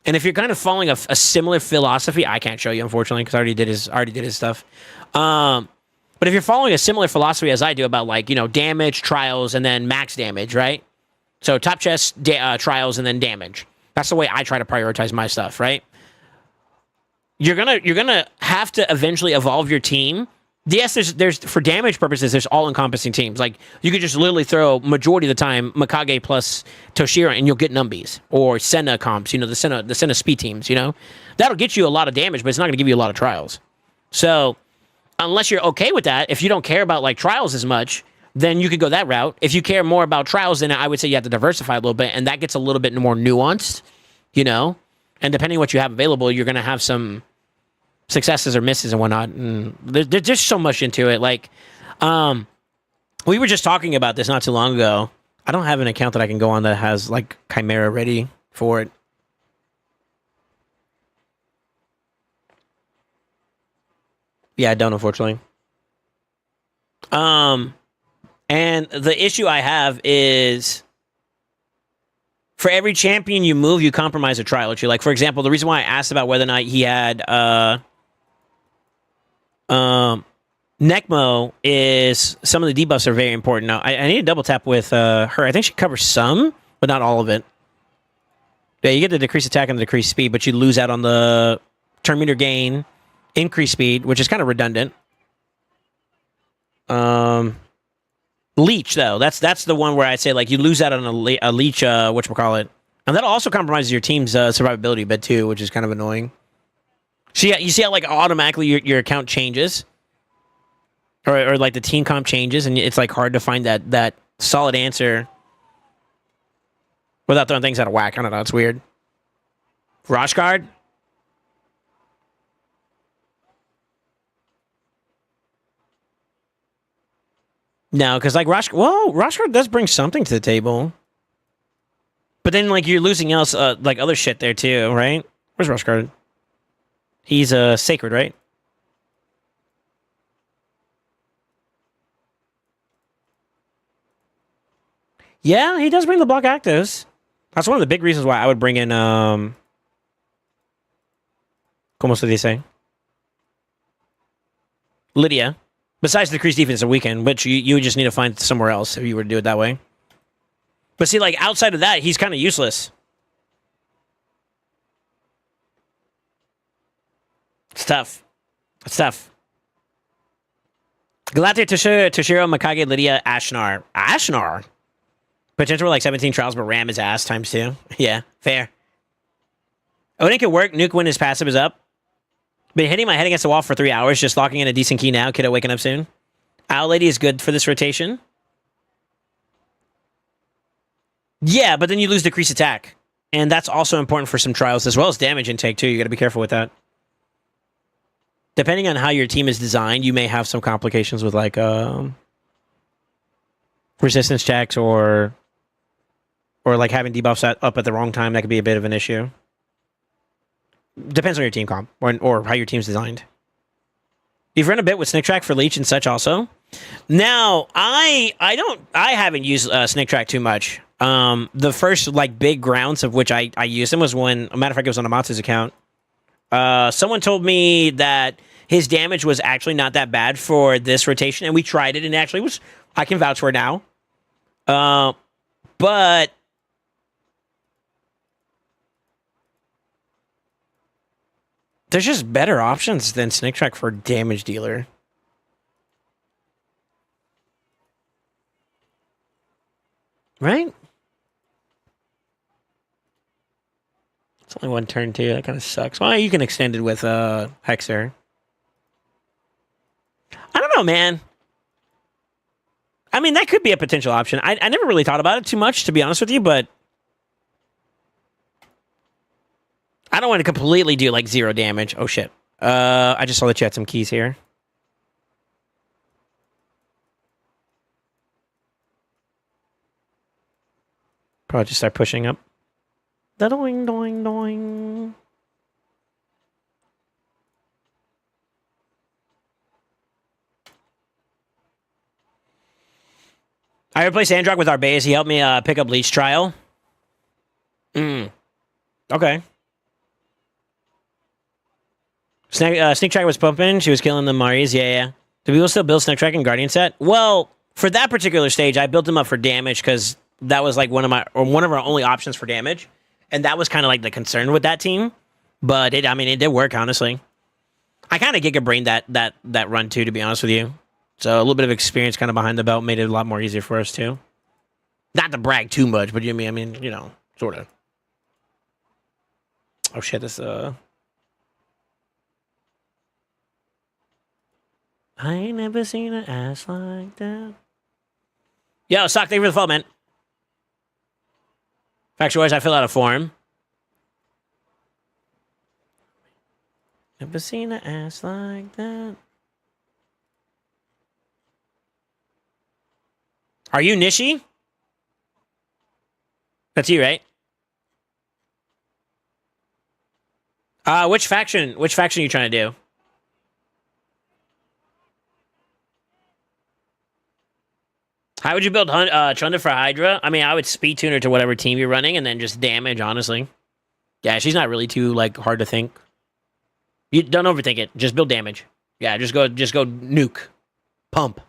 And if you're kind of following a similar philosophy, I can't show you unfortunately because I already did his stuff. But if you're following a similar philosophy as I do about like damage, trials, and then max damage, right? So top chest, trials, and then damage. That's the way I try to prioritize my stuff, right? You're gonna have to eventually evolve your team. Yes, there's for damage purposes, there's all-encompassing teams. Like you could just literally throw majority of the time Mikage plus Toshira, and you'll get Numbies or Senna comps. The Senna speed teams. That'll get you a lot of damage, but it's not gonna give you a lot of trials. So unless you're okay with that, if you don't care about like trials as much, then you could go that route. If you care more about trials, then I would say you have to diversify a little bit, and that gets a little bit more nuanced, And depending on what you have available, you're going to have some successes or misses and whatnot. And there's just so much into it. Like, we were just talking about this not too long ago. I don't have an account that I can go on that has like Chimera ready for it. Yeah, I don't, unfortunately. And the issue I have is for every champion you move, you compromise a trial or two. Like, for example, the reason why I asked about whether or not he had Necmo is some of the debuffs are very important. Now, I need to double tap with her. I think she covers some, but not all of it. Yeah, you get the decreased attack and the decreased speed, but you lose out on the turn meter gain, increased speed, which is kind of redundant. Leech though, that's the one where I say like you lose out on a leech. Whatchamacallit, and that also compromises your team's survivability a bit too, which is kind of annoying. So yeah, you see how like automatically your account changes, or like the team comp changes, and it's like hard to find that solid answer without throwing things out of whack. I don't know, it's weird. Roshguard. No, because like Roshguard does bring something to the table. But then like you're losing else like other shit there too, right? Where's Roshguard? He's sacred, right? Yeah, he does bring the block actives. That's one of the big reasons why I would bring in ¿Cómo se dice? Lydia. Besides the decreased defense a weekend, which you would just need to find somewhere else if you were to do it that way. But see, like, outside of that, he's kind of useless. It's tough. It's tough. Galate, Toshiro, Mikage, Lydia, Ashnar. Ashnar? Potential for like 17 trials, but Ram is ass times 2. Yeah, fair. Odin can work. Nuke when his passive is up. Been hitting my head against the wall for 3 hours, just locking in a decent key now. Kiddo waking up soon. Owl Lady is good for this rotation. Yeah, but then you lose decreased attack. And that's also important for some trials, as well as damage intake, too. You got to be careful with that. Depending on how your team is designed, you may have some complications with, like, resistance checks or like, having debuffs up at the wrong time. That could be a bit of an issue. Depends on your team comp or how your team's designed. You've run a bit with Snick Track for Leech and such also. Now, I haven't used Snick Track too much. The first like big grounds of which I used him was when, a matter of fact, it was on Amatsu's account. Someone told me that his damage was actually not that bad for this rotation, and we tried it, and it actually was. I can vouch for it now. But there's just better options than Snick Track for damage dealer. Right? It's only one turn too. That kind of sucks. Well, you can extend it with Hexer. I don't know, man. I mean, that could be a potential option. I never really thought about it too much, to be honest with you, but I don't want to completely do, like, 0 damage. Oh, shit. I just saw that you had some keys here. Probably just start pushing up. Da-doing, doing, doing. I replaced Androck with Arbaeus. He helped me pick up Leech Trial. Okay. Sneak Track was pumping. She was killing the Maris. Yeah. Do people still build Sneak Track and Guardian set? Well, for that particular stage, I built them up for damage because that was like one of our only options for damage, and that was kind of like the concern with that team. But it did work, honestly. I kind of giga-brained that run too, to be honest with you. So a little bit of experience kind of behind the belt made it a lot more easier for us too. Not to brag too much, but I mean, you know, sort of. Oh shit, this I ain't never seen an ass like that. Yo, Sock, thank you for the follow, man. Factual-wise, I fill out a form. Never seen an ass like that. Are you Nishi? That's you, right? Which faction? Which faction are you trying to do? How would you build Chunda for Hydra? I mean, I would speed tune her to whatever team you're running and then just damage, honestly. Yeah, she's not really too, like, hard to think. You don't overthink it. Just build damage. Yeah, just go nuke. Pump.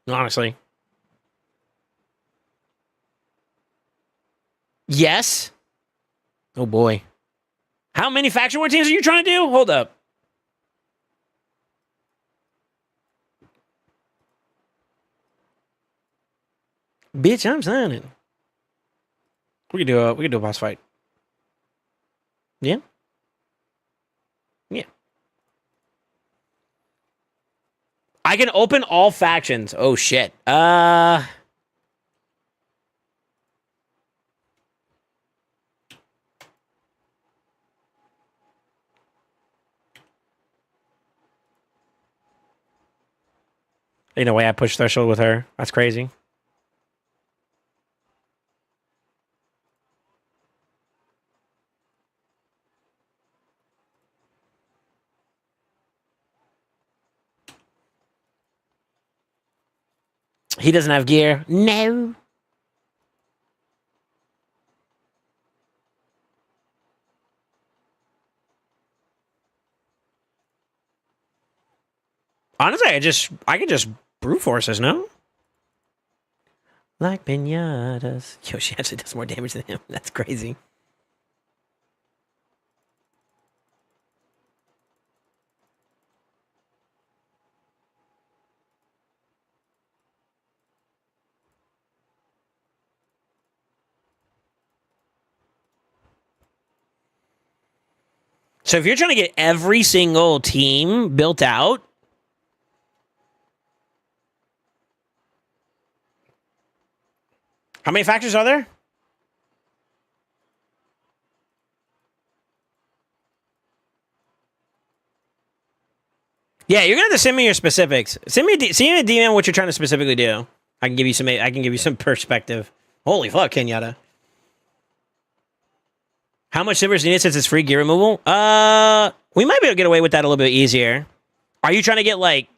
Honestly. Yes. Oh boy. How many faction war teams are you trying to do? Hold up. Bitch, I'm signing. We could do a boss fight. Yeah. Yeah. I can open all factions. Oh shit. Ain't no way I push threshold with her. That's crazy. He doesn't have gear. No. Honestly, I could just brute forces, no? Like pinatas. Yo, she actually does more damage than him. That's crazy. So if you're trying to get every single team built out, how many factors are there? Yeah, you're gonna have to send me your specifics. Send me a DM what you're trying to specifically do. I can give you some perspective. Holy fuck, Kenyatta. How much silver is needed since it's free gear removal? We might be able to get away with that a little bit easier. Are you trying to get like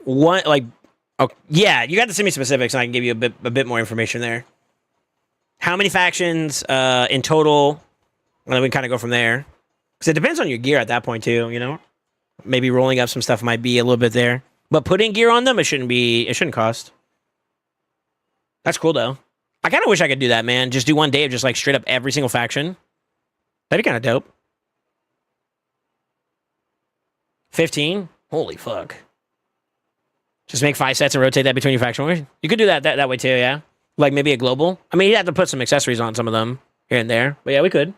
one like? Oh yeah, you got to send me specifics, and I can give you a bit more information there. How many factions in total? And then we kind of go from there. Because it depends on your gear at that point too. You know, maybe rolling up some stuff might be a little bit there, but putting gear on them, it shouldn't cost. That's cool though. I kind of wish I could do that, man. Just do one day of just like straight up every single faction. That'd be kind of dope. 15? Holy fuck. Just make 5 sets and rotate that between your faction wars. You could do that way too, yeah? Like maybe a global. I mean, you have to put some accessories on some of them here and there. But yeah, we could.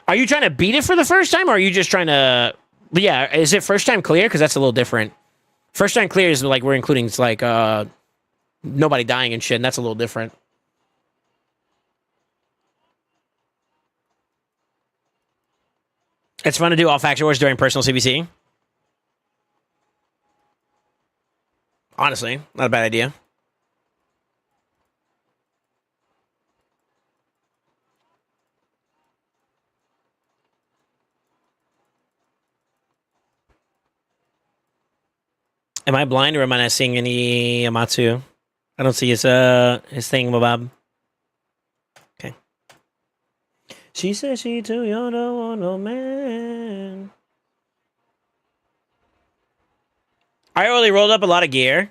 Are you trying to beat it for the first time, or are you just trying to... Yeah, is it first time clear? Because that's a little different. First time clear is like we're including like nobody dying and shit, and that's a little different. It's fun to do all faction wars during personal CBC. Honestly, not a bad idea. Am I blind or am I not seeing any Amatsu? I don't see his thing, Bob. Okay. She says she too young, don't want no man. I already rolled up a lot of gear.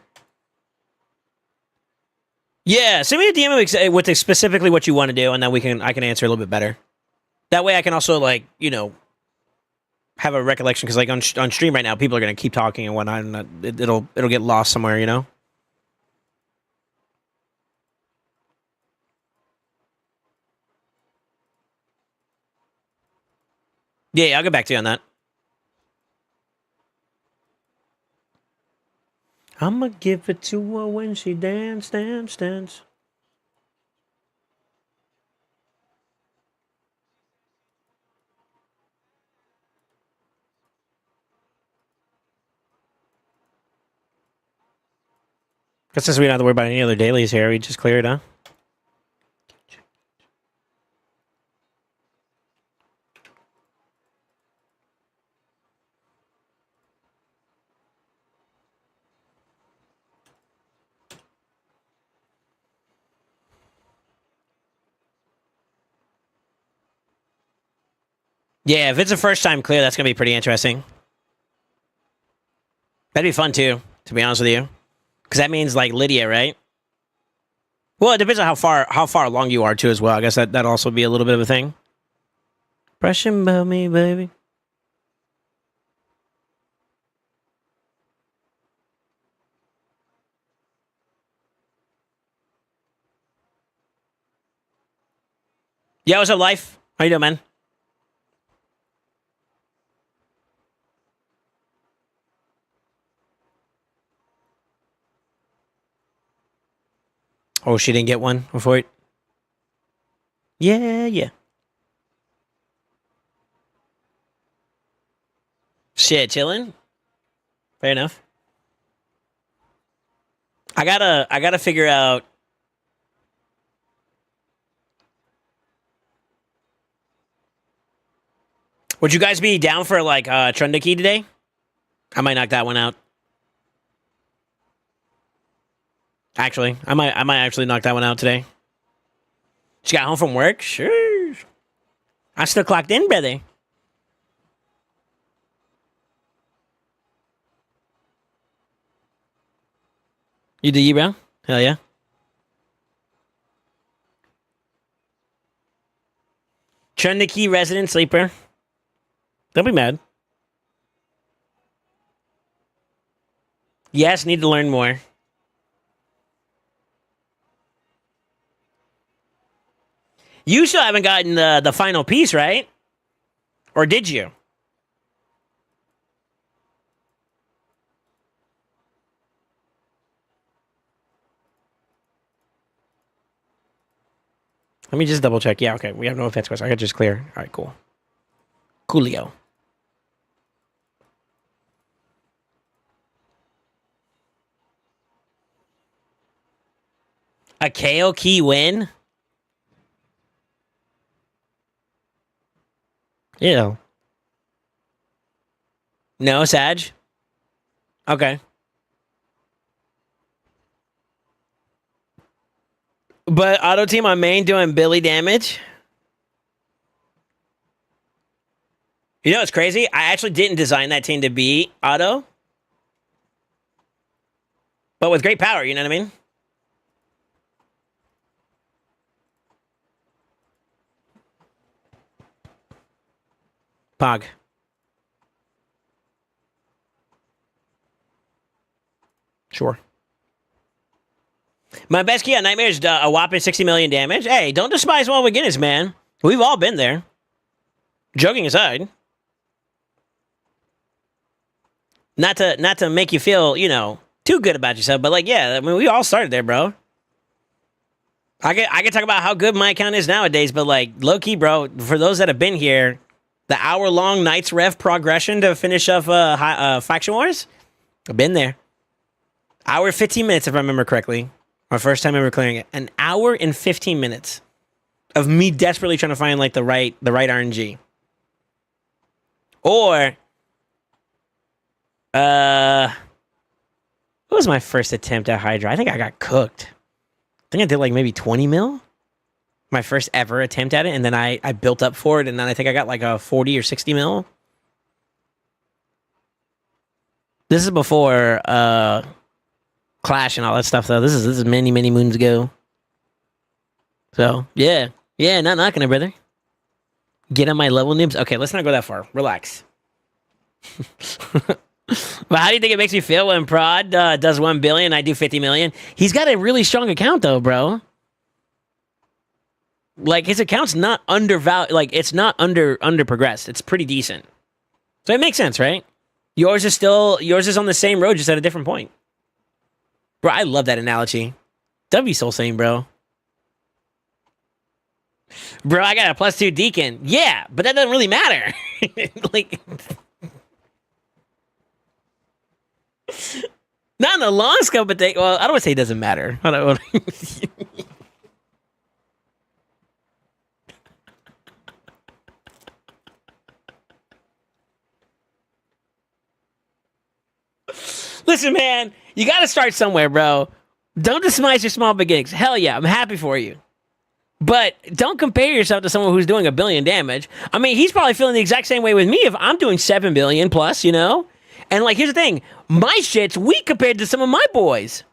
Yeah, send me a DM with specifically what you want to do, and then I can answer a little bit better. That way, I can also like have a recollection because like on stream right now, people are gonna keep talking and whatnot, and it'll get lost somewhere, you know. Yeah, I'll get back to you on that. I'ma give it to her when she dance. Guess since we don't have to worry about any other dailies here, we just clear it, huh? Yeah, if it's a first time clear, that's gonna be pretty interesting. That'd be fun too, to be honest with you, because that means like Lydia, right? Well, it depends on how far along you are too, as well. I guess that'd also be a little bit of a thing. Pressure about me, baby. Yeah, what's up, life? How you doing, man? Oh, she didn't get one before it. Yeah, yeah. Shit, chilling. Fair enough. I gotta figure out. Would you guys be down for like Trundaki today? I might knock that one out. Actually, I might actually knock that one out today. She got home from work? Sure. I still clocked in, brother. You do you, bro? Hell yeah. Trundaki resident sleeper. Don't be mad. Yes, need to learn more. You still haven't gotten the final piece, right? Or did you? Let me just double check. Yeah, okay. We have no offense questions. I got just clear. All right, cool. Coolio. A KO key win? Ew. No, Sag? Okay. But auto team on main doing Billy damage? You know what's crazy? I actually didn't design that team to be auto. But with great power, you know what I mean? Pog. Sure. My best key on Nightmare is a whopping 60 million damage. Hey, don't despise small beginnings, man. We've all been there. Joking aside. Not to make you feel, you know, too good about yourself, but like, yeah, I mean, we all started there, bro. I can talk about how good my account is nowadays, but like, low key, bro, for those that have been here, the hour-long Knights Rev progression to finish off Faction Wars, I've been there. Hour 15 minutes, if I remember correctly. My first time ever clearing it. An hour and 15 minutes of me desperately trying to find like the right RNG. Or what was my first attempt at Hydra? I think I got cooked. I think I did like maybe 20 mil. My first ever attempt at it, and then I built up for it, and then I think I got like a 40 or 60 mil. This is before Clash and all that stuff, though. This is many moons ago. So yeah, not knocking it, brother. Get on my level, nibs. Okay, let's not go that far. Relax. But how do you think it makes me feel when Prod does 1 billion? I do 50 million. He's got a really strong account, though, bro. Like his account's not undervalued. Like it's not under progressed. It's pretty decent. So it makes sense, right? Yours is on the same road, just at a different point. Bro, I love that analogy. W SoulSaint, bro. Bro, I got a +2 Deacon. Yeah, but that doesn't really matter. Like, not in the long scope of things. Well, I don't want to say it doesn't matter. Listen, man, you got to start somewhere, bro. Don't despise your small beginnings. Hell yeah, I'm happy for you. But don't compare yourself to someone who's doing $1 billion damage. I mean, he's probably feeling the exact same way with me if I'm doing 7 billion plus, you know? And like, here's the thing. My shit's weak compared to some of my boys.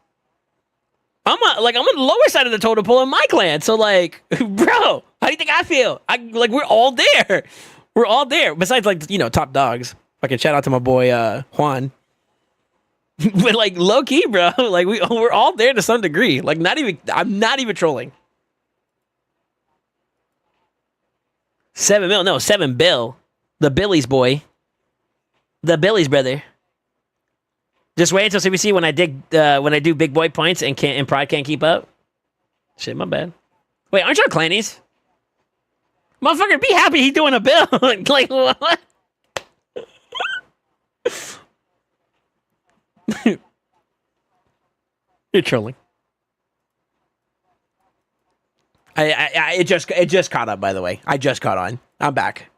I'm on the lower side of the totem pole in my clan. So like, bro, how do you think I feel? We're all there. We're all there. Besides like, you know, top dogs. Fucking shout out to my boy, Juan. But like low key, bro, like we're all there to some degree. Like I'm not even trolling. 7 mil, no, 7 bill. The Billy's boy. The Billy's brother. Just wait until CBC when I do big boy points and Pride can't keep up. Shit, my bad. Wait, aren't y'all clannies? Motherfucker, be happy he's doing a bill. Like what? You're trolling. It just caught up, by the way. I just caught on. I'm back.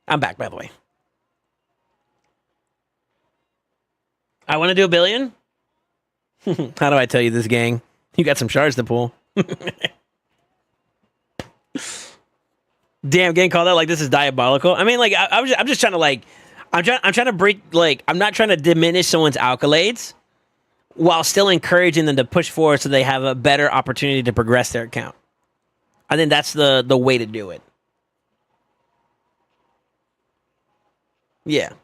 I'm back, by the way. I want to do $1 billion. How do I tell you this, gang? You got some shards to pull. Damn, getting called out like this is diabolical. I mean, like, I'm just trying to like, I'm trying to break, like, I'm not trying to diminish someone's accolades while still encouraging them to push forward so they have a better opportunity to progress their account. I think that's the way to do it. Yeah.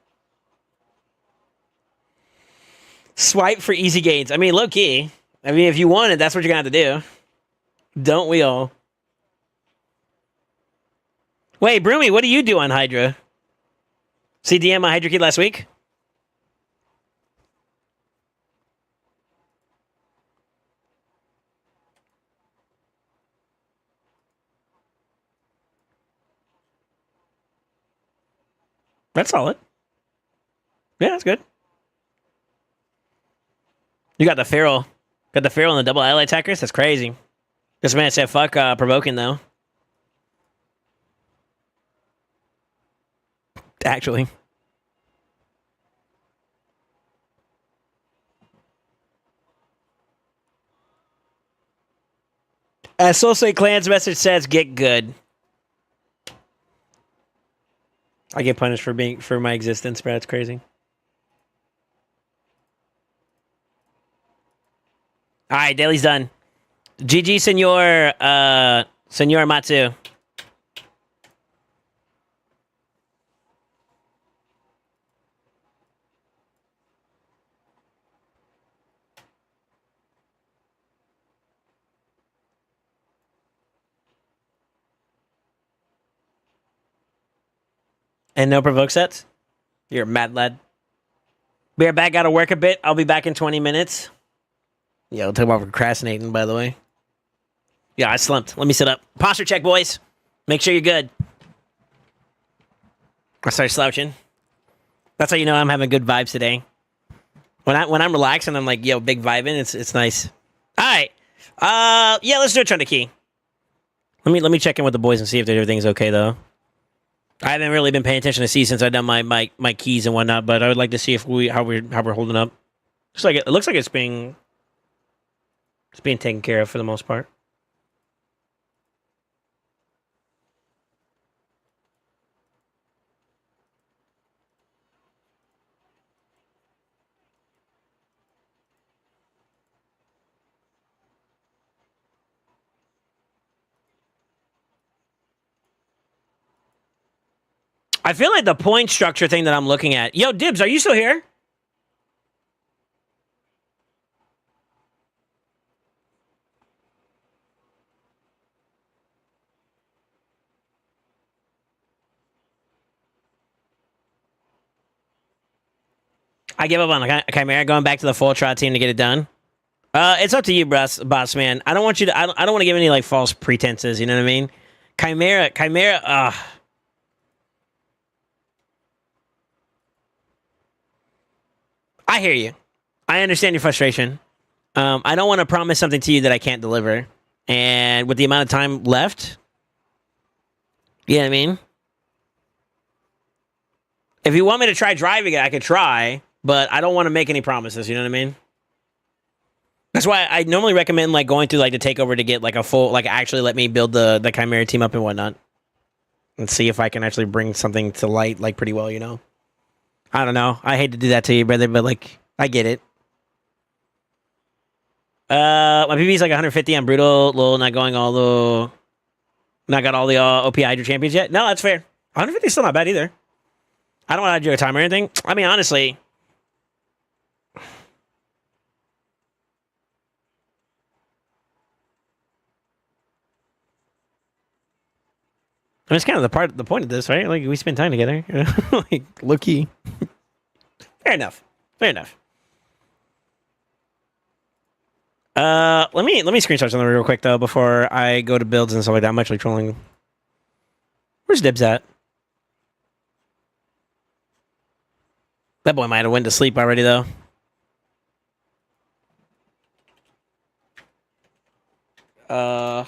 Swipe for easy gains. I mean, low key. I mean, if you want it, that's what you're going to have to do. Don't we all? Wait, Broomy, what do you do on Hydra? See DM on Hydra Kid last week? That's solid. Yeah, that's good. You got the Feral. Got the Feral and the double ally attackers? That's crazy. This man said fuck provoking, though. Actually. As SoulSaint Clan's message says, get good. I get punished for my existence, bro. It's crazy. All right, Daily's done. GG, Senor Matsu. And no provoke sets? You're a mad lad. Be right back. Gotta work a bit. I'll be back in 20 minutes. Yeah, we'll talk about procrastinating, by the way. Yeah, I slumped. Let me sit up. Posture check, boys. Make sure you're good. I started slouching. That's how you know I'm having good vibes today. When I'm relaxing, I'm like, yo, big vibing. It's nice. All right. Yeah, let's do a turn to key. Let me check in with the boys and see if everything's okay, though. I haven't really been paying attention to see since I've done my keys and whatnot, but I would like to see if how we're holding up. It looks like it's being taken care of for the most part. I feel like the point structure thing that I'm looking at. Yo, Dibs, are you still here? I give up on Chimera going back to the full trot team to get it done. It's up to you, boss man. I don't want you to. I don't want to give any like false pretenses. You know what I mean? Chimera. I hear you. I understand your frustration. I don't want to promise something to you that I can't deliver. And with the amount of time left, you know what I mean? If you want me to try driving it, I could try, but I don't want to make any promises, you know what I mean? That's why I normally recommend like going through like the takeover to get like a full like actually let me build the Chimera team up and whatnot, and see if I can actually bring something to light like pretty well. You know, I don't know. I hate to do that to you, brother, but like I get it. My PB is like 150 on brutal. Lol, not going all the, not got all the OP Hydra champions yet. No, that's fair. 150 is still not bad either. I don't want to do a time or anything. I mean, honestly. I mean, it's kind of the point of this, right? Like we spend time together, you know? Like low key. Fair enough. Fair enough. Let me screenshot something real quick though before I go to builds and stuff like that. I'm actually trolling. Where's Dibs at? That boy might have went to sleep already though. Uh.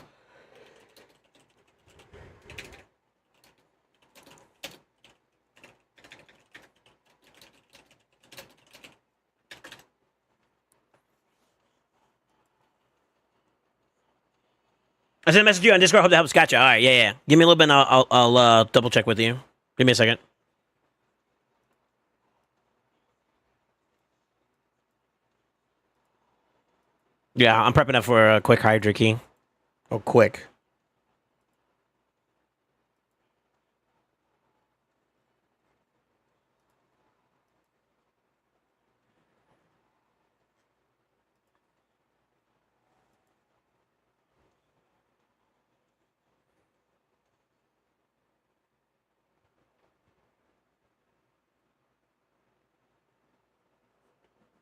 I sent a message to you on Discord. Hope that helps. Gotcha. All right, yeah. Give me a little bit, and I'll double check with you. Give me a second. Yeah, I'm prepping up for a quick Hydra key. Oh, quick.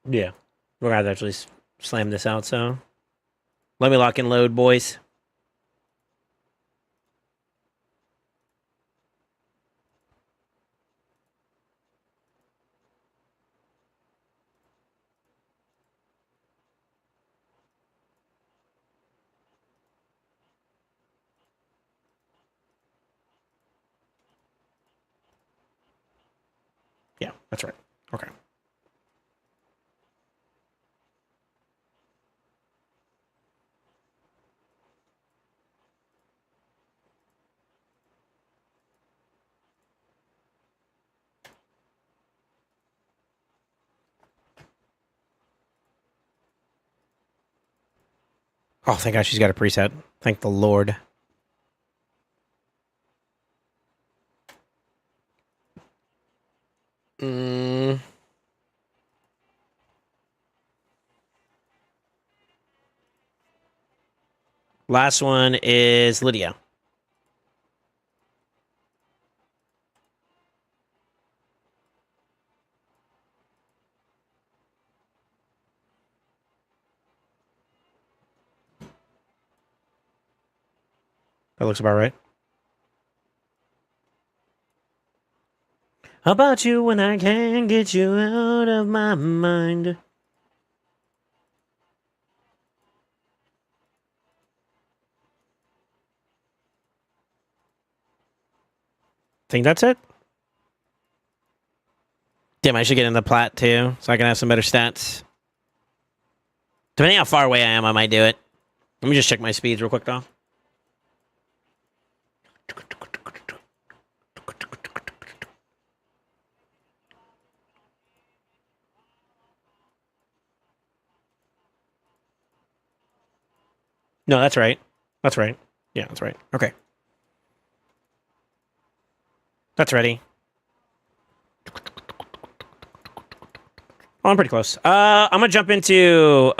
Yeah, we're gonna have to actually slam this out. So let me lock and load, boys. Yeah, that's right. Okay. Oh, thank God she's got a preset. Thank the Lord. Mm. Last one is Lydia. That looks about right. How about you when I can't get you out of my mind? Think that's it? Damn, I should get in the plat too, so I can have some better stats. Depending how far away I am, I might do it. Let me just check my speeds real quick though. No, that's right. That's right. Yeah, that's right. Okay. That's ready. Oh, I'm pretty close. I'm gonna jump into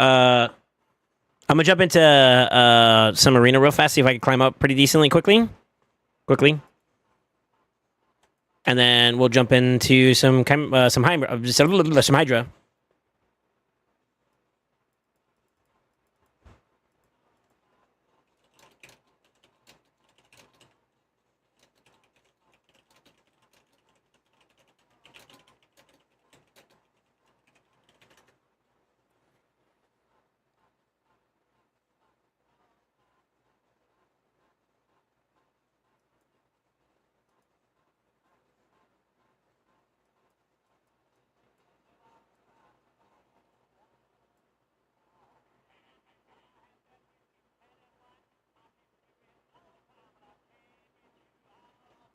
some arena real fast, see if I can climb up pretty decently quickly. And then we'll jump into some Hydra.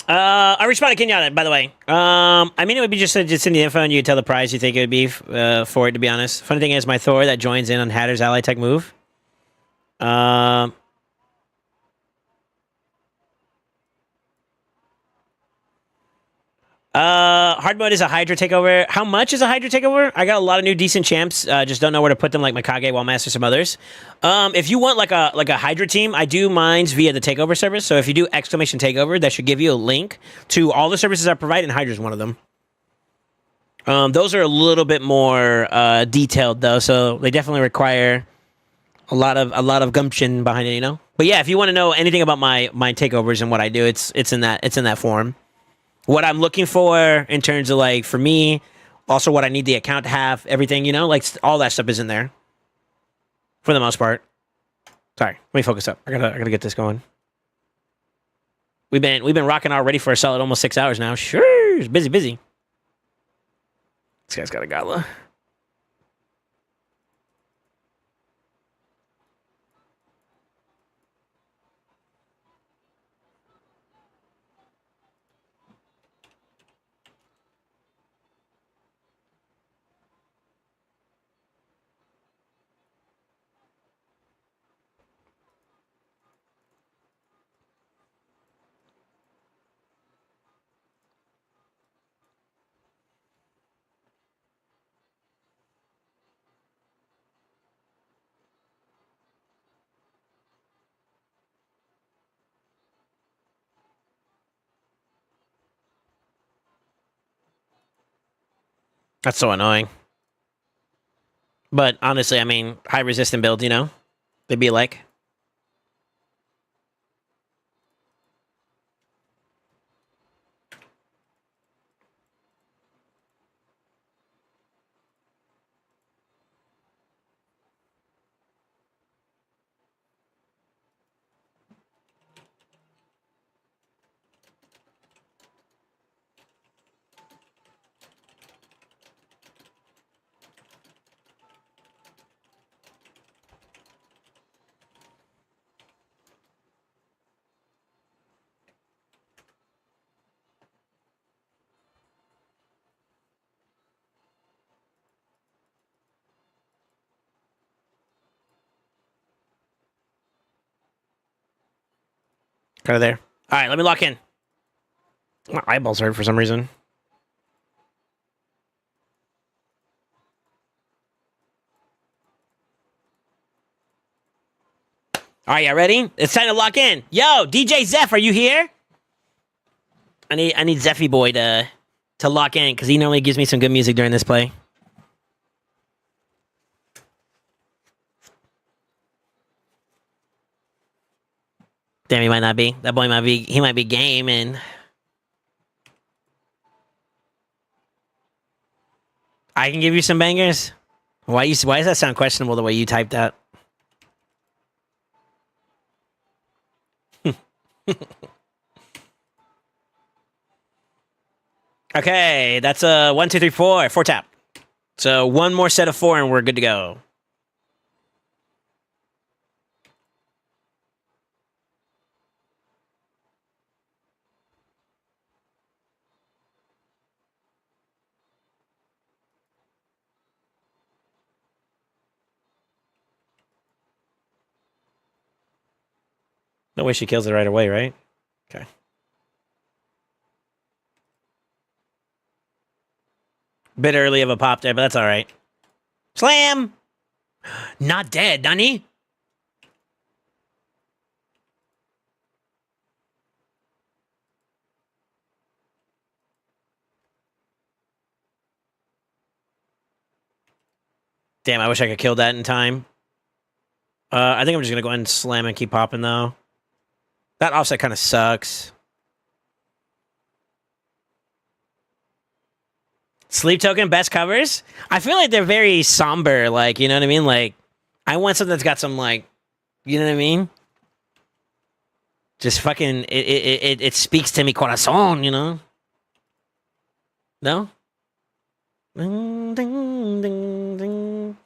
I responded to Kenyatta, by the way. I mean, it would be just in the info, and you could tell the price you think it would be for it. To be honest, funny thing is, my Thor that joins in on Hatter's ally tech move. Hard mode is a Hydra takeover. How much is a Hydra takeover? I got a lot of new decent champs. Just don't know where to put them, like Mikage, Wallmaster, some others. If you want like a Hydra team, I do mines via the takeover service. So if you do exclamation takeover, that should give you a link to all the services I provide, and Hydra is one of them. Those are a little bit more detailed though, so they definitely require a lot of gumption behind it, you know. But yeah, if you want to know anything about my takeovers and what I do, it's in that form. What I'm looking for in terms of like for me, also what I need the account to have, everything, you know, like all that stuff is in there for the most part. Sorry, let me focus up. I gotta get this going. We've been rocking already for a solid almost 6 hours now. Sure, it's busy. This guy's got a gala. That's so annoying. But honestly, I mean, high resistant build, you know, they'd be like. Kind of there. All right, let me lock in. My eyeballs hurt for some reason. All right, y'all ready? It's time to lock in. Yo, DJ Zeph, are you here? I need Zeffy boy to lock in because he normally gives me some good music during this play. Damn, he might not be. That boy might be. He might be game and. I can give you some bangers. Why does that sound questionable the way you typed that? Okay, that's a 1, 2, 3, 4 tap. So one more set of 4 and we're good to go. No way she kills it right away, right? Okay. Bit early of a pop there, but that's all right. Slam! Not dead, Dunny. Damn, I wish I could kill that in time. I think I'm just going to go ahead and slam and keep popping, though. That offset kind of sucks. Sleep token, best covers? I feel like they're very somber, like, you know what I mean? Like, I want something that's got some, like, you know what I mean? Just fucking, it speaks to mi corazón, you know? No? Ding, ding, ding, ding.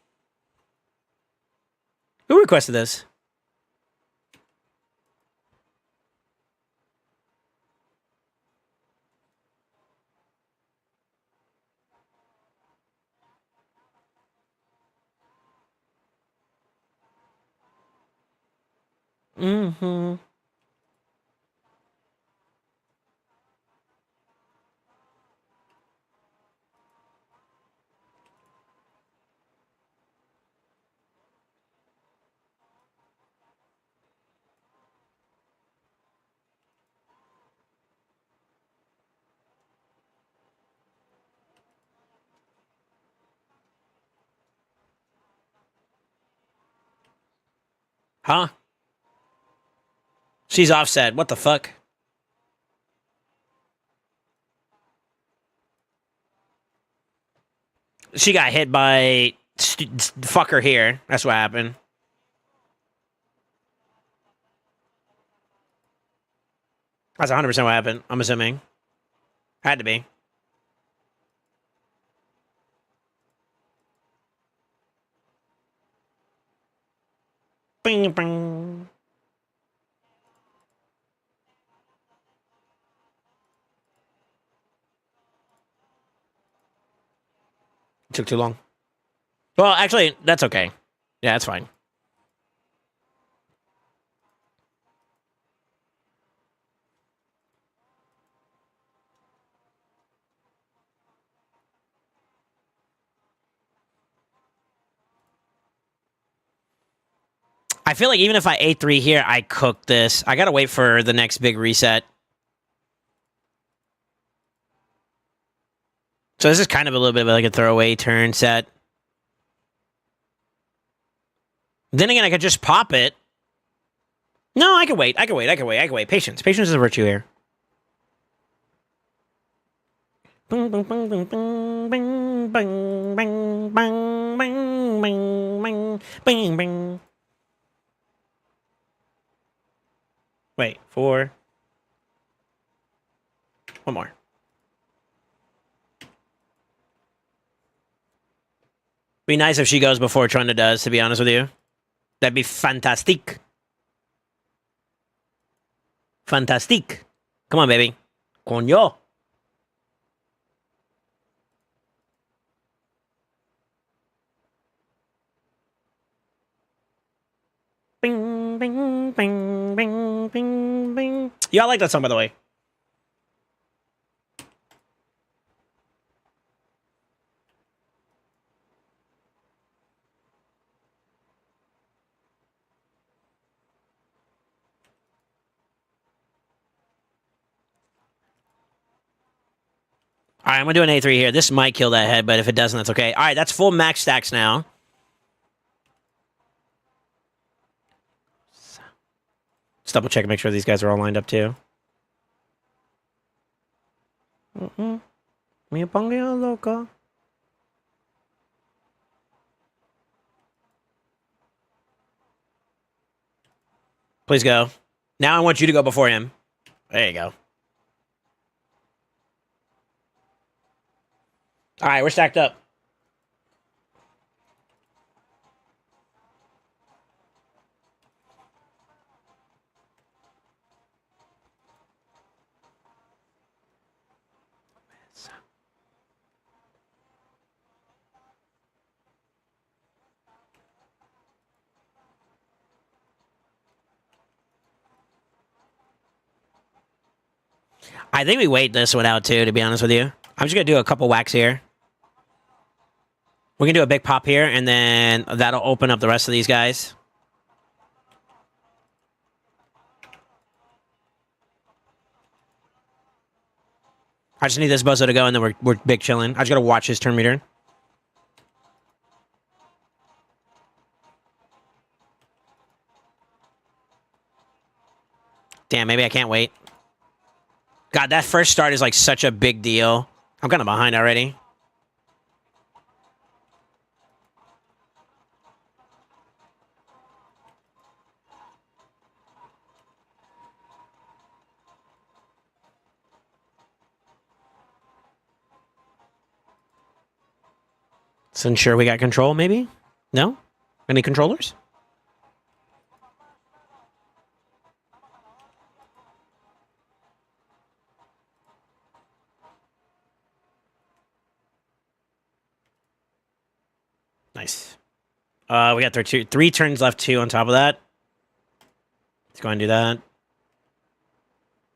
Who requested this? Mm-hmm. Huh? She's offset. What the fuck? She got hit by fucker here. That's what happened. That's 100% what happened. I'm assuming. Had to be. Bing, bing. Took too long. Well, actually, that's okay. Yeah, that's fine. I feel like even if I A3 here, I cook this. I gotta wait for the next big reset. So this is kind of a little bit of like a throwaway turn set. Then again, I could just pop it. No, I can wait. I can wait. I can wait. I can wait. Patience. Patience is a virtue here. Bing, bing, bing, bing, bing, bing, bing, bing, bing, bing, bing, bing, bing. Wait, 4. One more. Be nice if she goes before Trunda does, to be honest with you. That'd be fantastic. Fantastic. Come on, baby. Coño. Bing, bing, bing, bing, bing, bing. Yeah, I like that song, by the way. All right, I'm going to do an A3 here. This might kill that head, but if it doesn't, that's okay. All right, that's full max stacks now. Let's double check and make sure these guys are all lined up, too. Me pongo loco. Please go. Now I want you to go before him. There you go. All right, we're stacked up. I think we wait this one out, too, to be honest with you. I'm just going to do a couple whacks here. We're going to do a big pop here, and then that'll open up the rest of these guys. I just need this bozo to go, and then we're big chilling. I just got to watch his turn meter. Damn, maybe I can't wait. God, that first start is like such a big deal. I'm kind of behind already. Let's ensure we got control, maybe? No? Any controllers? Nice. We got three turns left, too, on top of that. go ahead and do that.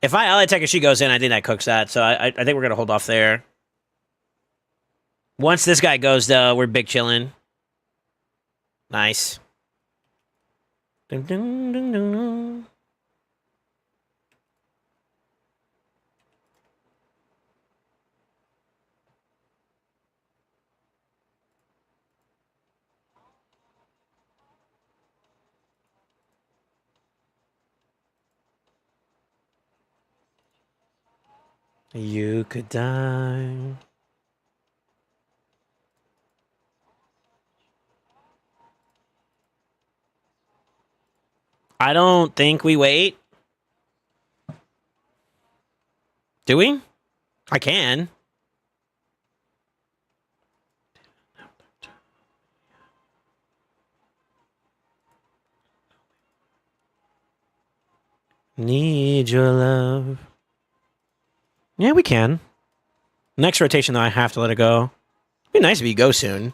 If I ally tech and she goes in, I think that cooks that. So I think we're going to hold off there. Once this guy goes, though, we're big chilling. Nice. Dun, dun, dun, dun, dun. You could die. I don't think we wait. Do we? I can. Need your love. Yeah, we can. Next rotation, though, I have to let it go. It'd be nice if you go soon.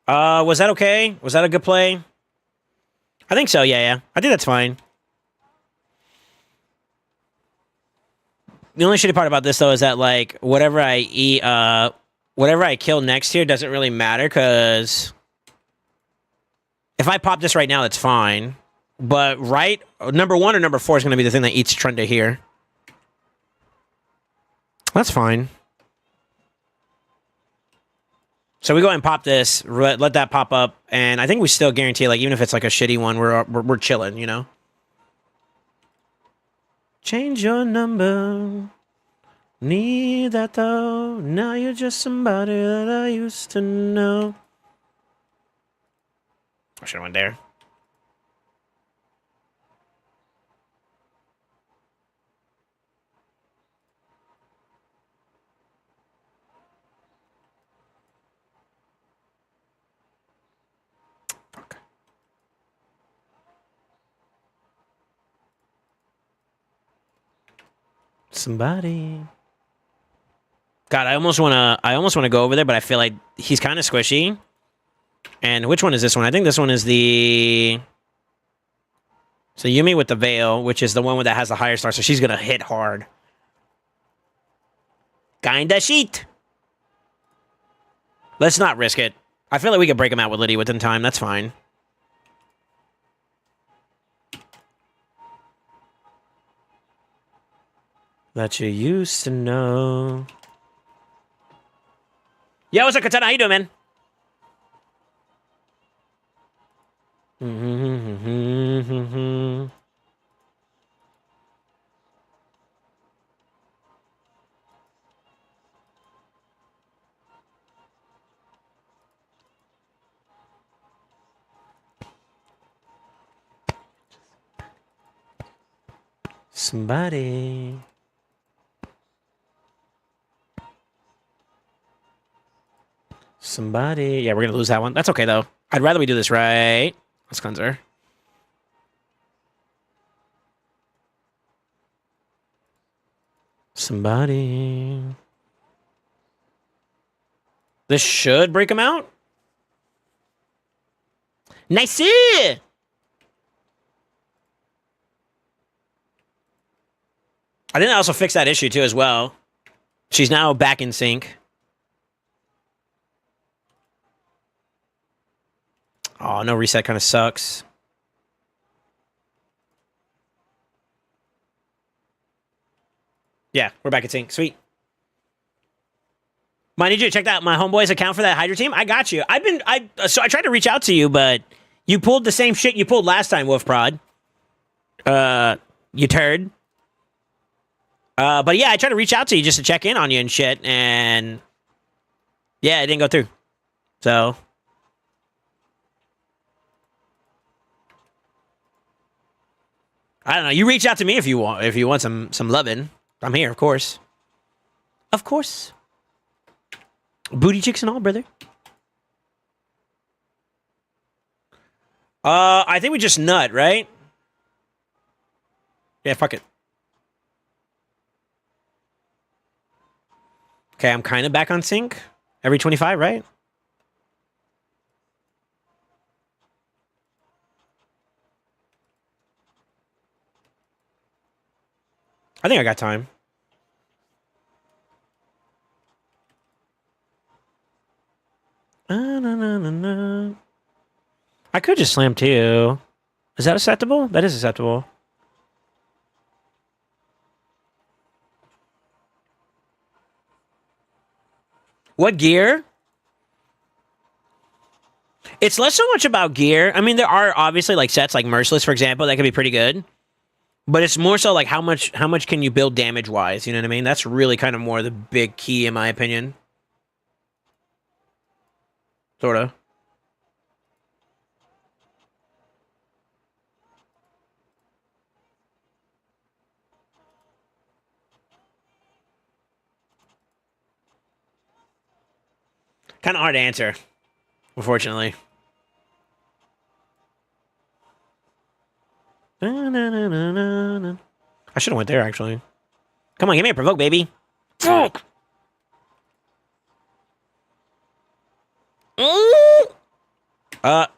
Was that okay? Was that a good play? I think so, yeah. I think that's fine. The only shitty part about this, though, is that, like, whatever I eat, whatever I kill next here doesn't really matter, because if I pop this right now, that's fine. But right, number 1 or number 4 is going to be the thing that eats Trunda here. That's fine. So we go ahead and pop this, let that pop up, and I think we still guarantee, like, even if it's like a shitty one, we're chilling, you know? Change your number. Need that though. Now you're just somebody that I used to know. I should have went there. Somebody. God, I almost wanna go over there, but I feel like he's kind of squishy. And which one is this one? I think this one is the. So Yumi with the veil, which is the one that has the higher star, so she's gonna hit hard. Kinda sheet. Let's not risk it. I feel like we could break him out with Liddy within time. That's fine. That you used to know. Yo, what's up, Katana? How you doing, man? Somebody. Somebody. Yeah, we're going to lose that one. That's okay, though. I'd rather we do this right. Let's cleanser. Somebody. This should break him out. Nice. I think that also fixed that issue, too, as well. She's now back in sync. Oh, no reset kind of sucks. Yeah, we're back in sync. Sweet. I need you to check out my homeboy's account for that Hydra team. I got you. So I tried to reach out to you, but you pulled the same shit you pulled last time, Wolf Prod. You turd. But yeah, I tried to reach out to you just to check in on you and shit, and yeah, it didn't go through. So I don't know. You reach out to me if you want some loving. I'm here, of course. Of course. Booty chicks and all, brother. I think we just nut, right? Yeah, fuck it. Okay, I'm kind of back on sync. Every 25, right? I think I got time. I could just slam too. Is that acceptable? That is acceptable. What gear? It's less so much about gear. I mean, there are obviously like sets like Merciless, for example, that could be pretty good. But it's more so like how much can you build damage wise? You know what I mean? That's really kind of more the big key in my opinion. Sorta. Kind of hard to answer, unfortunately. I should have went there actually. Come on, give me a provoke, baby. Fuck.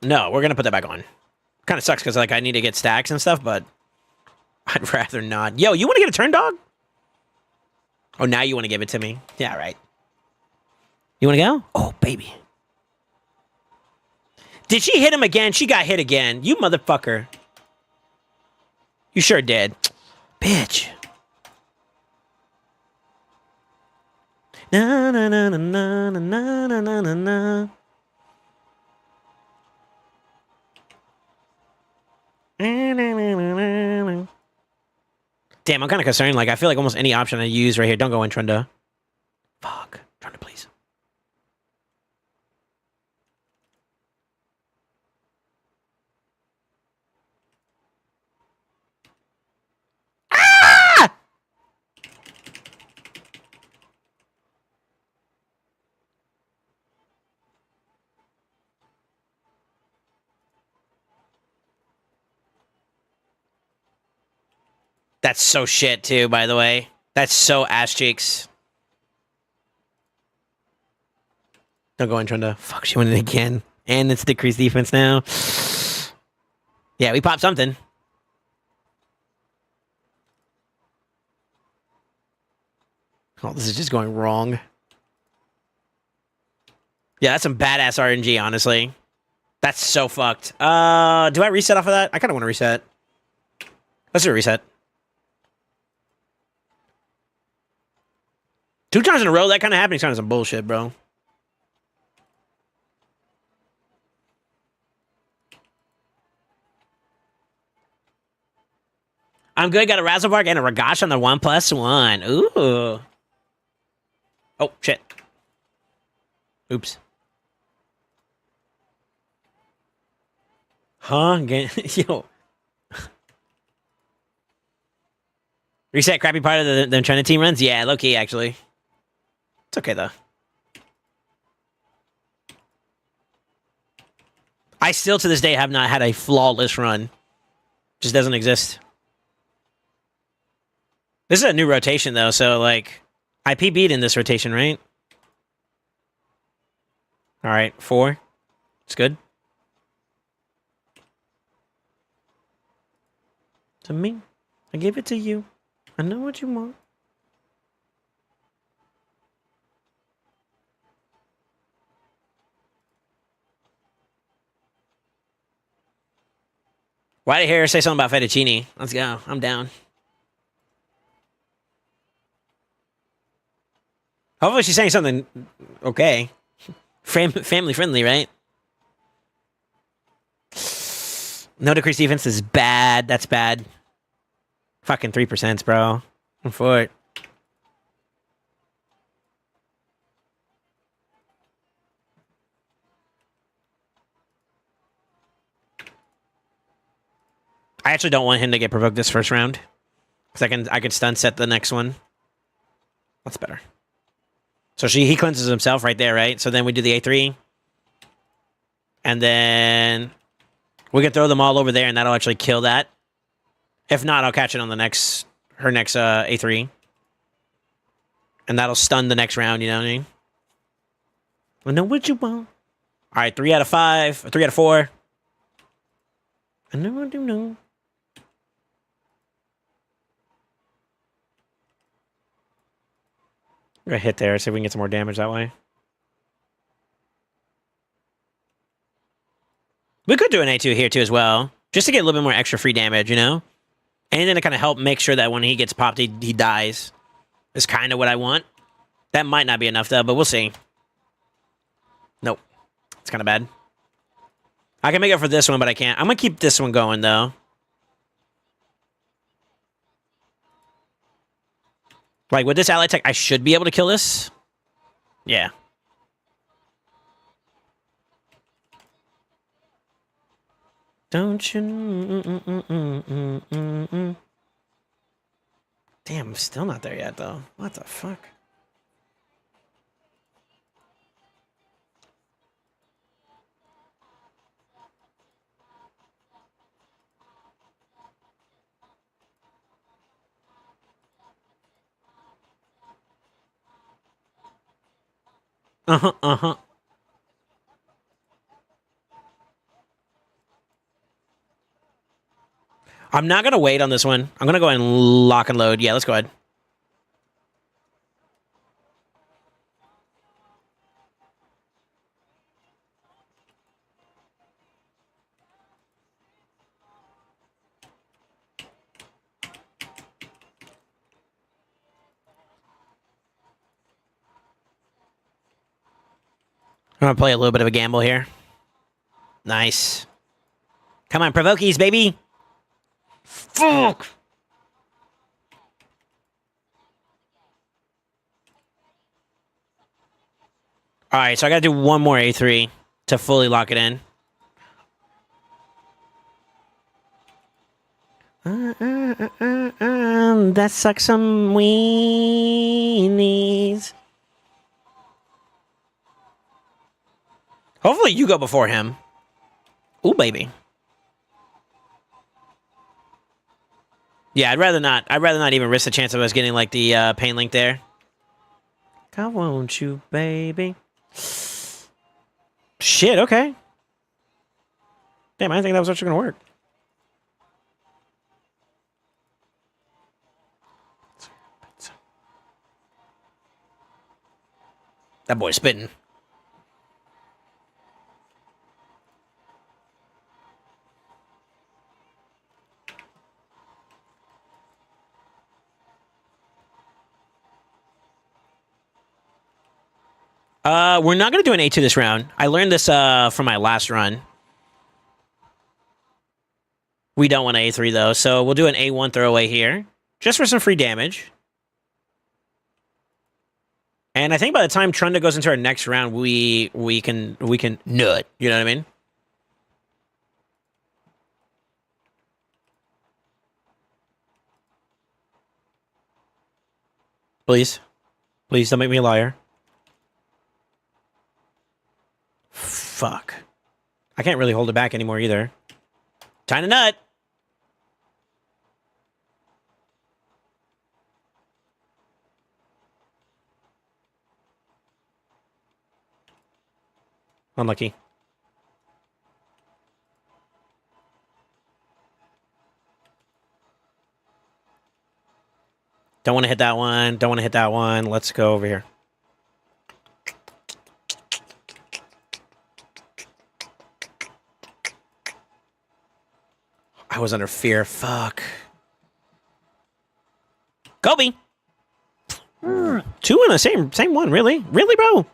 No, we're gonna put that back on. Kind of sucks because like I need to get stacks and stuff, but I'd rather not. Yo, you want to get a turn, dog? Oh, now you want to give it to me? Yeah, right. You want to go? Oh, baby. Did she hit him again? She got hit again. You motherfucker. You sure did. Bitch. Na na na na na na na na na na. Damn, I'm kind of concerned. Like, I feel like almost any option I use right here. Don't go in, Trunda. Fuck. Trunda, please. Ah! That's so shit, too, by the way. That's so ass cheeks. Don't go in, Trunda. Fuck, she went in again. And it's decreased defense now. Yeah, we popped something. Oh, this is just going wrong. Yeah, that's some badass RNG, honestly. That's so fucked. Do I reset off of that? I kind of want to reset. Let's do a reset. 2 times in a row, that kind of happening. Kind of some bullshit, bro. I'm good. Got a Razzlebark and a Ragash on the 1+1. Ooh. Oh, shit. Oops. Huh? Yo. Reset crappy part of the China team runs? Yeah, low-key, actually. It's okay, though. I still, to this day, have not had a flawless run. Just doesn't exist. This is a new rotation, though, so, like... I PB'd in this rotation, right? Alright, 4. It's good. To me. I gave it to you. I know what you want. Why did I hear her say something about fettuccine? Let's go. I'm down. Hopefully she's saying something okay. Family friendly, right? No decreased defense is bad. That's bad. Fucking 3%, bro. I'm for it. I actually don't want him to get provoked this first round. Because I can stun set the next one. That's better. So he cleanses himself right there, right? So then we do the A3. And then We can throw them all over there, and that'll actually kill that. If not, I'll catch it on the next her next A3, and that'll stun the next round. You know what I mean? I know what you want. All right, 3 out of 5, or 3 out of 4. I know what you know. I'm gonna hit there, see if we can get some more damage that way. We could do an A2 here too as well, just to get a little bit more extra free damage, you know? Anything to kind of help make sure that when he gets popped, he dies. Is kind of what I want. That might not be enough though, but we'll see. Nope. It's kind of bad. I can make it for this one, but I can't. I'm gonna keep this one going though. Like, with this ally tech, I should be able to kill this. Yeah. Don't you... Damn, I'm still not there yet, though. What the fuck? Uh-huh, uh-huh. I'm not going to wait on this one. I'm going to go ahead and lock and load. Yeah, let's go ahead. I'm going to play a little bit of a gamble here. Nice. Come on, provokies, baby. Fuck! Alright, so I gotta do one more A3 to fully lock it in. That sucks some weenies. Hopefully you go before him. Ooh, baby. Yeah, I'd rather not. I'd rather not even risk the chance of us getting, like, the pain link there. I want you, baby. Shit, okay. Damn, I didn't think that was actually gonna work. That boy's spitting. We're not going to do an A2 this round. I learned this from my last run. We don't want an A3, though, so we'll do an A1 throwaway here, just for some free damage. And I think by the time Trunda goes into our next round, we can nut. You know what I mean? Please. Please don't make me a liar. Fuck. I can't really hold it back anymore either. Time to nut. Unlucky. Don't want to hit that one. Don't want to hit that one. Let's go over here. I was under fear. Fuck. Kobe. Two in the same one, really? Really, bro?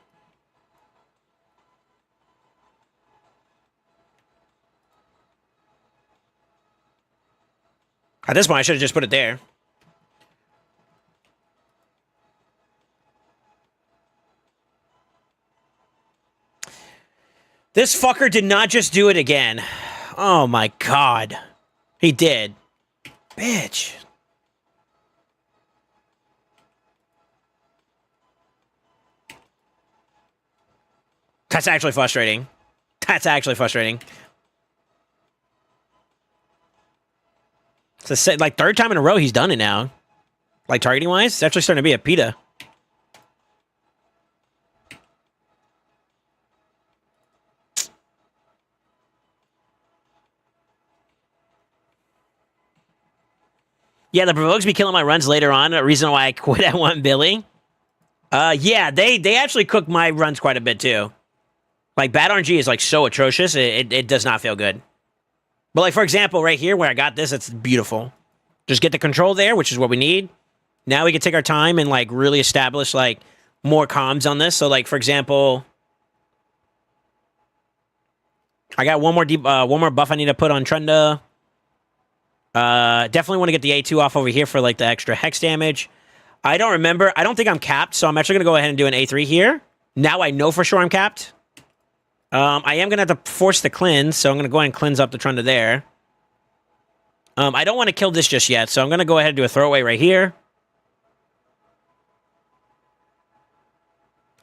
At this point, I should have just put it there. This fucker did not just do it again. Oh my god. He did. Bitch. That's actually frustrating. That's actually frustrating. Like third time in a row he's done it now. Like targeting wise, it's actually starting to be a pita. Yeah, the provokes be killing my runs later on. A reason why I quit at 1 Billy. Yeah, they actually cook my runs quite a bit too. Like bad RNG is like so atrocious, it does not feel good. But like for example, right here where I got this, it's beautiful. Just get the control there, which is what we need. Now we can take our time and like really establish like more comms on this. So like for example, I got one more buff I need to put on Trunda. Definitely want to get the A2 off over here for like the extra hex damage. I don't remember. I don't think I'm capped, so I'm actually going to go ahead and do an A3 here. Now I know for sure I'm capped. I am going to have to force the cleanse, so I'm going to go ahead and cleanse up the Trunda there. I don't want to kill this just yet, so I'm going to go ahead and do a throwaway right here.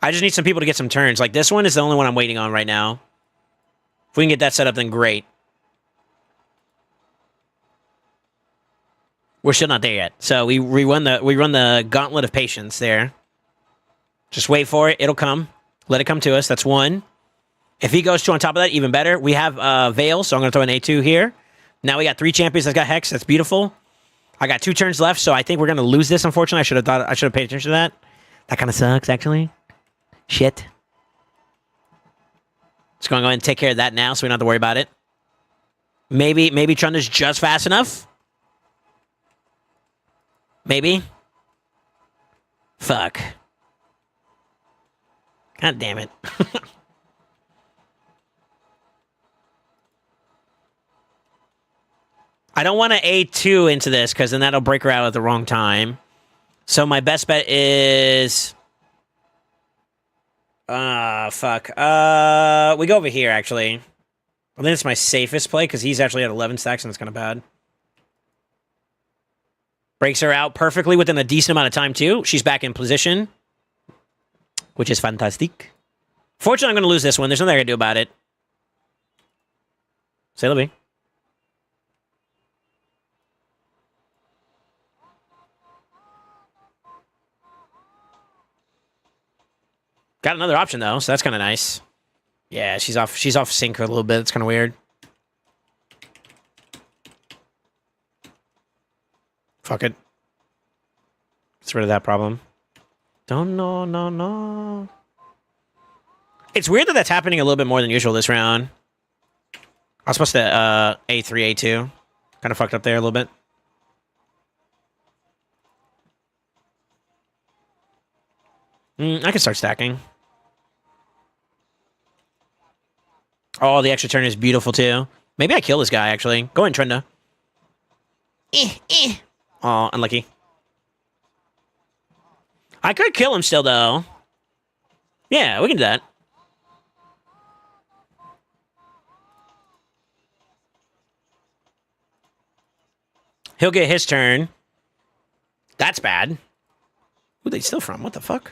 I just need some people to get some turns. Like, this one is the only one I'm waiting on right now. If we can get that set up, then great. We're still not there yet. So we run the gauntlet of patience there. Just wait for it. It'll come. Let it come to us. That's one. If he goes 2 on top of that, even better. We have Veil, so I'm going to throw an A2 here. Now we got 3 champions that's got Hex. That's beautiful. I got 2 turns left, so I think we're going to lose this, unfortunately. I should have paid attention to that. That kind of sucks, actually. Shit. Just going to go ahead and take care of that now, so we don't have to worry about it. Maybe Trunda's just fast enough. Maybe. Fuck. God damn it. I don't want to A2 into this, because then that'll break her out at the wrong time. So my best bet is... fuck. We go over here, actually. I think it's my safest play, because he's actually at 11 stacks, and it's kind of bad. Breaks her out perfectly within a decent amount of time, too. She's back in position, which is fantastic. Fortunately, I'm going to lose this one. There's nothing I can do about it. Say la vie. Got another option, though, so that's kind of nice. Yeah, she's off sync a little bit. It's kind of weird. Fuck it. Get rid of that problem. Don't know, no. It's weird that that's happening a little bit more than usual this round. I was supposed to A3, A2. Kind of fucked up there a little bit. I can start stacking. Oh, the extra turn is beautiful, too. Maybe I kill this guy, actually. Go in, Trunda. Oh, unlucky. I could kill him still, though. Yeah, we can do that. He'll get his turn. That's bad. Who are they steal from? What the fuck?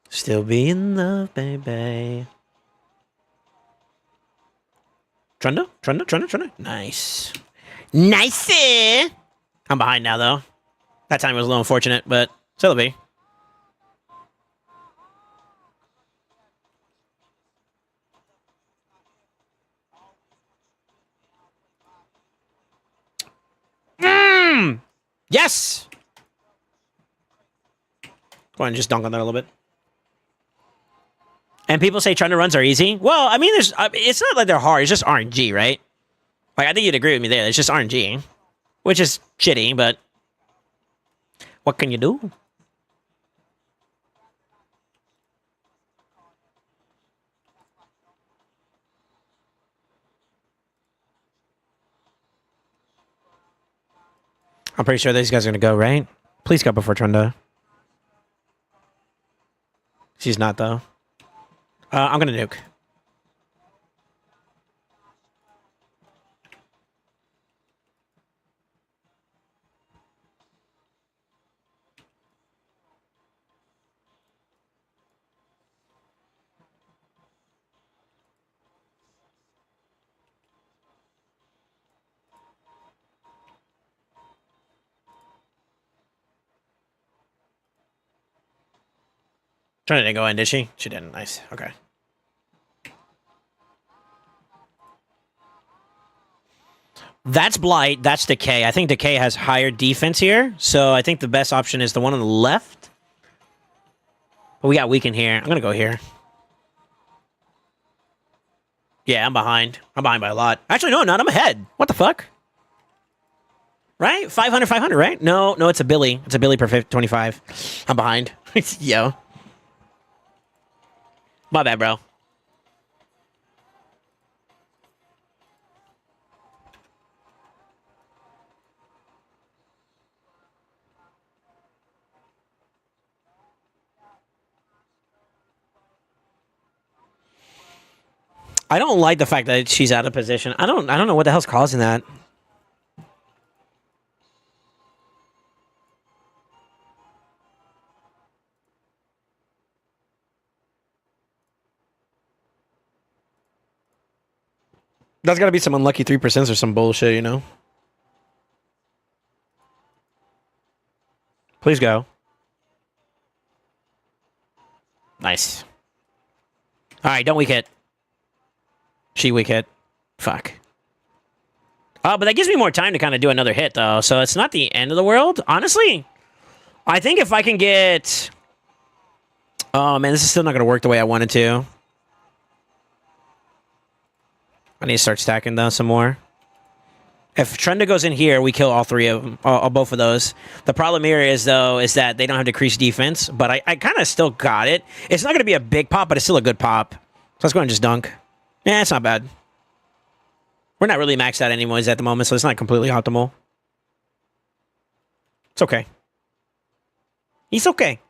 Still be in love, baby. Trunda. Nice. Nice. I'm behind now, though. That time was a little unfortunate, but still be. Yes! Go on, just dunk on that a little bit. And people say Trunda runs are easy. Well, I mean, it's not like they're hard. It's just RNG, right? Like, I think you'd agree with me there. It's just RNG. Which is shitty, but... what can you do? I'm pretty sure these guys are going to go, right? Please go before Trunda. She's not, though. I'm going to nuke. Trying to go in, did she? She didn't. Nice. Okay. That's Blight. That's Decay. I think Decay has higher defense here. So I think the best option is the one on the left. But we got Weaken here. I'm going to go here. Yeah, I'm behind. I'm behind by a lot. Actually, no, I'm not. I'm ahead. What the fuck? Right? 500, 500, right? No, it's a Billy. It's a Billy per 25. I'm behind. Yo. My bad, bro. I don't like the fact that she's out of position. I don't know what the hell's causing that. That's got to be some unlucky 3% or some bullshit, you know? Please go. Nice. All right, don't weak hit. She weak hit. Fuck. Oh, but that gives me more time to kind of do another hit, though. So it's not the end of the world. Honestly, I think if I can get... Oh, man, this is still not going to work the way I wanted to. I need to start stacking, though, some more. If Trenda goes in here, we kill all three of them, both of those. The problem here is, though, is that they don't have decreased defense, but I kind of still got it. It's not going to be a big pop, but it's still a good pop. So let's go and just dunk. Yeah, it's not bad. We're not really maxed out anyways at the moment, so it's not completely optimal. It's okay. He's okay.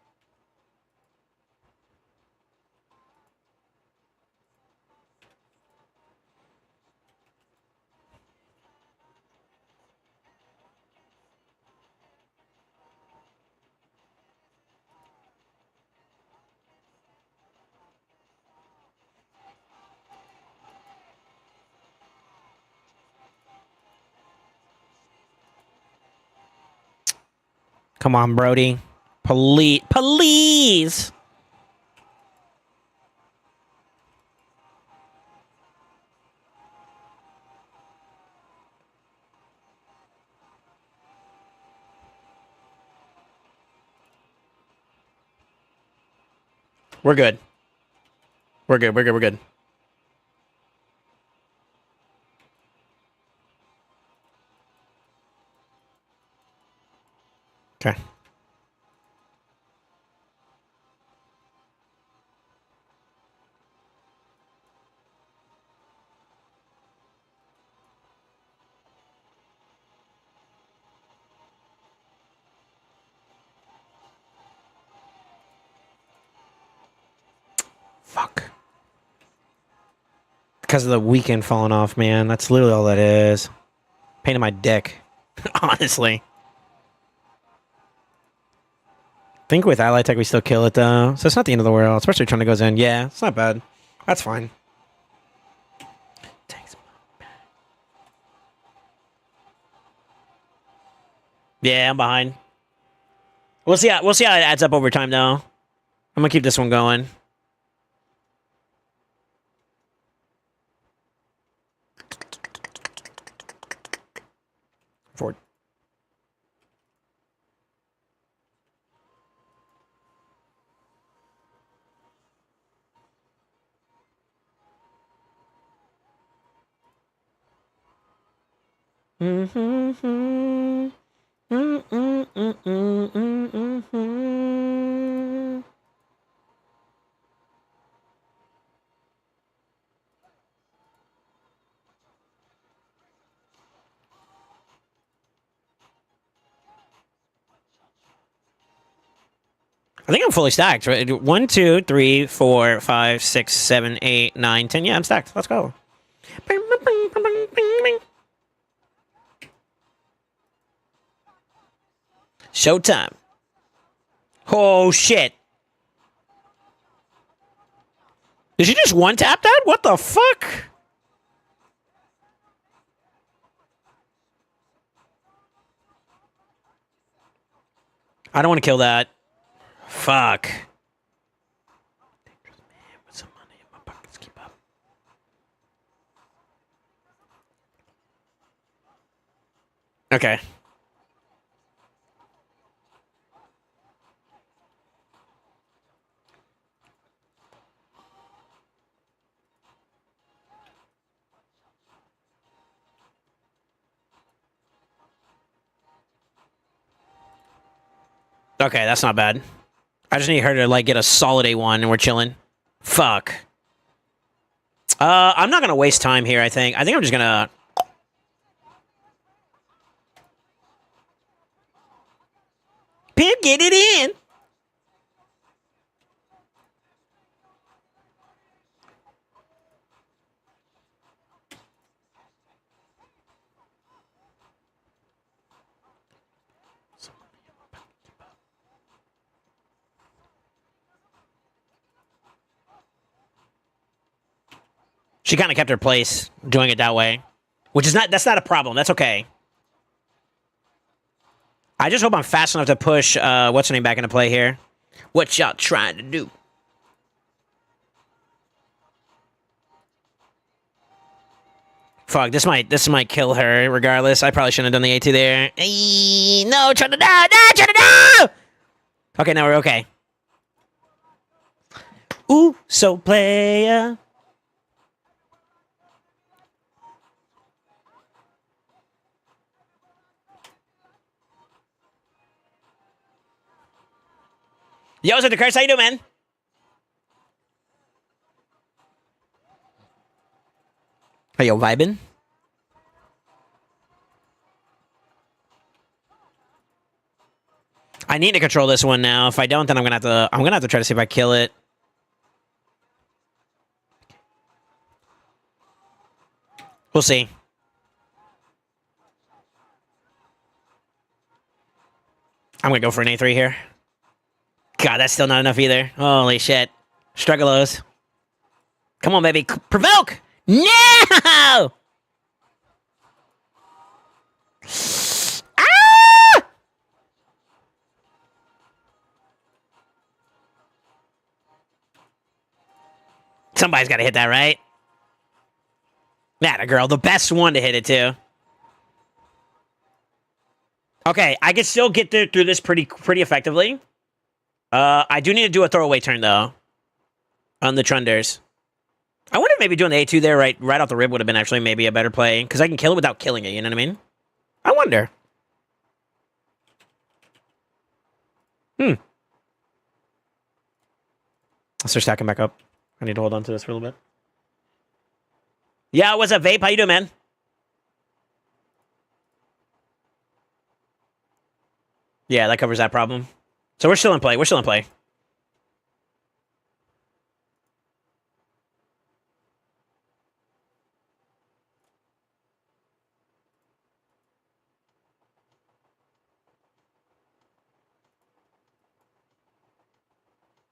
Come on, Brody. Please. Please. We're good. We're good. We're good. We're good. Okay. Fuck. Because of the weekend falling off, man. That's literally all that is. Pain in my dick. Honestly. I think with Ally Tech we still kill it, though. So it's not the end of the world. Especially trying to goes in. Yeah, it's not bad. That's fine. Yeah, I'm behind. We'll see how it adds up over time, though. I'm gonna keep this one going. Forward. I think I'm fully stacked, right? 1, 2, 3, 4, 5, 6, 7, 8, 9, 10. Yeah, I'm stacked. Let's go. Showtime. Oh, shit. Did she just one-tap that? What the fuck? I don't want to kill that. Fuck. Okay. Okay, that's not bad. I just need her to, like, get a solid A1 and we're chilling. Fuck. I'm not gonna waste time here, I think. I think I'm just gonna... Pimp, get it in! She kind of kept her place doing it that way. Which is not... That's not a problem. That's okay. I just hope I'm fast enough to push, what's her name back into play here. What y'all trying to do? Fuck, this might kill her regardless. I probably shouldn't have done the A2 there. No, try to no, try to no! Okay, now we're okay. Ooh, so playa. Yo, what's up, the curse? How you doing, man? Are you vibing? I need to control this one now. If I don't, then I'm gonna have to try to see if I kill it. We'll see. I'm gonna go for an A3 here. God, that's still not enough either. Holy shit. Struggalos. Come on, baby. Provoke! No! Ah! Somebody's got to hit that, right? Nah, girl. The best one to hit it, too. Okay, I can still get through this pretty effectively. I do need to do a throwaway turn, though. On the Trunders. I wonder if maybe doing the A2 there right off the rib would have been actually maybe a better play. Because I can kill it without killing it, you know what I mean? I wonder. I'll start stacking back up. I need to hold on to this for a little bit. Yeah, what's up, Vape? How you doing, man? Yeah, that covers that problem. So we're still in play. We're still in play.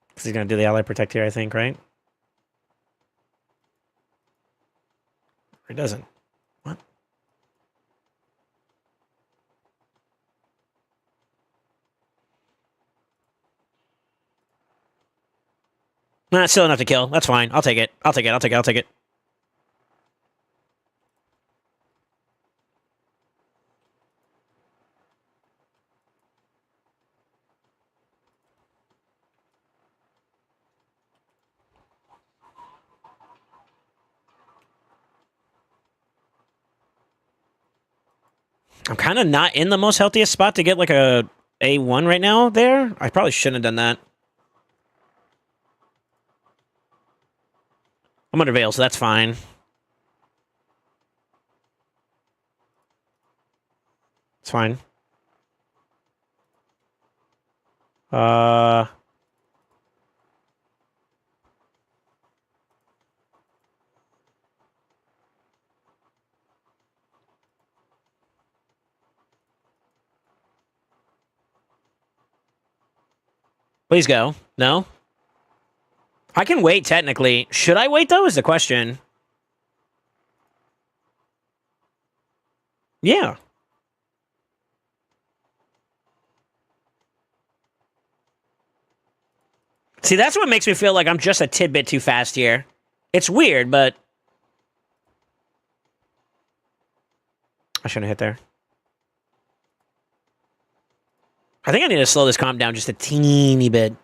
Because he's going to do the ally protect here, I think, right? Or he doesn't. What? Nah, still enough to kill. That's fine. I'll take it. I'll take it. I'll take it. I'll take it. I'm kind of not in the most healthiest spot to get like a A1 right now there. I probably shouldn't have done that. I'm under veil, so that's fine. It's fine. Please go. No? I can wait, technically. Should I wait, though, is the question. Yeah. See, that's what makes me feel like I'm just a tidbit too fast here. It's weird, but... I shouldn't have hit there. I think I need to slow this comp down just a teeny bit.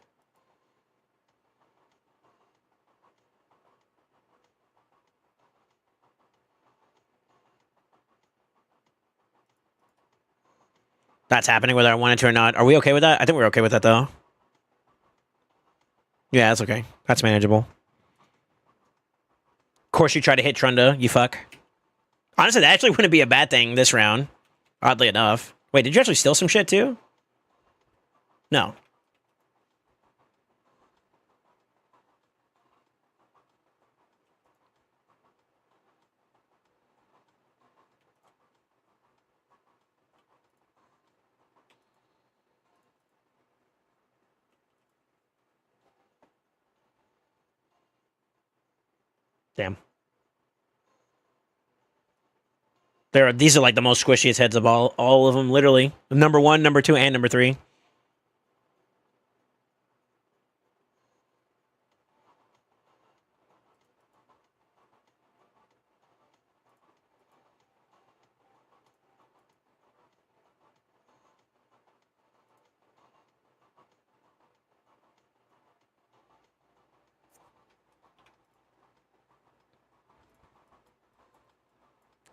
That's happening whether I wanted to or not. Are we okay with that? I think we're okay with that, though. Yeah, that's okay. That's manageable. Of course you try to hit Trunda, you fuck. Honestly, that actually wouldn't be a bad thing this round. Oddly enough. Wait, did you actually steal some shit, too? No. Damn. These are like the most squishiest heads of all of them, literally. Number 1, number 2, and number 3.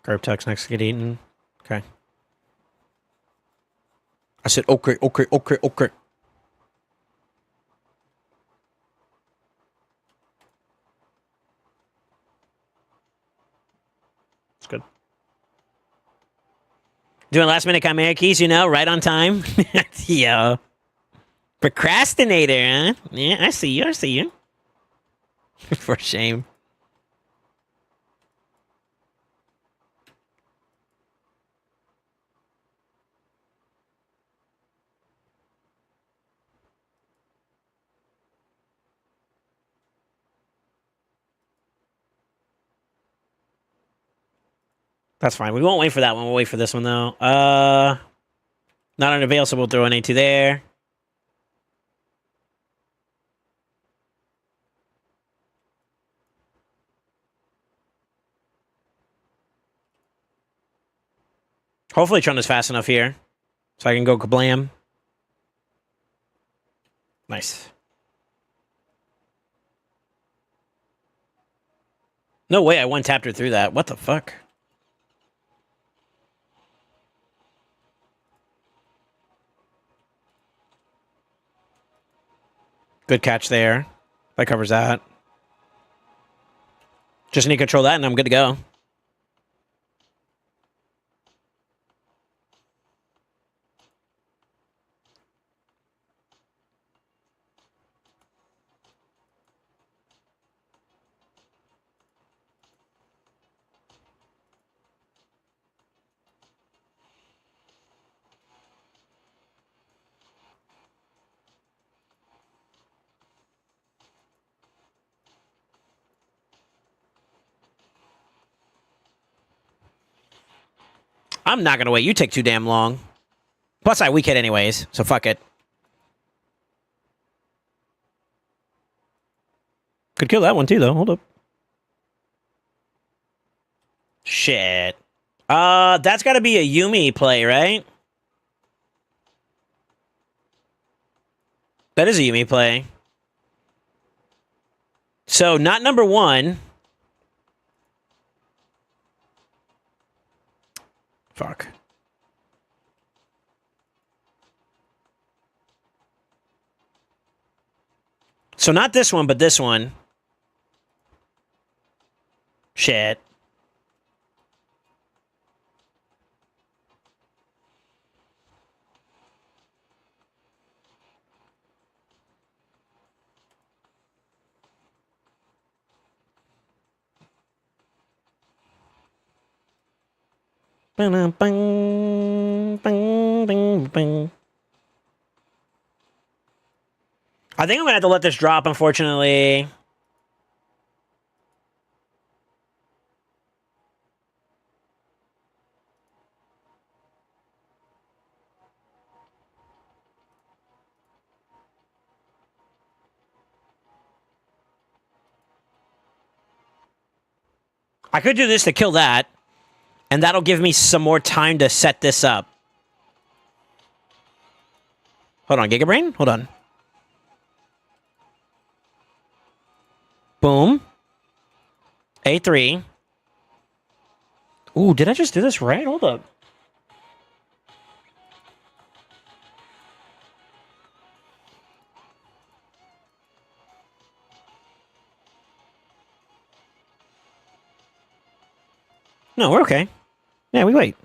Curb text next to get eaten. Okay. I said, okay. It's good. Doing last minute Chimera keys, you know, right on time. Yo. Procrastinator, huh? Yeah, I see you. For shame. That's fine. We won't wait for that one. We'll wait for this one, though. Not unavailable, so we'll throw an A2 there. Hopefully Trunda's fast enough here. So I can go kablam. Nice. No way I one-tapped her through that. What the fuck? Good catch there. That covers that. Just need to control that and I'm good to go. I'm not gonna wait. You take too damn long. Plus, I weak hit anyways, so fuck it. Could kill that one too, though. Hold up. Shit. That's gotta be a Yumi play, right? That is a Yumi play. So, not number 1. Fuck. So not this one, but this one. Shit. Bang, bang, bang, bang. I think I'm gonna have to let this drop, unfortunately. I could do this to kill that, and that'll give me some more time to set this up. Hold on, Giga Brain? Hold on. Boom. A3. Ooh, did I just do this right? Hold up. No, we're okay. Yeah, we wait.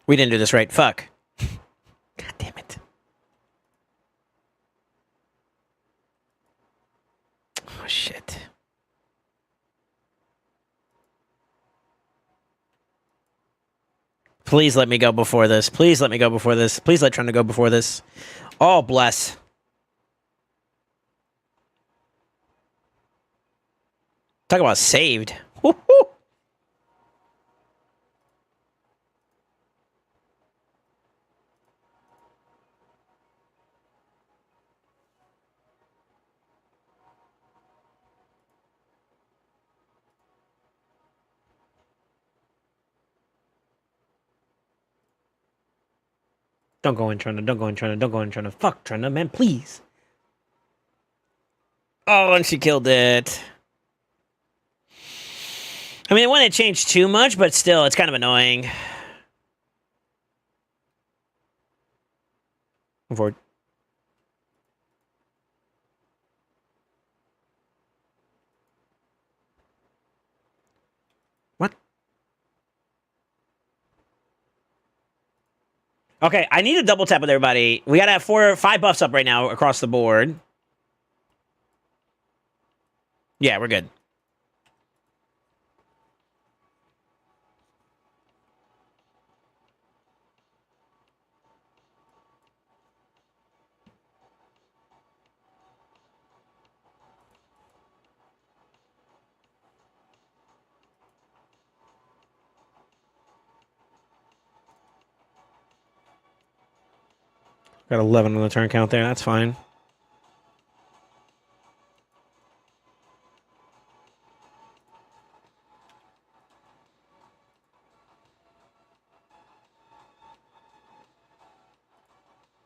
We didn't do this right. Fuck. God damn it. Oh, shit. Please let me go before this. Please let me go before this. Please let Trent go before this. Oh, bless. Talk about saved. Woo-hoo. Don't go in, Trina. Don't go in, Trina. Don't go in, Trina. Fuck, Trina, man, please. Oh, and she killed it. I mean, it wouldn't change too much, but still, it's kind of annoying. Move forward. What? Okay, I need to double tap with everybody. We gotta have 4 or 5 buffs up right now across the board. Yeah, we're good. Got 11 on the turn count there. That's fine.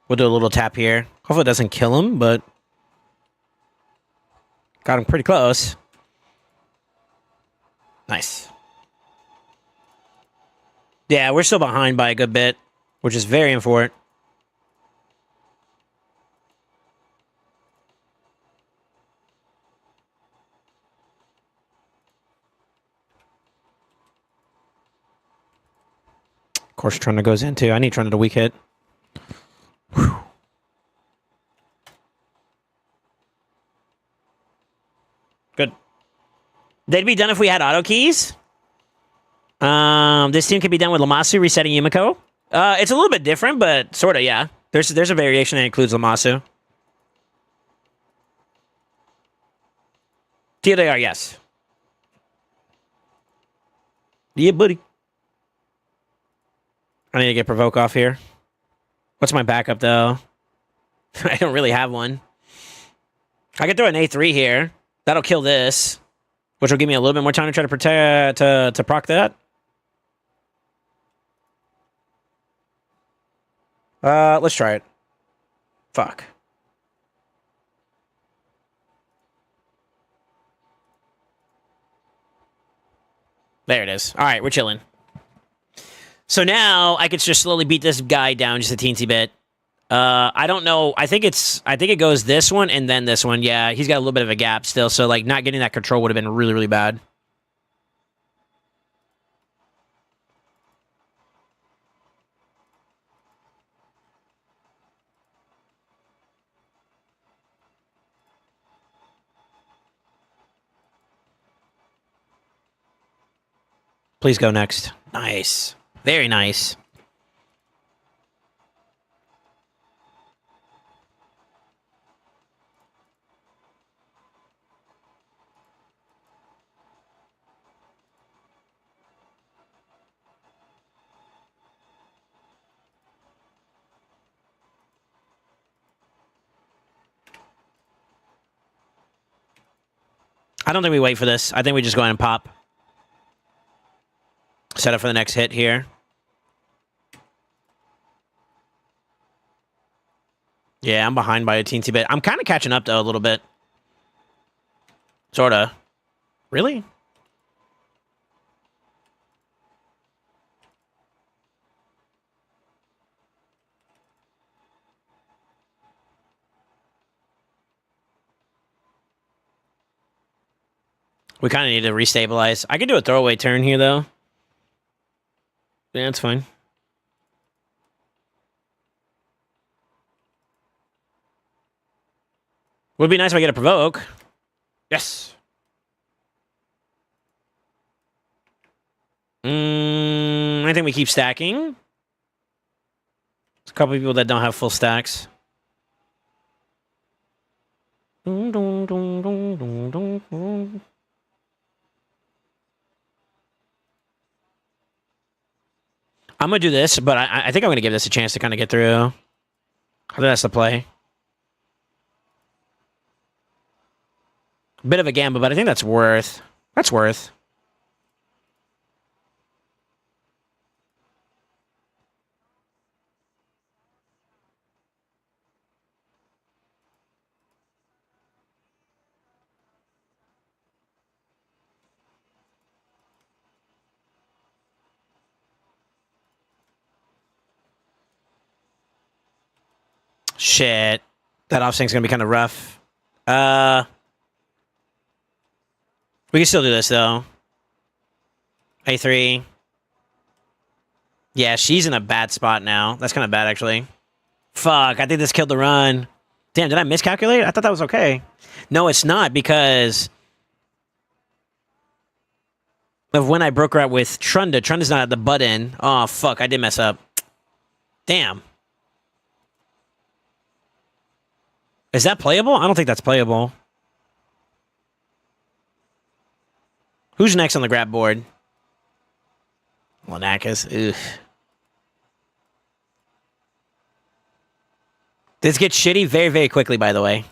We'll do a little tap here. Hopefully it doesn't kill him, but... got him pretty close. Nice. Yeah, we're still behind by a good bit, which is very important. Of course, Trunda goes in too. I need Trunda to weak hit. Whew. Good. They'd be done if we had auto keys. This team can be done with Lamasu resetting Yumiko. It's a little bit different, but sort of, yeah. There's a variation that includes Lamasu. TLDR, yes. Yeah, buddy. I need to get Provoke off here. What's my backup, though? I don't really have one. I could throw an A3 here. That'll kill this, which will give me a little bit more time to try to protect to proc that. Let's try it. Fuck. There it is. All right, we're chilling. So now I could just slowly beat this guy down just a teensy bit. I don't know. I think it goes this one and then this one. Yeah, he's got a little bit of a gap still. So like not getting that control would have been really, really bad. Please go next. Nice. Very nice. I don't think we wait for this. I think we just go ahead and pop. Set up for the next hit here. Yeah, I'm behind by a teensy bit. I'm kind of catching up, though, a little bit. Sorta. Really? We kind of need to restabilize. I could do a throwaway turn here, though. Yeah, that's fine. Would be nice if I get a provoke. Yes. I think we keep stacking. There's a couple people that don't have full stacks. I'm going to do this, but I think I'm going to give this a chance to kind of get through. I think that's the play. Bit of a gamble, but I think that's worth. That's worth. Shit. That offsink's going to be kind of rough. We can still do this, though. A3. Yeah, she's in a bad spot now. That's kind of bad, actually. Fuck, I think this killed the run. Damn, did I miscalculate? I thought that was okay. No, it's not, because of when I broke her out with Trunda. Trunda's not at the button. Oh, fuck, I did mess up. Damn. Is that playable? I don't think that's playable. Who's next on the grab board? Lanakis. Ugh. This gets shitty very, very quickly, by the way.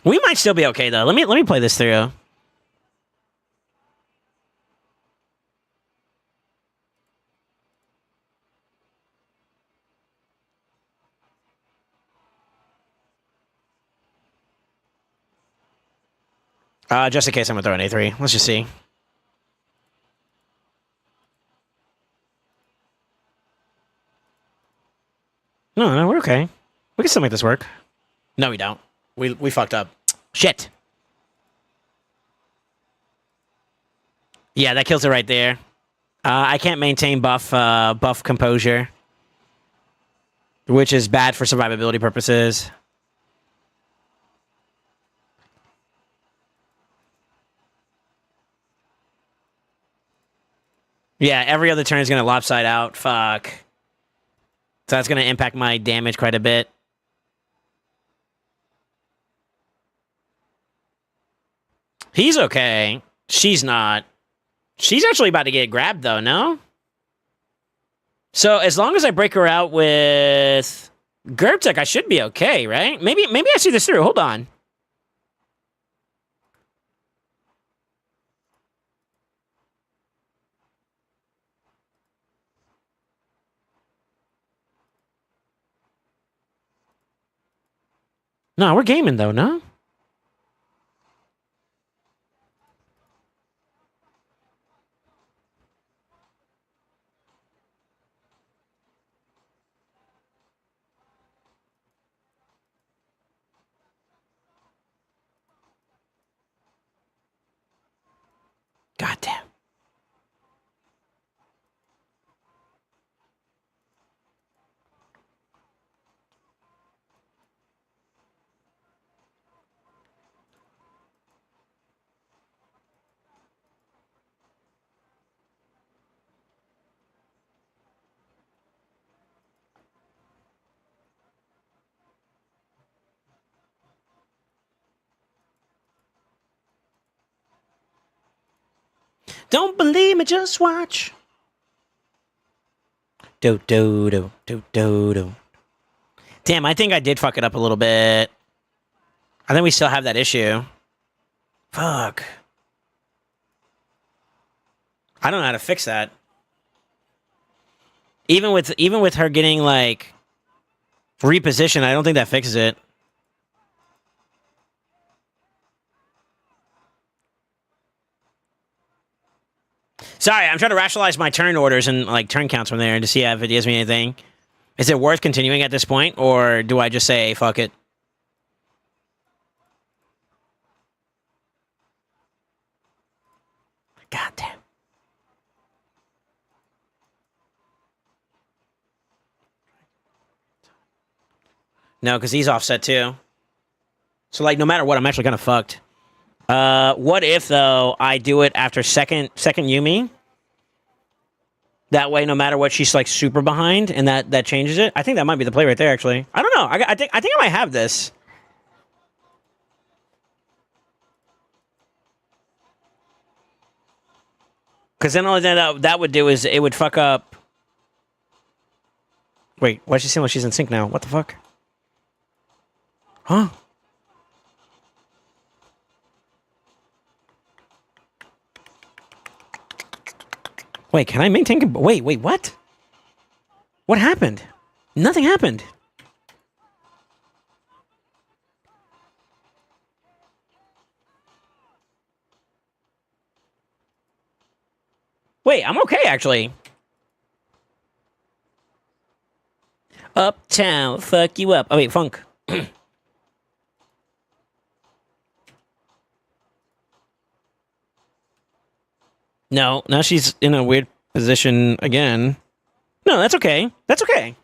We might still be okay, though. Let me play this through. Just in case I'm going to throw an A3. Let's just see. No, we're okay. We can still make this work. No, we don't. We fucked up. Shit. Yeah, that kills it right there. I can't maintain buff composure, which is bad for survivability purposes. Yeah, every other turn is going to lopside out. Fuck. So that's going to impact my damage quite a bit. He's okay. She's not. She's actually about to get grabbed, though, no? So as long as I break her out with Gertech, I should be okay, right? Maybe I see this through. Hold on. No, we're gaming, though, no? Goddamn. Don't believe me, just watch. Do. Damn, I think I did fuck it up a little bit. I think we still have that issue. Fuck. I don't know how to fix that. Even with her getting like repositioned, I don't think that fixes it. Sorry, I'm trying to rationalize my turn orders and like turn counts from there to see if it gives me anything. Is it worth continuing at this point, or do I just say fuck it? God damn. No, because he's offset too. So like, no matter what, I'm actually kind of fucked. What if though I do it after second Yumi? That way, no matter what, she's like super behind, and that changes it. I think that might be the play right there. Actually, I don't know. I think I might have this. Because then all that would do is it would fuck up. Wait, why is she saying like she's in sync now? What the fuck? Huh? Wait, can I maintain? Wait, what? What happened? Nothing happened. Wait, I'm okay actually. Uptown, fuck you up. Oh wait, funk. No, now she's in a weird position again. No, that's okay. That's okay.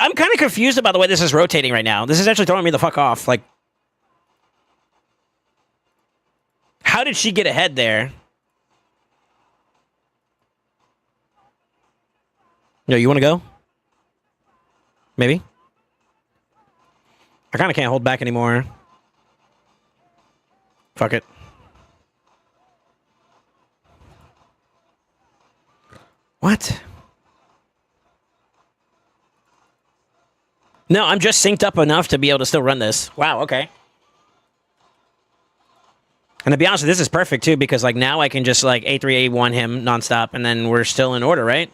I'm kind of confused about the way this is rotating right now. This is actually throwing me the fuck off. Like, how did she get ahead there? No, you want to go? Maybe? I kind of can't hold back anymore. Fuck it. What? No, I'm just synced up enough to be able to still run this. Wow, okay. And to be honest, this is perfect too, because like now I can just like A3, A1 him nonstop, and then we're still in order, right?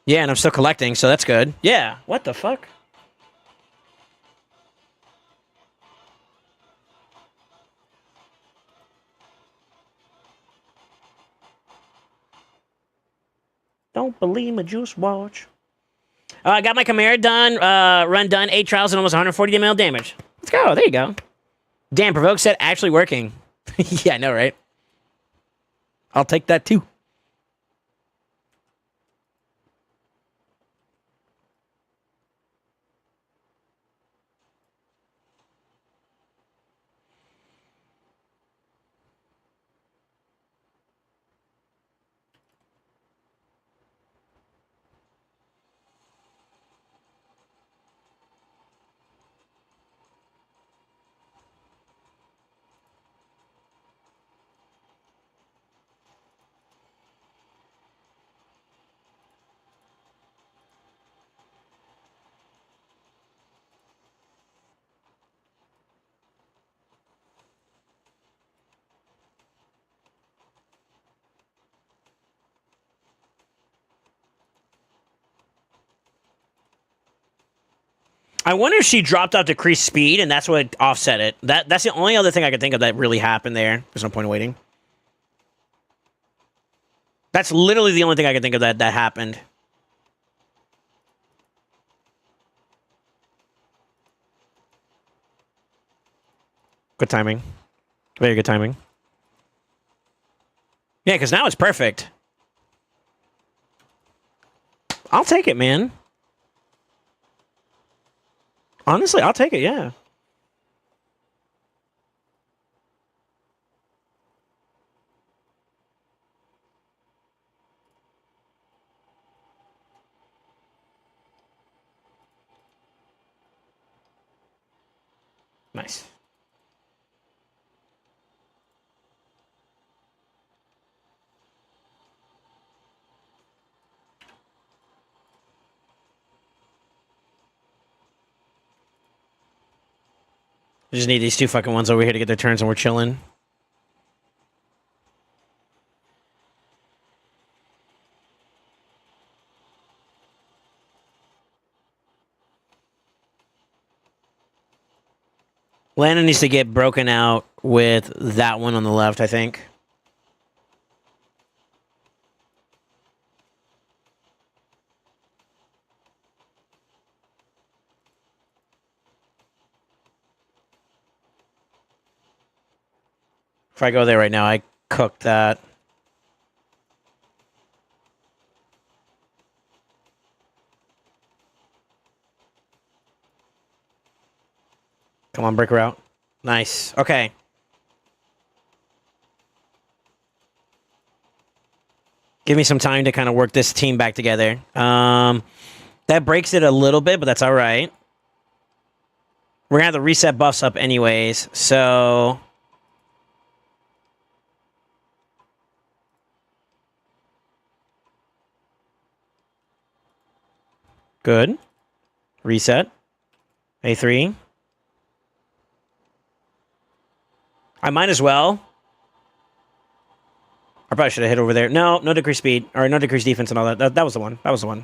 Yeah, and I'm still collecting, so that's good. Yeah, what the fuck? Don't believe my juice watch. I got my Chimera done, run done, 8 trials and almost 140 mil damage. Let's go, there you go. Damn, provoke set actually working. Yeah, I know, right? I'll take that too. I wonder if she dropped off decreased speed and that's what offset it. That's the only other thing I could think of that really happened there. There's no point in waiting. That's literally the only thing I could think of that happened. Good timing. Very good timing. Yeah, because now it's perfect. I'll take it, man. Honestly, I'll take it, yeah. Nice. We just need these two fucking ones over here to get their turns and we're chilling. Landon needs to get broken out with that one on the left, I think. If I go there right now, I cooked that. Come on, break her out. Nice. Okay. Give me some time to kind of work this team back together. That breaks it a little bit, but that's all right. We're going to have to reset buffs up anyways, so... Good. Reset. A3. I might as well. I probably should have hit over there. No, no decrease speed. Or no decrease defense and all that. That was the one. That was the one.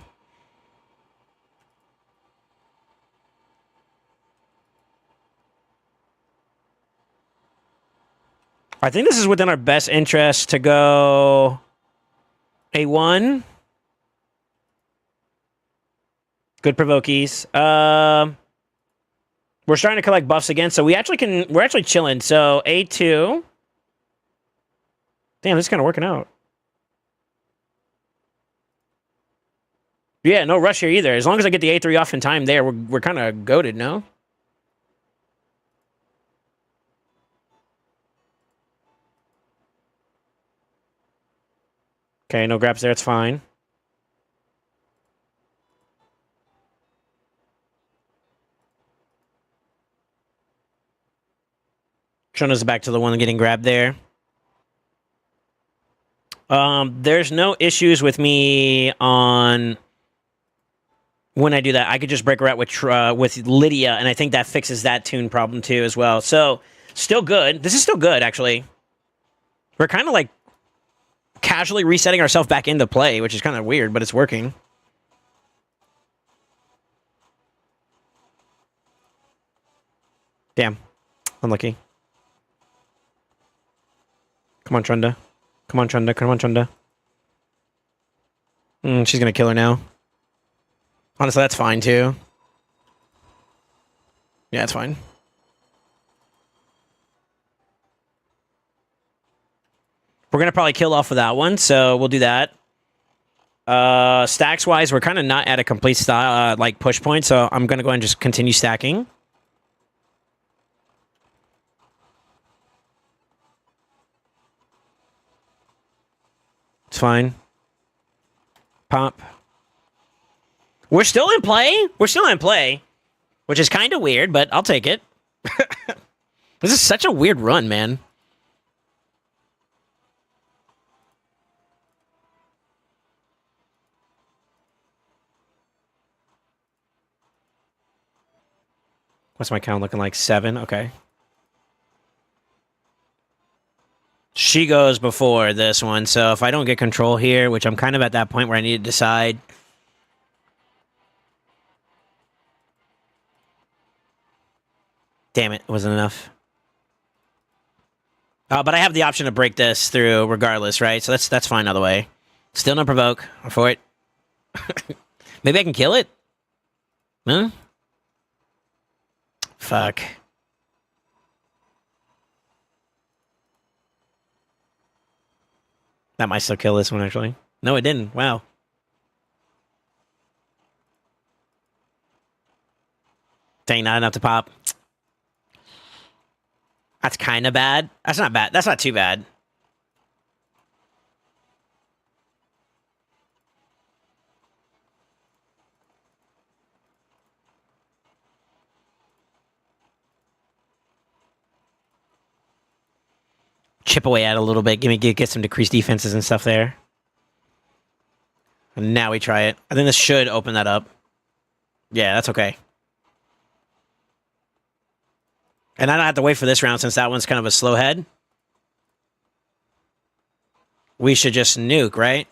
I think this is within our best interest to go A1. Good provokies. We're starting to collect buffs again, so we're actually chilling. So A2. Damn, this is kind of working out. Yeah, no rush here either. As long as I get the A3 off in time there, we're kind of goated, no? Okay, no grabs there, it's fine. Shona's back to the one getting grabbed there. There's no issues with me on when I do that. I could just break her out with Lydia, and I think that fixes that tune problem too as well. So, still good. This is still good, actually. We're kind of like casually resetting ourselves back into play, which is kind of weird, but it's working. Damn. Unlucky. Come on, Trunda. Come on, Trunda. Come on, Trunda. She's gonna kill her now. Honestly, that's fine, too. Yeah, it's fine. We're gonna probably kill off with that one, so we'll do that. Stacks-wise, we're kind of not at a complete style, like push point, so I'm gonna go ahead and just continue stacking. It's fine. Pop. We're still in play? We're still in play. Which is kind of weird, but I'll take it. This is such a weird run, man. What's my count looking like? 7? Okay. She goes before this one, so if I don't get control here, which I'm kind of at that point where I need to decide. Damn it, it wasn't enough. But I have the option to break this through regardless, right? So that's fine either way. Still no provoke for it. Maybe I can kill it? Huh? Fuck. That might still kill this one, actually. No, it didn't. Wow. Dang, not enough to pop. That's kind of bad. That's not bad. That's not too bad. chip away at it a little bit. Get some decreased defenses and stuff there. And now we try it. I think this should open that up. Yeah, that's okay. And I don't have to wait for this round since that one's kind of a slow head. We should just nuke, right?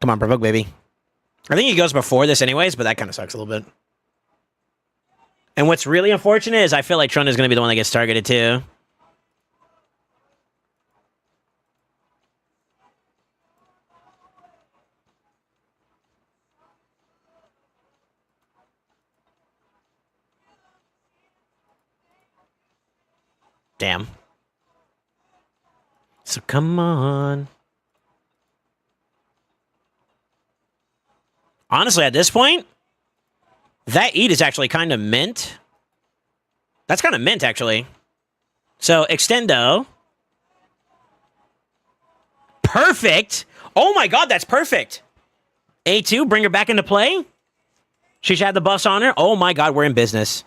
Come on, provoke, baby. I think he goes before this anyways, but that kind of sucks a little bit. And what's really unfortunate is I feel like Trund is going to be the one that gets targeted too. Damn. So come on. Honestly, at this point, that eat is actually kind of mint. That's kind of mint, actually. So, extendo. Perfect. Oh my god, that's perfect. A2, bring her back into play. She should have the buffs on her. Oh my god, we're in business.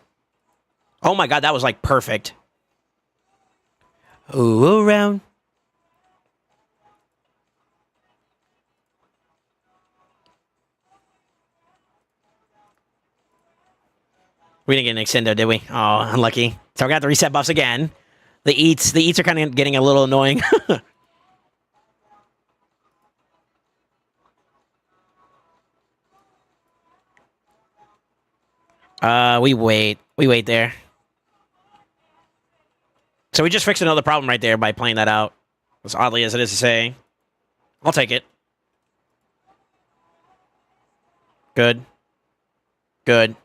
Oh my god, that was like perfect. Ooh, around. We didn't get an extendo, did we? Oh, unlucky. So we're gonna have to reset buffs again. The eats are kind of getting a little annoying. We wait. We wait there. So we just fixed another problem right there by playing that out. As oddly as it is to say. I'll take it. Good. Good.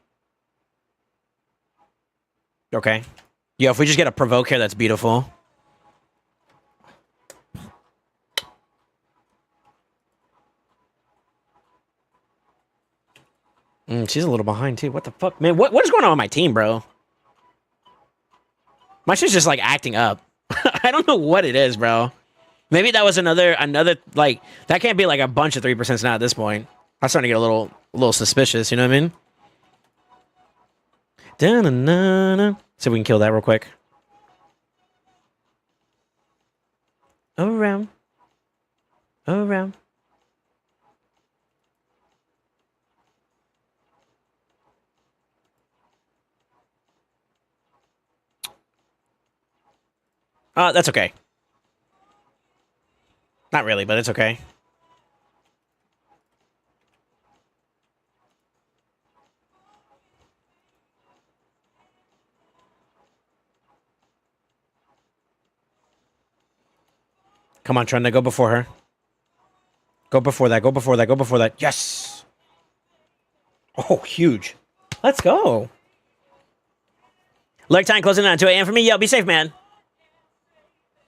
Okay. Yo, if we just get a provoke here, that's beautiful. She's a little behind, too. What the fuck? Man, what is going on with my team, bro? My shit's just, like, acting up. I don't know what it is, bro. Maybe that was another, like, that can't be, like, a bunch of 3% now at this point. I'm starting to get a little suspicious, you know what I mean? Da-na-na-na. See if we can kill that real quick. Around. Around. That's okay. Not really, but it's okay. Come on, Trunda, go before her. Go before that, go before that, go before that. Yes! Oh, huge. Let's go. Leg time closing in on 2 a.m. for me. Yo, be safe, man.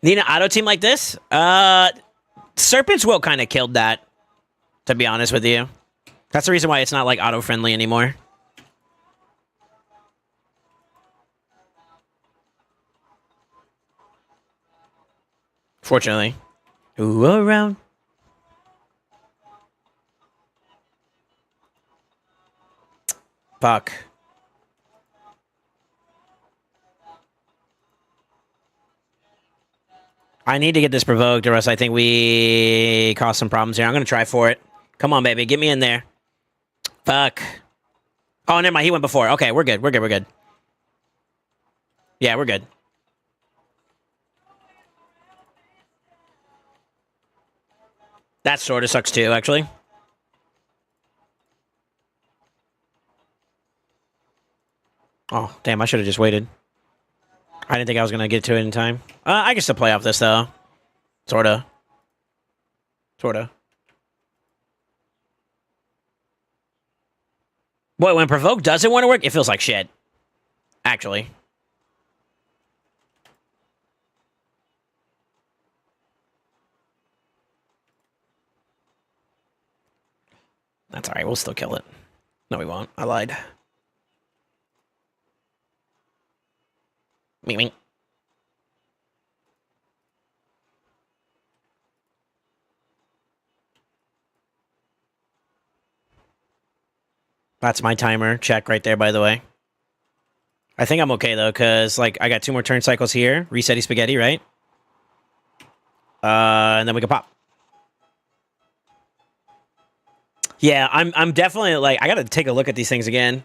Need an auto team like this? Serpent's Will kind of killed that, to be honest with you. That's the reason why it's not, like, auto-friendly anymore. Fortunately. Ooh, around. Fuck. I need to get this provoked, or else I think we cause some problems here. I'm going to try for it. Come on, baby. Get me in there. Fuck. Oh, never mind. He went before. Okay, we're good. We're good. We're good. Yeah, we're good. That sort of sucks too, actually. Oh, damn. I should have just waited. I didn't think I was going to get to it in time. I can still play off this, though. Sorta. Sorta. Boy, when Provoke doesn't want to work, it feels like shit. Actually. That's alright, we'll still kill it. No, we won't. I lied. Ming ming. That's my timer. Check right there, by the way. I think I'm okay, though, because, like, I got 2 more turn cycles here. Resetty spaghetti, right? And then we can pop. Yeah, I'm definitely, like, I gotta take a look at these things again.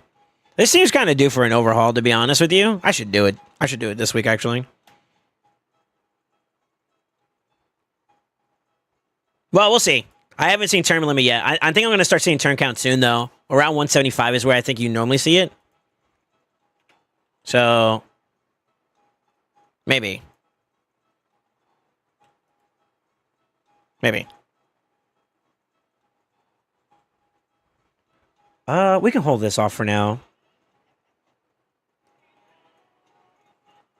This seems kind of due for an overhaul, to be honest with you. I should do it. I should do it this week, actually. Well, we'll see. I haven't seen turn limit yet. I think I'm going to start seeing turn count soon, though. Around 175 is where I think you normally see it. So, maybe. Maybe. We can hold this off for now.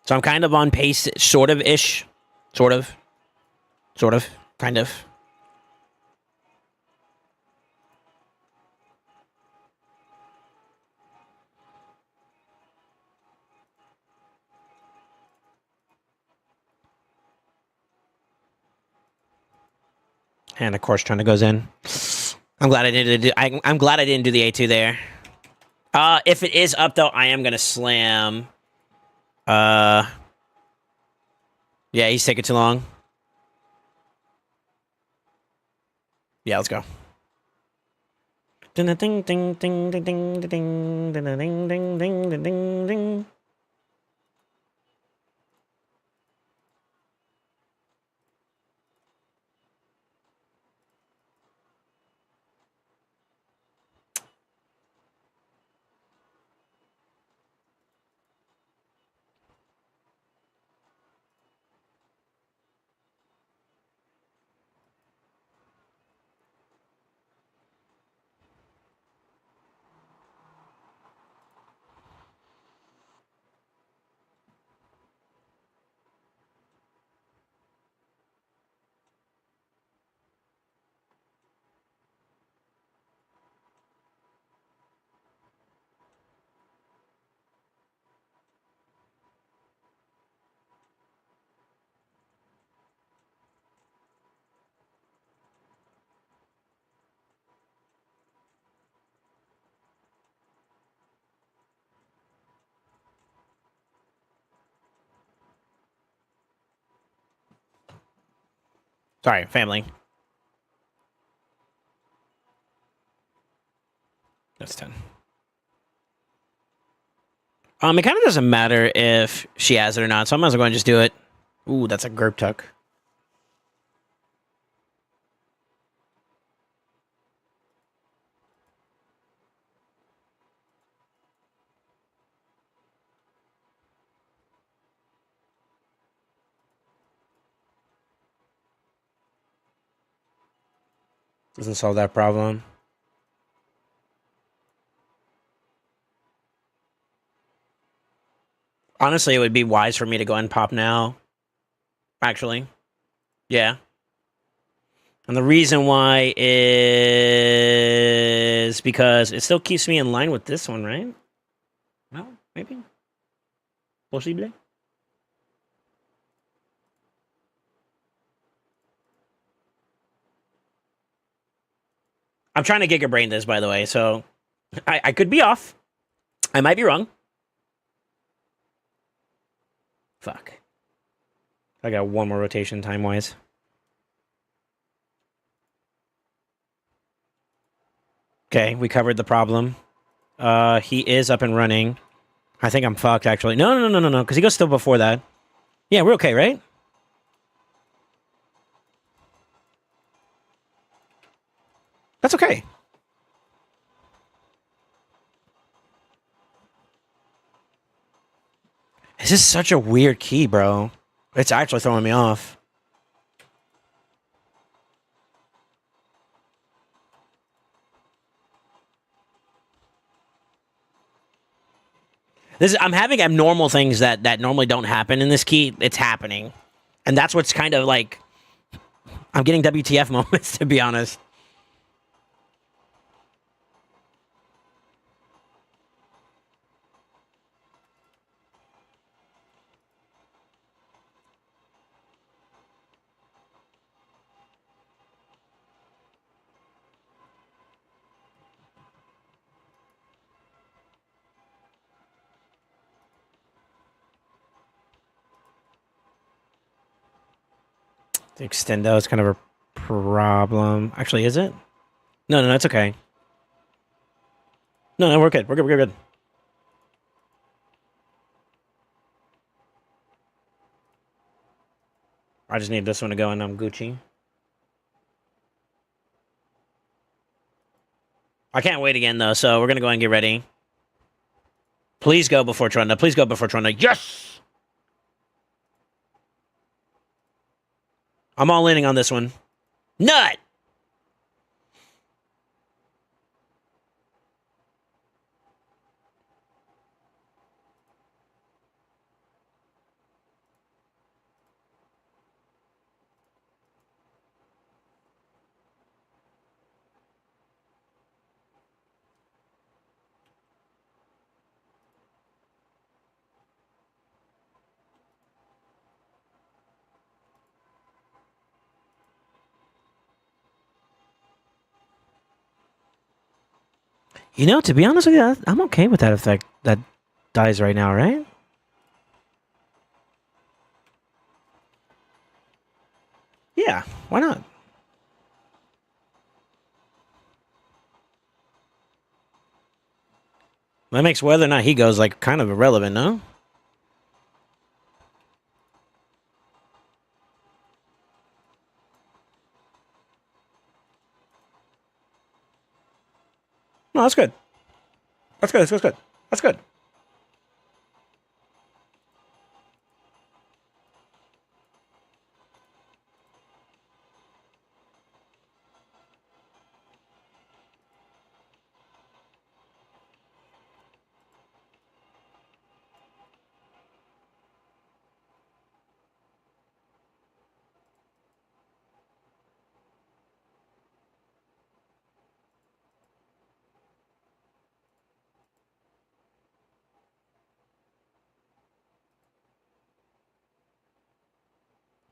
So I'm kind of on pace, sort of-ish. Sort of. Sort of. Kind of. And of course, Trunda goes in. I'm glad I didn't do. I'm glad I didn't do the A2 there. If it is up though, I am gonna slam. Yeah, he's taking too long. Yeah, let's go. Ding ding ding ding ding ding ding ding ding ding ding ding ding. Sorry, family. That's 10. It kind of doesn't matter if she has it or not, so I might as well go and just do it. Ooh, that's a Gerp tuck. Doesn't solve that problem. Honestly, it would be wise for me to go and pop now. Actually. Yeah. And the reason why is because it still keeps me in line with this one, right? No, maybe. Possible. I'm trying to Giga Brain this, by the way, so I could be off. I might be wrong. Fuck. I got 1 more rotation time-wise. Okay, we covered the problem. He is up and running. I think I'm fucked, actually. No, because he goes still before that. Yeah, we're okay, right? That's okay. This is such a weird key, bro. It's actually throwing me off. I'm having abnormal things that normally don't happen in this key. It's happening. And that's what's kind of like... I'm getting WTF moments, to be honest. The extendo is kind of a problem. Actually, is it? No, no, it's okay. No, no, we're good. We're good. We're good. I just need this one to go and I'm Gucci. I can't wait again, though, so we're going to go ahead and get ready. Please go before Trunda. Please go before Trunda. Yes! I'm all leaning on this one. Nut! You know, to be honest with you, I'm okay with that effect that dies right now, right? Yeah, why not? That makes whether or not he goes, like, kind of irrelevant, no? No, that's good. That's good. That's good. That's good.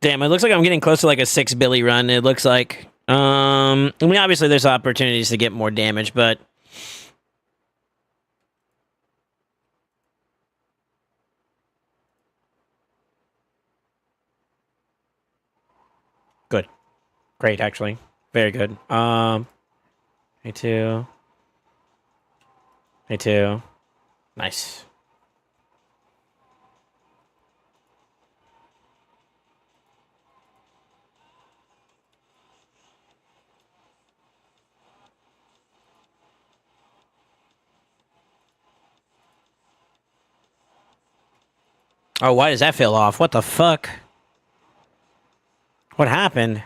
Damn, it looks like I'm getting close to like a 6 Billy run. It looks like. I mean, obviously there's opportunities to get more damage, but good, great, actually, very good. Me too. Me too. Nice. Oh, why does that feel off? What the fuck? What happened?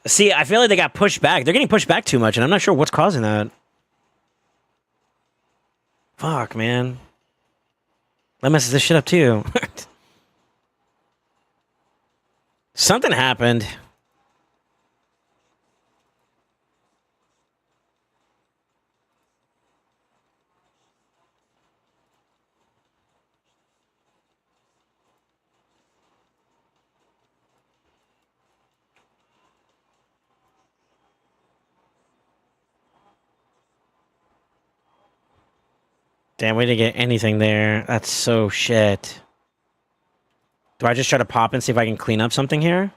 See, I feel like they got pushed back. They're getting pushed back too much, and I'm not sure what's causing that. Fuck, man. That messes this shit up too. Something happened. Damn, we didn't get anything there. That's so shit. Do I just try to pop and see if I can clean up something here?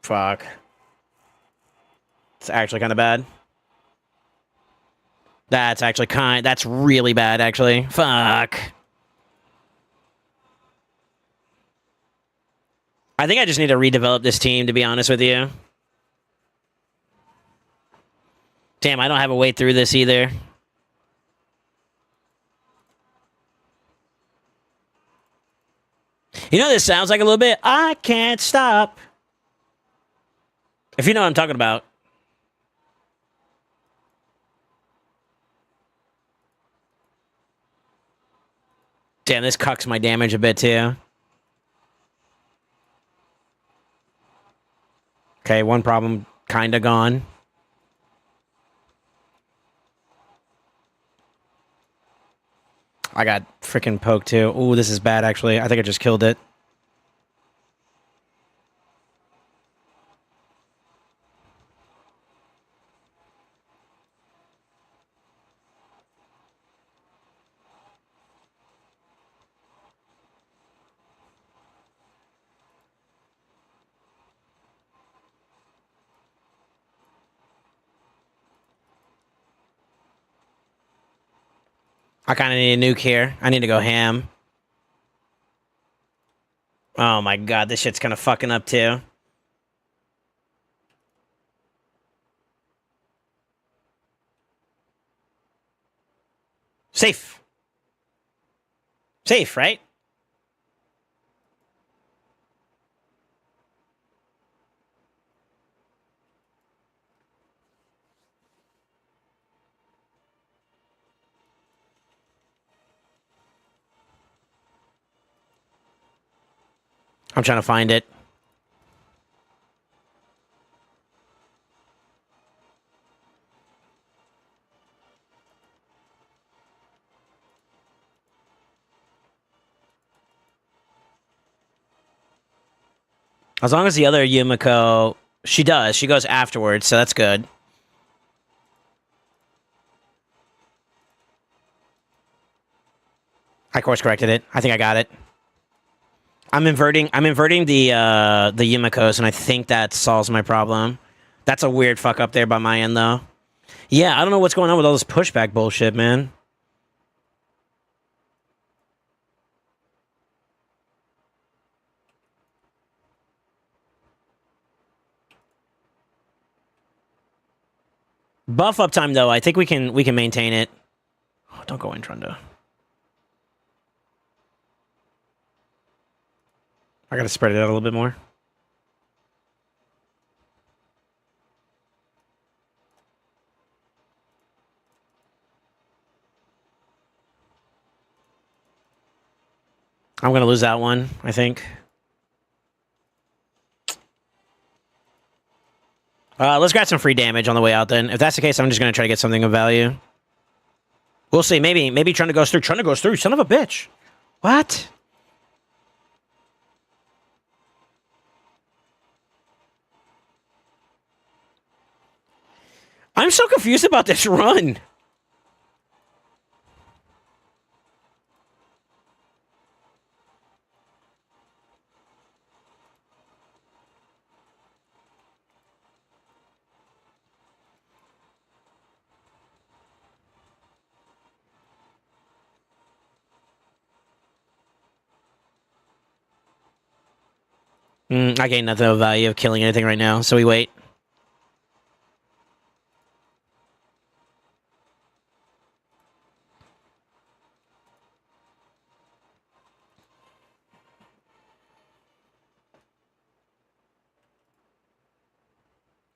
Fuck. It's actually kind of bad. That's really bad, actually. Fuck. I think I just need to redevelop this team, to be honest with you. Damn, I don't have a way through this either. You know what this sounds like a little bit? I can't stop. If you know what I'm talking about. Damn, this cucks my damage a bit too. Okay, one problem kinda gone. I got freaking poked too. Ooh, this is bad actually. I think I just killed it. I kind of need a nuke here. I need to go ham. Oh my god, this shit's kind of fucking up too. Safe. Safe, right? I'm trying to find it. As long as the other Yumiko, she does. She goes afterwards, so that's good. I course corrected it. I think I got it. I'm inverting the Yumikos, and I think that solves my problem. That's a weird fuck up there by my end, though. Yeah, I don't know what's going on with all this pushback bullshit, man. Buff uptime, though. I think we can maintain it. Oh, don't go in, Trunda. I gotta spread it out a little bit more. I'm gonna lose that one, I think. Let's grab some free damage on the way out then. If that's the case, I'm just gonna try to get something of value. We'll see. Maybe Trunda goes through. Trunda goes through. Son of a bitch. What? I'm so confused about this run. I gain nothing of value of killing anything right now, so we wait.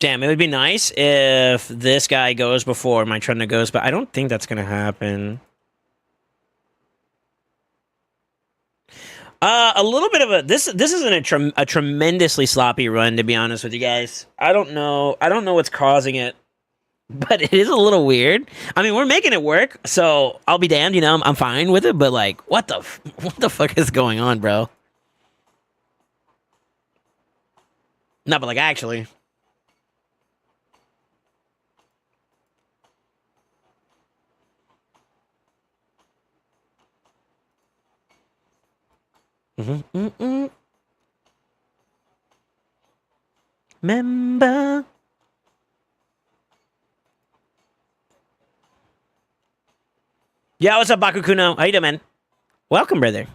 Damn, it would be nice if this guy goes before my Trunda goes, but I don't think that's going to happen. A little bit of a this isn't a tremendously sloppy run, to be honest with you guys. I don't know what's causing it, but it is a little weird. I mean, we're making it work, so I'll be damned. You know, I'm fine with it. But like, what the fuck is going on, bro? No, but like actually. Member. Yeah, what's up, Bakukuno? How you doing, man? Welcome, brother.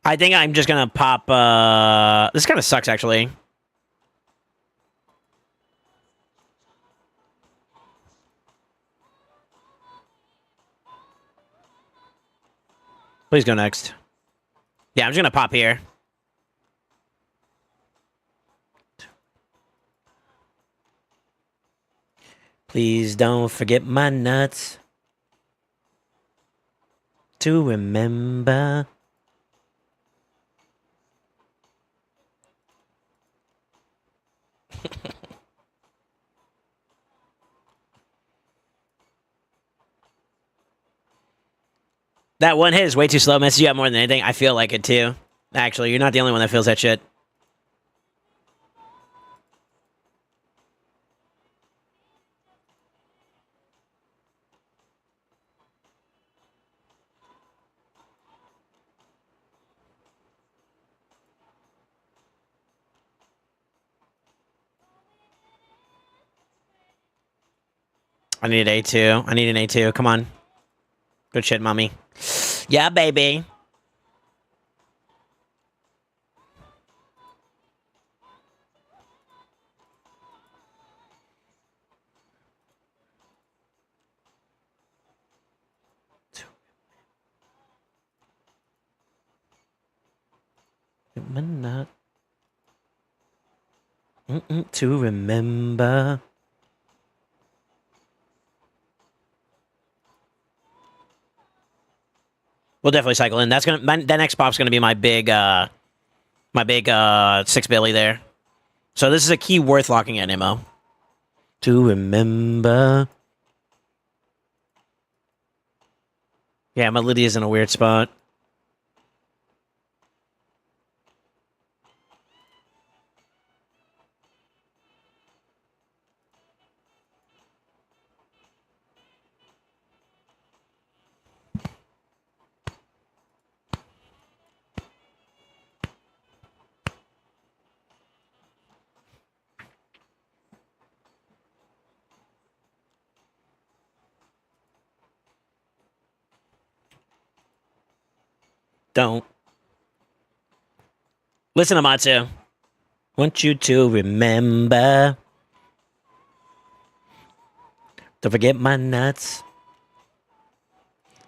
I think I'm just gonna pop, this kind of sucks, actually. Please go next. Yeah, I'm just gonna pop here. Please don't forget my nuts to remember. That one hit is way too slow. Messes you up more than anything. I feel like it too. Actually, you're not the only one that feels that shit. I need an A2. I need an A2. Come on. Good shit, mommy. Yeah, baby. To remember. We'll definitely cycle in. That's that next pop's gonna be my big 6 Billy there. So this is a key worth locking in, Mo. To remember. Yeah, my Lydia's in a weird spot. Don't. Listen to Matsu. Want you to remember. Don't forget my nuts.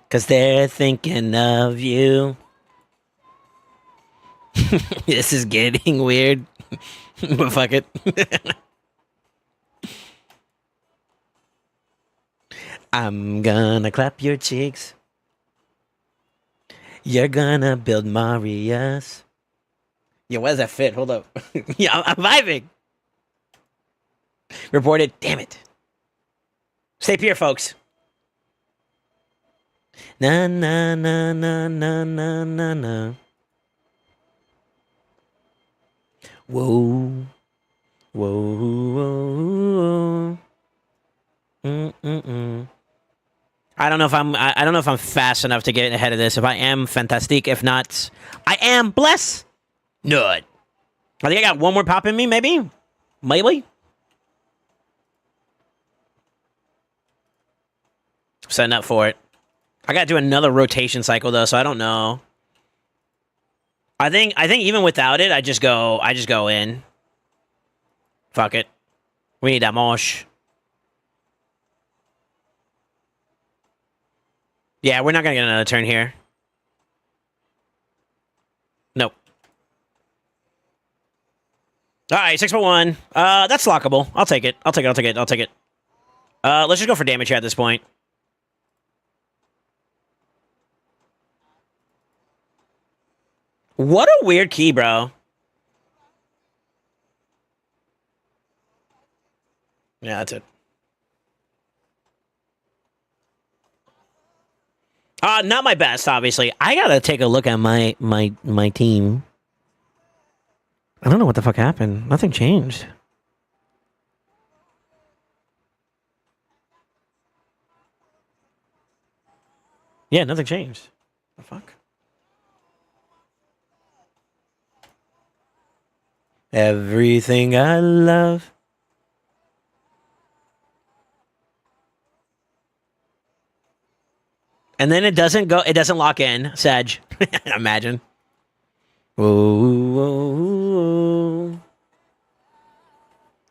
Cause they're thinking of you. This is getting weird. But fuck it. I'm gonna clap your cheeks. You're gonna build Marias. Yo, why does that fit? Hold up. Yeah, I'm vibing. Reported. Damn it. Stay pure, folks. Na na na na na na na na. Whoa. Whoa. Whoa. Mm-mm-mm. I don't know if I'm fast enough to get ahead of this. If I am, fantastic. If not, I am blessed. Nut. I think I got one more pop in me, maybe? Maybe? Setting up for it. I gotta do another rotation cycle though, so I don't know. I think even without it, I just go in. Fuck it. We need that mosh. Yeah, we're not gonna get another turn here. Nope. Alright, 6-1. That's lockable. I'll take it. Let's just go for damage here at this point. What a weird key, bro. Yeah, that's it. Not my best, obviously. I gotta take a look at my team. I don't know what the fuck happened. Nothing changed. Yeah, nothing changed. The fuck? Everything I love. And then it doesn't lock in, Sag. Imagine. Whoa, whoa, whoa.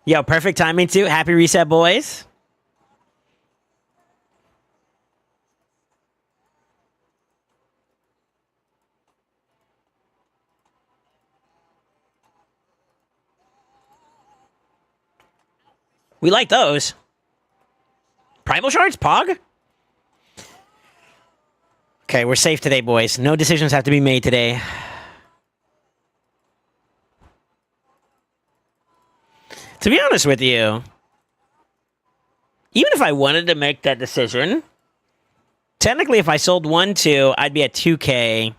Yo, perfect timing too. Happy reset, boys. We like those. Primal Shards? Pog? Okay, we're safe today, boys. No decisions have to be made today. To be honest with you, even if I wanted to make that decision, technically if I sold 1-2, I'd be at 2K.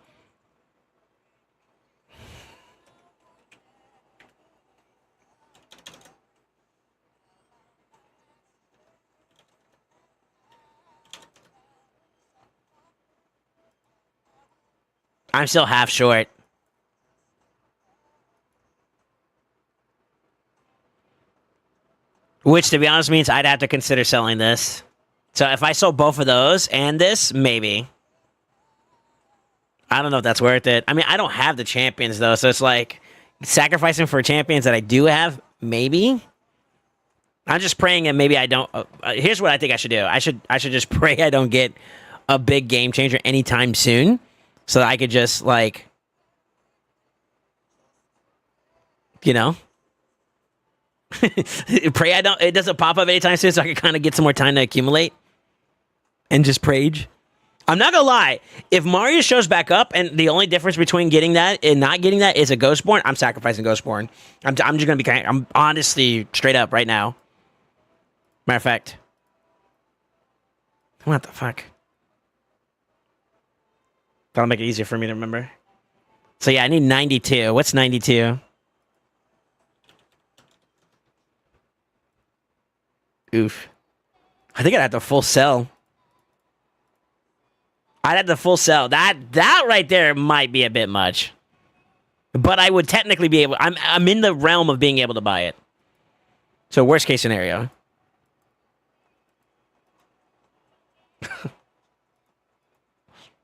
I'm still half short. Which, to be honest, means I'd have to consider selling this. So if I sold both of those and this, maybe. I don't know if that's worth it. I mean, I don't have the champions though, so it's like sacrificing for champions that I do have, maybe. I'm just praying and maybe I don't. Here's what I think I should do. I should just pray I don't get a big game changer anytime soon, so that I could just like, you know, pray it doesn't pop up anytime soon, so I can kind of get some more time to accumulate and just prage. I'm not gonna lie. If Mario shows back up and the only difference between getting that and not getting that is a Ghostborn, I'm sacrificing Ghostborn. I'm just gonna be. I'm honestly straight up right now. Matter of fact, what the fuck? That'll make it easier for me to remember. So yeah, I need 92. What's 92? Oof. I think I'd have to full sell. I'd have to full sell. That right there might be a bit much. But I would technically be able... I'm in the realm of being able to buy it. So worst case scenario.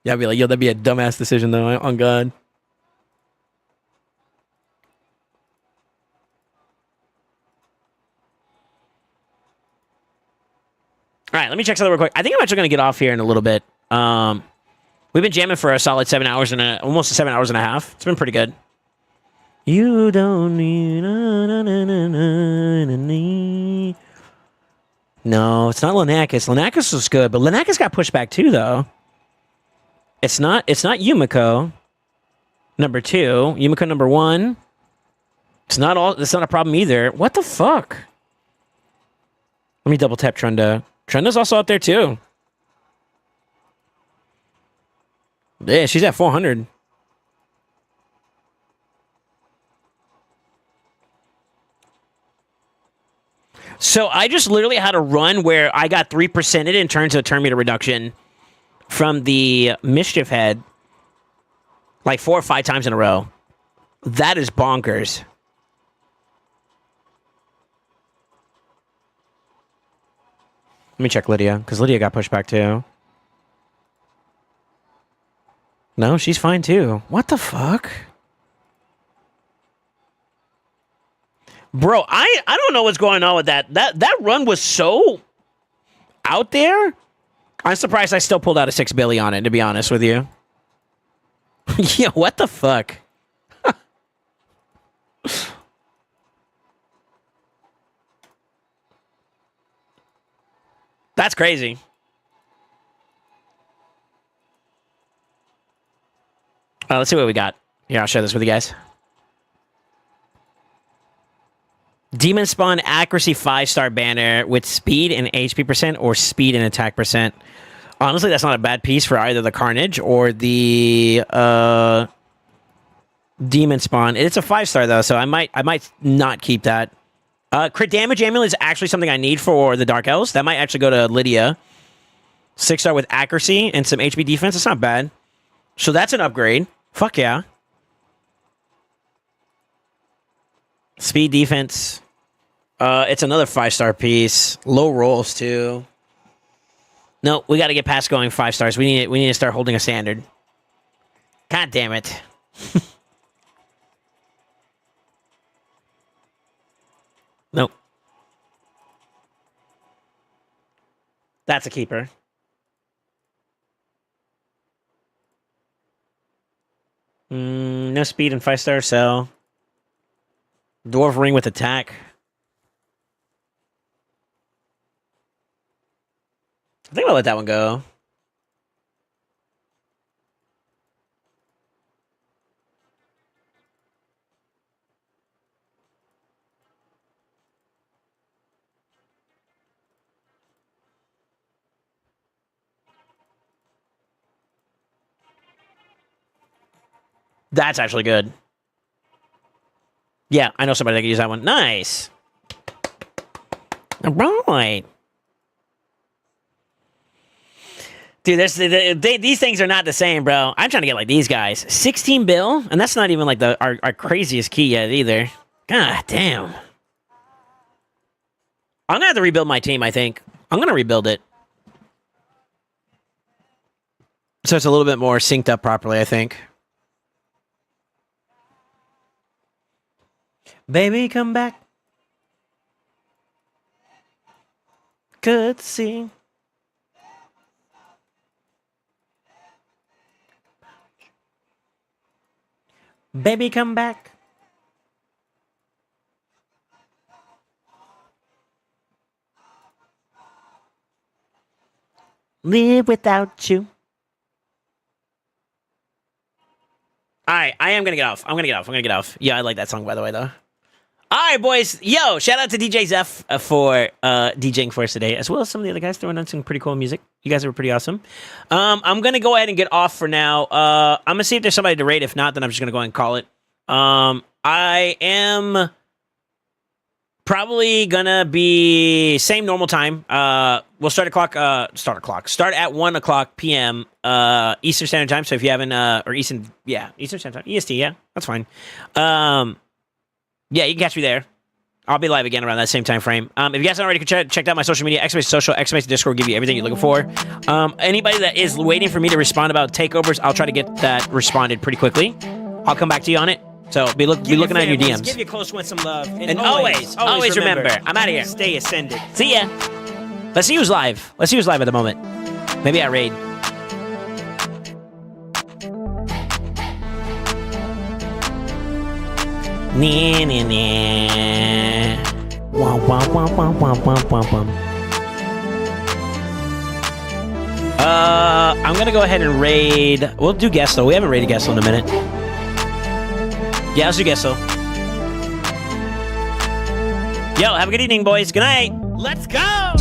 Yeah, I'd be like, yo, that'd be a dumbass decision though, on God. All right, let me check something real quick. I think I'm actually going to get off here in a little bit. We've been jamming for a solid 7 hours and almost 7 hours and a half. It's been pretty good. You don't need... No, it's not Lenakis. Lenakis was good, but Lenakis got pushed back too, though. It's not Yumiko number 2. Yumiko number 1. It's not a problem either. What the fuck? Let me double tap Trunda. Trunda's also up there too. Yeah, she's at 400. So I just literally had a run where I got 3%ed in terms of turn meter reduction from the Mischief Head like 4 or 5 times in a row. That is bonkers. Let me check Lydia, because Lydia got pushed back too. No, she's fine too. What the fuck? Bro, I don't know what's going on with that. That run was so out there. I'm surprised I still pulled out a 6 Billy on it, to be honest with you. Yeah, what the fuck? That's crazy. Let's see what we got. Here, I'll share this with you guys. Demon Spawn Accuracy 5-star banner with speed and HP percent or speed and attack percent. Honestly, that's not a bad piece for either the Carnage or the Demon Spawn. It's a 5-star though, so I might not keep that. Crit damage amulet is actually something I need for the Dark Elves. That might actually go to Lydia. 6-star with accuracy and some HP defense. It's not bad. So that's an upgrade. Fuck yeah. Speed defense. It's another 5-star piece. Low rolls too. No, we got to get past going 5 stars. We need to start holding a standard. God damn it. Nope. That's a keeper. No speed and 5-star cell. Dwarf ring with attack. I think I'll let that one go. That's actually good. Yeah, I know somebody that can use that one. Nice. All right. Dude, these things are not the same, bro. I'm trying to get like these guys. 16 bill, and that's not even like our craziest key yet either. God damn. I'm gonna have to rebuild my team, I think. I'm gonna rebuild it. So it's a little bit more synced up properly, I think. Baby, come back. Good to see. Baby, come back. Live without you. All right, I am gonna get off. I'm gonna get off. Yeah, I like that song, by the way, though. All right, boys. Yo, shout out to DJ Zeph for DJing for us today, as well as some of the other guys throwing on some pretty cool music. You guys were pretty awesome. I'm going to go ahead and get off for now. I'm going to see if there's somebody to raid. If not, then I'm just going to go ahead and call it. I am probably going to be same normal time. We'll start at 1 o'clock p.m. Eastern Standard Time. So if you haven't, or Eastern Standard Time, EST, yeah, that's fine. Yeah, you can catch me there. I'll be live again around that same time frame. If you guys haven't already checked out my social media, Xbase Social, Xbase Discord will give you everything you're looking for. Anybody that is waiting for me to respond about takeovers, I'll try to get that responded pretty quickly. I'll come back to you on it. So be looking at your DMs. Give your close ones some love. And always remember, I'm out of here. Stay ascended. See ya. Let's see who's live. Let's see who's live at the moment. Maybe I raid. Nah, nah, nah. Wah, wah, wah, wah, wah, wah, wah, wah. I'm gonna go ahead and raid. We'll do Gesto. We haven't raided Gesto in a minute. Yeah, let's do Gesto. Yo, have a good evening, boys. Good night. Let's go!